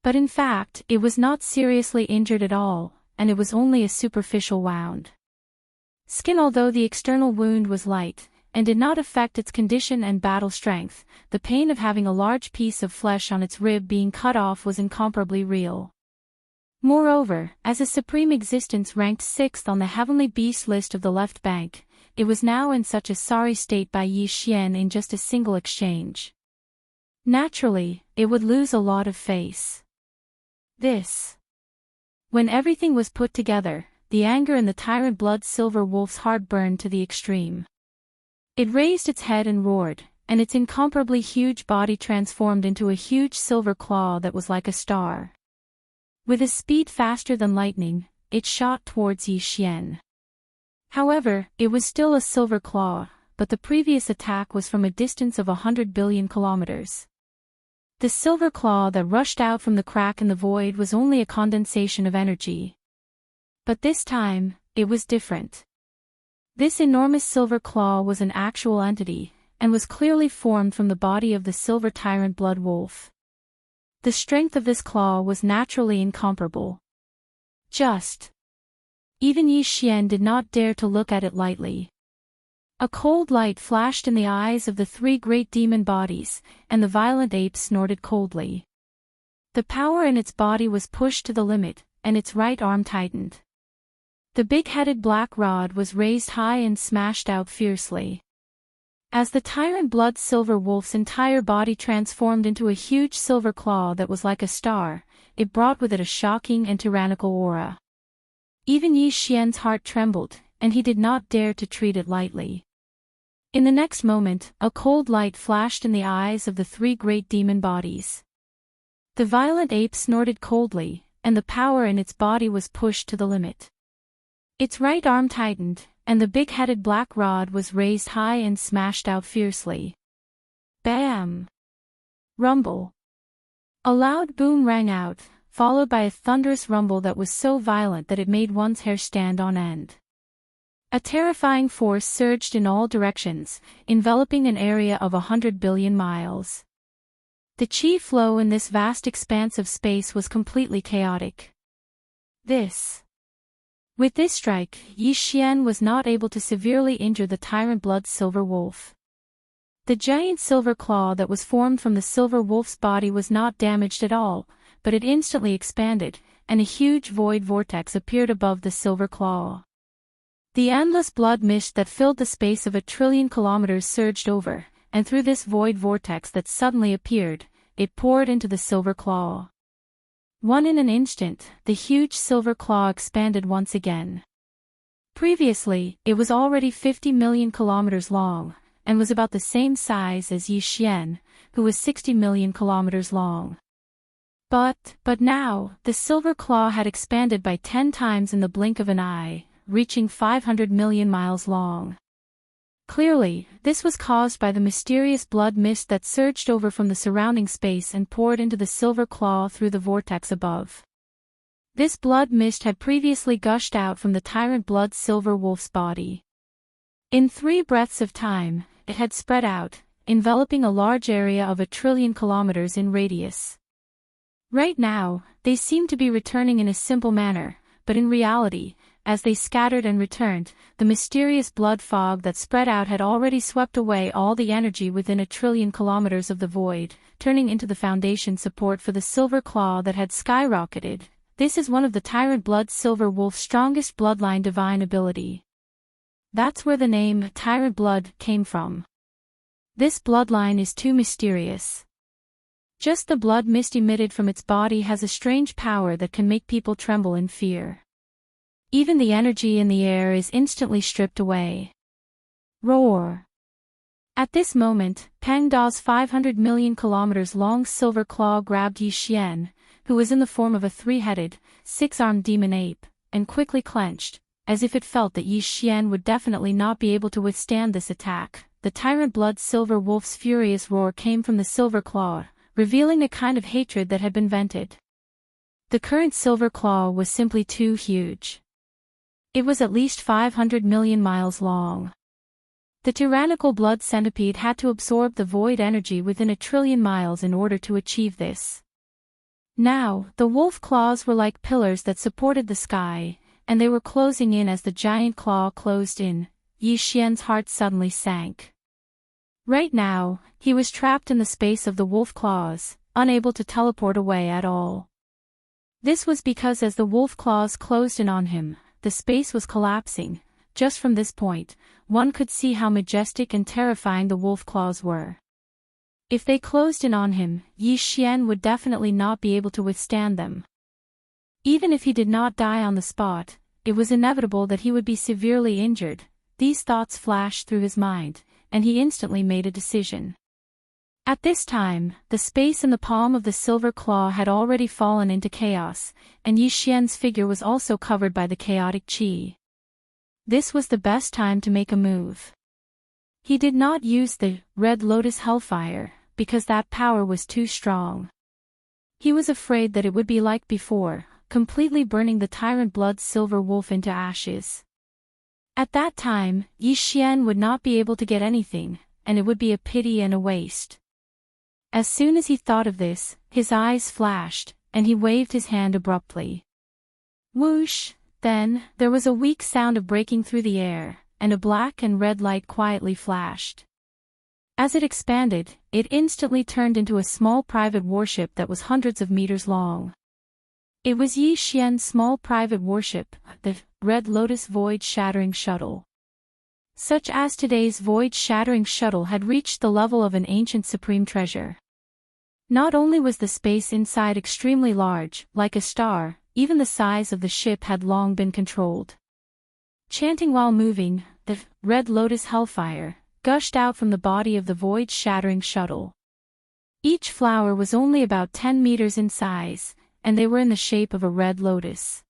But in fact, it was not seriously injured at all, and it was only a superficial wound. skin. Although the external wound was light, and did not affect its condition and battle strength, the pain of having a large piece of flesh on its rib being cut off was incomparably real. Moreover, as a supreme existence ranked 6th on the heavenly beast list of the left bank, it was now in such a sorry state by Yi Xian in just a single exchange. Naturally, it would lose a lot of face. This. When everything was put together, the anger in the tyrant blood silver wolf's heart burned to the extreme. It raised its head and roared, and its incomparably huge body transformed into a huge silver claw that was like a star. With a speed faster than lightning, it shot towards Yi Xian. However, it was still a silver claw, but the previous attack was from a distance of 100 billion kilometers. The silver claw that rushed out from the crack in the void was only a condensation of energy. But this time, it was different. This enormous silver claw was an actual entity, and was clearly formed from the body of the silver tyrant blood wolf. The strength of this claw was naturally incomparable. Even Yi Xian did not dare to look at it lightly. A cold light flashed in the eyes of the 3 great demon bodies, and the violent ape snorted coldly. The power in its body was pushed to the limit, and its right arm tightened. The big-headed black rod was raised high and smashed out fiercely. As the tyrant blood silver wolf's entire body transformed into a huge silver claw that was like a star, it brought with it a shocking and tyrannical aura. Even Yi Xian's heart trembled, and he did not dare to treat it lightly. In the next moment, a cold light flashed in the eyes of the 3 great demon bodies. The violent ape snorted coldly, and the power in its body was pushed to the limit. Its right arm tightened, and the big-headed black rod was raised high and smashed out fiercely. Bam! Rumble! A loud boom rang out, followed by a thunderous rumble that was so violent that it made one's hair stand on end. A terrifying force surged in all directions, enveloping an area of 100 billion miles. The chi flow in this vast expanse of space was completely chaotic. With this strike, Yi Xian was not able to severely injure the tyrant blood silver wolf. The giant silver claw that was formed from the silver wolf's body was not damaged at all, but it instantly expanded, and a huge void vortex appeared above the silver claw. The endless blood mist that filled the space of 1 trillion kilometers surged over, and through this void vortex that suddenly appeared, it poured into the silver claw. In an instant, the huge silver claw expanded once again. Previously, it was already 50 million kilometers long, and was about the same size as Yi Xian, who was 60 million kilometers long. But now, the silver claw had expanded by 10 times in the blink of an eye, reaching 500 million miles long. Clearly, this was caused by the mysterious blood mist that surged over from the surrounding space and poured into the silver claw through the vortex above. This blood mist had previously gushed out from the tyrant blood silver wolf's body. In 3 breaths of time, it had spread out, enveloping a large area of 1 trillion kilometers in radius. Right now, they seemed to be returning in a simple manner, but in reality, as they scattered and returned, the mysterious blood fog that spread out had already swept away all the energy within 1 trillion kilometers of the void, turning into the foundation support for the silver claw that had skyrocketed. This is one of the tyrant blood silver wolf's strongest bloodline divine ability. That's where the name Tyrant Blood came from. This bloodline is too mysterious. Just the blood mist emitted from its body has a strange power that can make people tremble in fear. Even the energy in the air is instantly stripped away. Roar! At this moment, Pang Da's 500 million kilometers long silver claw grabbed Yi Xian, who was in the form of a 3-headed, 6-armed demon ape, and quickly clenched, as if it felt that Yi Xian would definitely not be able to withstand this attack. The tyrant blood silver wolf's furious roar came from the silver claw, revealing a kind of hatred that had been vented. The current silver claw was simply too huge. It was at least 500 million miles long. The tyrannical blood centipede had to absorb the void energy within 1 trillion miles in order to achieve this. Now, the wolf claws were like pillars that supported the sky, and they were closing in as the giant claw closed in. Yi Xian's heart suddenly sank. Right now, he was trapped in the space of the wolf claws, unable to teleport away at all. This was because as the wolf claws closed in on him, the space was collapsing. Just from this point, one could see how majestic and terrifying the wolf claws were. If they closed in on him, Yi Xian would definitely not be able to withstand them. Even if he did not die on the spot, it was inevitable that he would be severely injured. These thoughts flashed through his mind, and he instantly made a decision. At this time, the space in the palm of the silver claw had already fallen into chaos, and Yi Xian's figure was also covered by the chaotic qi. This was the best time to make a move. He did not use the Red Lotus Hellfire, because that power was too strong. He was afraid that it would be like before, completely burning the Tyrant Blood Silver Wolf into ashes. At that time, Yi Xian would not be able to get anything, and it would be a pity and a waste. As soon as he thought of this, his eyes flashed, and he waved his hand abruptly. Whoosh! Then, there was a weak sound of breaking through the air, and a black and red light quietly flashed. As it expanded, it instantly turned into a small private warship that was hundreds of meters long. It was Yi Xian's small private warship, the Red Lotus Void-Shattering Shuttle. Such as today's Void-Shattering Shuttle had reached the level of an ancient supreme treasure. Not only was the space inside extremely large, like a star, even the size of the ship had long been controlled. Chanting while moving, the Red Lotus Hellfire gushed out from the body of the Void-Shattering Shuttle. Each flower was only about 10 meters in size, and they were in the shape of a red lotus.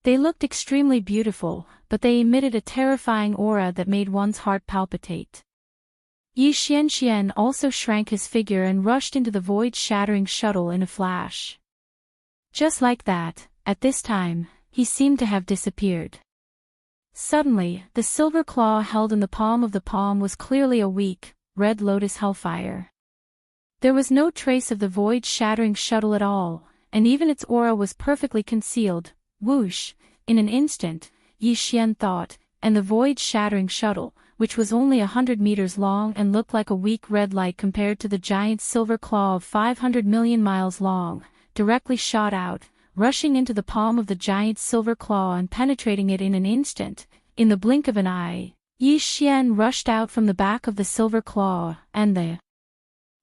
They looked extremely beautiful, but they emitted a terrifying aura that made one's heart palpitate. Yi Xian also shrank his figure and rushed into the Void-Shattering Shuttle in a flash. Just like that, at this time, he seemed to have disappeared. Suddenly, the silver claw held in the palm of the palm was clearly a weak, Red Lotus Hellfire. There was no trace of the Void-Shattering Shuttle at all, and even its aura was perfectly concealed. Whoosh! In an instant, Yi Xian thought, and the Void-Shattering Shuttle, which was only 100 meters long and looked like a weak red light compared to the giant silver claw of 500 million miles long, directly shot out, rushing into the palm of the giant silver claw and penetrating it in an instant. In the blink of an eye, Yi Xian rushed out from the back of the silver claw, and the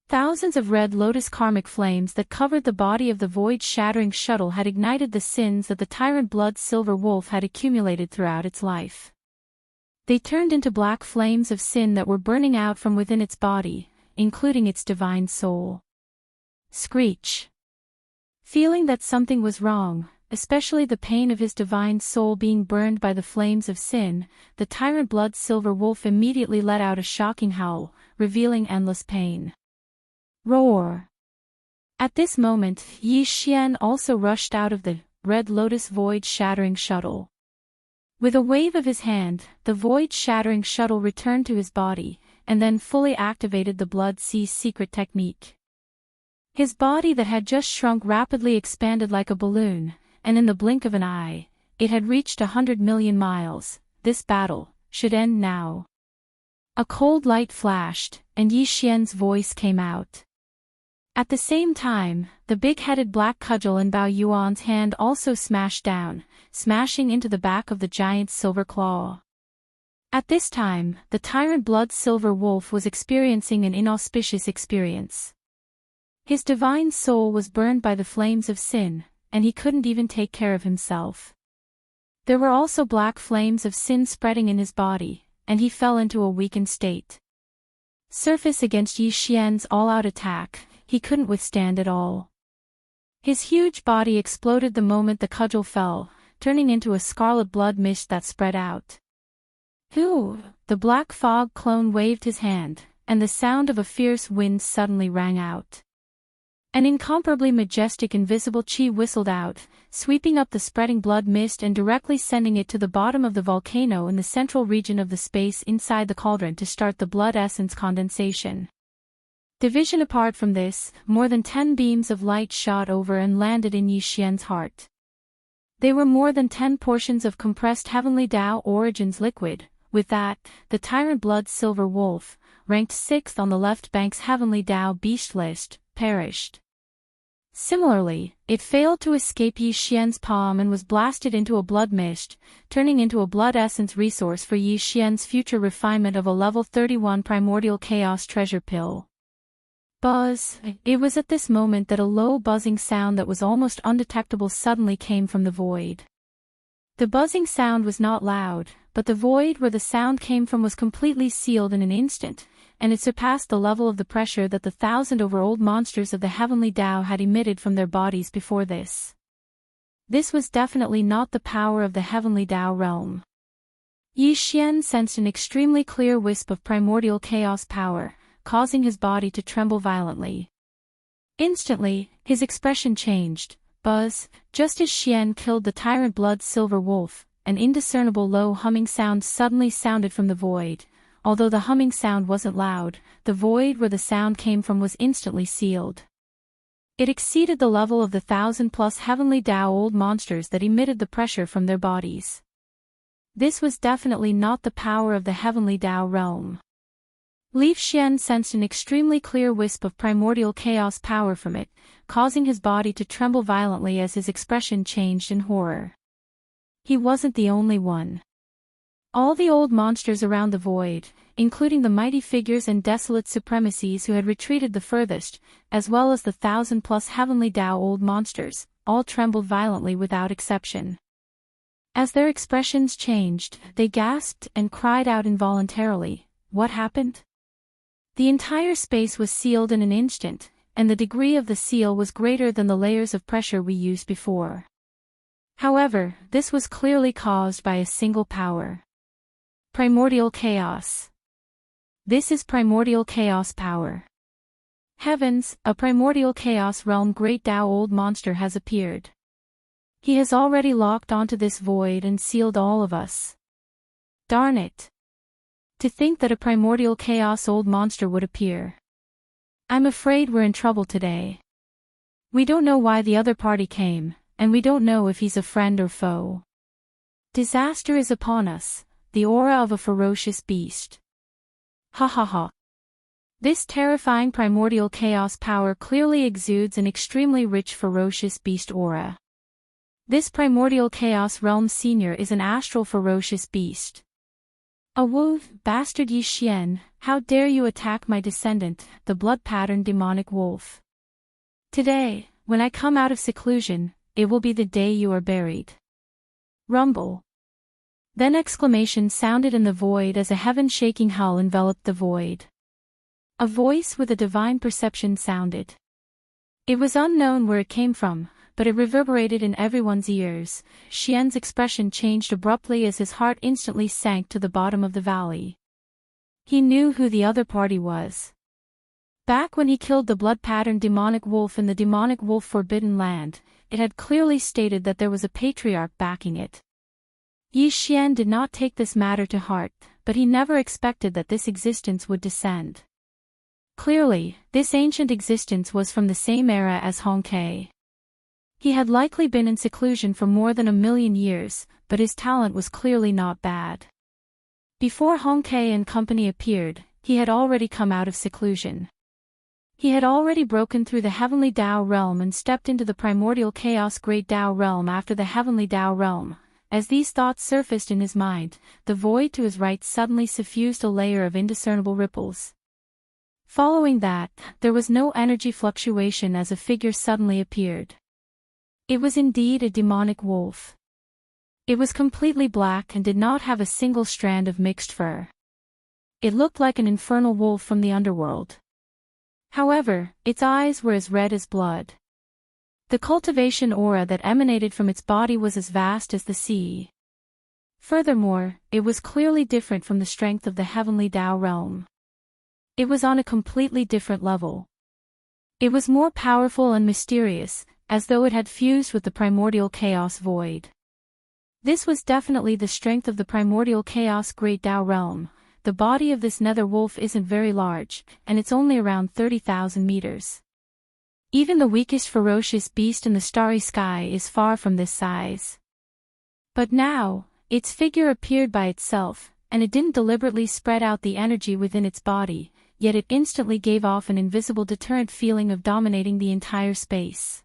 thousands of red lotus karmic flames that covered the body of the Void-Shattering Shuttle had ignited the sins that the Tyrant Blood Silver Wolf had accumulated throughout its life. They turned into black flames of sin that were burning out from within its body, including its divine soul. Screech! Feeling that something was wrong, especially the pain of his divine soul being burned by the flames of sin, the Tyrant Blood Silver Wolf immediately let out a shocking howl, revealing endless pain. Roar! At this moment, Yi Xian also rushed out of the Red Lotus Void-Shattering Shuttle. With a wave of his hand, the Void-Shattering Shuttle returned to his body, and then fully activated the Blood Sea's secret technique. His body that had just shrunk rapidly expanded like a balloon, and in the blink of an eye, it had reached 100 million miles. This battle should end now. A cold light flashed, and Yi Xian's voice came out. At the same time, the big-headed black cudgel in Bao Yuan's hand also smashed down, smashing into the back of the giant silver claw. At this time, the Tyrant Blood Silver Wolf was experiencing an inauspicious experience. His divine soul was burned by the flames of sin, and he couldn't even take care of himself. There were also black flames of sin spreading in his body, and he fell into a weakened state. Surface against Yi Xian's all-out attack, he couldn't withstand it all. His huge body exploded the moment the cudgel fell, turning into a scarlet blood mist that spread out. Hoo! The black fog clone waved his hand, and the sound of a fierce wind suddenly rang out. An incomparably majestic invisible chi whistled out, sweeping up the spreading blood mist and directly sending it to the bottom of the volcano in the central region of the space inside the cauldron to start the blood essence condensation. Division apart from this, more than 10 beams of light shot over and landed in Yi Xian's heart. They were more than 10 portions of compressed Heavenly Tao Origins liquid. With that, the Tyrant Blood Silver Wolf, ranked 6th on the left bank's Heavenly Tao Beast list, perished. Similarly, it failed to escape Yi Xian's palm and was blasted into a blood mist, turning into a blood essence resource for Yi Xian's future refinement of a level 31 primordial chaos treasure pill. Buzz. It was at this moment that a low buzzing sound that was almost undetectable suddenly came from the void. The buzzing sound was not loud, but the void where the sound came from was completely sealed in an instant, and it surpassed the level of the pressure that the 1,000-over-old monsters of the Heavenly Tao had emitted from their bodies before this. This was definitely not the power of the Heavenly Tao realm. Yi Xian sensed an extremely clear wisp of primordial chaos power, causing his body to tremble violently. Instantly, his expression changed. Buzz. Just as Xian killed the Tyrant Blood Silver Wolf, an indiscernible low humming sound suddenly sounded from the void. Although the humming sound wasn't loud, the void where the sound came from was instantly sealed. It exceeded the level of the 1,000+ Heavenly Tao old monsters that emitted the pressure from their bodies. This was definitely not the power of the Heavenly Tao realm. Li Xian sensed an extremely clear wisp of primordial chaos power from it, causing his body to tremble violently as his expression changed in horror. He wasn't the only one. All the old monsters around the void, including the mighty figures and desolate supremacies who had retreated the furthest, as well as the 1,000+ Heavenly Tao old monsters, all trembled violently without exception. As their expressions changed, they gasped and cried out involuntarily. What happened? The entire space was sealed in an instant, and the degree of the seal was greater than the layers of pressure we used before. However, this was clearly caused by a single power. Primordial chaos. This is primordial chaos power. Heavens, a primordial chaos realm great Tao old monster has appeared. He has already locked onto this void and sealed all of us. Darn it. To think that a primordial chaos old monster would appear. I'm afraid we're in trouble today. We don't know why the other party came, and we don't know if he's a friend or foe. Disaster is upon us. The aura of a ferocious beast. Ha ha ha. This terrifying primordial chaos power clearly exudes an extremely rich ferocious beast aura. This primordial chaos realm senior is an astral ferocious beast. A wolf, bastard Yi Xian, how dare you attack my descendant, the blood-patterned demonic wolf. Today, when I come out of seclusion, it will be the day you are buried. Rumble. Then exclamation sounded in the void as a heaven-shaking howl enveloped the void. A voice with a divine perception sounded. It was unknown where it came from, but it reverberated in everyone's ears. Xian's expression changed abruptly as his heart instantly sank to the bottom of the valley. He knew who the other party was. Back when he killed the blood-patterned demonic wolf in the demonic wolf forbidden land, it had clearly stated that there was a patriarch backing it. Yi Xian did not take this matter to heart, but he never expected that this existence would descend. Clearly, this ancient existence was from the same era as Hongke. He had likely been in seclusion for more than 1,000,000 years, but his talent was clearly not bad. Before Hongke and company appeared, he had already come out of seclusion. He had already broken through the Heavenly Tao realm and stepped into the primordial chaos Great Tao realm after the Heavenly Tao realm. As these thoughts surfaced in his mind, the void to his right suddenly suffused a layer of indiscernible ripples. Following that, there was no energy fluctuation as a figure suddenly appeared. It was indeed a demonic wolf. It was completely black and did not have a single strand of mixed fur. It looked like an infernal wolf from the underworld. However, its eyes were as red as blood. The cultivation aura that emanated from its body was as vast as the sea. Furthermore, it was clearly different from the strength of the Heavenly Tao realm. It was on a completely different level. It was more powerful and mysterious, as though it had fused with the primordial chaos void. This was definitely the strength of the primordial chaos Great Tao realm. The body of this nether wolf isn't very large, and it's only around 30,000 meters. Even the weakest ferocious beast in the starry sky is far from this size. But now, its figure appeared by itself, and it didn't deliberately spread out the energy within its body, yet it instantly gave off an invisible deterrent feeling of dominating the entire space.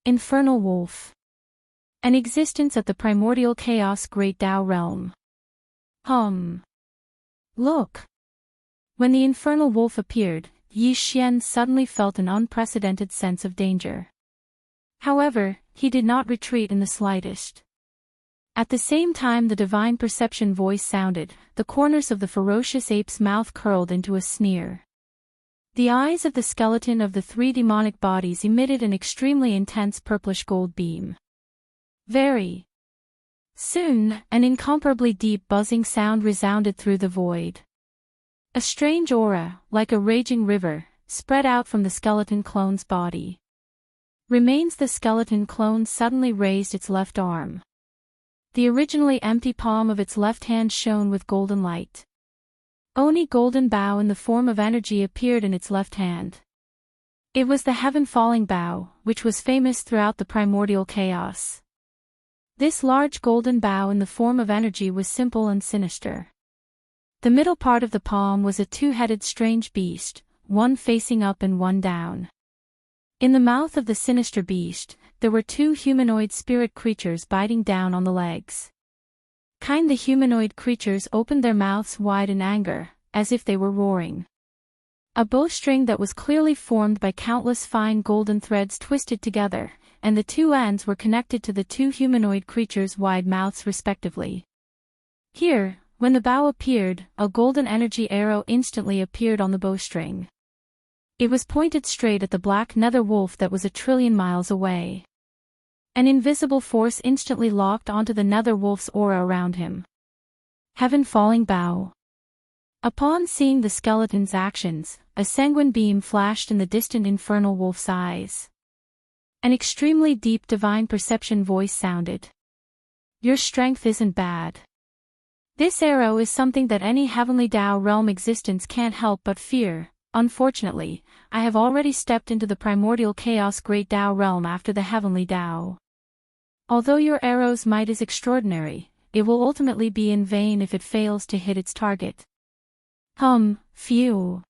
Infernal Wolf. An existence at the primordial chaos Great Tao realm. Look. When the infernal wolf appeared, Yi Xian suddenly felt an unprecedented sense of danger. However, he did not retreat in the slightest. At the same time the divine perception voice sounded, the corners of the ferocious ape's mouth curled into a sneer. The eyes of the skeleton of the three demonic bodies emitted an extremely intense purplish gold beam. Very soon, an incomparably deep buzzing sound resounded through the void. A strange aura, like a raging river, spread out from the skeleton clone's body. The skeleton clone suddenly raised its left arm. The originally empty palm of its left hand shone with golden light. Oni golden bow in the form of energy appeared in its left hand. It was the heaven-falling bow, which was famous throughout the primordial chaos. This large golden bow in the form of energy was simple and sinister. The middle part of the palm was a two-headed strange beast, one facing up and one down. In the mouth of the sinister beast, there were two humanoid spirit creatures biting down on the legs. The humanoid creatures opened their mouths wide in anger, as if they were roaring. A bowstring that was clearly formed by countless fine golden threads twisted together, and the two ends were connected to the two humanoid creatures' wide mouths respectively. Here, when the bow appeared, a golden energy arrow instantly appeared on the bowstring. It was pointed straight at the black nether wolf that was 1,000,000,000,000 miles away. An invisible force instantly locked onto the nether wolf's aura around him. Heaven-falling bow. Upon seeing the skeleton's actions, a sanguine beam flashed in the distant infernal wolf's eyes. An extremely deep divine perception voice sounded. Your strength isn't bad. This arrow is something that any heavenly Tao realm existence can't help but fear. Unfortunately, I have already stepped into the primordial chaos Great Tao realm after the heavenly Tao. Although your arrow's might is extraordinary, it will ultimately be in vain if it fails to hit its target. Phew.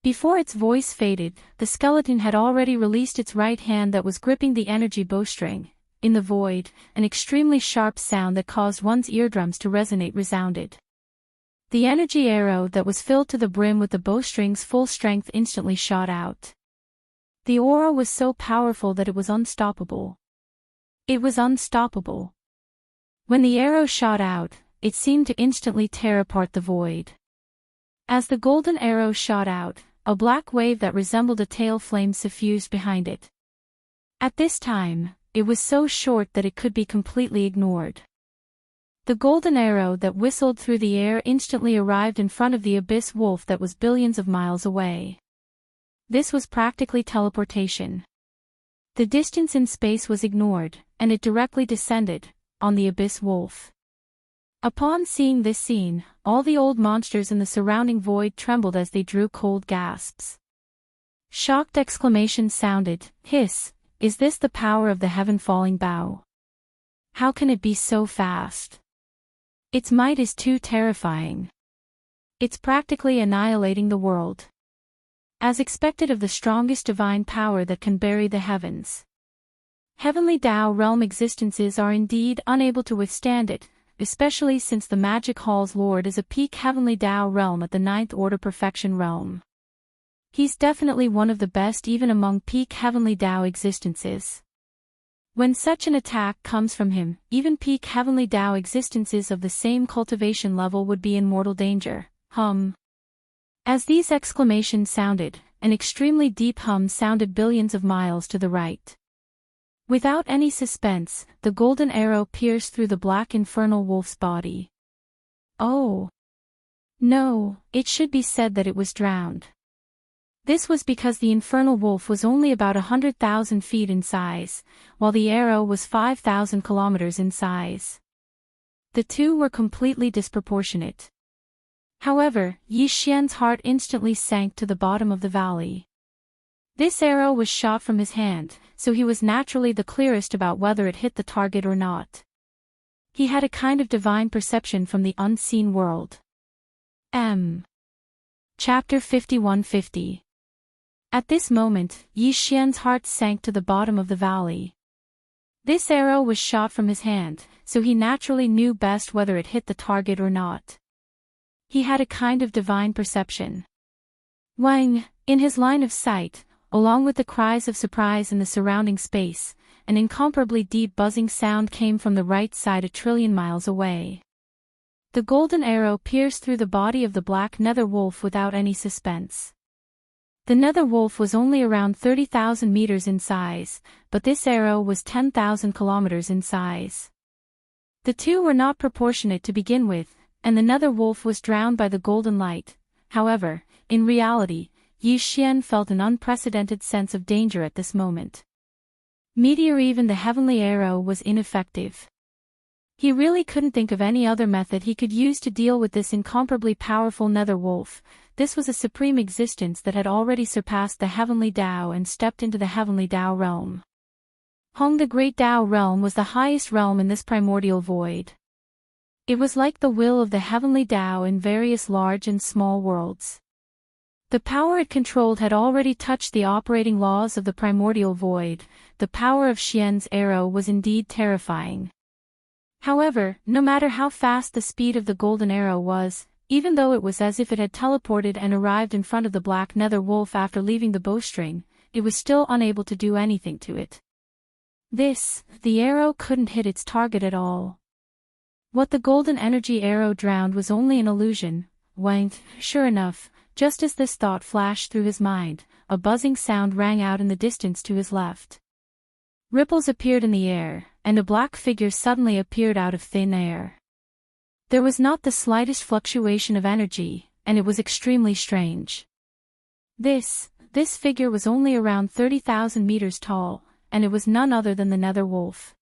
Before its voice faded, the skeleton had already released its right hand that was gripping the energy bowstring. In the void, an extremely sharp sound that caused one's eardrums to resonate resounded. The energy arrow that was filled to the brim with the bowstring's full strength instantly shot out. The aura was so powerful that it was unstoppable. It was unstoppable. When the arrow shot out, it seemed to instantly tear apart the void. As the golden arrow shot out, a black wave that resembled a tail flame suffused behind it. At this time, it was so short that it could be completely ignored. The golden arrow that whistled through the air instantly arrived in front of the abyss wolf that was billions of miles away. This was practically teleportation. The distance in space was ignored, and it directly descended on the abyss wolf. Upon seeing this scene, all the old monsters in the surrounding void trembled as they drew cold gasps. Shocked exclamations sounded. Hiss, is this the power of the heaven-falling bow? How can it be so fast? Its might is too terrifying. It's practically annihilating the world. As expected of the strongest divine power that can bury the heavens. Heavenly Tao realm existences are indeed unable to withstand it, especially since the Magic Hall's Lord is a peak Heavenly Tao realm at the 9th Order Perfection realm. He's definitely one of the best even among peak Heavenly Tao existences. When such an attack comes from him, even peak Heavenly Tao existences of the same cultivation level would be in mortal danger. As these exclamations sounded, an extremely deep hum sounded billions of miles to the right. Without any suspense, the golden arrow pierced through the black infernal wolf's body. Oh! No, it should be said that it was drowned. This was because the infernal wolf was only about 100,000 feet in size, while the arrow was 5,000 kilometers in size. The two were completely disproportionate. However, Yi Xian's heart instantly sank to the bottom of the valley. This arrow was shot from his hand, so he was naturally the clearest about whether it hit the target or not. He had a kind of divine perception from the unseen world. Chapter 5150. At this moment, Yi Xian's heart sank to the bottom of the valley. This arrow was shot from his hand, so he naturally knew best whether it hit the target or not. He had a kind of divine perception. Wang, in his line of sight, along with the cries of surprise in the surrounding space, an incomparably deep buzzing sound came from the right side 1,000,000,000,000 miles away. The golden arrow pierced through the body of the black nether wolf without any suspense. The nether wolf was only around 30,000 meters in size, but this arrow was 10,000 kilometers in size. The two were not proportionate to begin with, and the nether wolf was drowned by the golden light. However, in reality, Yi Xian felt an unprecedented sense of danger at this moment. Meteor, even the heavenly arrow was ineffective. He really couldn't think of any other method he could use to deal with this incomparably powerful nether wolf. This was a supreme existence that had already surpassed the heavenly Tao and stepped into the heavenly Tao realm. Hong, the great Tao realm, was the highest realm in this primordial void. It was like the will of the heavenly Tao in various large and small worlds. The power it controlled had already touched the operating laws of the primordial void. The power of Xian's arrow was indeed terrifying. However, no matter how fast the speed of the golden arrow was, even though it was as if it had teleported and arrived in front of the black nether wolf after leaving the bowstring, it was still unable to do anything to it. The arrow couldn't hit its target at all. What the golden energy arrow drowned was only an illusion. Wang, sure enough, just as this thought flashed through his mind, a buzzing sound rang out in the distance to his left. Ripples appeared in the air, and a black figure suddenly appeared out of thin air. There was not the slightest fluctuation of energy, and it was extremely strange. This figure was only around 30,000 meters tall, and it was none other than the nether wolf.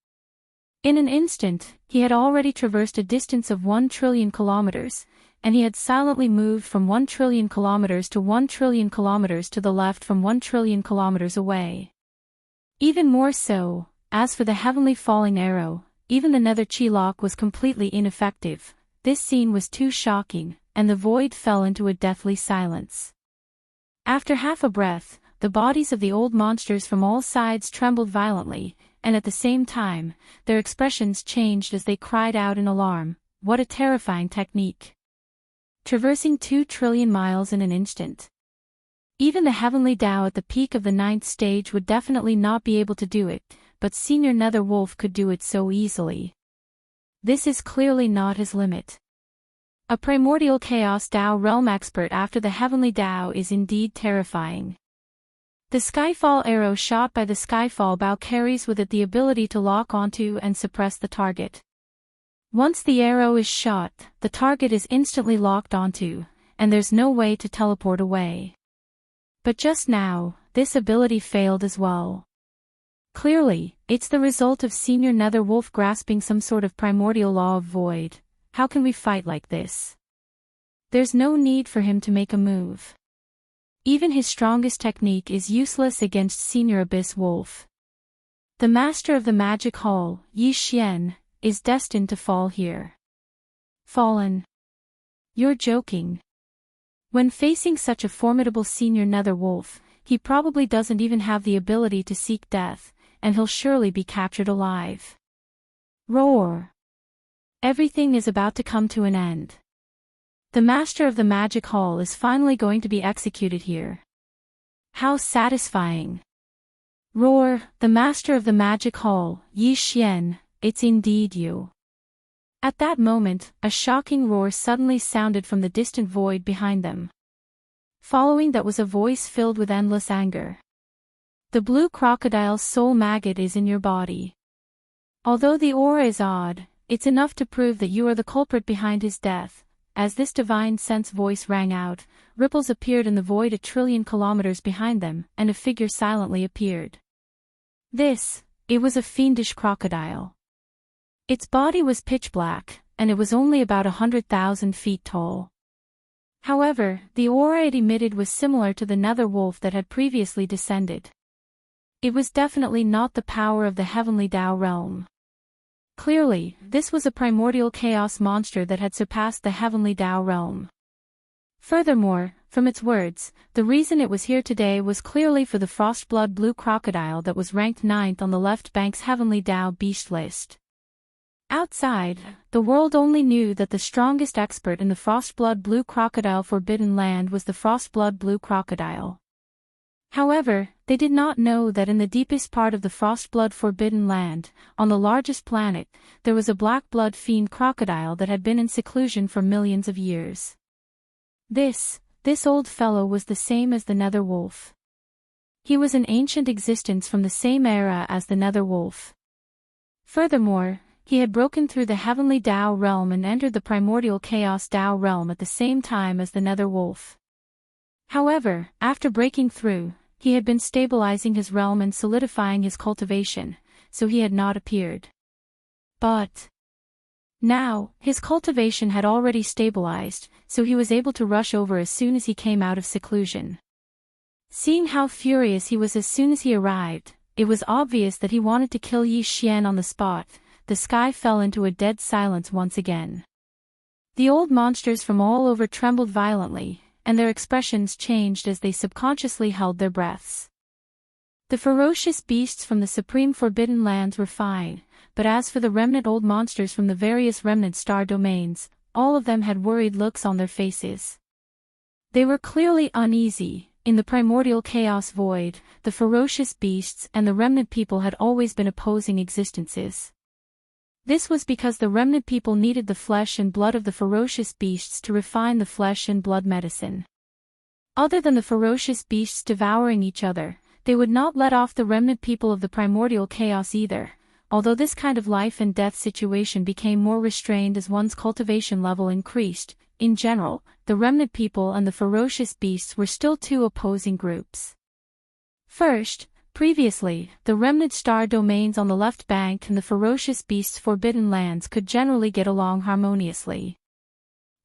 In an instant, he had already traversed a distance of 1,000,000,000,000 kilometers, and he had silently moved from 1,000,000,000,000 kilometers to 1,000,000,000,000 kilometers to the left from 1,000,000,000,000 kilometers away. Even more so, as for the heavenly falling arrow, even the nether chi-lock was completely ineffective. This scene was too shocking, and the void fell into a deathly silence. After half a breath, the bodies of the old monsters from all sides trembled violently, and at the same time, their expressions changed as they cried out in alarm. What a terrifying technique! Traversing 2,000,000,000,000 miles in an instant. Even the heavenly Tao at the peak of the 9th stage would definitely not be able to do it, but Senior Nether Wolf could do it so easily. This is clearly not his limit. A primordial chaos Tao realm expert after the heavenly Tao is indeed terrifying. The Skyfall arrow shot by the Skyfall bow carries with it the ability to lock onto and suppress the target. Once the arrow is shot, the target is instantly locked onto, and there's no way to teleport away. But just now, this ability failed as well. Clearly, it's the result of Senior Nether Wolf grasping some sort of primordial law of void. How can we fight like this? There's no need for him to make a move. Even his strongest technique is useless against Senior Abyss Wolf. The master of the magic hall, Yi Xian, is destined to fall here. Fallen. You're joking. When facing such a formidable Senior Nether Wolf, he probably doesn't even have the ability to seek death, and he'll surely be captured alive. Roar. Everything is about to come to an end. The master of the magic hall is finally going to be executed here. How satisfying. Roar, the master of the magic hall, Yi Xian, it's indeed you. At that moment, a shocking roar suddenly sounded from the distant void behind them. Following that was a voice filled with endless anger. The blue crocodile's soul maggot is in your body. Although the aura is odd, it's enough to prove that you are the culprit behind his death. As this divine sense voice rang out, ripples appeared in the void 1,000,000,000,000 kilometers behind them, and a figure silently appeared. It was a fiendish crocodile. Its body was pitch black, and it was only about 100,000 feet tall. However, the aura it emitted was similar to the nether wolf that had previously descended. It was definitely not the power of the heavenly Tao realm. Clearly, this was a primordial chaos monster that had surpassed the heavenly Tao realm. Furthermore, from its words, the reason it was here today was clearly for the frostblood blue crocodile that was ranked 9th on the left bank's heavenly Tao beast list. Outside, the world only knew that the strongest expert in the frostblood blue crocodile forbidden land was the frostblood blue crocodile. However, they did not know that in the deepest part of the frostblood forbidden land, on the largest planet, there was a black blood fiend crocodile that had been in seclusion for millions of years. This old fellow was the same as the nether wolf. He was an ancient existence from the same era as the nether wolf. Furthermore, he had broken through the heavenly Tao realm and entered the primordial chaos Tao realm at the same time as the nether wolf. However, after breaking through, he had been stabilizing his realm and solidifying his cultivation, so he had not appeared. But now, his cultivation had already stabilized, so he was able to rush over as soon as he came out of seclusion. Seeing how furious he was as soon as he arrived, it was obvious that he wanted to kill Yi Xian on the spot. The sky fell into a dead silence once again. The old monsters from all over trembled violently, and their expressions changed as they subconsciously held their breaths. The ferocious beasts from the supreme forbidden lands were fine, but as for the remnant old monsters from the various remnant star domains, all of them had worried looks on their faces. They were clearly uneasy. In the primordial chaos void, the ferocious beasts and the remnant people had always been opposing existences. This was because the remnant people needed the flesh and blood of the ferocious beasts to refine the flesh and blood medicine. Other than the ferocious beasts devouring each other, they would not let off the remnant people of the primordial chaos either, although this kind of life and death situation became more restrained as one's cultivation level increased. In general, the remnant people and the ferocious beasts were still two opposing groups. First, previously, the remnant star domains on the left bank and the ferocious beasts' forbidden lands could generally get along harmoniously.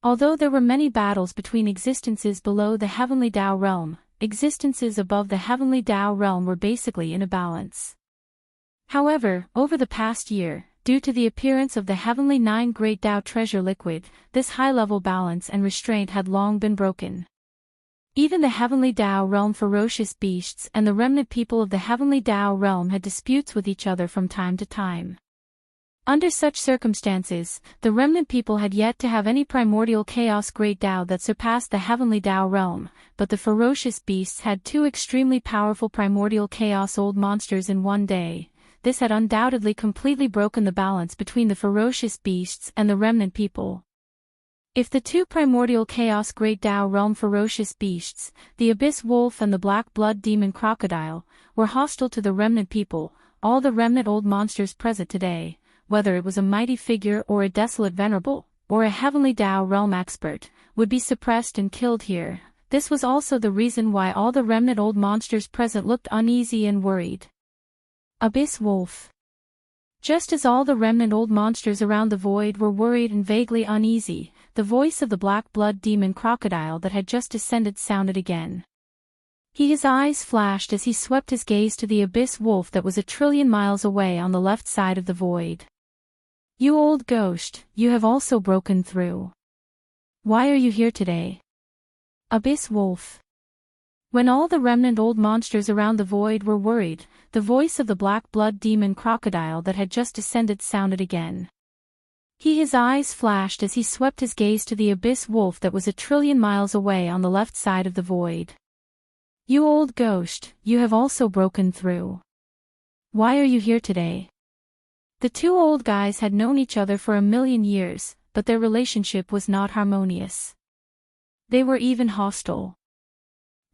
Although there were many battles between existences below the heavenly Tao realm, existences above the heavenly Tao realm were basically in a balance. However, over the past year, due to the appearance of the heavenly 9 great Tao treasure liquid, this high-level balance and restraint had long been broken. Even the heavenly Tao realm ferocious beasts and the remnant people of the heavenly Tao realm had disputes with each other from time to time. Under such circumstances, the remnant people had yet to have any primordial chaos great Tao that surpassed the heavenly Tao realm, but the ferocious beasts had 2 extremely powerful primordial chaos old monsters in one day. This had undoubtedly completely broken the balance between the ferocious beasts and the remnant people. If the 2 primordial chaos great Tao realm ferocious beasts, the abyss wolf and the black blood demon crocodile, were hostile to the remnant people, all the remnant old monsters present today, whether it was a mighty figure or a desolate venerable, or a heavenly Tao realm expert, would be suppressed and killed here. This was also the reason why all the remnant old monsters present looked uneasy and worried. Abyss wolf. Just as all the remnant old monsters around the void were worried and vaguely uneasy, the voice of the black blood demon crocodile that had just descended sounded again. His eyes flashed as he swept his gaze to the abyss wolf that was 1,000,000,000,000 miles away on the left side of the void. "You old ghost, you have also broken through. Why are you here today?" Abyss wolf. When all the remnant old monsters around the void were worried, the voice of the black blood demon crocodile that had just descended sounded again. His eyes flashed as he swept his gaze to the abyss wolf that was 1,000,000,000,000 miles away on the left side of the void. "You old ghost, you have also broken through. Why are you here today?" The 2 old guys had known each other for 1,000,000 years, but their relationship was not harmonious. They were even hostile.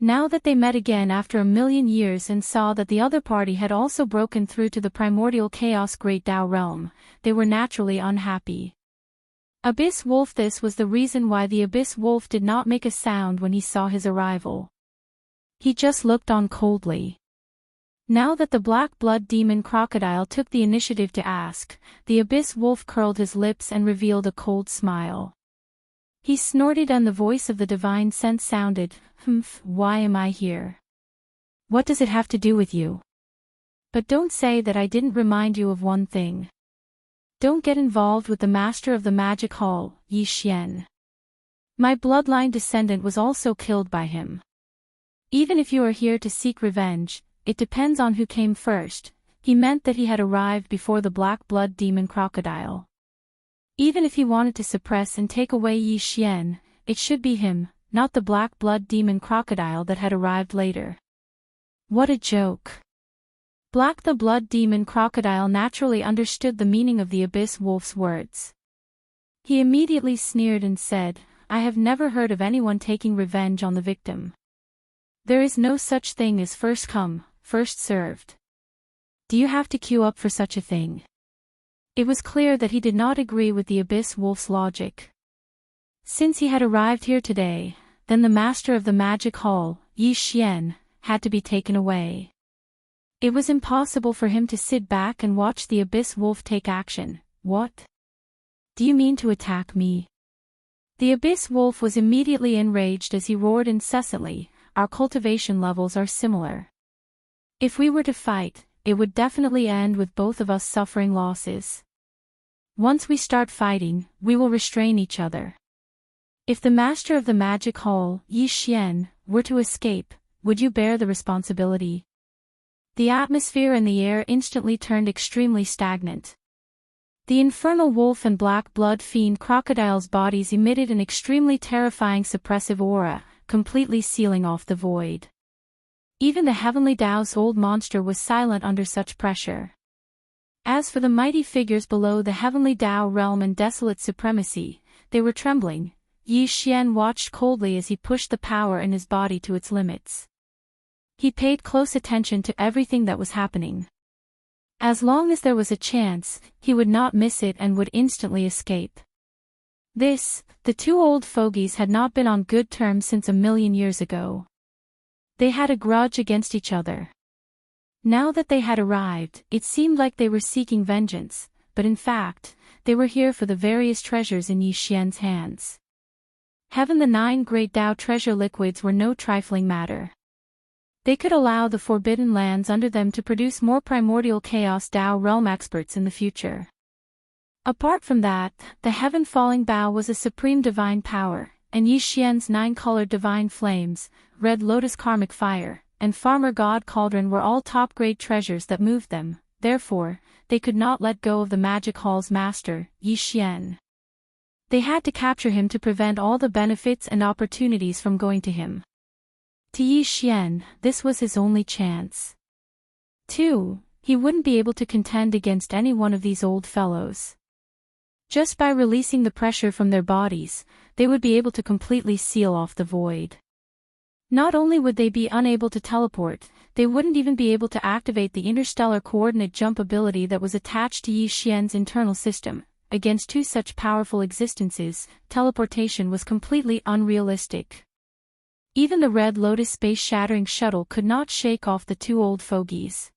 Now that they met again after 1,000,000 years and saw that the other party had also broken through to the primordial chaos great Tao realm, they were naturally unhappy. Abyss wolf. This was the reason why the abyss wolf did not make a sound when he saw his arrival. He just looked on coldly. Now that the black blood demon crocodile took the initiative to ask, the abyss wolf curled his lips and revealed a cold smile. He snorted and the voice of the divine sense sounded, "Why am I here? What does it have to do with you? But don't say that I didn't remind you of one thing. Don't get involved with the master of the magic hall, Yi Xian. My bloodline descendant was also killed by him. Even if you are here to seek revenge, it depends on who came first. He meant that he had arrived before the black blood demon crocodile. Even if he wanted to suppress and take away Yi Xian, it should be him, not the black blood demon crocodile that had arrived later. What a joke. Black the blood demon crocodile naturally understood the meaning of the abyss wolf's words. He immediately sneered and said, I have never heard of anyone taking revenge on the victim. There is no such thing as first come, first served. Do you have to queue up for such a thing? It was clear that he did not agree with the abyss wolf's logic. Since he had arrived here today, then the master of the magic hall, Yi Xian, had to be taken away. It was impossible for him to sit back and watch the abyss wolf take action. What? Do you mean to attack me? The abyss wolf was immediately enraged as he roared incessantly, our cultivation levels are similar. If we were to fight, it would definitely end with both of us suffering losses. Once we start fighting, we will restrain each other. If the master of the magic hall, Yi Xian, were to escape, would you bear the responsibility? The atmosphere and the air instantly turned extremely stagnant. The infernal wolf and black blood fiend crocodile's bodies emitted an extremely terrifying suppressive aura, completely sealing off the void. Even the heavenly Tao's old monster was silent under such pressure. As for the mighty figures below the heavenly Tao realm and desolate supremacy, they were trembling. Yi Xian watched coldly as he pushed the power in his body to its limits. He paid close attention to everything that was happening. As long as there was a chance, he would not miss it and would instantly escape. The two old fogies had not been on good terms since 1,000,000 years ago. They had a grudge against each other. Now that they had arrived, it seemed like they were seeking vengeance, but in fact, they were here for the various treasures in Yi Xian's hands. Heaven, the 9 great Tao treasure liquids were no trifling matter. They could allow the forbidden lands under them to produce more primordial chaos Tao realm experts in the future. Apart from that, the heaven-falling bow was a supreme divine power, and Yi Xian's 9-colored divine flames, red lotus karmic fire, and farmer god cauldron were all top-grade treasures that moved them. Therefore, they could not let go of the magic hall's master, Yi Xian. They had to capture him to prevent all the benefits and opportunities from going to him. To Yi Xian, this was his only chance. 2. He wouldn't be able to contend against any one of these old fellows. Just by releasing the pressure from their bodies, they would be able to completely seal off the void. Not only would they be unable to teleport, they wouldn't even be able to activate the interstellar coordinate jump ability that was attached to Yi Xian's internal system. Against two such powerful existences, teleportation was completely unrealistic. Even the Red Lotus space-shattering shuttle could not shake off the two old fogies.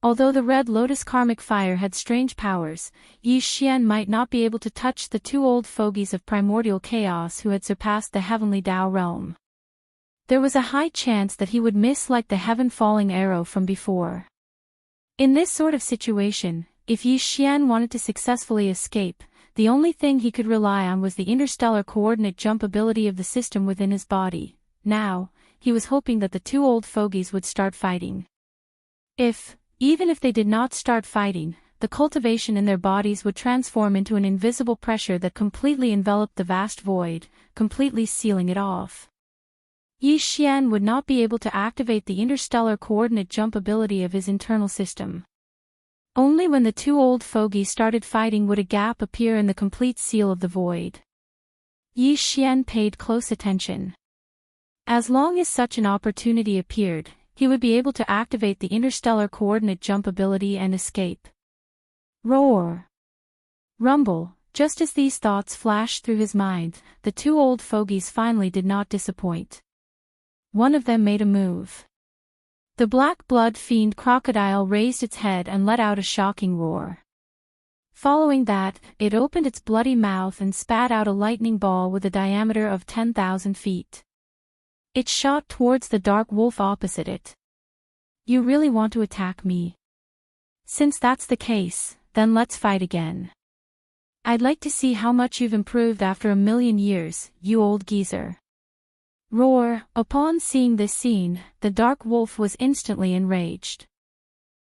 Although the Red Lotus karmic fire had strange powers, Yi Xian might not be able to touch the two old fogies of primordial chaos who had surpassed the heavenly Tao realm. There was a high chance that he would miss like the heaven-falling arrow from before. In this sort of situation, if Yi Xian wanted to successfully escape, the only thing he could rely on was the interstellar coordinate jump ability of the system within his body. Now, he was hoping that the two old fogies would start fighting. Even if they did not start fighting, the cultivation in their bodies would transform into an invisible pressure that completely enveloped the vast void, completely sealing it off. Yi Xian would not be able to activate the interstellar coordinate jump ability of his internal system. Only when the two old fogies started fighting would a gap appear in the complete seal of the void. Yi Xian paid close attention. As long as such an opportunity appeared, he would be able to activate the interstellar coordinate jump ability and escape. Roar! Rumble! Just as these thoughts flashed through his mind, the two old fogies finally did not disappoint. One of them made a move. The black blood fiend crocodile raised its head and let out a shocking roar. Following that, it opened its bloody mouth and spat out a lightning ball with a diameter of 10,000 feet. It shot towards the dark wolf opposite it. You really want to attack me? Since that's the case, then let's fight again. I'd like to see how much you've improved after 1,000,000 years, you old geezer. Roar. Upon seeing this scene, the dark wolf was instantly enraged.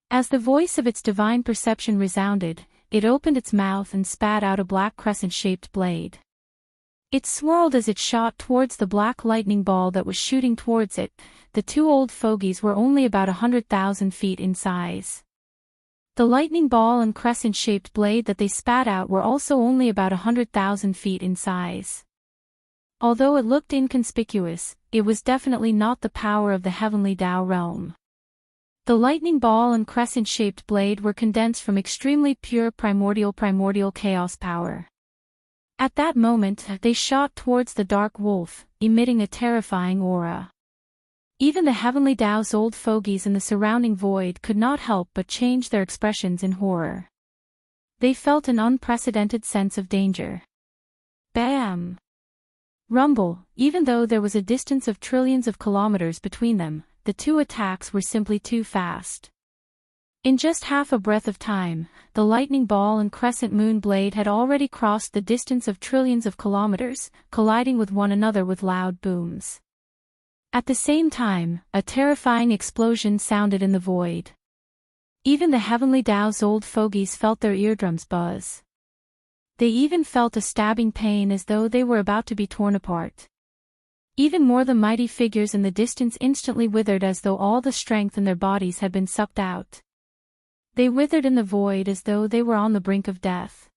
As the voice of its divine perception resounded, it opened its mouth and spat out a black crescent-shaped blade. It swirled as it shot towards the black lightning ball that was shooting towards it. The two old fogies were only about 100,000 feet in size. The lightning ball and crescent-shaped blade that they spat out were also only about 100,000 feet in size. Although it looked inconspicuous, it was definitely not the power of the heavenly Tao realm. The lightning ball and crescent-shaped blade were condensed from extremely pure primordial chaos power. At that moment, they shot towards the dark wolf, emitting a terrifying aura. Even the heavenly Tao's old fogies in the surrounding void could not help but change their expressions in horror. They felt an unprecedented sense of danger. Bam! Rumble. Even though there was a distance of trillions of kilometers between them, the two attacks were simply too fast. In just half a breath of time, the lightning ball and crescent moon blade had already crossed the distance of trillions of kilometers, colliding with one another with loud booms. At the same time, a terrifying explosion sounded in the void. Even the heavenly Tao's old fogies felt their eardrums buzz. They even felt a stabbing pain as though they were about to be torn apart. Even more, the mighty figures in the distance instantly withered as though all the strength in their bodies had been sucked out. They withered in the void as though they were on the brink of death.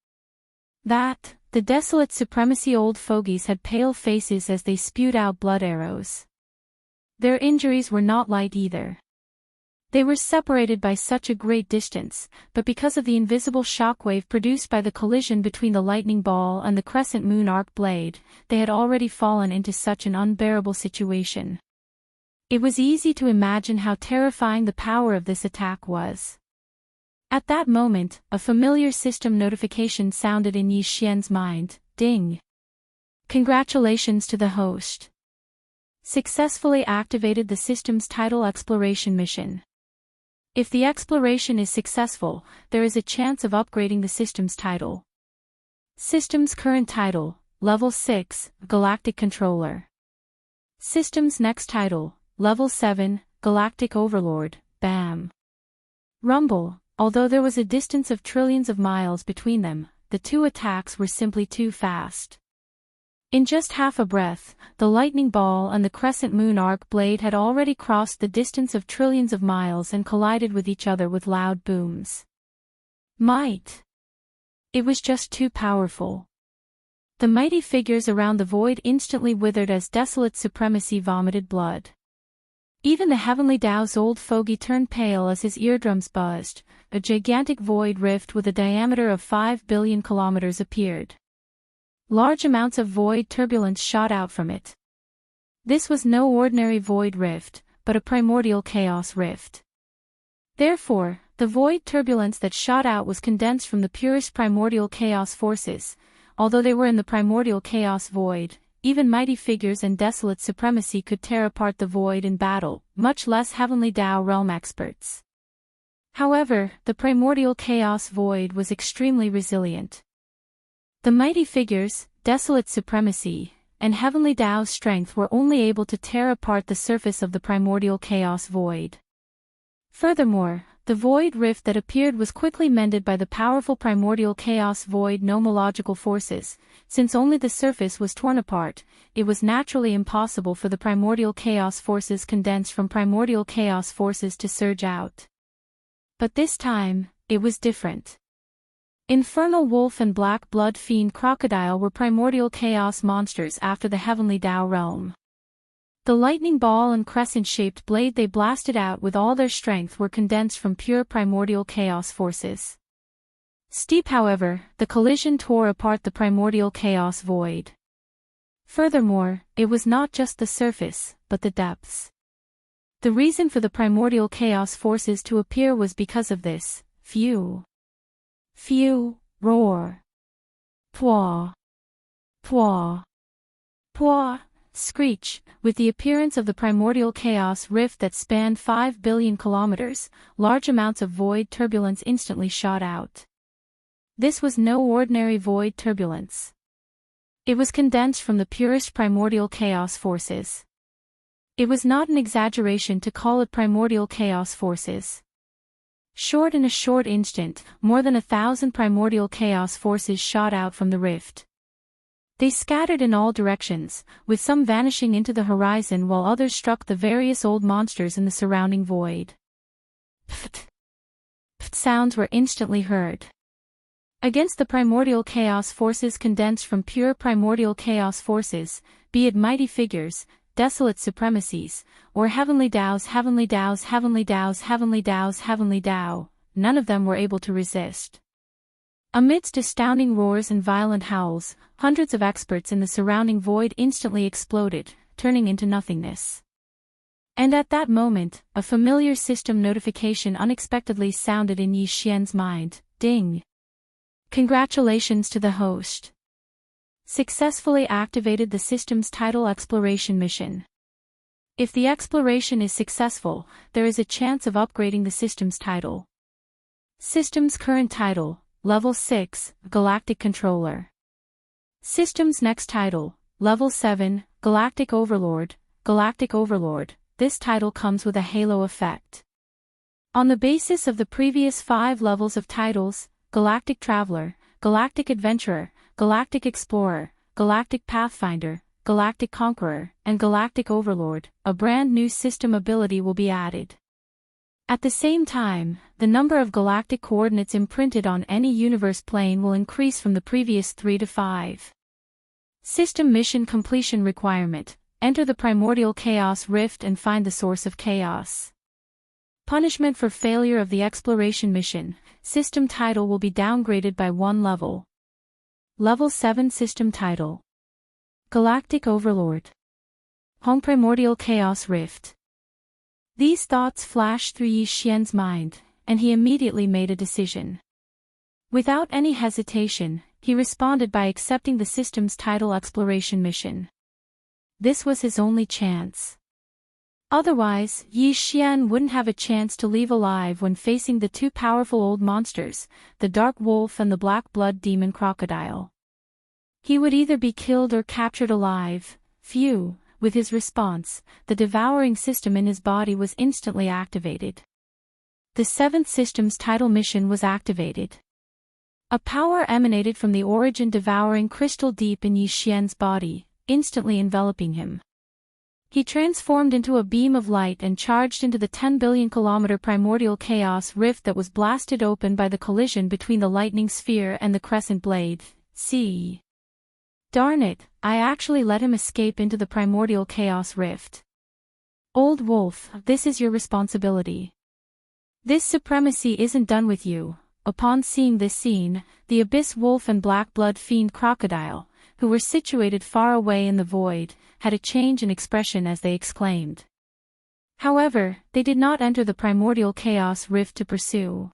The desolate supremacy old fogies had pale faces as they spewed out blood arrows. Their injuries were not light either. They were separated by such a great distance, but because of the invisible shockwave produced by the collision between the lightning ball and the crescent moon arc blade, they had already fallen into such an unbearable situation. It was easy to imagine how terrifying the power of this attack was. At that moment, a familiar system notification sounded in Yi Xian's mind. Ding! Congratulations to the host. Successfully activated the system's title exploration mission. If the exploration is successful, there is a chance of upgrading the system's title. System's current title, Level 6, Galactic Controller. System's next title, Level 7, Galactic Overlord. Bam! Rumble. Although there was a distance of trillions of miles between them, the two attacks were simply too fast. In just half a breath, the lightning ball and the crescent moon arc blade had already crossed the distance of trillions of miles and collided with each other with loud booms. Might! It was just too powerful. The mighty figures around the void instantly withered as desolate supremacy vomited blood. Even the heavenly Tao's old fogey turned pale as his eardrums buzzed. A gigantic void rift with a diameter of 5 billion kilometers appeared. Large amounts of void turbulence shot out from it. This was no ordinary void rift, but a primordial chaos rift. Therefore, the void turbulence that shot out was condensed from the purest primordial chaos forces. Although they were in the primordial chaos void, even mighty figures and desolate supremacy could tear apart the void in battle, much less heavenly Tao realm experts. However, the primordial chaos void was extremely resilient. The mighty figures, desolate supremacy, and heavenly Tao's strength were only able to tear apart the surface of the primordial chaos void. Furthermore, the void rift that appeared was quickly mended by the powerful primordial chaos void nomological forces. Since only the surface was torn apart, it was naturally impossible for the primordial chaos forces condensed from primordial chaos forces to surge out. But this time, it was different. Infernal Wolf and Black Blood Fiend Crocodile were primordial chaos monsters after the heavenly Tao realm. The lightning ball and crescent-shaped blade they blasted out with all their strength were condensed from pure primordial chaos forces. Steep, however, the collision tore apart the primordial chaos void. Furthermore, it was not just the surface, but the depths. The reason for the primordial chaos forces to appear was because of this. Phew. Roar. Pwaw. Pwaw. Pwaw. Screech. With the appearance of the primordial chaos rift that spanned 5 billion kilometers, large amounts of void turbulence instantly shot out. This was no ordinary void turbulence. It was condensed from the purest primordial chaos forces. It was not an exaggeration to call it primordial chaos forces. In a short instant, more than 1,000 primordial chaos forces shot out from the rift. They scattered in all directions, with some vanishing into the horizon while others struck the various old monsters in the surrounding void. Pft! Pft sounds were instantly heard. Against the primordial chaos forces condensed from pure primordial chaos forces, be it mighty figures, desolate supremacies, or heavenly Tao's, heavenly Tao's, heavenly Tao's, heavenly Tao's, heavenly Tao, none of them were able to resist. Amidst astounding roars and violent howls, hundreds of experts in the surrounding void instantly exploded, turning into nothingness. And at that moment, a familiar system notification unexpectedly sounded in Yi Xian's mind. Ding! Congratulations to the host. Successfully activated the system's title exploration mission. If the exploration is successful, there is a chance of upgrading the system's title. System's current title, Level 6, Galactic Controller. System's next title, Level 7, Galactic Overlord. Galactic Overlord. This title comes with a halo effect. On the basis of the previous 5 levels of titles, Galactic Traveler, Galactic Adventurer, Galactic Explorer, Galactic Pathfinder, Galactic Conqueror, and Galactic Overlord, a brand new system ability will be added. At the same time, the number of galactic coordinates imprinted on any universe plane will increase from the previous 3 to 5. System mission completion requirement: enter the primordial chaos rift and find the source of chaos. Punishment for failure of the exploration mission: system title will be downgraded by 1 level. Level 7 system title: Galactic Overlord. Home primordial chaos rift. These thoughts flashed through Yi Xian's mind, and he immediately made a decision. Without any hesitation, he responded by accepting the system's title exploration mission. This was his only chance. Otherwise, Yi Xian wouldn't have a chance to leave alive when facing the 2 powerful old monsters, the Dark Wolf and the Black Blood Demon Crocodile. He would either be killed or captured alive. Phew. With his response, the devouring system in his body was instantly activated. The 7th system's title mission was activated. A power emanated from the origin devouring crystal deep in Yi Xian's body, instantly enveloping him. He transformed into a beam of light and charged into the 10 billion kilometer primordial chaos rift that was blasted open by the collision between the lightning sphere and the crescent blade. See? Darn it, I actually let him escape into the primordial chaos rift. Old wolf, this is your responsibility. This supremacy isn't done with you. Upon seeing this scene, the Abyss Wolf and Black Blood Fiend Crocodile, who were situated far away in the void, had a change in expression as they exclaimed. However, they did not enter the primordial chaos rift to pursue.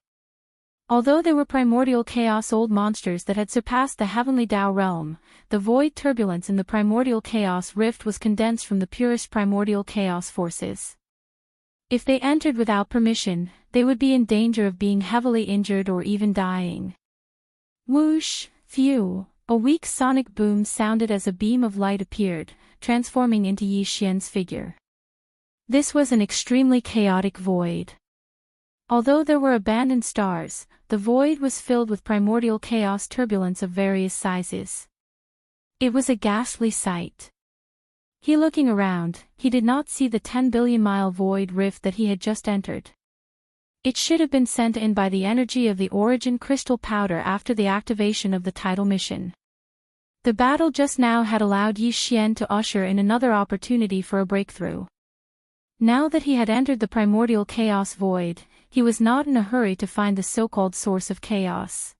Although they were primordial chaos old monsters that had surpassed the heavenly Tao realm, the void turbulence in the primordial chaos rift was condensed from the purest primordial chaos forces. If they entered without permission, they would be in danger of being heavily injured or even dying. Whoosh! Phew! A weak sonic boom sounded as a beam of light appeared, transforming into Yi Xian's figure. This was an extremely chaotic void. Although there were abandoned stars, the void was filled with primordial chaos turbulence of various sizes. It was a ghastly sight. Looking around, he did not see the 10 billion mile void rift that he had just entered. It should have been sent in by the energy of the origin crystal powder after the activation of the title mission. The battle just now had allowed Yi Xian to usher in another opportunity for a breakthrough. Now that he had entered the primordial chaos void, he was not in a hurry to find the so-called source of chaos.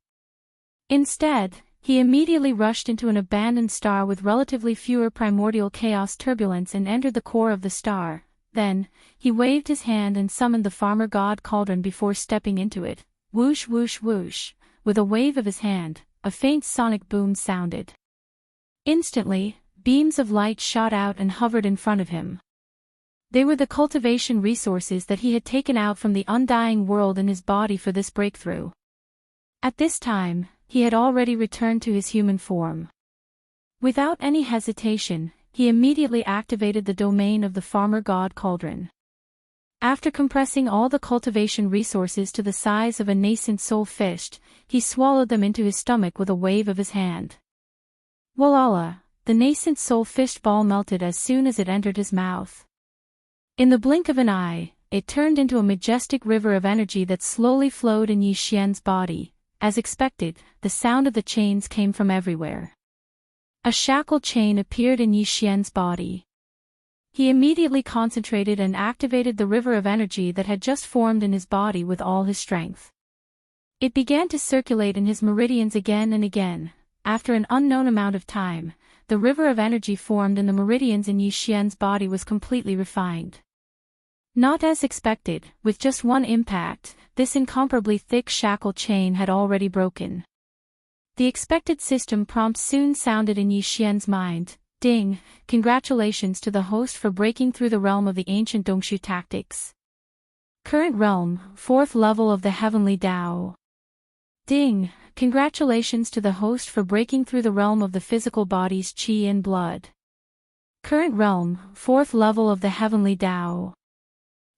Instead, he immediately rushed into an abandoned star with relatively fewer primordial chaos turbulence and entered the core of the star. Then, he waved his hand and summoned the farmer god cauldron before stepping into it. Whoosh whoosh whoosh. With a wave of his hand, a faint sonic boom sounded. Instantly, beams of light shot out and hovered in front of him. They were the cultivation resources that he had taken out from the undying world in his body for this breakthrough. At this time, he had already returned to his human form. Without any hesitation, he immediately activated the domain of the farmer god Cauldron. After compressing all the cultivation resources to the size of a nascent soul fish, he swallowed them into his stomach with a wave of his hand. Voila! The nascent soul fish ball melted as soon as it entered his mouth. In the blink of an eye, it turned into a majestic river of energy that slowly flowed in Yi Xian's body. As expected, the sound of the chains came from everywhere. A shackle chain appeared in Yi Xian's body. He immediately concentrated and activated the river of energy that had just formed in his body with all his strength. It began to circulate in his meridians again and again. After an unknown amount of time, the river of energy formed in the meridians in Yi Xian's body was completely refined. Not as expected, with just one impact, this incomparably thick shackle chain had already broken. The expected system prompt soon sounded in Yi Xian's mind. Ding! Congratulations to the host for breaking through the realm of the ancient Dongshu tactics. Current realm, 4th level of the heavenly Tao. Ding! Congratulations to the host for breaking through the realm of the physical body's qi and blood. Current realm, 4th level of the heavenly Tao.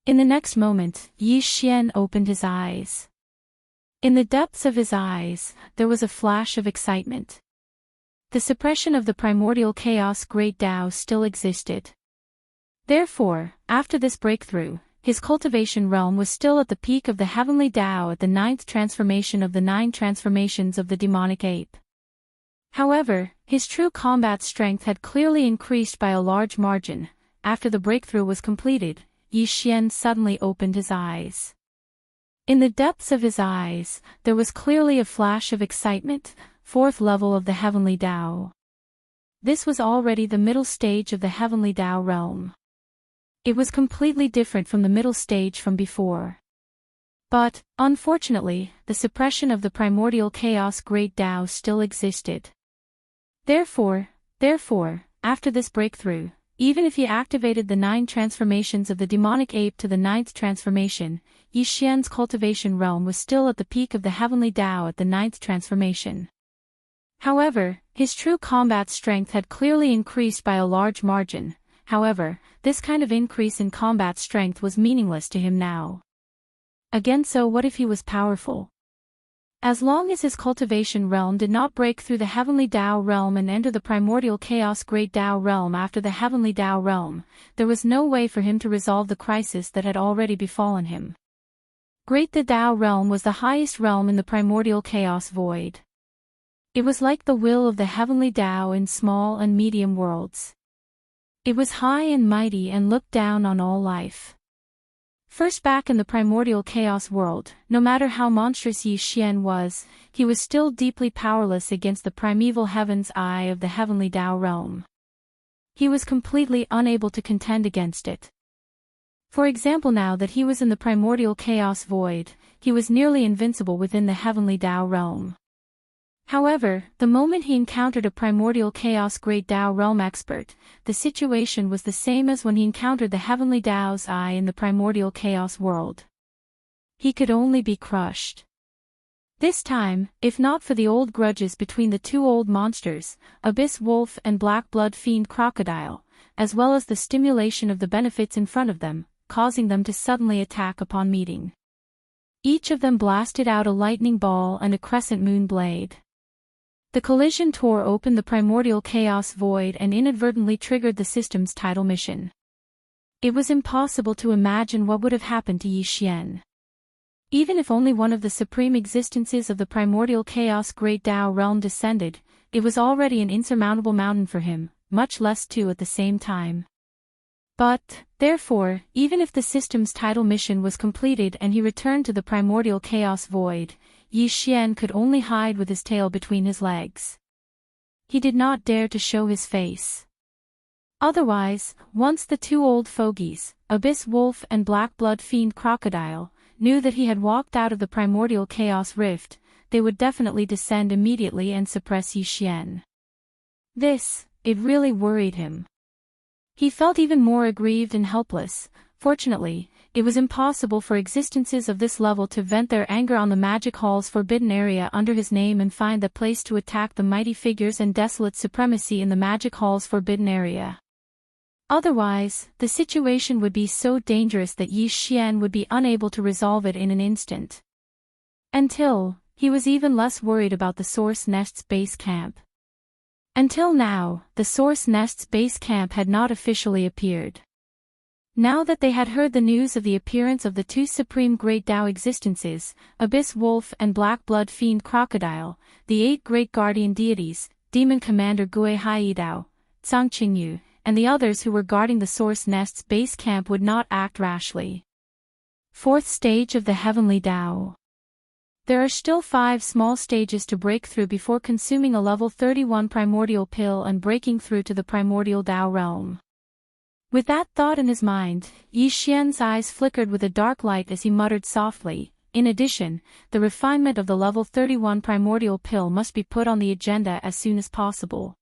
In the next moment, Yi Xian opened his eyes. In the depths of his eyes, there was a flash of excitement. The suppression of the primordial chaos great Tao still existed. Therefore, after this breakthrough, his cultivation realm was still at the peak of the heavenly Tao at the 9th transformation of the 9 transformations of the demonic ape. However, his true combat strength had clearly increased by a large margin. After the breakthrough was completed, Yi Xian suddenly opened his eyes. In the depths of his eyes, there was clearly a flash of excitement. 4th level of the heavenly Tao. This was already the middle stage of the heavenly Tao realm. It was completely different from the middle stage from before. But, unfortunately, the suppression of the primordial chaos great Tao still existed. Therefore, after this breakthrough, even if he activated the 9 transformations of the demonic ape to the 9th transformation, Yi Xian's cultivation realm was still at the peak of the heavenly Tao at the 9th transformation. However, his true combat strength had clearly increased by a large margin. However, this kind of increase in combat strength was meaningless to him now. Again, so what if he was powerful? As long as his cultivation realm did not break through the heavenly Tao realm and enter the primordial chaos great Tao realm after the heavenly Tao realm, there was no way for him to resolve the crisis that had already befallen him. Great the Tao realm was the highest realm in the primordial chaos void. It was like the will of the heavenly Tao in small and medium worlds. It was high and mighty and looked down on all life. First, back in the primordial chaos world, no matter how monstrous Yi Xian was, he was still deeply powerless against the primeval heaven's eye of the heavenly Tao realm. He was completely unable to contend against it. For example, now that he was in the primordial chaos void, he was nearly invincible within the heavenly Tao realm. However, the moment he encountered a primordial chaos great Tao realm expert, the situation was the same as when he encountered the heavenly Tao's eye in the primordial chaos world. He could only be crushed. This time, if not for the old grudges between the two old monsters, Abyss Wolf and Black Blood Fiend Crocodile, as well as the stimulation of the benefits in front of them, causing them to suddenly attack upon meeting. Each of them blasted out a lightning ball and a crescent moon blade. The collision tore open the primordial chaos void and inadvertently triggered the system's title mission. It was impossible to imagine what would have happened to Yi Xian. Even if only one of the supreme existences of the primordial chaos great Tao realm descended, it was already an insurmountable mountain for him, much less two at the same time. But, therefore, even if the system's title mission was completed and he returned to the primordial chaos void, Yi Xian could only hide with his tail between his legs. He did not dare to show his face. Otherwise, once the two old fogies, Abyss Wolf and Black Blood Fiend Crocodile, knew that he had walked out of the primordial chaos rift, they would definitely descend immediately and suppress Yi Xian. It really worried him. He felt even more aggrieved and helpless. Fortunately, it was impossible for existences of this level to vent their anger on the Magic Hall's forbidden area under his name and find the place to attack the mighty figures and desolate supremacy in the Magic Hall's forbidden area. Otherwise, the situation would be so dangerous that Yi Xian would be unable to resolve it in an instant. Until, he was even less worried about the Source Nest's base camp. Until now, the Source Nest's base camp had not officially appeared. Now that they had heard the news of the appearance of the two supreme great Tao existences, Abyss Wolf and Black Blood Fiend Crocodile, the 8 great guardian deities, Demon Commander Gui Haidao, Tsang Qingyu, and the others who were guarding the Source Nest's base camp would not act rashly. Fourth stage of the Heavenly Tao. There are still 5 small stages to break through before consuming a level 31 primordial pill and breaking through to the primordial Tao realm. With that thought in his mind, Yi Xian's eyes flickered with a dark light as he muttered softly, in addition, the refinement of the level 31 primordial pill must be put on the agenda as soon as possible.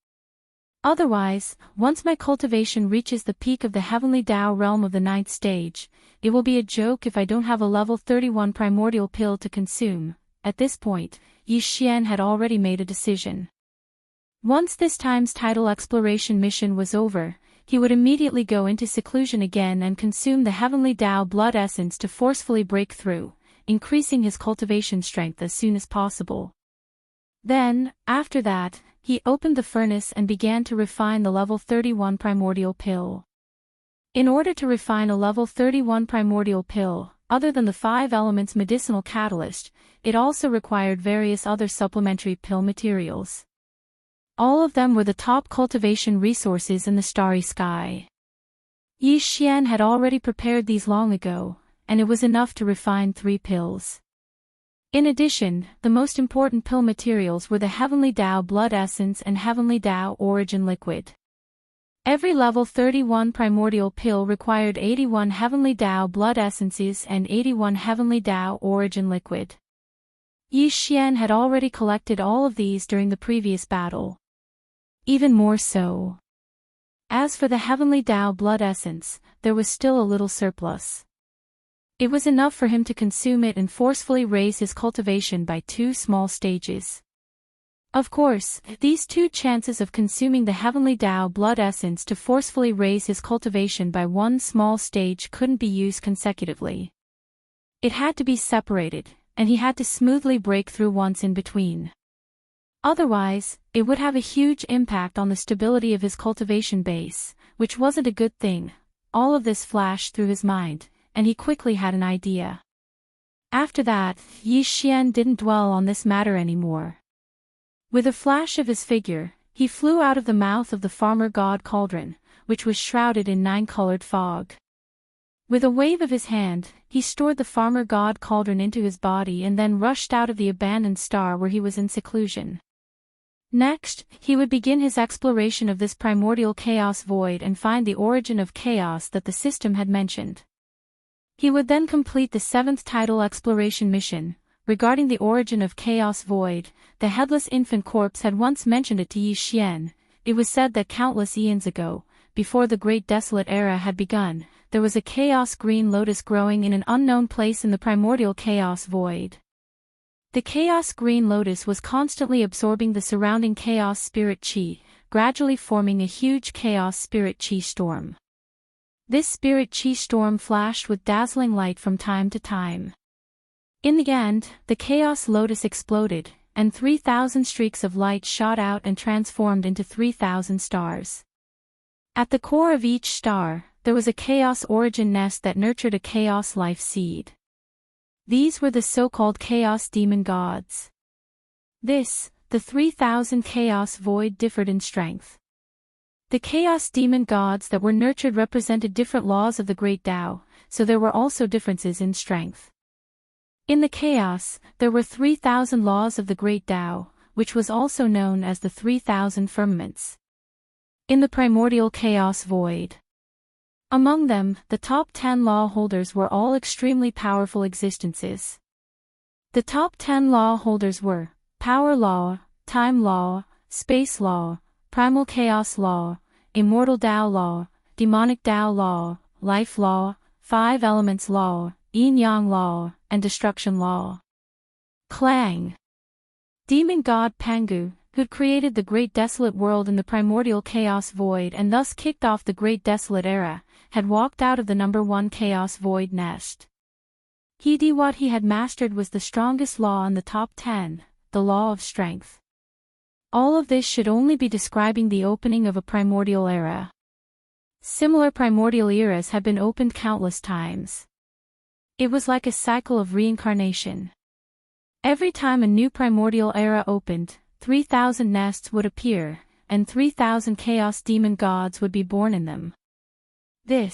Otherwise, once my cultivation reaches the peak of the Heavenly Tao realm of the 9th stage, it will be a joke if I don't have a level 31 primordial pill to consume. At this point, Yi Xian had already made a decision. Once this time's tidal exploration mission was over, he would immediately go into seclusion again and consume the Heavenly Tao blood essence to forcefully break through, increasing his cultivation strength as soon as possible. Then, after that, he opened the furnace and began to refine the level 31 primordial pill. In order to refine a level 31 primordial pill, other than the 5 elements medicinal catalyst, it also required various other supplementary pill materials. All of them were the top cultivation resources in the starry sky. Yi Xian had already prepared these long ago, and it was enough to refine 3 pills. In addition, the most important pill materials were the Heavenly Tao blood essence and Heavenly Tao origin liquid. Every level 31 primordial pill required 81 Heavenly Tao blood essences and 81 Heavenly Tao origin liquid. Yi Xian had already collected all of these during the previous battle. Even more so. As for the Heavenly Tao blood essence, there was still a little surplus. It was enough for him to consume it and forcefully raise his cultivation by 2 small stages. Of course, these 2 chances of consuming the Heavenly Tao blood essence to forcefully raise his cultivation by 1 small stage couldn't be used consecutively. It had to be separated, and he had to smoothly break through once in between. Otherwise, it would have a huge impact on the stability of his cultivation base, which wasn't a good thing. All of this flashed through his mind, and he quickly had an idea. After that, Yi Xian didn't dwell on this matter anymore. With a flash of his figure, he flew out of the mouth of the farmer god cauldron, which was shrouded in 9-colored fog. With a wave of his hand, he stored the farmer god cauldron into his body and then rushed out of the abandoned star where he was in seclusion. Next, he would begin his exploration of this primordial chaos void and find the origin of chaos that the system had mentioned. He would then complete the 7th tidal exploration mission. Regarding the origin of chaos void, the headless infant corpse had once mentioned it to Yi Xian. It was said that countless eons ago, before the Great Desolate Era had begun, there was a chaos green lotus growing in an unknown place in the primordial chaos void. The chaos green lotus was constantly absorbing the surrounding chaos spirit chi, gradually forming a huge chaos spirit chi storm. This spirit chi storm flashed with dazzling light from time to time. In the end, the chaos lotus exploded, and 3,000 streaks of light shot out and transformed into 3,000 stars. At the core of each star, there was a chaos origin nest that nurtured a chaos life seed. These were the so-called chaos demon gods. The 3,000 chaos void differed in strength. The chaos demon gods that were nurtured represented different laws of the great Tao, so there were also differences in strength. In the chaos, there were 3,000 laws of the great Tao, which was also known as the 3,000 firmaments. In the primordial chaos void, among them, the top 10 law holders were all extremely powerful existences. The top 10 law holders were Power Law, Time Law, Space Law, Primal Chaos Law, Immortal Tao Law, Demonic Tao Law, Life Law, 5 elements law, yin-yang law, and destruction law. Clang. Demon god Pangu, who'd created the Great Desolate World in the primordial chaos void and thus kicked off the Great Desolate Era, had walked out of the number 1 chaos void nest. What he had mastered was the strongest law in the top 10, the law of strength. All of this should only be describing the opening of a primordial era. Similar primordial eras have been opened countless times. It was like a cycle of reincarnation. Every time a new primordial era opened, 3,000 nests would appear, and 3,000 chaos demon gods would be born in them. The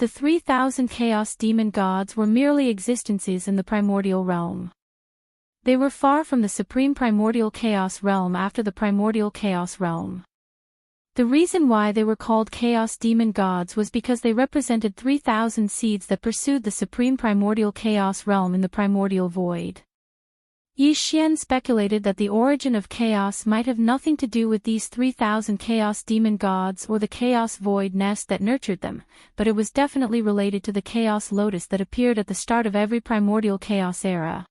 3,000 chaos demon gods were merely existences in the primordial realm. They were far from the supreme primordial chaos realm after the primordial chaos realm. The reason why they were called chaos demon gods was because they represented 3,000 seeds that pursued the supreme primordial chaos realm in the primordial void. Yi Xian speculated that the origin of chaos might have nothing to do with these 3,000 chaos demon gods or the chaos void nest that nurtured them, but it was definitely related to the chaos lotus that appeared at the start of every primordial chaos era.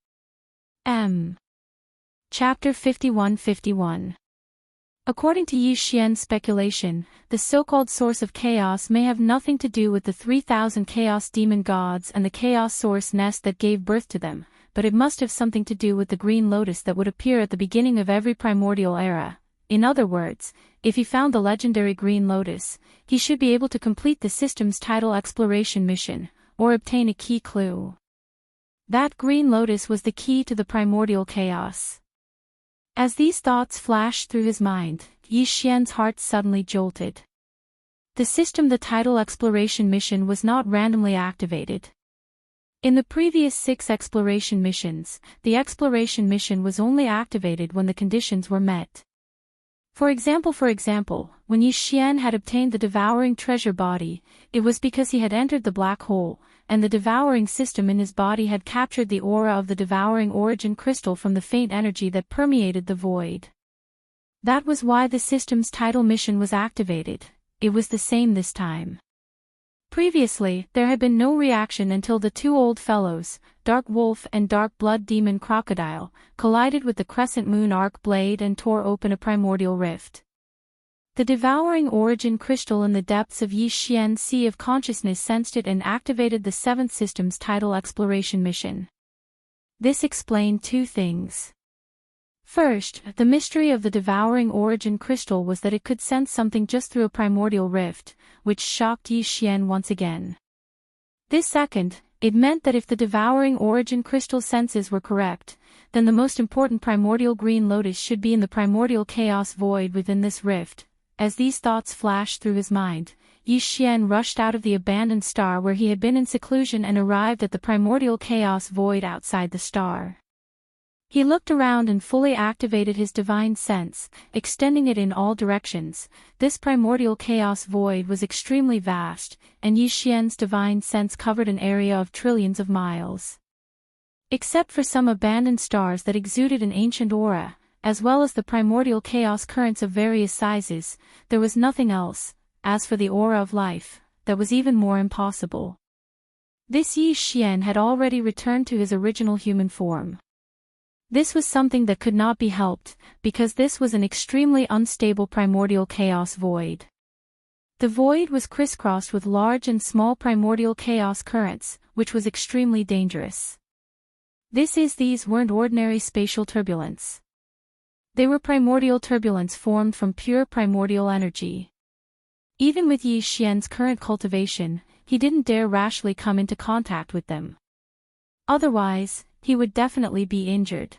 Chapter 51-51. According to Yi Xian's speculation, the so-called source of chaos may have nothing to do with the 3,000 chaos demon gods and the chaos source nest that gave birth to them, but it must have something to do with the green lotus that would appear at the beginning of every primordial era. In other words, if he found the legendary green lotus, he should be able to complete the system's title exploration mission, or obtain a key clue. That green lotus was the key to the primordial chaos. As these thoughts flashed through his mind, Yi Xian's heart suddenly jolted. The title exploration mission was not randomly activated. In the previous 6 exploration missions, the exploration mission was only activated when the conditions were met. For example, when Yi Xian had obtained the devouring treasure body, it was because he had entered the black hole, and the devouring system in his body had captured the aura of the devouring origin crystal from the faint energy that permeated the void. That was why the system's title mission was activated. It was the same this time. Previously, there had been no reaction until the 2 old fellows, Dark Wolf and Dark Blood Demon Crocodile, collided with the Crescent Moon Arc Blade and tore open a primordial rift. The devouring origin crystal in the depths of Yi Xian's sea of consciousness sensed it and activated the 7th system's title exploration mission. This explained 2 things. First, the mystery of the devouring origin crystal was that it could sense something just through a primordial rift, which shocked Yi Xian once again. This second, it meant that if the devouring origin crystal senses were correct, then the most important primordial green lotus should be in the primordial chaos void within this rift. As these thoughts flashed through his mind, Yi Xian rushed out of the abandoned star where he had been in seclusion and arrived at the primordial chaos void outside the star. He looked around and fully activated his divine sense, extending it in all directions. This primordial chaos void was extremely vast, and Yi Xian's divine sense covered an area of trillions of miles. Except for some abandoned stars that exuded an ancient aura, as well as the primordial chaos currents of various sizes, there was nothing else. As for the aura of life, that was even more impossible. This Yi Xian had already returned to his original human form. This was something that could not be helped, because this was an extremely unstable primordial chaos void. The void was crisscrossed with large and small primordial chaos currents, which was extremely dangerous. These weren't ordinary spatial turbulence. They were primordial turbulence formed from pure primordial energy. Even with Yi Xian's current cultivation, he didn't dare rashly come into contact with them. Otherwise, he would definitely be injured.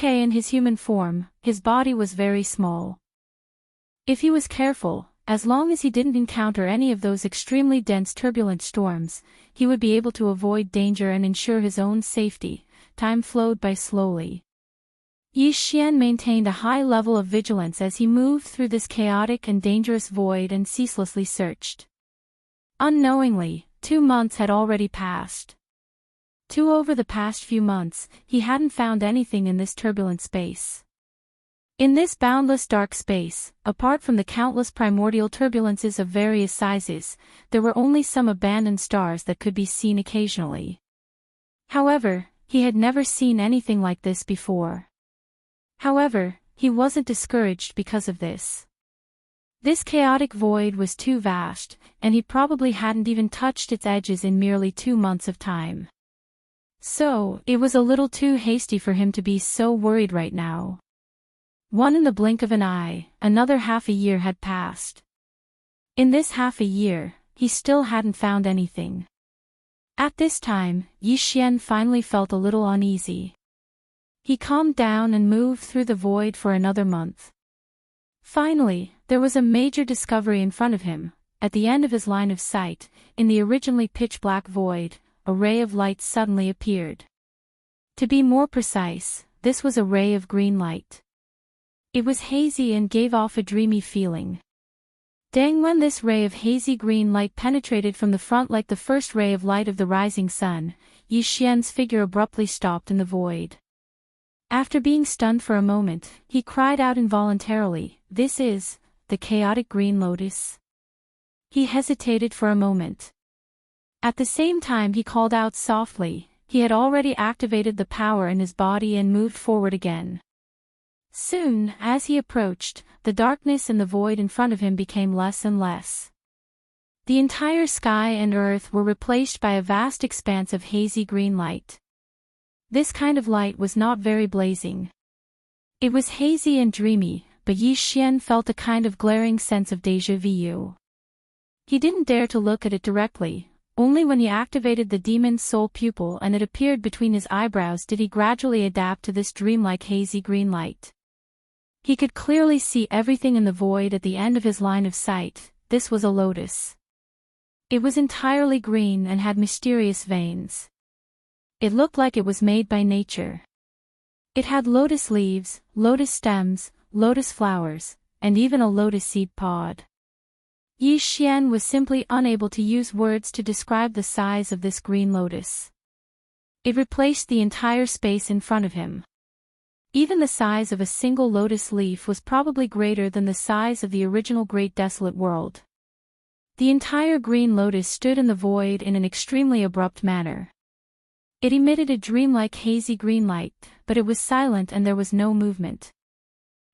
In his human form, his body was very small. If he was careful, as long as he didn't encounter any of those extremely dense turbulent storms, he would be able to avoid danger and ensure his own safety. Time flowed by slowly. Yi Xian maintained a high level of vigilance as he moved through this chaotic and dangerous void and ceaselessly searched. Unknowingly, 2 months had already passed. Over the past few months, he hadn't found anything in this turbulent space. In this boundless dark space, apart from the countless primordial turbulences of various sizes, there were only some abandoned stars that could be seen occasionally. However, he had never seen anything like this before. However, he wasn't discouraged because of this. This chaotic void was too vast, and he probably hadn't even touched its edges in merely 2 months of time. So, it was a little too hasty for him to be so worried right now. In the blink of an eye, another half a year had passed. In this half a year, he still hadn't found anything. At this time, Yi Xian finally felt a little uneasy. He calmed down and moved through the void for another month. Finally, there was a major discovery in front of him. At the end of his line of sight, in the originally pitch-black void, a ray of light suddenly appeared. To be more precise, this was a ray of green light. It was hazy and gave off a dreamy feeling. When this ray of hazy green light penetrated from the front like the first ray of light of the rising sun, Yi Xian's figure abruptly stopped in the void. After being stunned for a moment, he cried out involuntarily, "This is the chaotic green lotus." He hesitated for a moment. At the same time he called out softly. He had already activated the power in his body and moved forward again. Soon, as he approached, the darkness and the void in front of him became less and less. The entire sky and earth were replaced by a vast expanse of hazy green light. This kind of light was not very blazing. It was hazy and dreamy, but Yi Xian felt a kind of glaring sense of déjà vu. He didn't dare to look at it directly. Only when he activated the demon's soul pupil and it appeared between his eyebrows did he gradually adapt to this dreamlike hazy green light. He could clearly see everything in the void at the end of his line of sight. This was a lotus. It was entirely green and had mysterious veins. It looked like it was made by nature. It had lotus leaves, lotus stems, lotus flowers, and even a lotus seed pod. Yi Xian was simply unable to use words to describe the size of this green lotus. It replaced the entire space in front of him. Even the size of a single lotus leaf was probably greater than the size of the original Great Desolate World. The entire green lotus stood in the void in an extremely abrupt manner. It emitted a dreamlike hazy green light, but it was silent and there was no movement.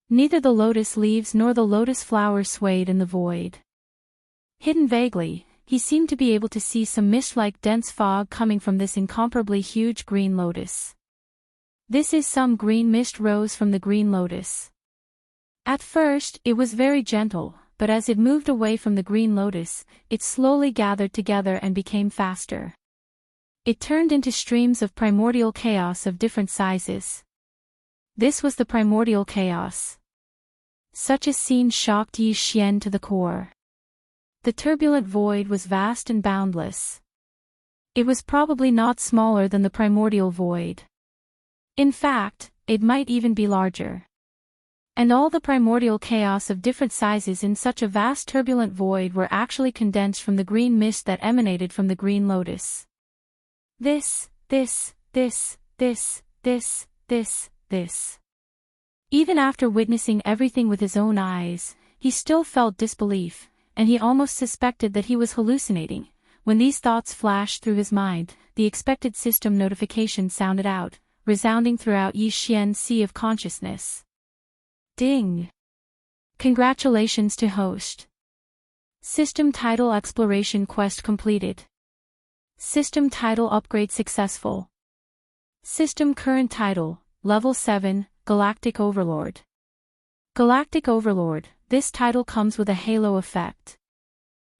Neither the lotus leaves nor the lotus flowers swayed in the void. Hidden vaguely, he seemed to be able to see some mist-like dense fog coming from this incomparably huge green lotus. Some green mist rose from the green lotus. At first, it was very gentle, but as it moved away from the green lotus, it slowly gathered together and became faster. It turned into streams of primordial chaos of different sizes. This was the primordial chaos. Such a scene shocked Yi Xian to the core. The turbulent void was vast and boundless. It was probably not smaller than the primordial void. In fact, it might even be larger. And all the primordial chaos of different sizes in such a vast turbulent void were actually condensed from the green mist that emanated from the green lotus. This. Even after witnessing everything with his own eyes, he still felt disbelief, and he almost suspected that he was hallucinating. When these thoughts flashed through his mind, the expected system notification sounded out, resounding throughout Yi Xian's sea of consciousness. Ding! Congratulations to host. System title exploration quest completed. System title upgrade successful. System current title, level 7, Galactic Overlord. Galactic Overlord, this title comes with a halo effect.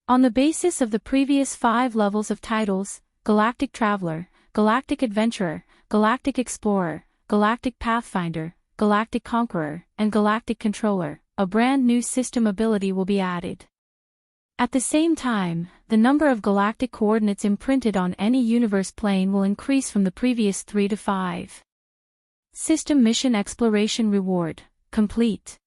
On the basis of the previous 5 levels of titles, Galactic Traveler, Galactic Adventurer, Galactic Explorer, Galactic Pathfinder, Galactic Conqueror, and Galactic Controller, a brand new system ability will be added. At the same time, the number of galactic coordinates imprinted on any universe plane will increase from the previous 3 to 5. System Mission Exploration Reward, complete.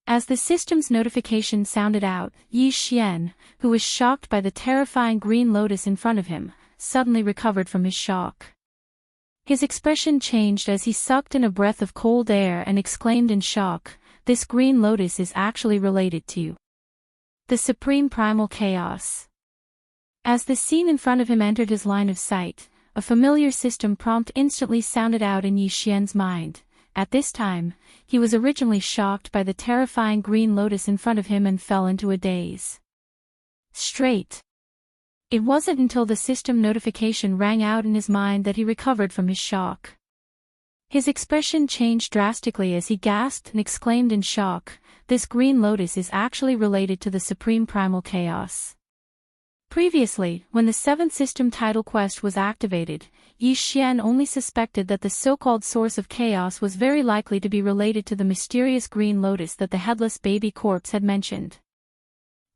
As the system's notification sounded out, Yi Xian, who was shocked by the terrifying green lotus in front of him, suddenly recovered from his shock. His expression changed as he sucked in a breath of cold air and exclaimed in shock, "This green lotus is actually related to the supreme primal chaos." As the scene in front of him entered his line of sight, a familiar system prompt instantly sounded out in Yi Xian's mind. At this time, he was originally shocked by the terrifying green lotus in front of him and fell into a daze. Straight. It wasn't until the system notification rang out in his mind that he recovered from his shock. His expression changed drastically as he gasped and exclaimed in shock, "This green lotus is actually related to the supreme primal chaos." Previously, when the 7th system title quest was activated, Yi Xian only suspected that the so-called source of chaos was very likely to be related to the mysterious green lotus that the headless baby corpse had mentioned.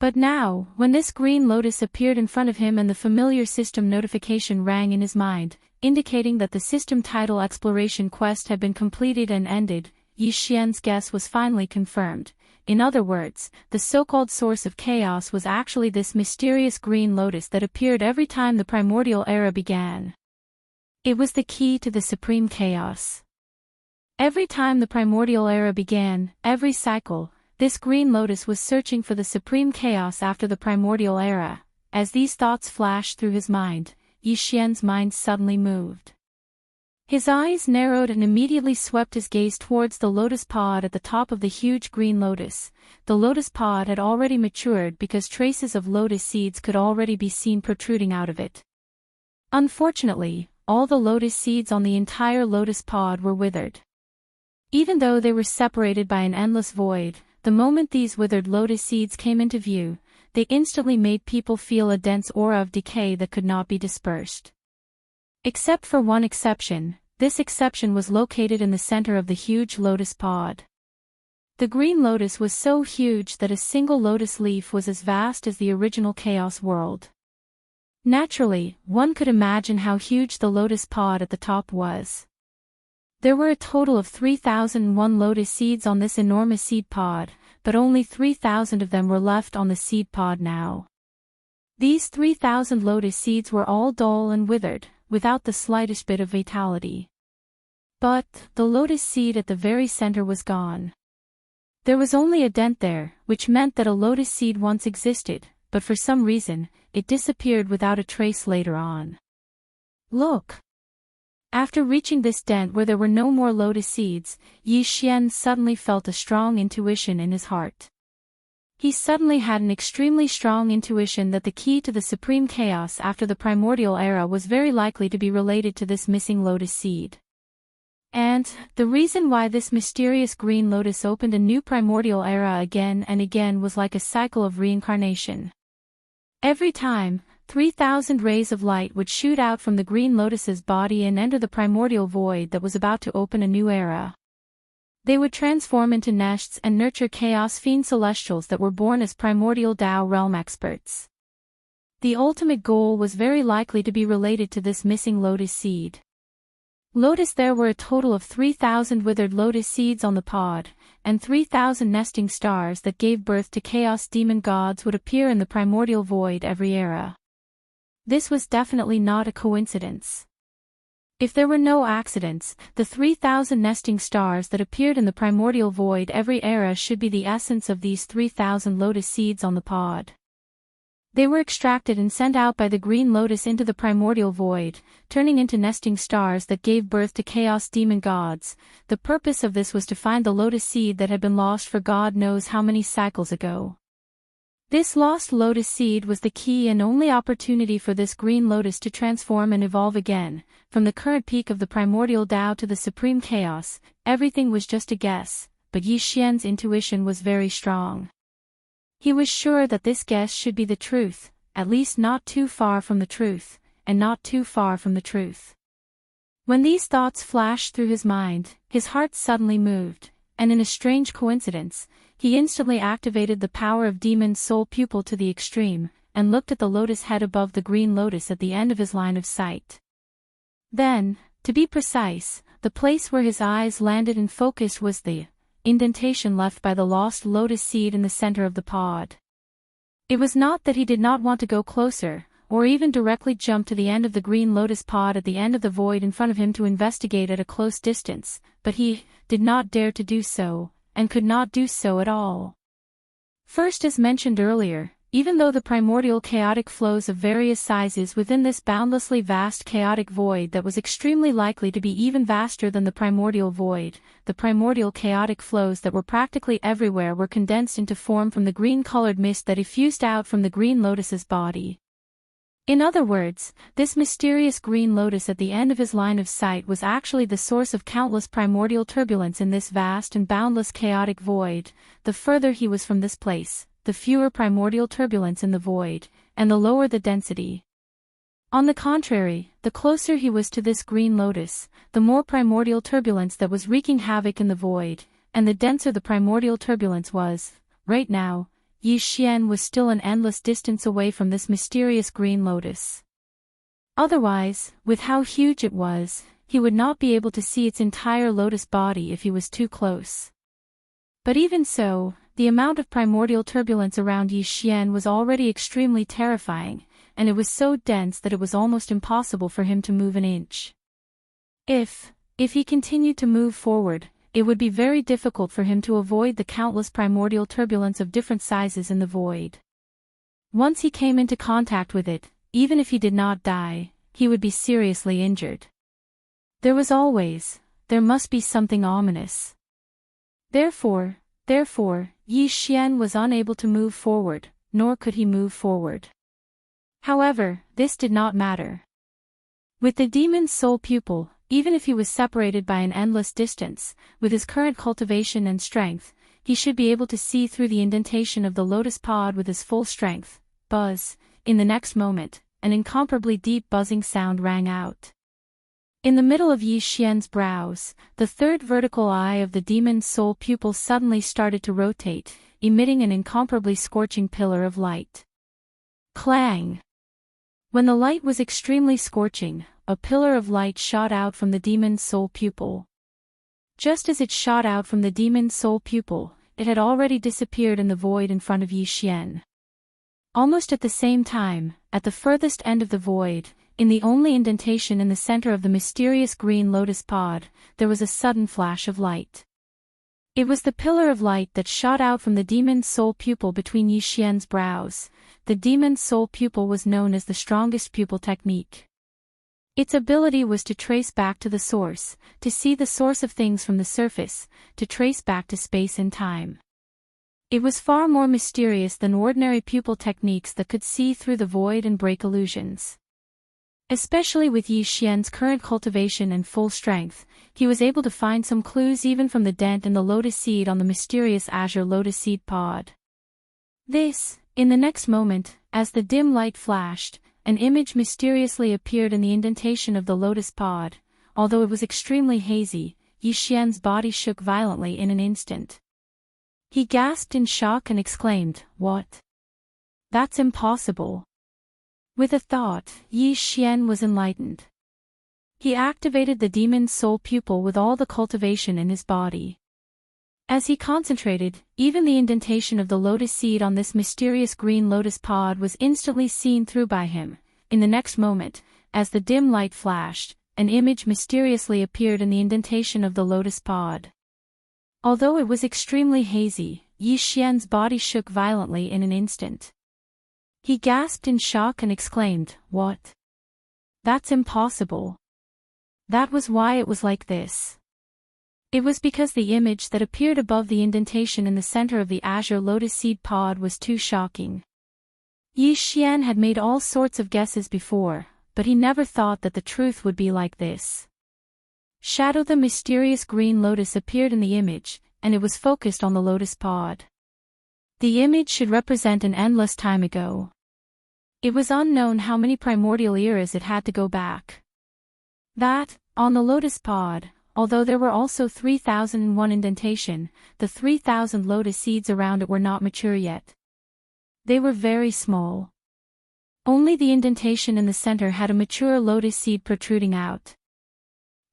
But now, when this green lotus appeared in front of him and the familiar system notification rang in his mind, indicating that the system title exploration quest had been completed and ended, Yi Xian's guess was finally confirmed. In other words, the so-called source of chaos was actually this mysterious green lotus that appeared every time the primordial era began. It was the key to the supreme chaos. Every time the primordial era began, every cycle, this green lotus was searching for the supreme chaos after the primordial era. As these thoughts flashed through his mind, Yi Xian's mind suddenly moved. His eyes narrowed and immediately swept his gaze towards the lotus pod at the top of the huge green lotus. The lotus pod had already matured because traces of lotus seeds could already be seen protruding out of it. Unfortunately, all the lotus seeds on the entire lotus pod were withered. Even though they were separated by an endless void, the moment these withered lotus seeds came into view, they instantly made people feel a dense aura of decay that could not be dispersed. Except for one exception, this exception was located in the center of the huge lotus pod. The green lotus was so huge that a single lotus leaf was as vast as the original Chaos world. Naturally, one could imagine how huge the lotus pod at the top was. There were a total of 3,001 lotus seeds on this enormous seed pod, but only 3,000 of them were left on the seed pod now. These 3,000 lotus seeds were all dull and withered, without the slightest bit of vitality. But, the lotus seed at the very center was gone. There was only a dent there, which meant that a lotus seed once existed, but for some reason, it disappeared without a trace later on. Look! After reaching this dent where there were no more lotus seeds, Yi Xian suddenly felt a strong intuition in his heart. He suddenly had an extremely strong intuition that the key to the supreme chaos after the primordial era was very likely to be related to this missing lotus seed. And, the reason why this mysterious green lotus opened a new primordial era again and again was like a cycle of reincarnation. Every time, 3,000 rays of light would shoot out from the green lotus's body and enter the primordial void that was about to open a new era. They would transform into nests and nurture chaos fiend celestials that were born as primordial Tao realm experts. The ultimate goal was very likely to be related to this missing lotus seed. There were a total of 3,000 withered lotus seeds on the pod, and 3,000 nesting stars that gave birth to chaos demon gods would appear in the primordial void every era. This was definitely not a coincidence. If there were no accidents, the 3,000 nesting stars that appeared in the primordial void every era should be the essence of these 3,000 lotus seeds on the pod. They were extracted and sent out by the green lotus into the primordial void, turning into nesting stars that gave birth to chaos demon gods. The purpose of this was to find the lotus seed that had been lost for God knows how many cycles ago. This lost lotus seed was the key and only opportunity for this green lotus to transform and evolve again. From the current peak of the primordial Tao to the supreme chaos, everything was just a guess, but Yi Xian's intuition was very strong. He was sure that this guess should be the truth, at least not too far from the truth, and not too far from the truth. When these thoughts flashed through his mind, his heart suddenly moved, and in a strange coincidence, he instantly activated the power of Demon Soul Pupil to the extreme, and looked at the lotus head above the green lotus at the end of his line of sight. Then, to be precise, the place where his eyes landed and focused was the indentation left by the lost lotus seed in the center of the pod. It was not that he did not want to go closer, or even directly jump to the end of the green lotus pod at the end of the void in front of him to investigate at a close distance, but he did not dare to do so, and could not do so at all. First, as mentioned earlier, even though the primordial chaotic flows of various sizes within this boundlessly vast chaotic void that was extremely likely to be even vaster than the primordial void, the primordial chaotic flows that were practically everywhere were condensed into form from the green-colored mist that effused out from the green lotus's body. In other words, this mysterious green lotus at the end of his line of sight was actually the source of countless primordial turbulence in this vast and boundless chaotic void. The further he was from this place, the fewer primordial turbulence in the void, and the lower the density. On the contrary, the closer he was to this green lotus, the more primordial turbulence that was wreaking havoc in the void, and the denser the primordial turbulence was. Right now, Yi Xian was still an endless distance away from this mysterious green lotus. Otherwise, with how huge it was, he would not be able to see its entire lotus body if he was too close. But even so, the amount of primordial turbulence around Yi Xian was already extremely terrifying, and it was so dense that it was almost impossible for him to move an inch. If he continued to move forward, it would be very difficult for him to avoid the countless primordial turbulence of different sizes in the void. Once he came into contact with it, even if he did not die, he would be seriously injured. There must be something ominous. Therefore, Yi Xian was unable to move forward, nor could he move forward. However, this did not matter. With the demon's soul pupil, even if he was separated by an endless distance, with his current cultivation and strength, he should be able to see through the indentation of the lotus pod with his full strength. Buzz! In the next moment, an incomparably deep buzzing sound rang out. In the middle of Yi Xian's brows, the third vertical eye of the demon's soul pupil suddenly started to rotate, emitting an incomparably scorching pillar of light. Clang! When the light was extremely scorching, a pillar of light shot out from the demon's soul pupil. Just as it shot out from the demon's soul pupil, it had already disappeared in the void in front of Yi Xian. Almost at the same time, at the furthest end of the void, in the only indentation in the center of the mysterious green lotus pod, there was a sudden flash of light. It was the pillar of light that shot out from the demon's soul pupil between Yi Xian's brows. The demon's soul pupil was known as the strongest pupil technique. Its ability was to trace back to the source, to see the source of things from the surface, to trace back to space and time. It was far more mysterious than ordinary pupil techniques that could see through the void and break illusions. Especially with Yi Xian's current cultivation and full strength, he was able to find some clues even from the dent in the lotus seed on the mysterious azure lotus seed pod. In the next moment, as the dim light flashed, an image mysteriously appeared in the indentation of the lotus pod. Although it was extremely hazy, Yi Xian's body shook violently in an instant. He gasped in shock and exclaimed, "What? That's impossible." With a thought, Yi Xian was enlightened. He activated the demon's soul pupil with all the cultivation in his body. As he concentrated, even the indentation of the lotus seed on this mysterious green lotus pod was instantly seen through by him. In the next moment, as the dim light flashed, an image mysteriously appeared in the indentation of the lotus pod. Although it was extremely hazy, Yi Xian's body shook violently in an instant. He gasped in shock and exclaimed, "What? That's impossible." That was why it was like this. It was because the image that appeared above the indentation in the center of the azure lotus seed pod was too shocking. Yi Xian had made all sorts of guesses before, but he never thought that the truth would be like this. Shadow, the mysterious green lotus, appeared in the image, and it was focused on the lotus pod. The image should represent an endless time ago. It was unknown how many primordial eras it had to go back. That, on the lotus pod, although there were also 3001 indentation, the 3000 lotus seeds around it were not mature yet. They were very small. Only the indentation in the center had a mature lotus seed protruding out.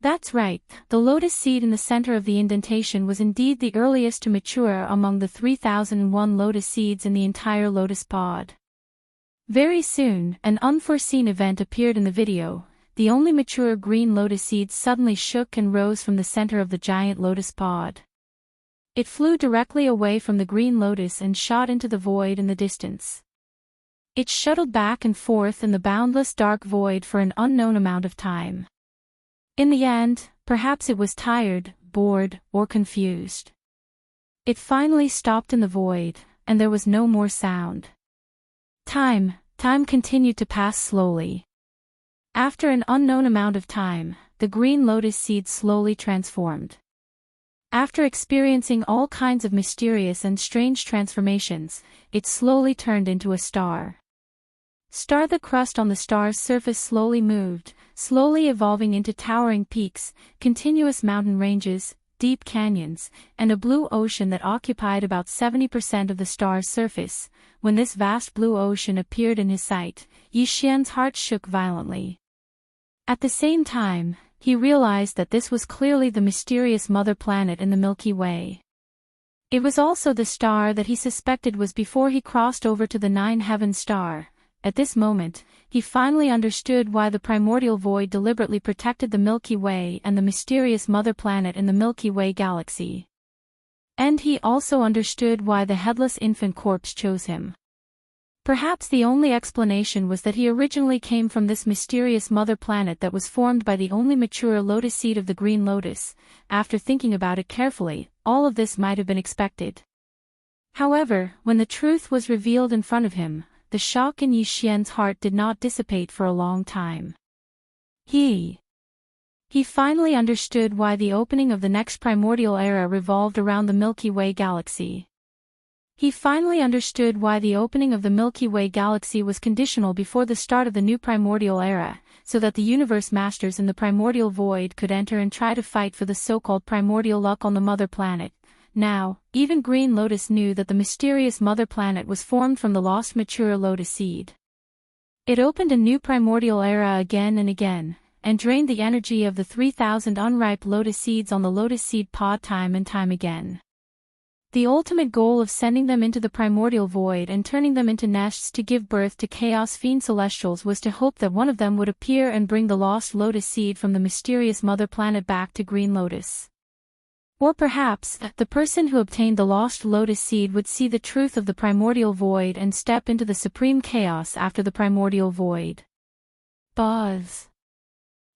That's right, the lotus seed in the center of the indentation was indeed the earliest to mature among the 3001 lotus seeds in the entire lotus pod. Very soon, an unforeseen event appeared in the video. The only mature green lotus seed suddenly shook and rose from the center of the giant lotus pod. It flew directly away from the green lotus and shot into the void in the distance. It shuttled back and forth in the boundless dark void for an unknown amount of time. In the end, perhaps it was tired, bored, or confused. It finally stopped in the void, and there was no more sound. Time continued to pass slowly. After an unknown amount of time, the green lotus seed slowly transformed. After experiencing all kinds of mysterious and strange transformations, it slowly turned into a star. The crust on the star's surface slowly moved, slowly evolving into towering peaks, continuous mountain ranges, deep canyons, and a blue ocean that occupied about 70% of the star's surface. When this vast blue ocean appeared in his sight, Yi Xian's heart shook violently. At the same time, he realized that this was clearly the mysterious mother planet in the Milky Way. It was also the star that he suspected was before he crossed over to the Nine Heaven star. At this moment, he finally understood why the primordial void deliberately protected the Milky Way and the mysterious mother planet in the Milky Way galaxy. And he also understood why the headless infant corpse chose him. Perhaps the only explanation was that he originally came from this mysterious mother planet that was formed by the only mature lotus seed of the green lotus. After thinking about it carefully, all of this might have been expected. However, when the truth was revealed in front of him, the shock in Yi Xian's heart did not dissipate for a long time. He finally understood why the opening of the next primordial era revolved around the Milky Way galaxy. He finally understood why the opening of the Milky Way galaxy was conditional before the start of the new primordial era, so that the universe masters in the primordial void could enter and try to fight for the so-called primordial luck on the mother planet. Now, even Green Lotus knew that the mysterious mother planet was formed from the lost mature lotus seed. It opened a new primordial era again and again, and drained the energy of the 3,000 unripe lotus seeds on the lotus seed pod time and time again. The ultimate goal of sending them into the primordial void and turning them into nests to give birth to chaos fiend celestials was to hope that one of them would appear and bring the lost lotus seed from the mysterious mother planet back to Green Lotus. Or perhaps, the person who obtained the lost lotus seed would see the truth of the primordial void and step into the supreme chaos after the primordial void. Buzz.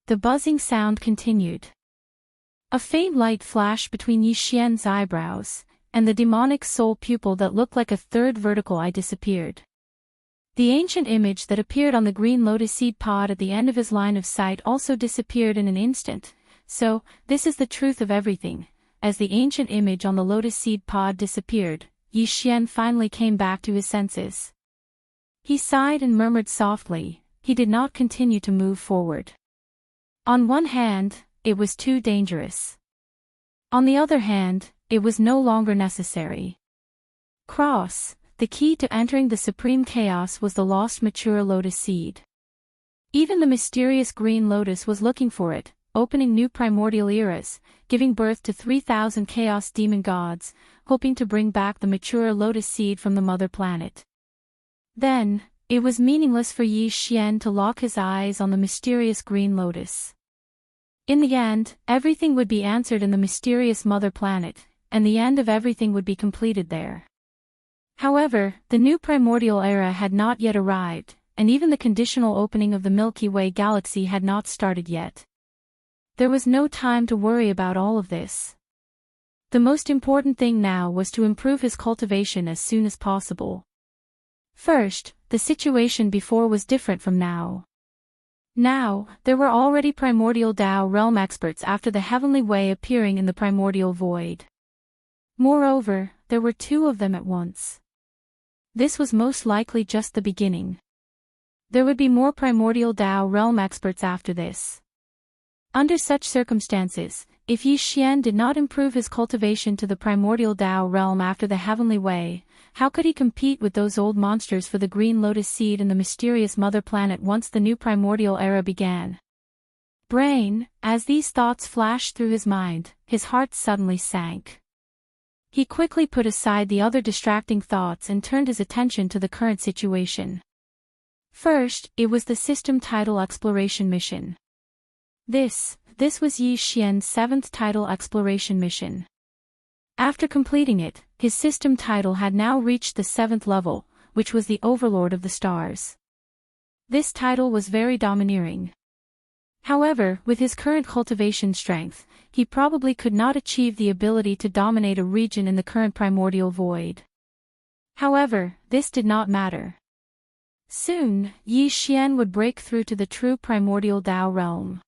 The buzzing sound continued. A faint light flashed between Yi Xian's eyebrows, and the demonic soul pupil that looked like a third vertical eye disappeared. The ancient image that appeared on the green lotus seed pod at the end of his line of sight also disappeared in an instant. So, this is the truth of everything. As the ancient image on the lotus seed pod disappeared, Yi Xian finally came back to his senses. He sighed and murmured softly. He did not continue to move forward. On one hand, it was too dangerous. On the other hand, it was no longer necessary. The key to entering the supreme chaos was the lost mature lotus seed. Even the mysterious green lotus was looking for it, opening new primordial eras, giving birth to 3,000 chaos demon gods, hoping to bring back the mature lotus seed from the mother planet. Then, it was meaningless for Yi Xian to lock his eyes on the mysterious green lotus. In the end, everything would be answered in the mysterious mother planet, and the end of everything would be completed there. However, the new primordial era had not yet arrived, and even the conditional opening of the Milky Way galaxy had not started yet. There was no time to worry about all of this. The most important thing now was to improve his cultivation as soon as possible. First, the situation before was different from now. Now, there were already primordial Tao realm experts after the heavenly way appearing in the primordial void. Moreover, there were two of them at once. This was most likely just the beginning. There would be more primordial Tao realm experts after this. Under such circumstances, if Yi Xian did not improve his cultivation to the primordial Tao realm after the heavenly way, how could he compete with those old monsters for the green lotus seed and the mysterious mother planet once the new primordial era began? As these thoughts flashed through his mind, his heart suddenly sank. He quickly put aside the other distracting thoughts and turned his attention to the current situation. First, it was the system title exploration mission. This was Yi Xian's 7th title exploration mission. After completing it, his system title had now reached the 7th level, which was the Overlord of the Stars. This title was very domineering. However, with his current cultivation strength, he probably could not achieve the ability to dominate a region in the current primordial void. However, this did not matter. Soon, Yi Xian would break through to the true primordial Dao realm.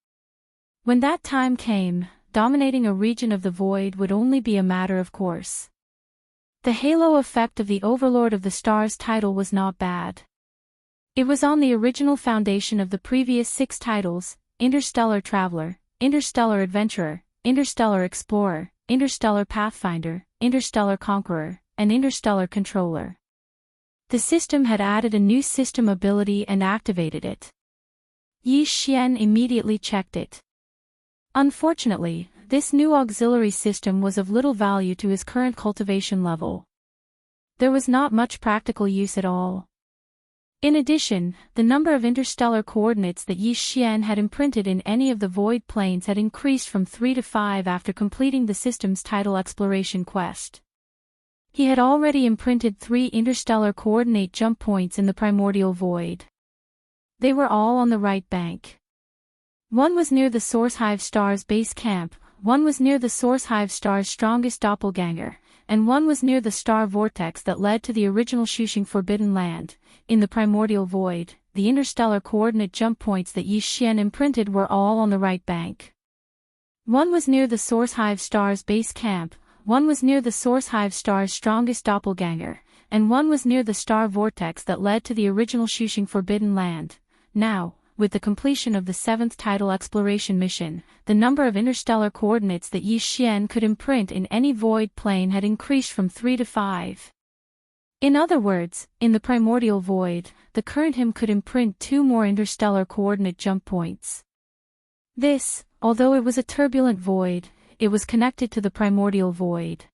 When that time came, dominating a region of the void would only be a matter of course. The halo effect of the Overlord of the Stars title was not bad. It was on the original foundation of the previous 6 titles: Interstellar Traveler, Interstellar Adventurer, Interstellar Explorer, Interstellar Pathfinder, Interstellar Conqueror, and Interstellar Controller. The system had added a new system ability and activated it. Yi Xian immediately checked it. Unfortunately, this new auxiliary system was of little value to his current cultivation level. There was not much practical use at all. In addition, the number of interstellar coordinates that Yi Xian had imprinted in any of the void planes had increased from 3 to 5 after completing the system's title exploration quest. He had already imprinted 3 interstellar coordinate jump points in the primordial void. They were all on the right bank. One was near the Source Hive Star's base camp, one was near the Source Hive Star's strongest doppelganger, and one was near the star vortex that led to the original Shushing Forbidden Land. In the primordial void, the interstellar coordinate jump points that Yi Xian imprinted were all on the right bank. One was near the Source Hive Star's base camp, one was near the Source Hive Star's strongest doppelganger, and one was near the star vortex that led to the original Shushing Forbidden Land. Now, with the completion of the 7th title exploration mission, the number of interstellar coordinates that Yi Xian could imprint in any void plane had increased from 3 to 5. In other words, in the primordial void, the current him could imprint 2 more interstellar coordinate jump points. This, although it was a turbulent void, it was connected to the primordial void.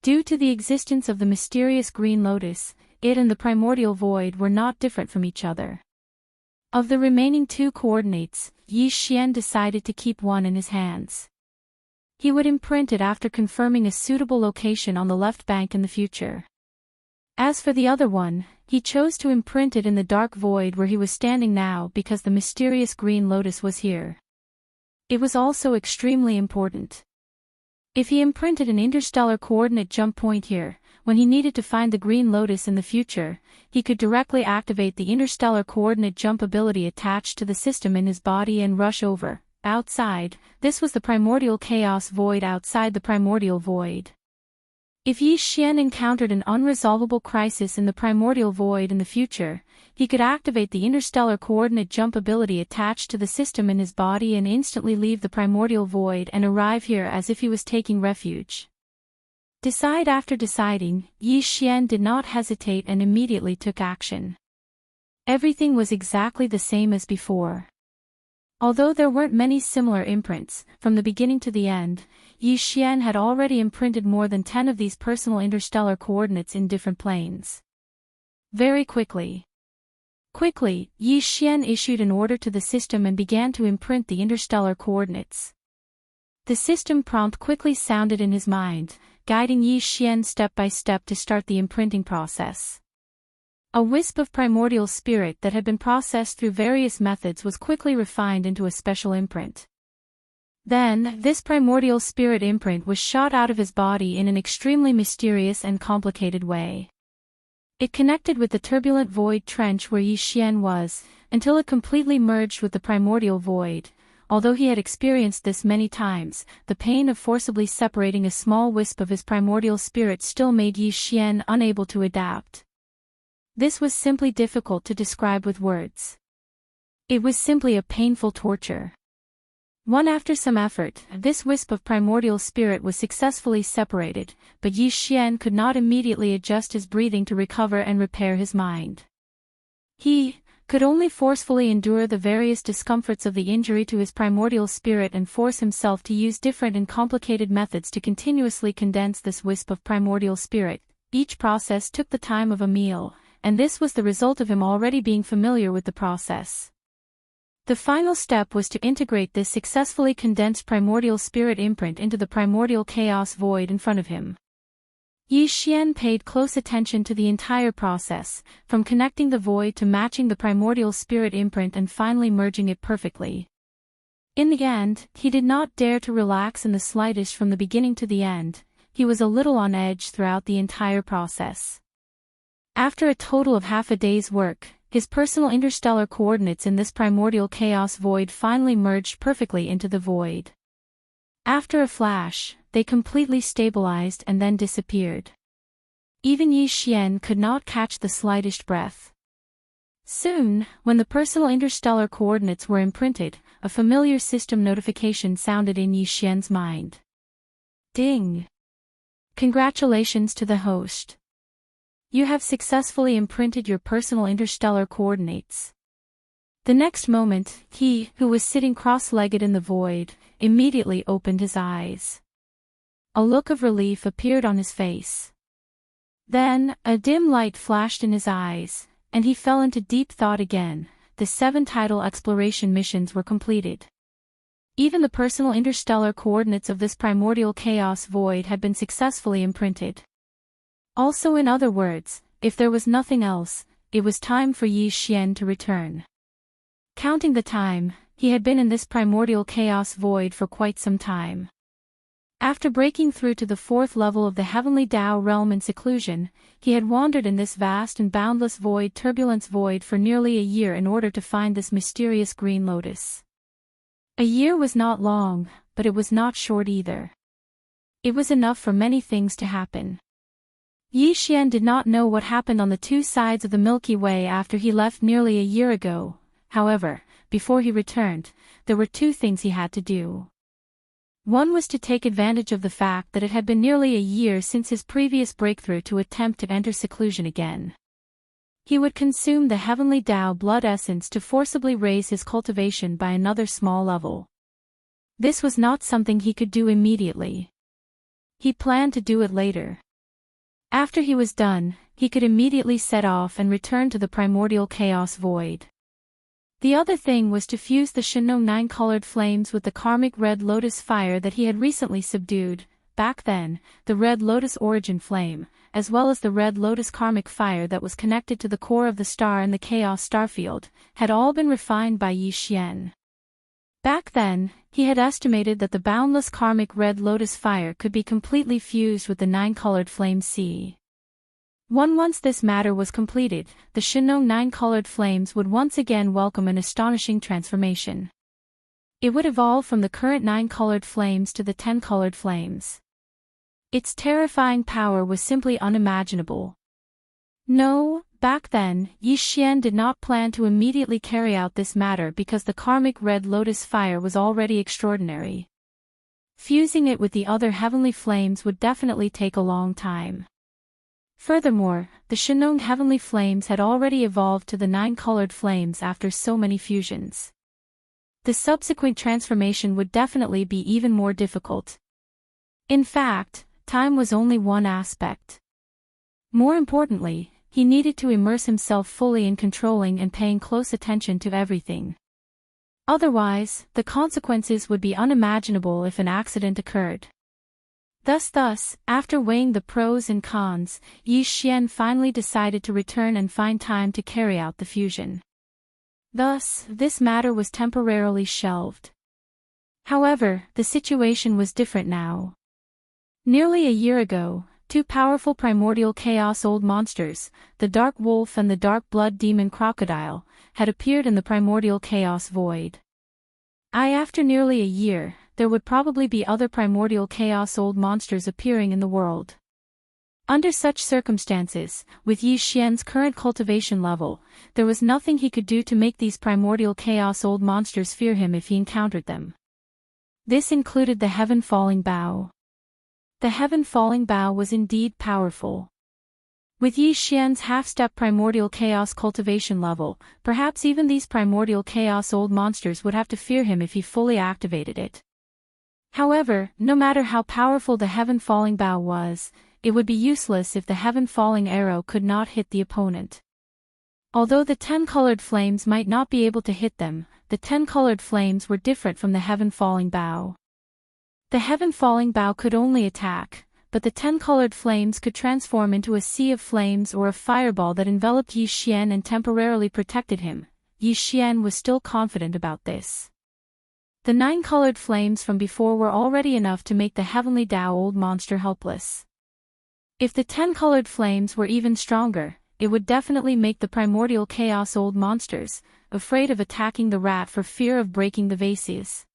Due to the existence of the mysterious green lotus, it and the primordial void were not different from each other. Of the remaining 2 coordinates, Yi Xian decided to keep one in his hands. He would imprint it after confirming a suitable location on the left bank in the future. As for the other one, he chose to imprint it in the dark void where he was standing now because the mysterious green lotus was here. It was also extremely important. If he imprinted an interstellar coordinate jump point here, when he needed to find the green lotus in the future, he could directly activate the interstellar coordinate jump ability attached to the system in his body and rush over. Outside, this was the primordial chaos void outside the primordial void. If Yi Xian encountered an unresolvable crisis in the primordial void in the future, he could activate the interstellar coordinate jump ability attached to the system in his body and instantly leave the primordial void and arrive here as if he was taking refuge. Decide after deciding, Yi Xian did not hesitate and immediately took action. Everything was exactly the same as before. Although there weren't many similar imprints, from the beginning to the end, Yi Xian had already imprinted more than 10 of these personal interstellar coordinates in different planes. Very quickly, Yi Xian issued an order to the system and began to imprint the interstellar coordinates. The system prompt quickly sounded in his mind, guiding Yi Xian step by step to start the imprinting process. A wisp of primordial spirit that had been processed through various methods was quickly refined into a special imprint. Then, this primordial spirit imprint was shot out of his body in an extremely mysterious and complicated way. It connected with the turbulent void trench where Yi Xian was, until it completely merged with the primordial void. Although he had experienced this many times, the pain of forcibly separating a small wisp of his primordial spirit still made Yi Xian unable to adapt. This was simply difficult to describe with words. It was simply a painful torture. After some effort, this wisp of primordial spirit was successfully separated, but Yi Xian could not immediately adjust his breathing to recover and repair his mind. He could only forcefully endure the various discomforts of the injury to his primordial spirit and force himself to use different and complicated methods to continuously condense this wisp of primordial spirit. Each process took the time of a meal, and this was the result of him already being familiar with the process. The final step was to integrate this successfully condensed primordial spirit imprint into the primordial chaos void in front of him. Yi Xian paid close attention to the entire process, from connecting the void to matching the primordial spirit imprint and finally merging it perfectly. In the end, he did not dare to relax in the slightest from the beginning to the end. He was a little on edge throughout the entire process. After a total of half a day's work, his personal interstellar coordinates in this primordial chaos void finally merged perfectly into the void. After a flash, they completely stabilized and then disappeared. Even Yi Xian could not catch the slightest breath. Soon, when the personal interstellar coordinates were imprinted, a familiar system notification sounded in Yi Xian's mind. Ding! Congratulations to the host. You have successfully imprinted your personal interstellar coordinates. The next moment, he, who was sitting cross-legged in the void, immediately opened his eyes. A look of relief appeared on his face. Then, a dim light flashed in his eyes, and he fell into deep thought again. The 7 tidal exploration missions were completed. Even the personal interstellar coordinates of this primordial chaos void had been successfully imprinted. Also, in other words, if there was nothing else, it was time for Yi Xian to return. Counting the time, he had been in this primordial chaos void for quite some time. After breaking through to the 4th level of the heavenly Tao realm in seclusion, he had wandered in this vast and boundless void turbulence void for nearly a year in order to find this mysterious green lotus. A year was not long, but it was not short either. It was enough for many things to happen. Yi Xian did not know what happened on the 2 sides of the Milky Way after he left nearly a year ago. However, before he returned, there were 2 things he had to do. One was to take advantage of the fact that it had been nearly a year since his previous breakthrough to attempt to enter seclusion again. He would consume the heavenly Tao blood essence to forcibly raise his cultivation by another small level. This was not something he could do immediately. He planned to do it later. After he was done, he could immediately set off and return to the primordial chaos void. The other thing was to fuse the Shinong 9-colored flames with the karmic red lotus fire that he had recently subdued. Back then, the red lotus origin flame, as well as the red lotus karmic fire that was connected to the core of the star in the chaos starfield, had all been refined by Yi Xian. Back then, he had estimated that the boundless karmic red lotus fire could be completely fused with the 9-colored flame sea. Once this matter was completed, the Shinong 9-colored flames would once again welcome an astonishing transformation. It would evolve from the current 9-colored flames to the 10-colored flames. Its terrifying power was simply unimaginable. No, back then, Yi Xian did not plan to immediately carry out this matter because the karmic red lotus fire was already extraordinary. Fusing it with the other heavenly flames would definitely take a long time. Furthermore, the Shinong heavenly flames had already evolved to the 9-colored flames after so many fusions. The subsequent transformation would definitely be even more difficult. In fact, time was only one aspect. More importantly, he needed to immerse himself fully in controlling and paying close attention to everything. Otherwise, the consequences would be unimaginable if an accident occurred. Thus, after weighing the pros and cons, Yi Xian finally decided to return and find time to carry out the fusion. Thus, this matter was temporarily shelved. However, the situation was different now. Nearly a year ago, 2 powerful primordial chaos old monsters, the Dark Wolf and the Dark Blood Demon Crocodile, had appeared in the primordial chaos void. After nearly a year, there would probably be other primordial chaos old monsters appearing in the world. Under such circumstances, with Yi Xian's current cultivation level, there was nothing he could do to make these primordial chaos old monsters fear him if he encountered them. This included the Heaven Falling Bow. The Heaven Falling Bow was indeed powerful. With Yi Xian's half-step primordial chaos cultivation level, perhaps even these primordial chaos old monsters would have to fear him if he fully activated it. However, no matter how powerful the Heaven Falling Bow was, it would be useless if the Heaven Falling Arrow could not hit the opponent. Although the 10 colored flames might not be able to hit them, the 10 colored flames were different from the heaven-falling bow. The heaven-falling bow could only attack, but the 10 colored flames could transform into a sea of flames or a fireball that enveloped Yi Xian and temporarily protected him. Yi Xian was still confident about this. The 9 colored flames from before were already enough to make the heavenly Dao old monster helpless. If the 10 colored flames were even stronger, it would definitely make the primordial chaos old monsters, afraid of attacking the rat for fear of breaking the vases.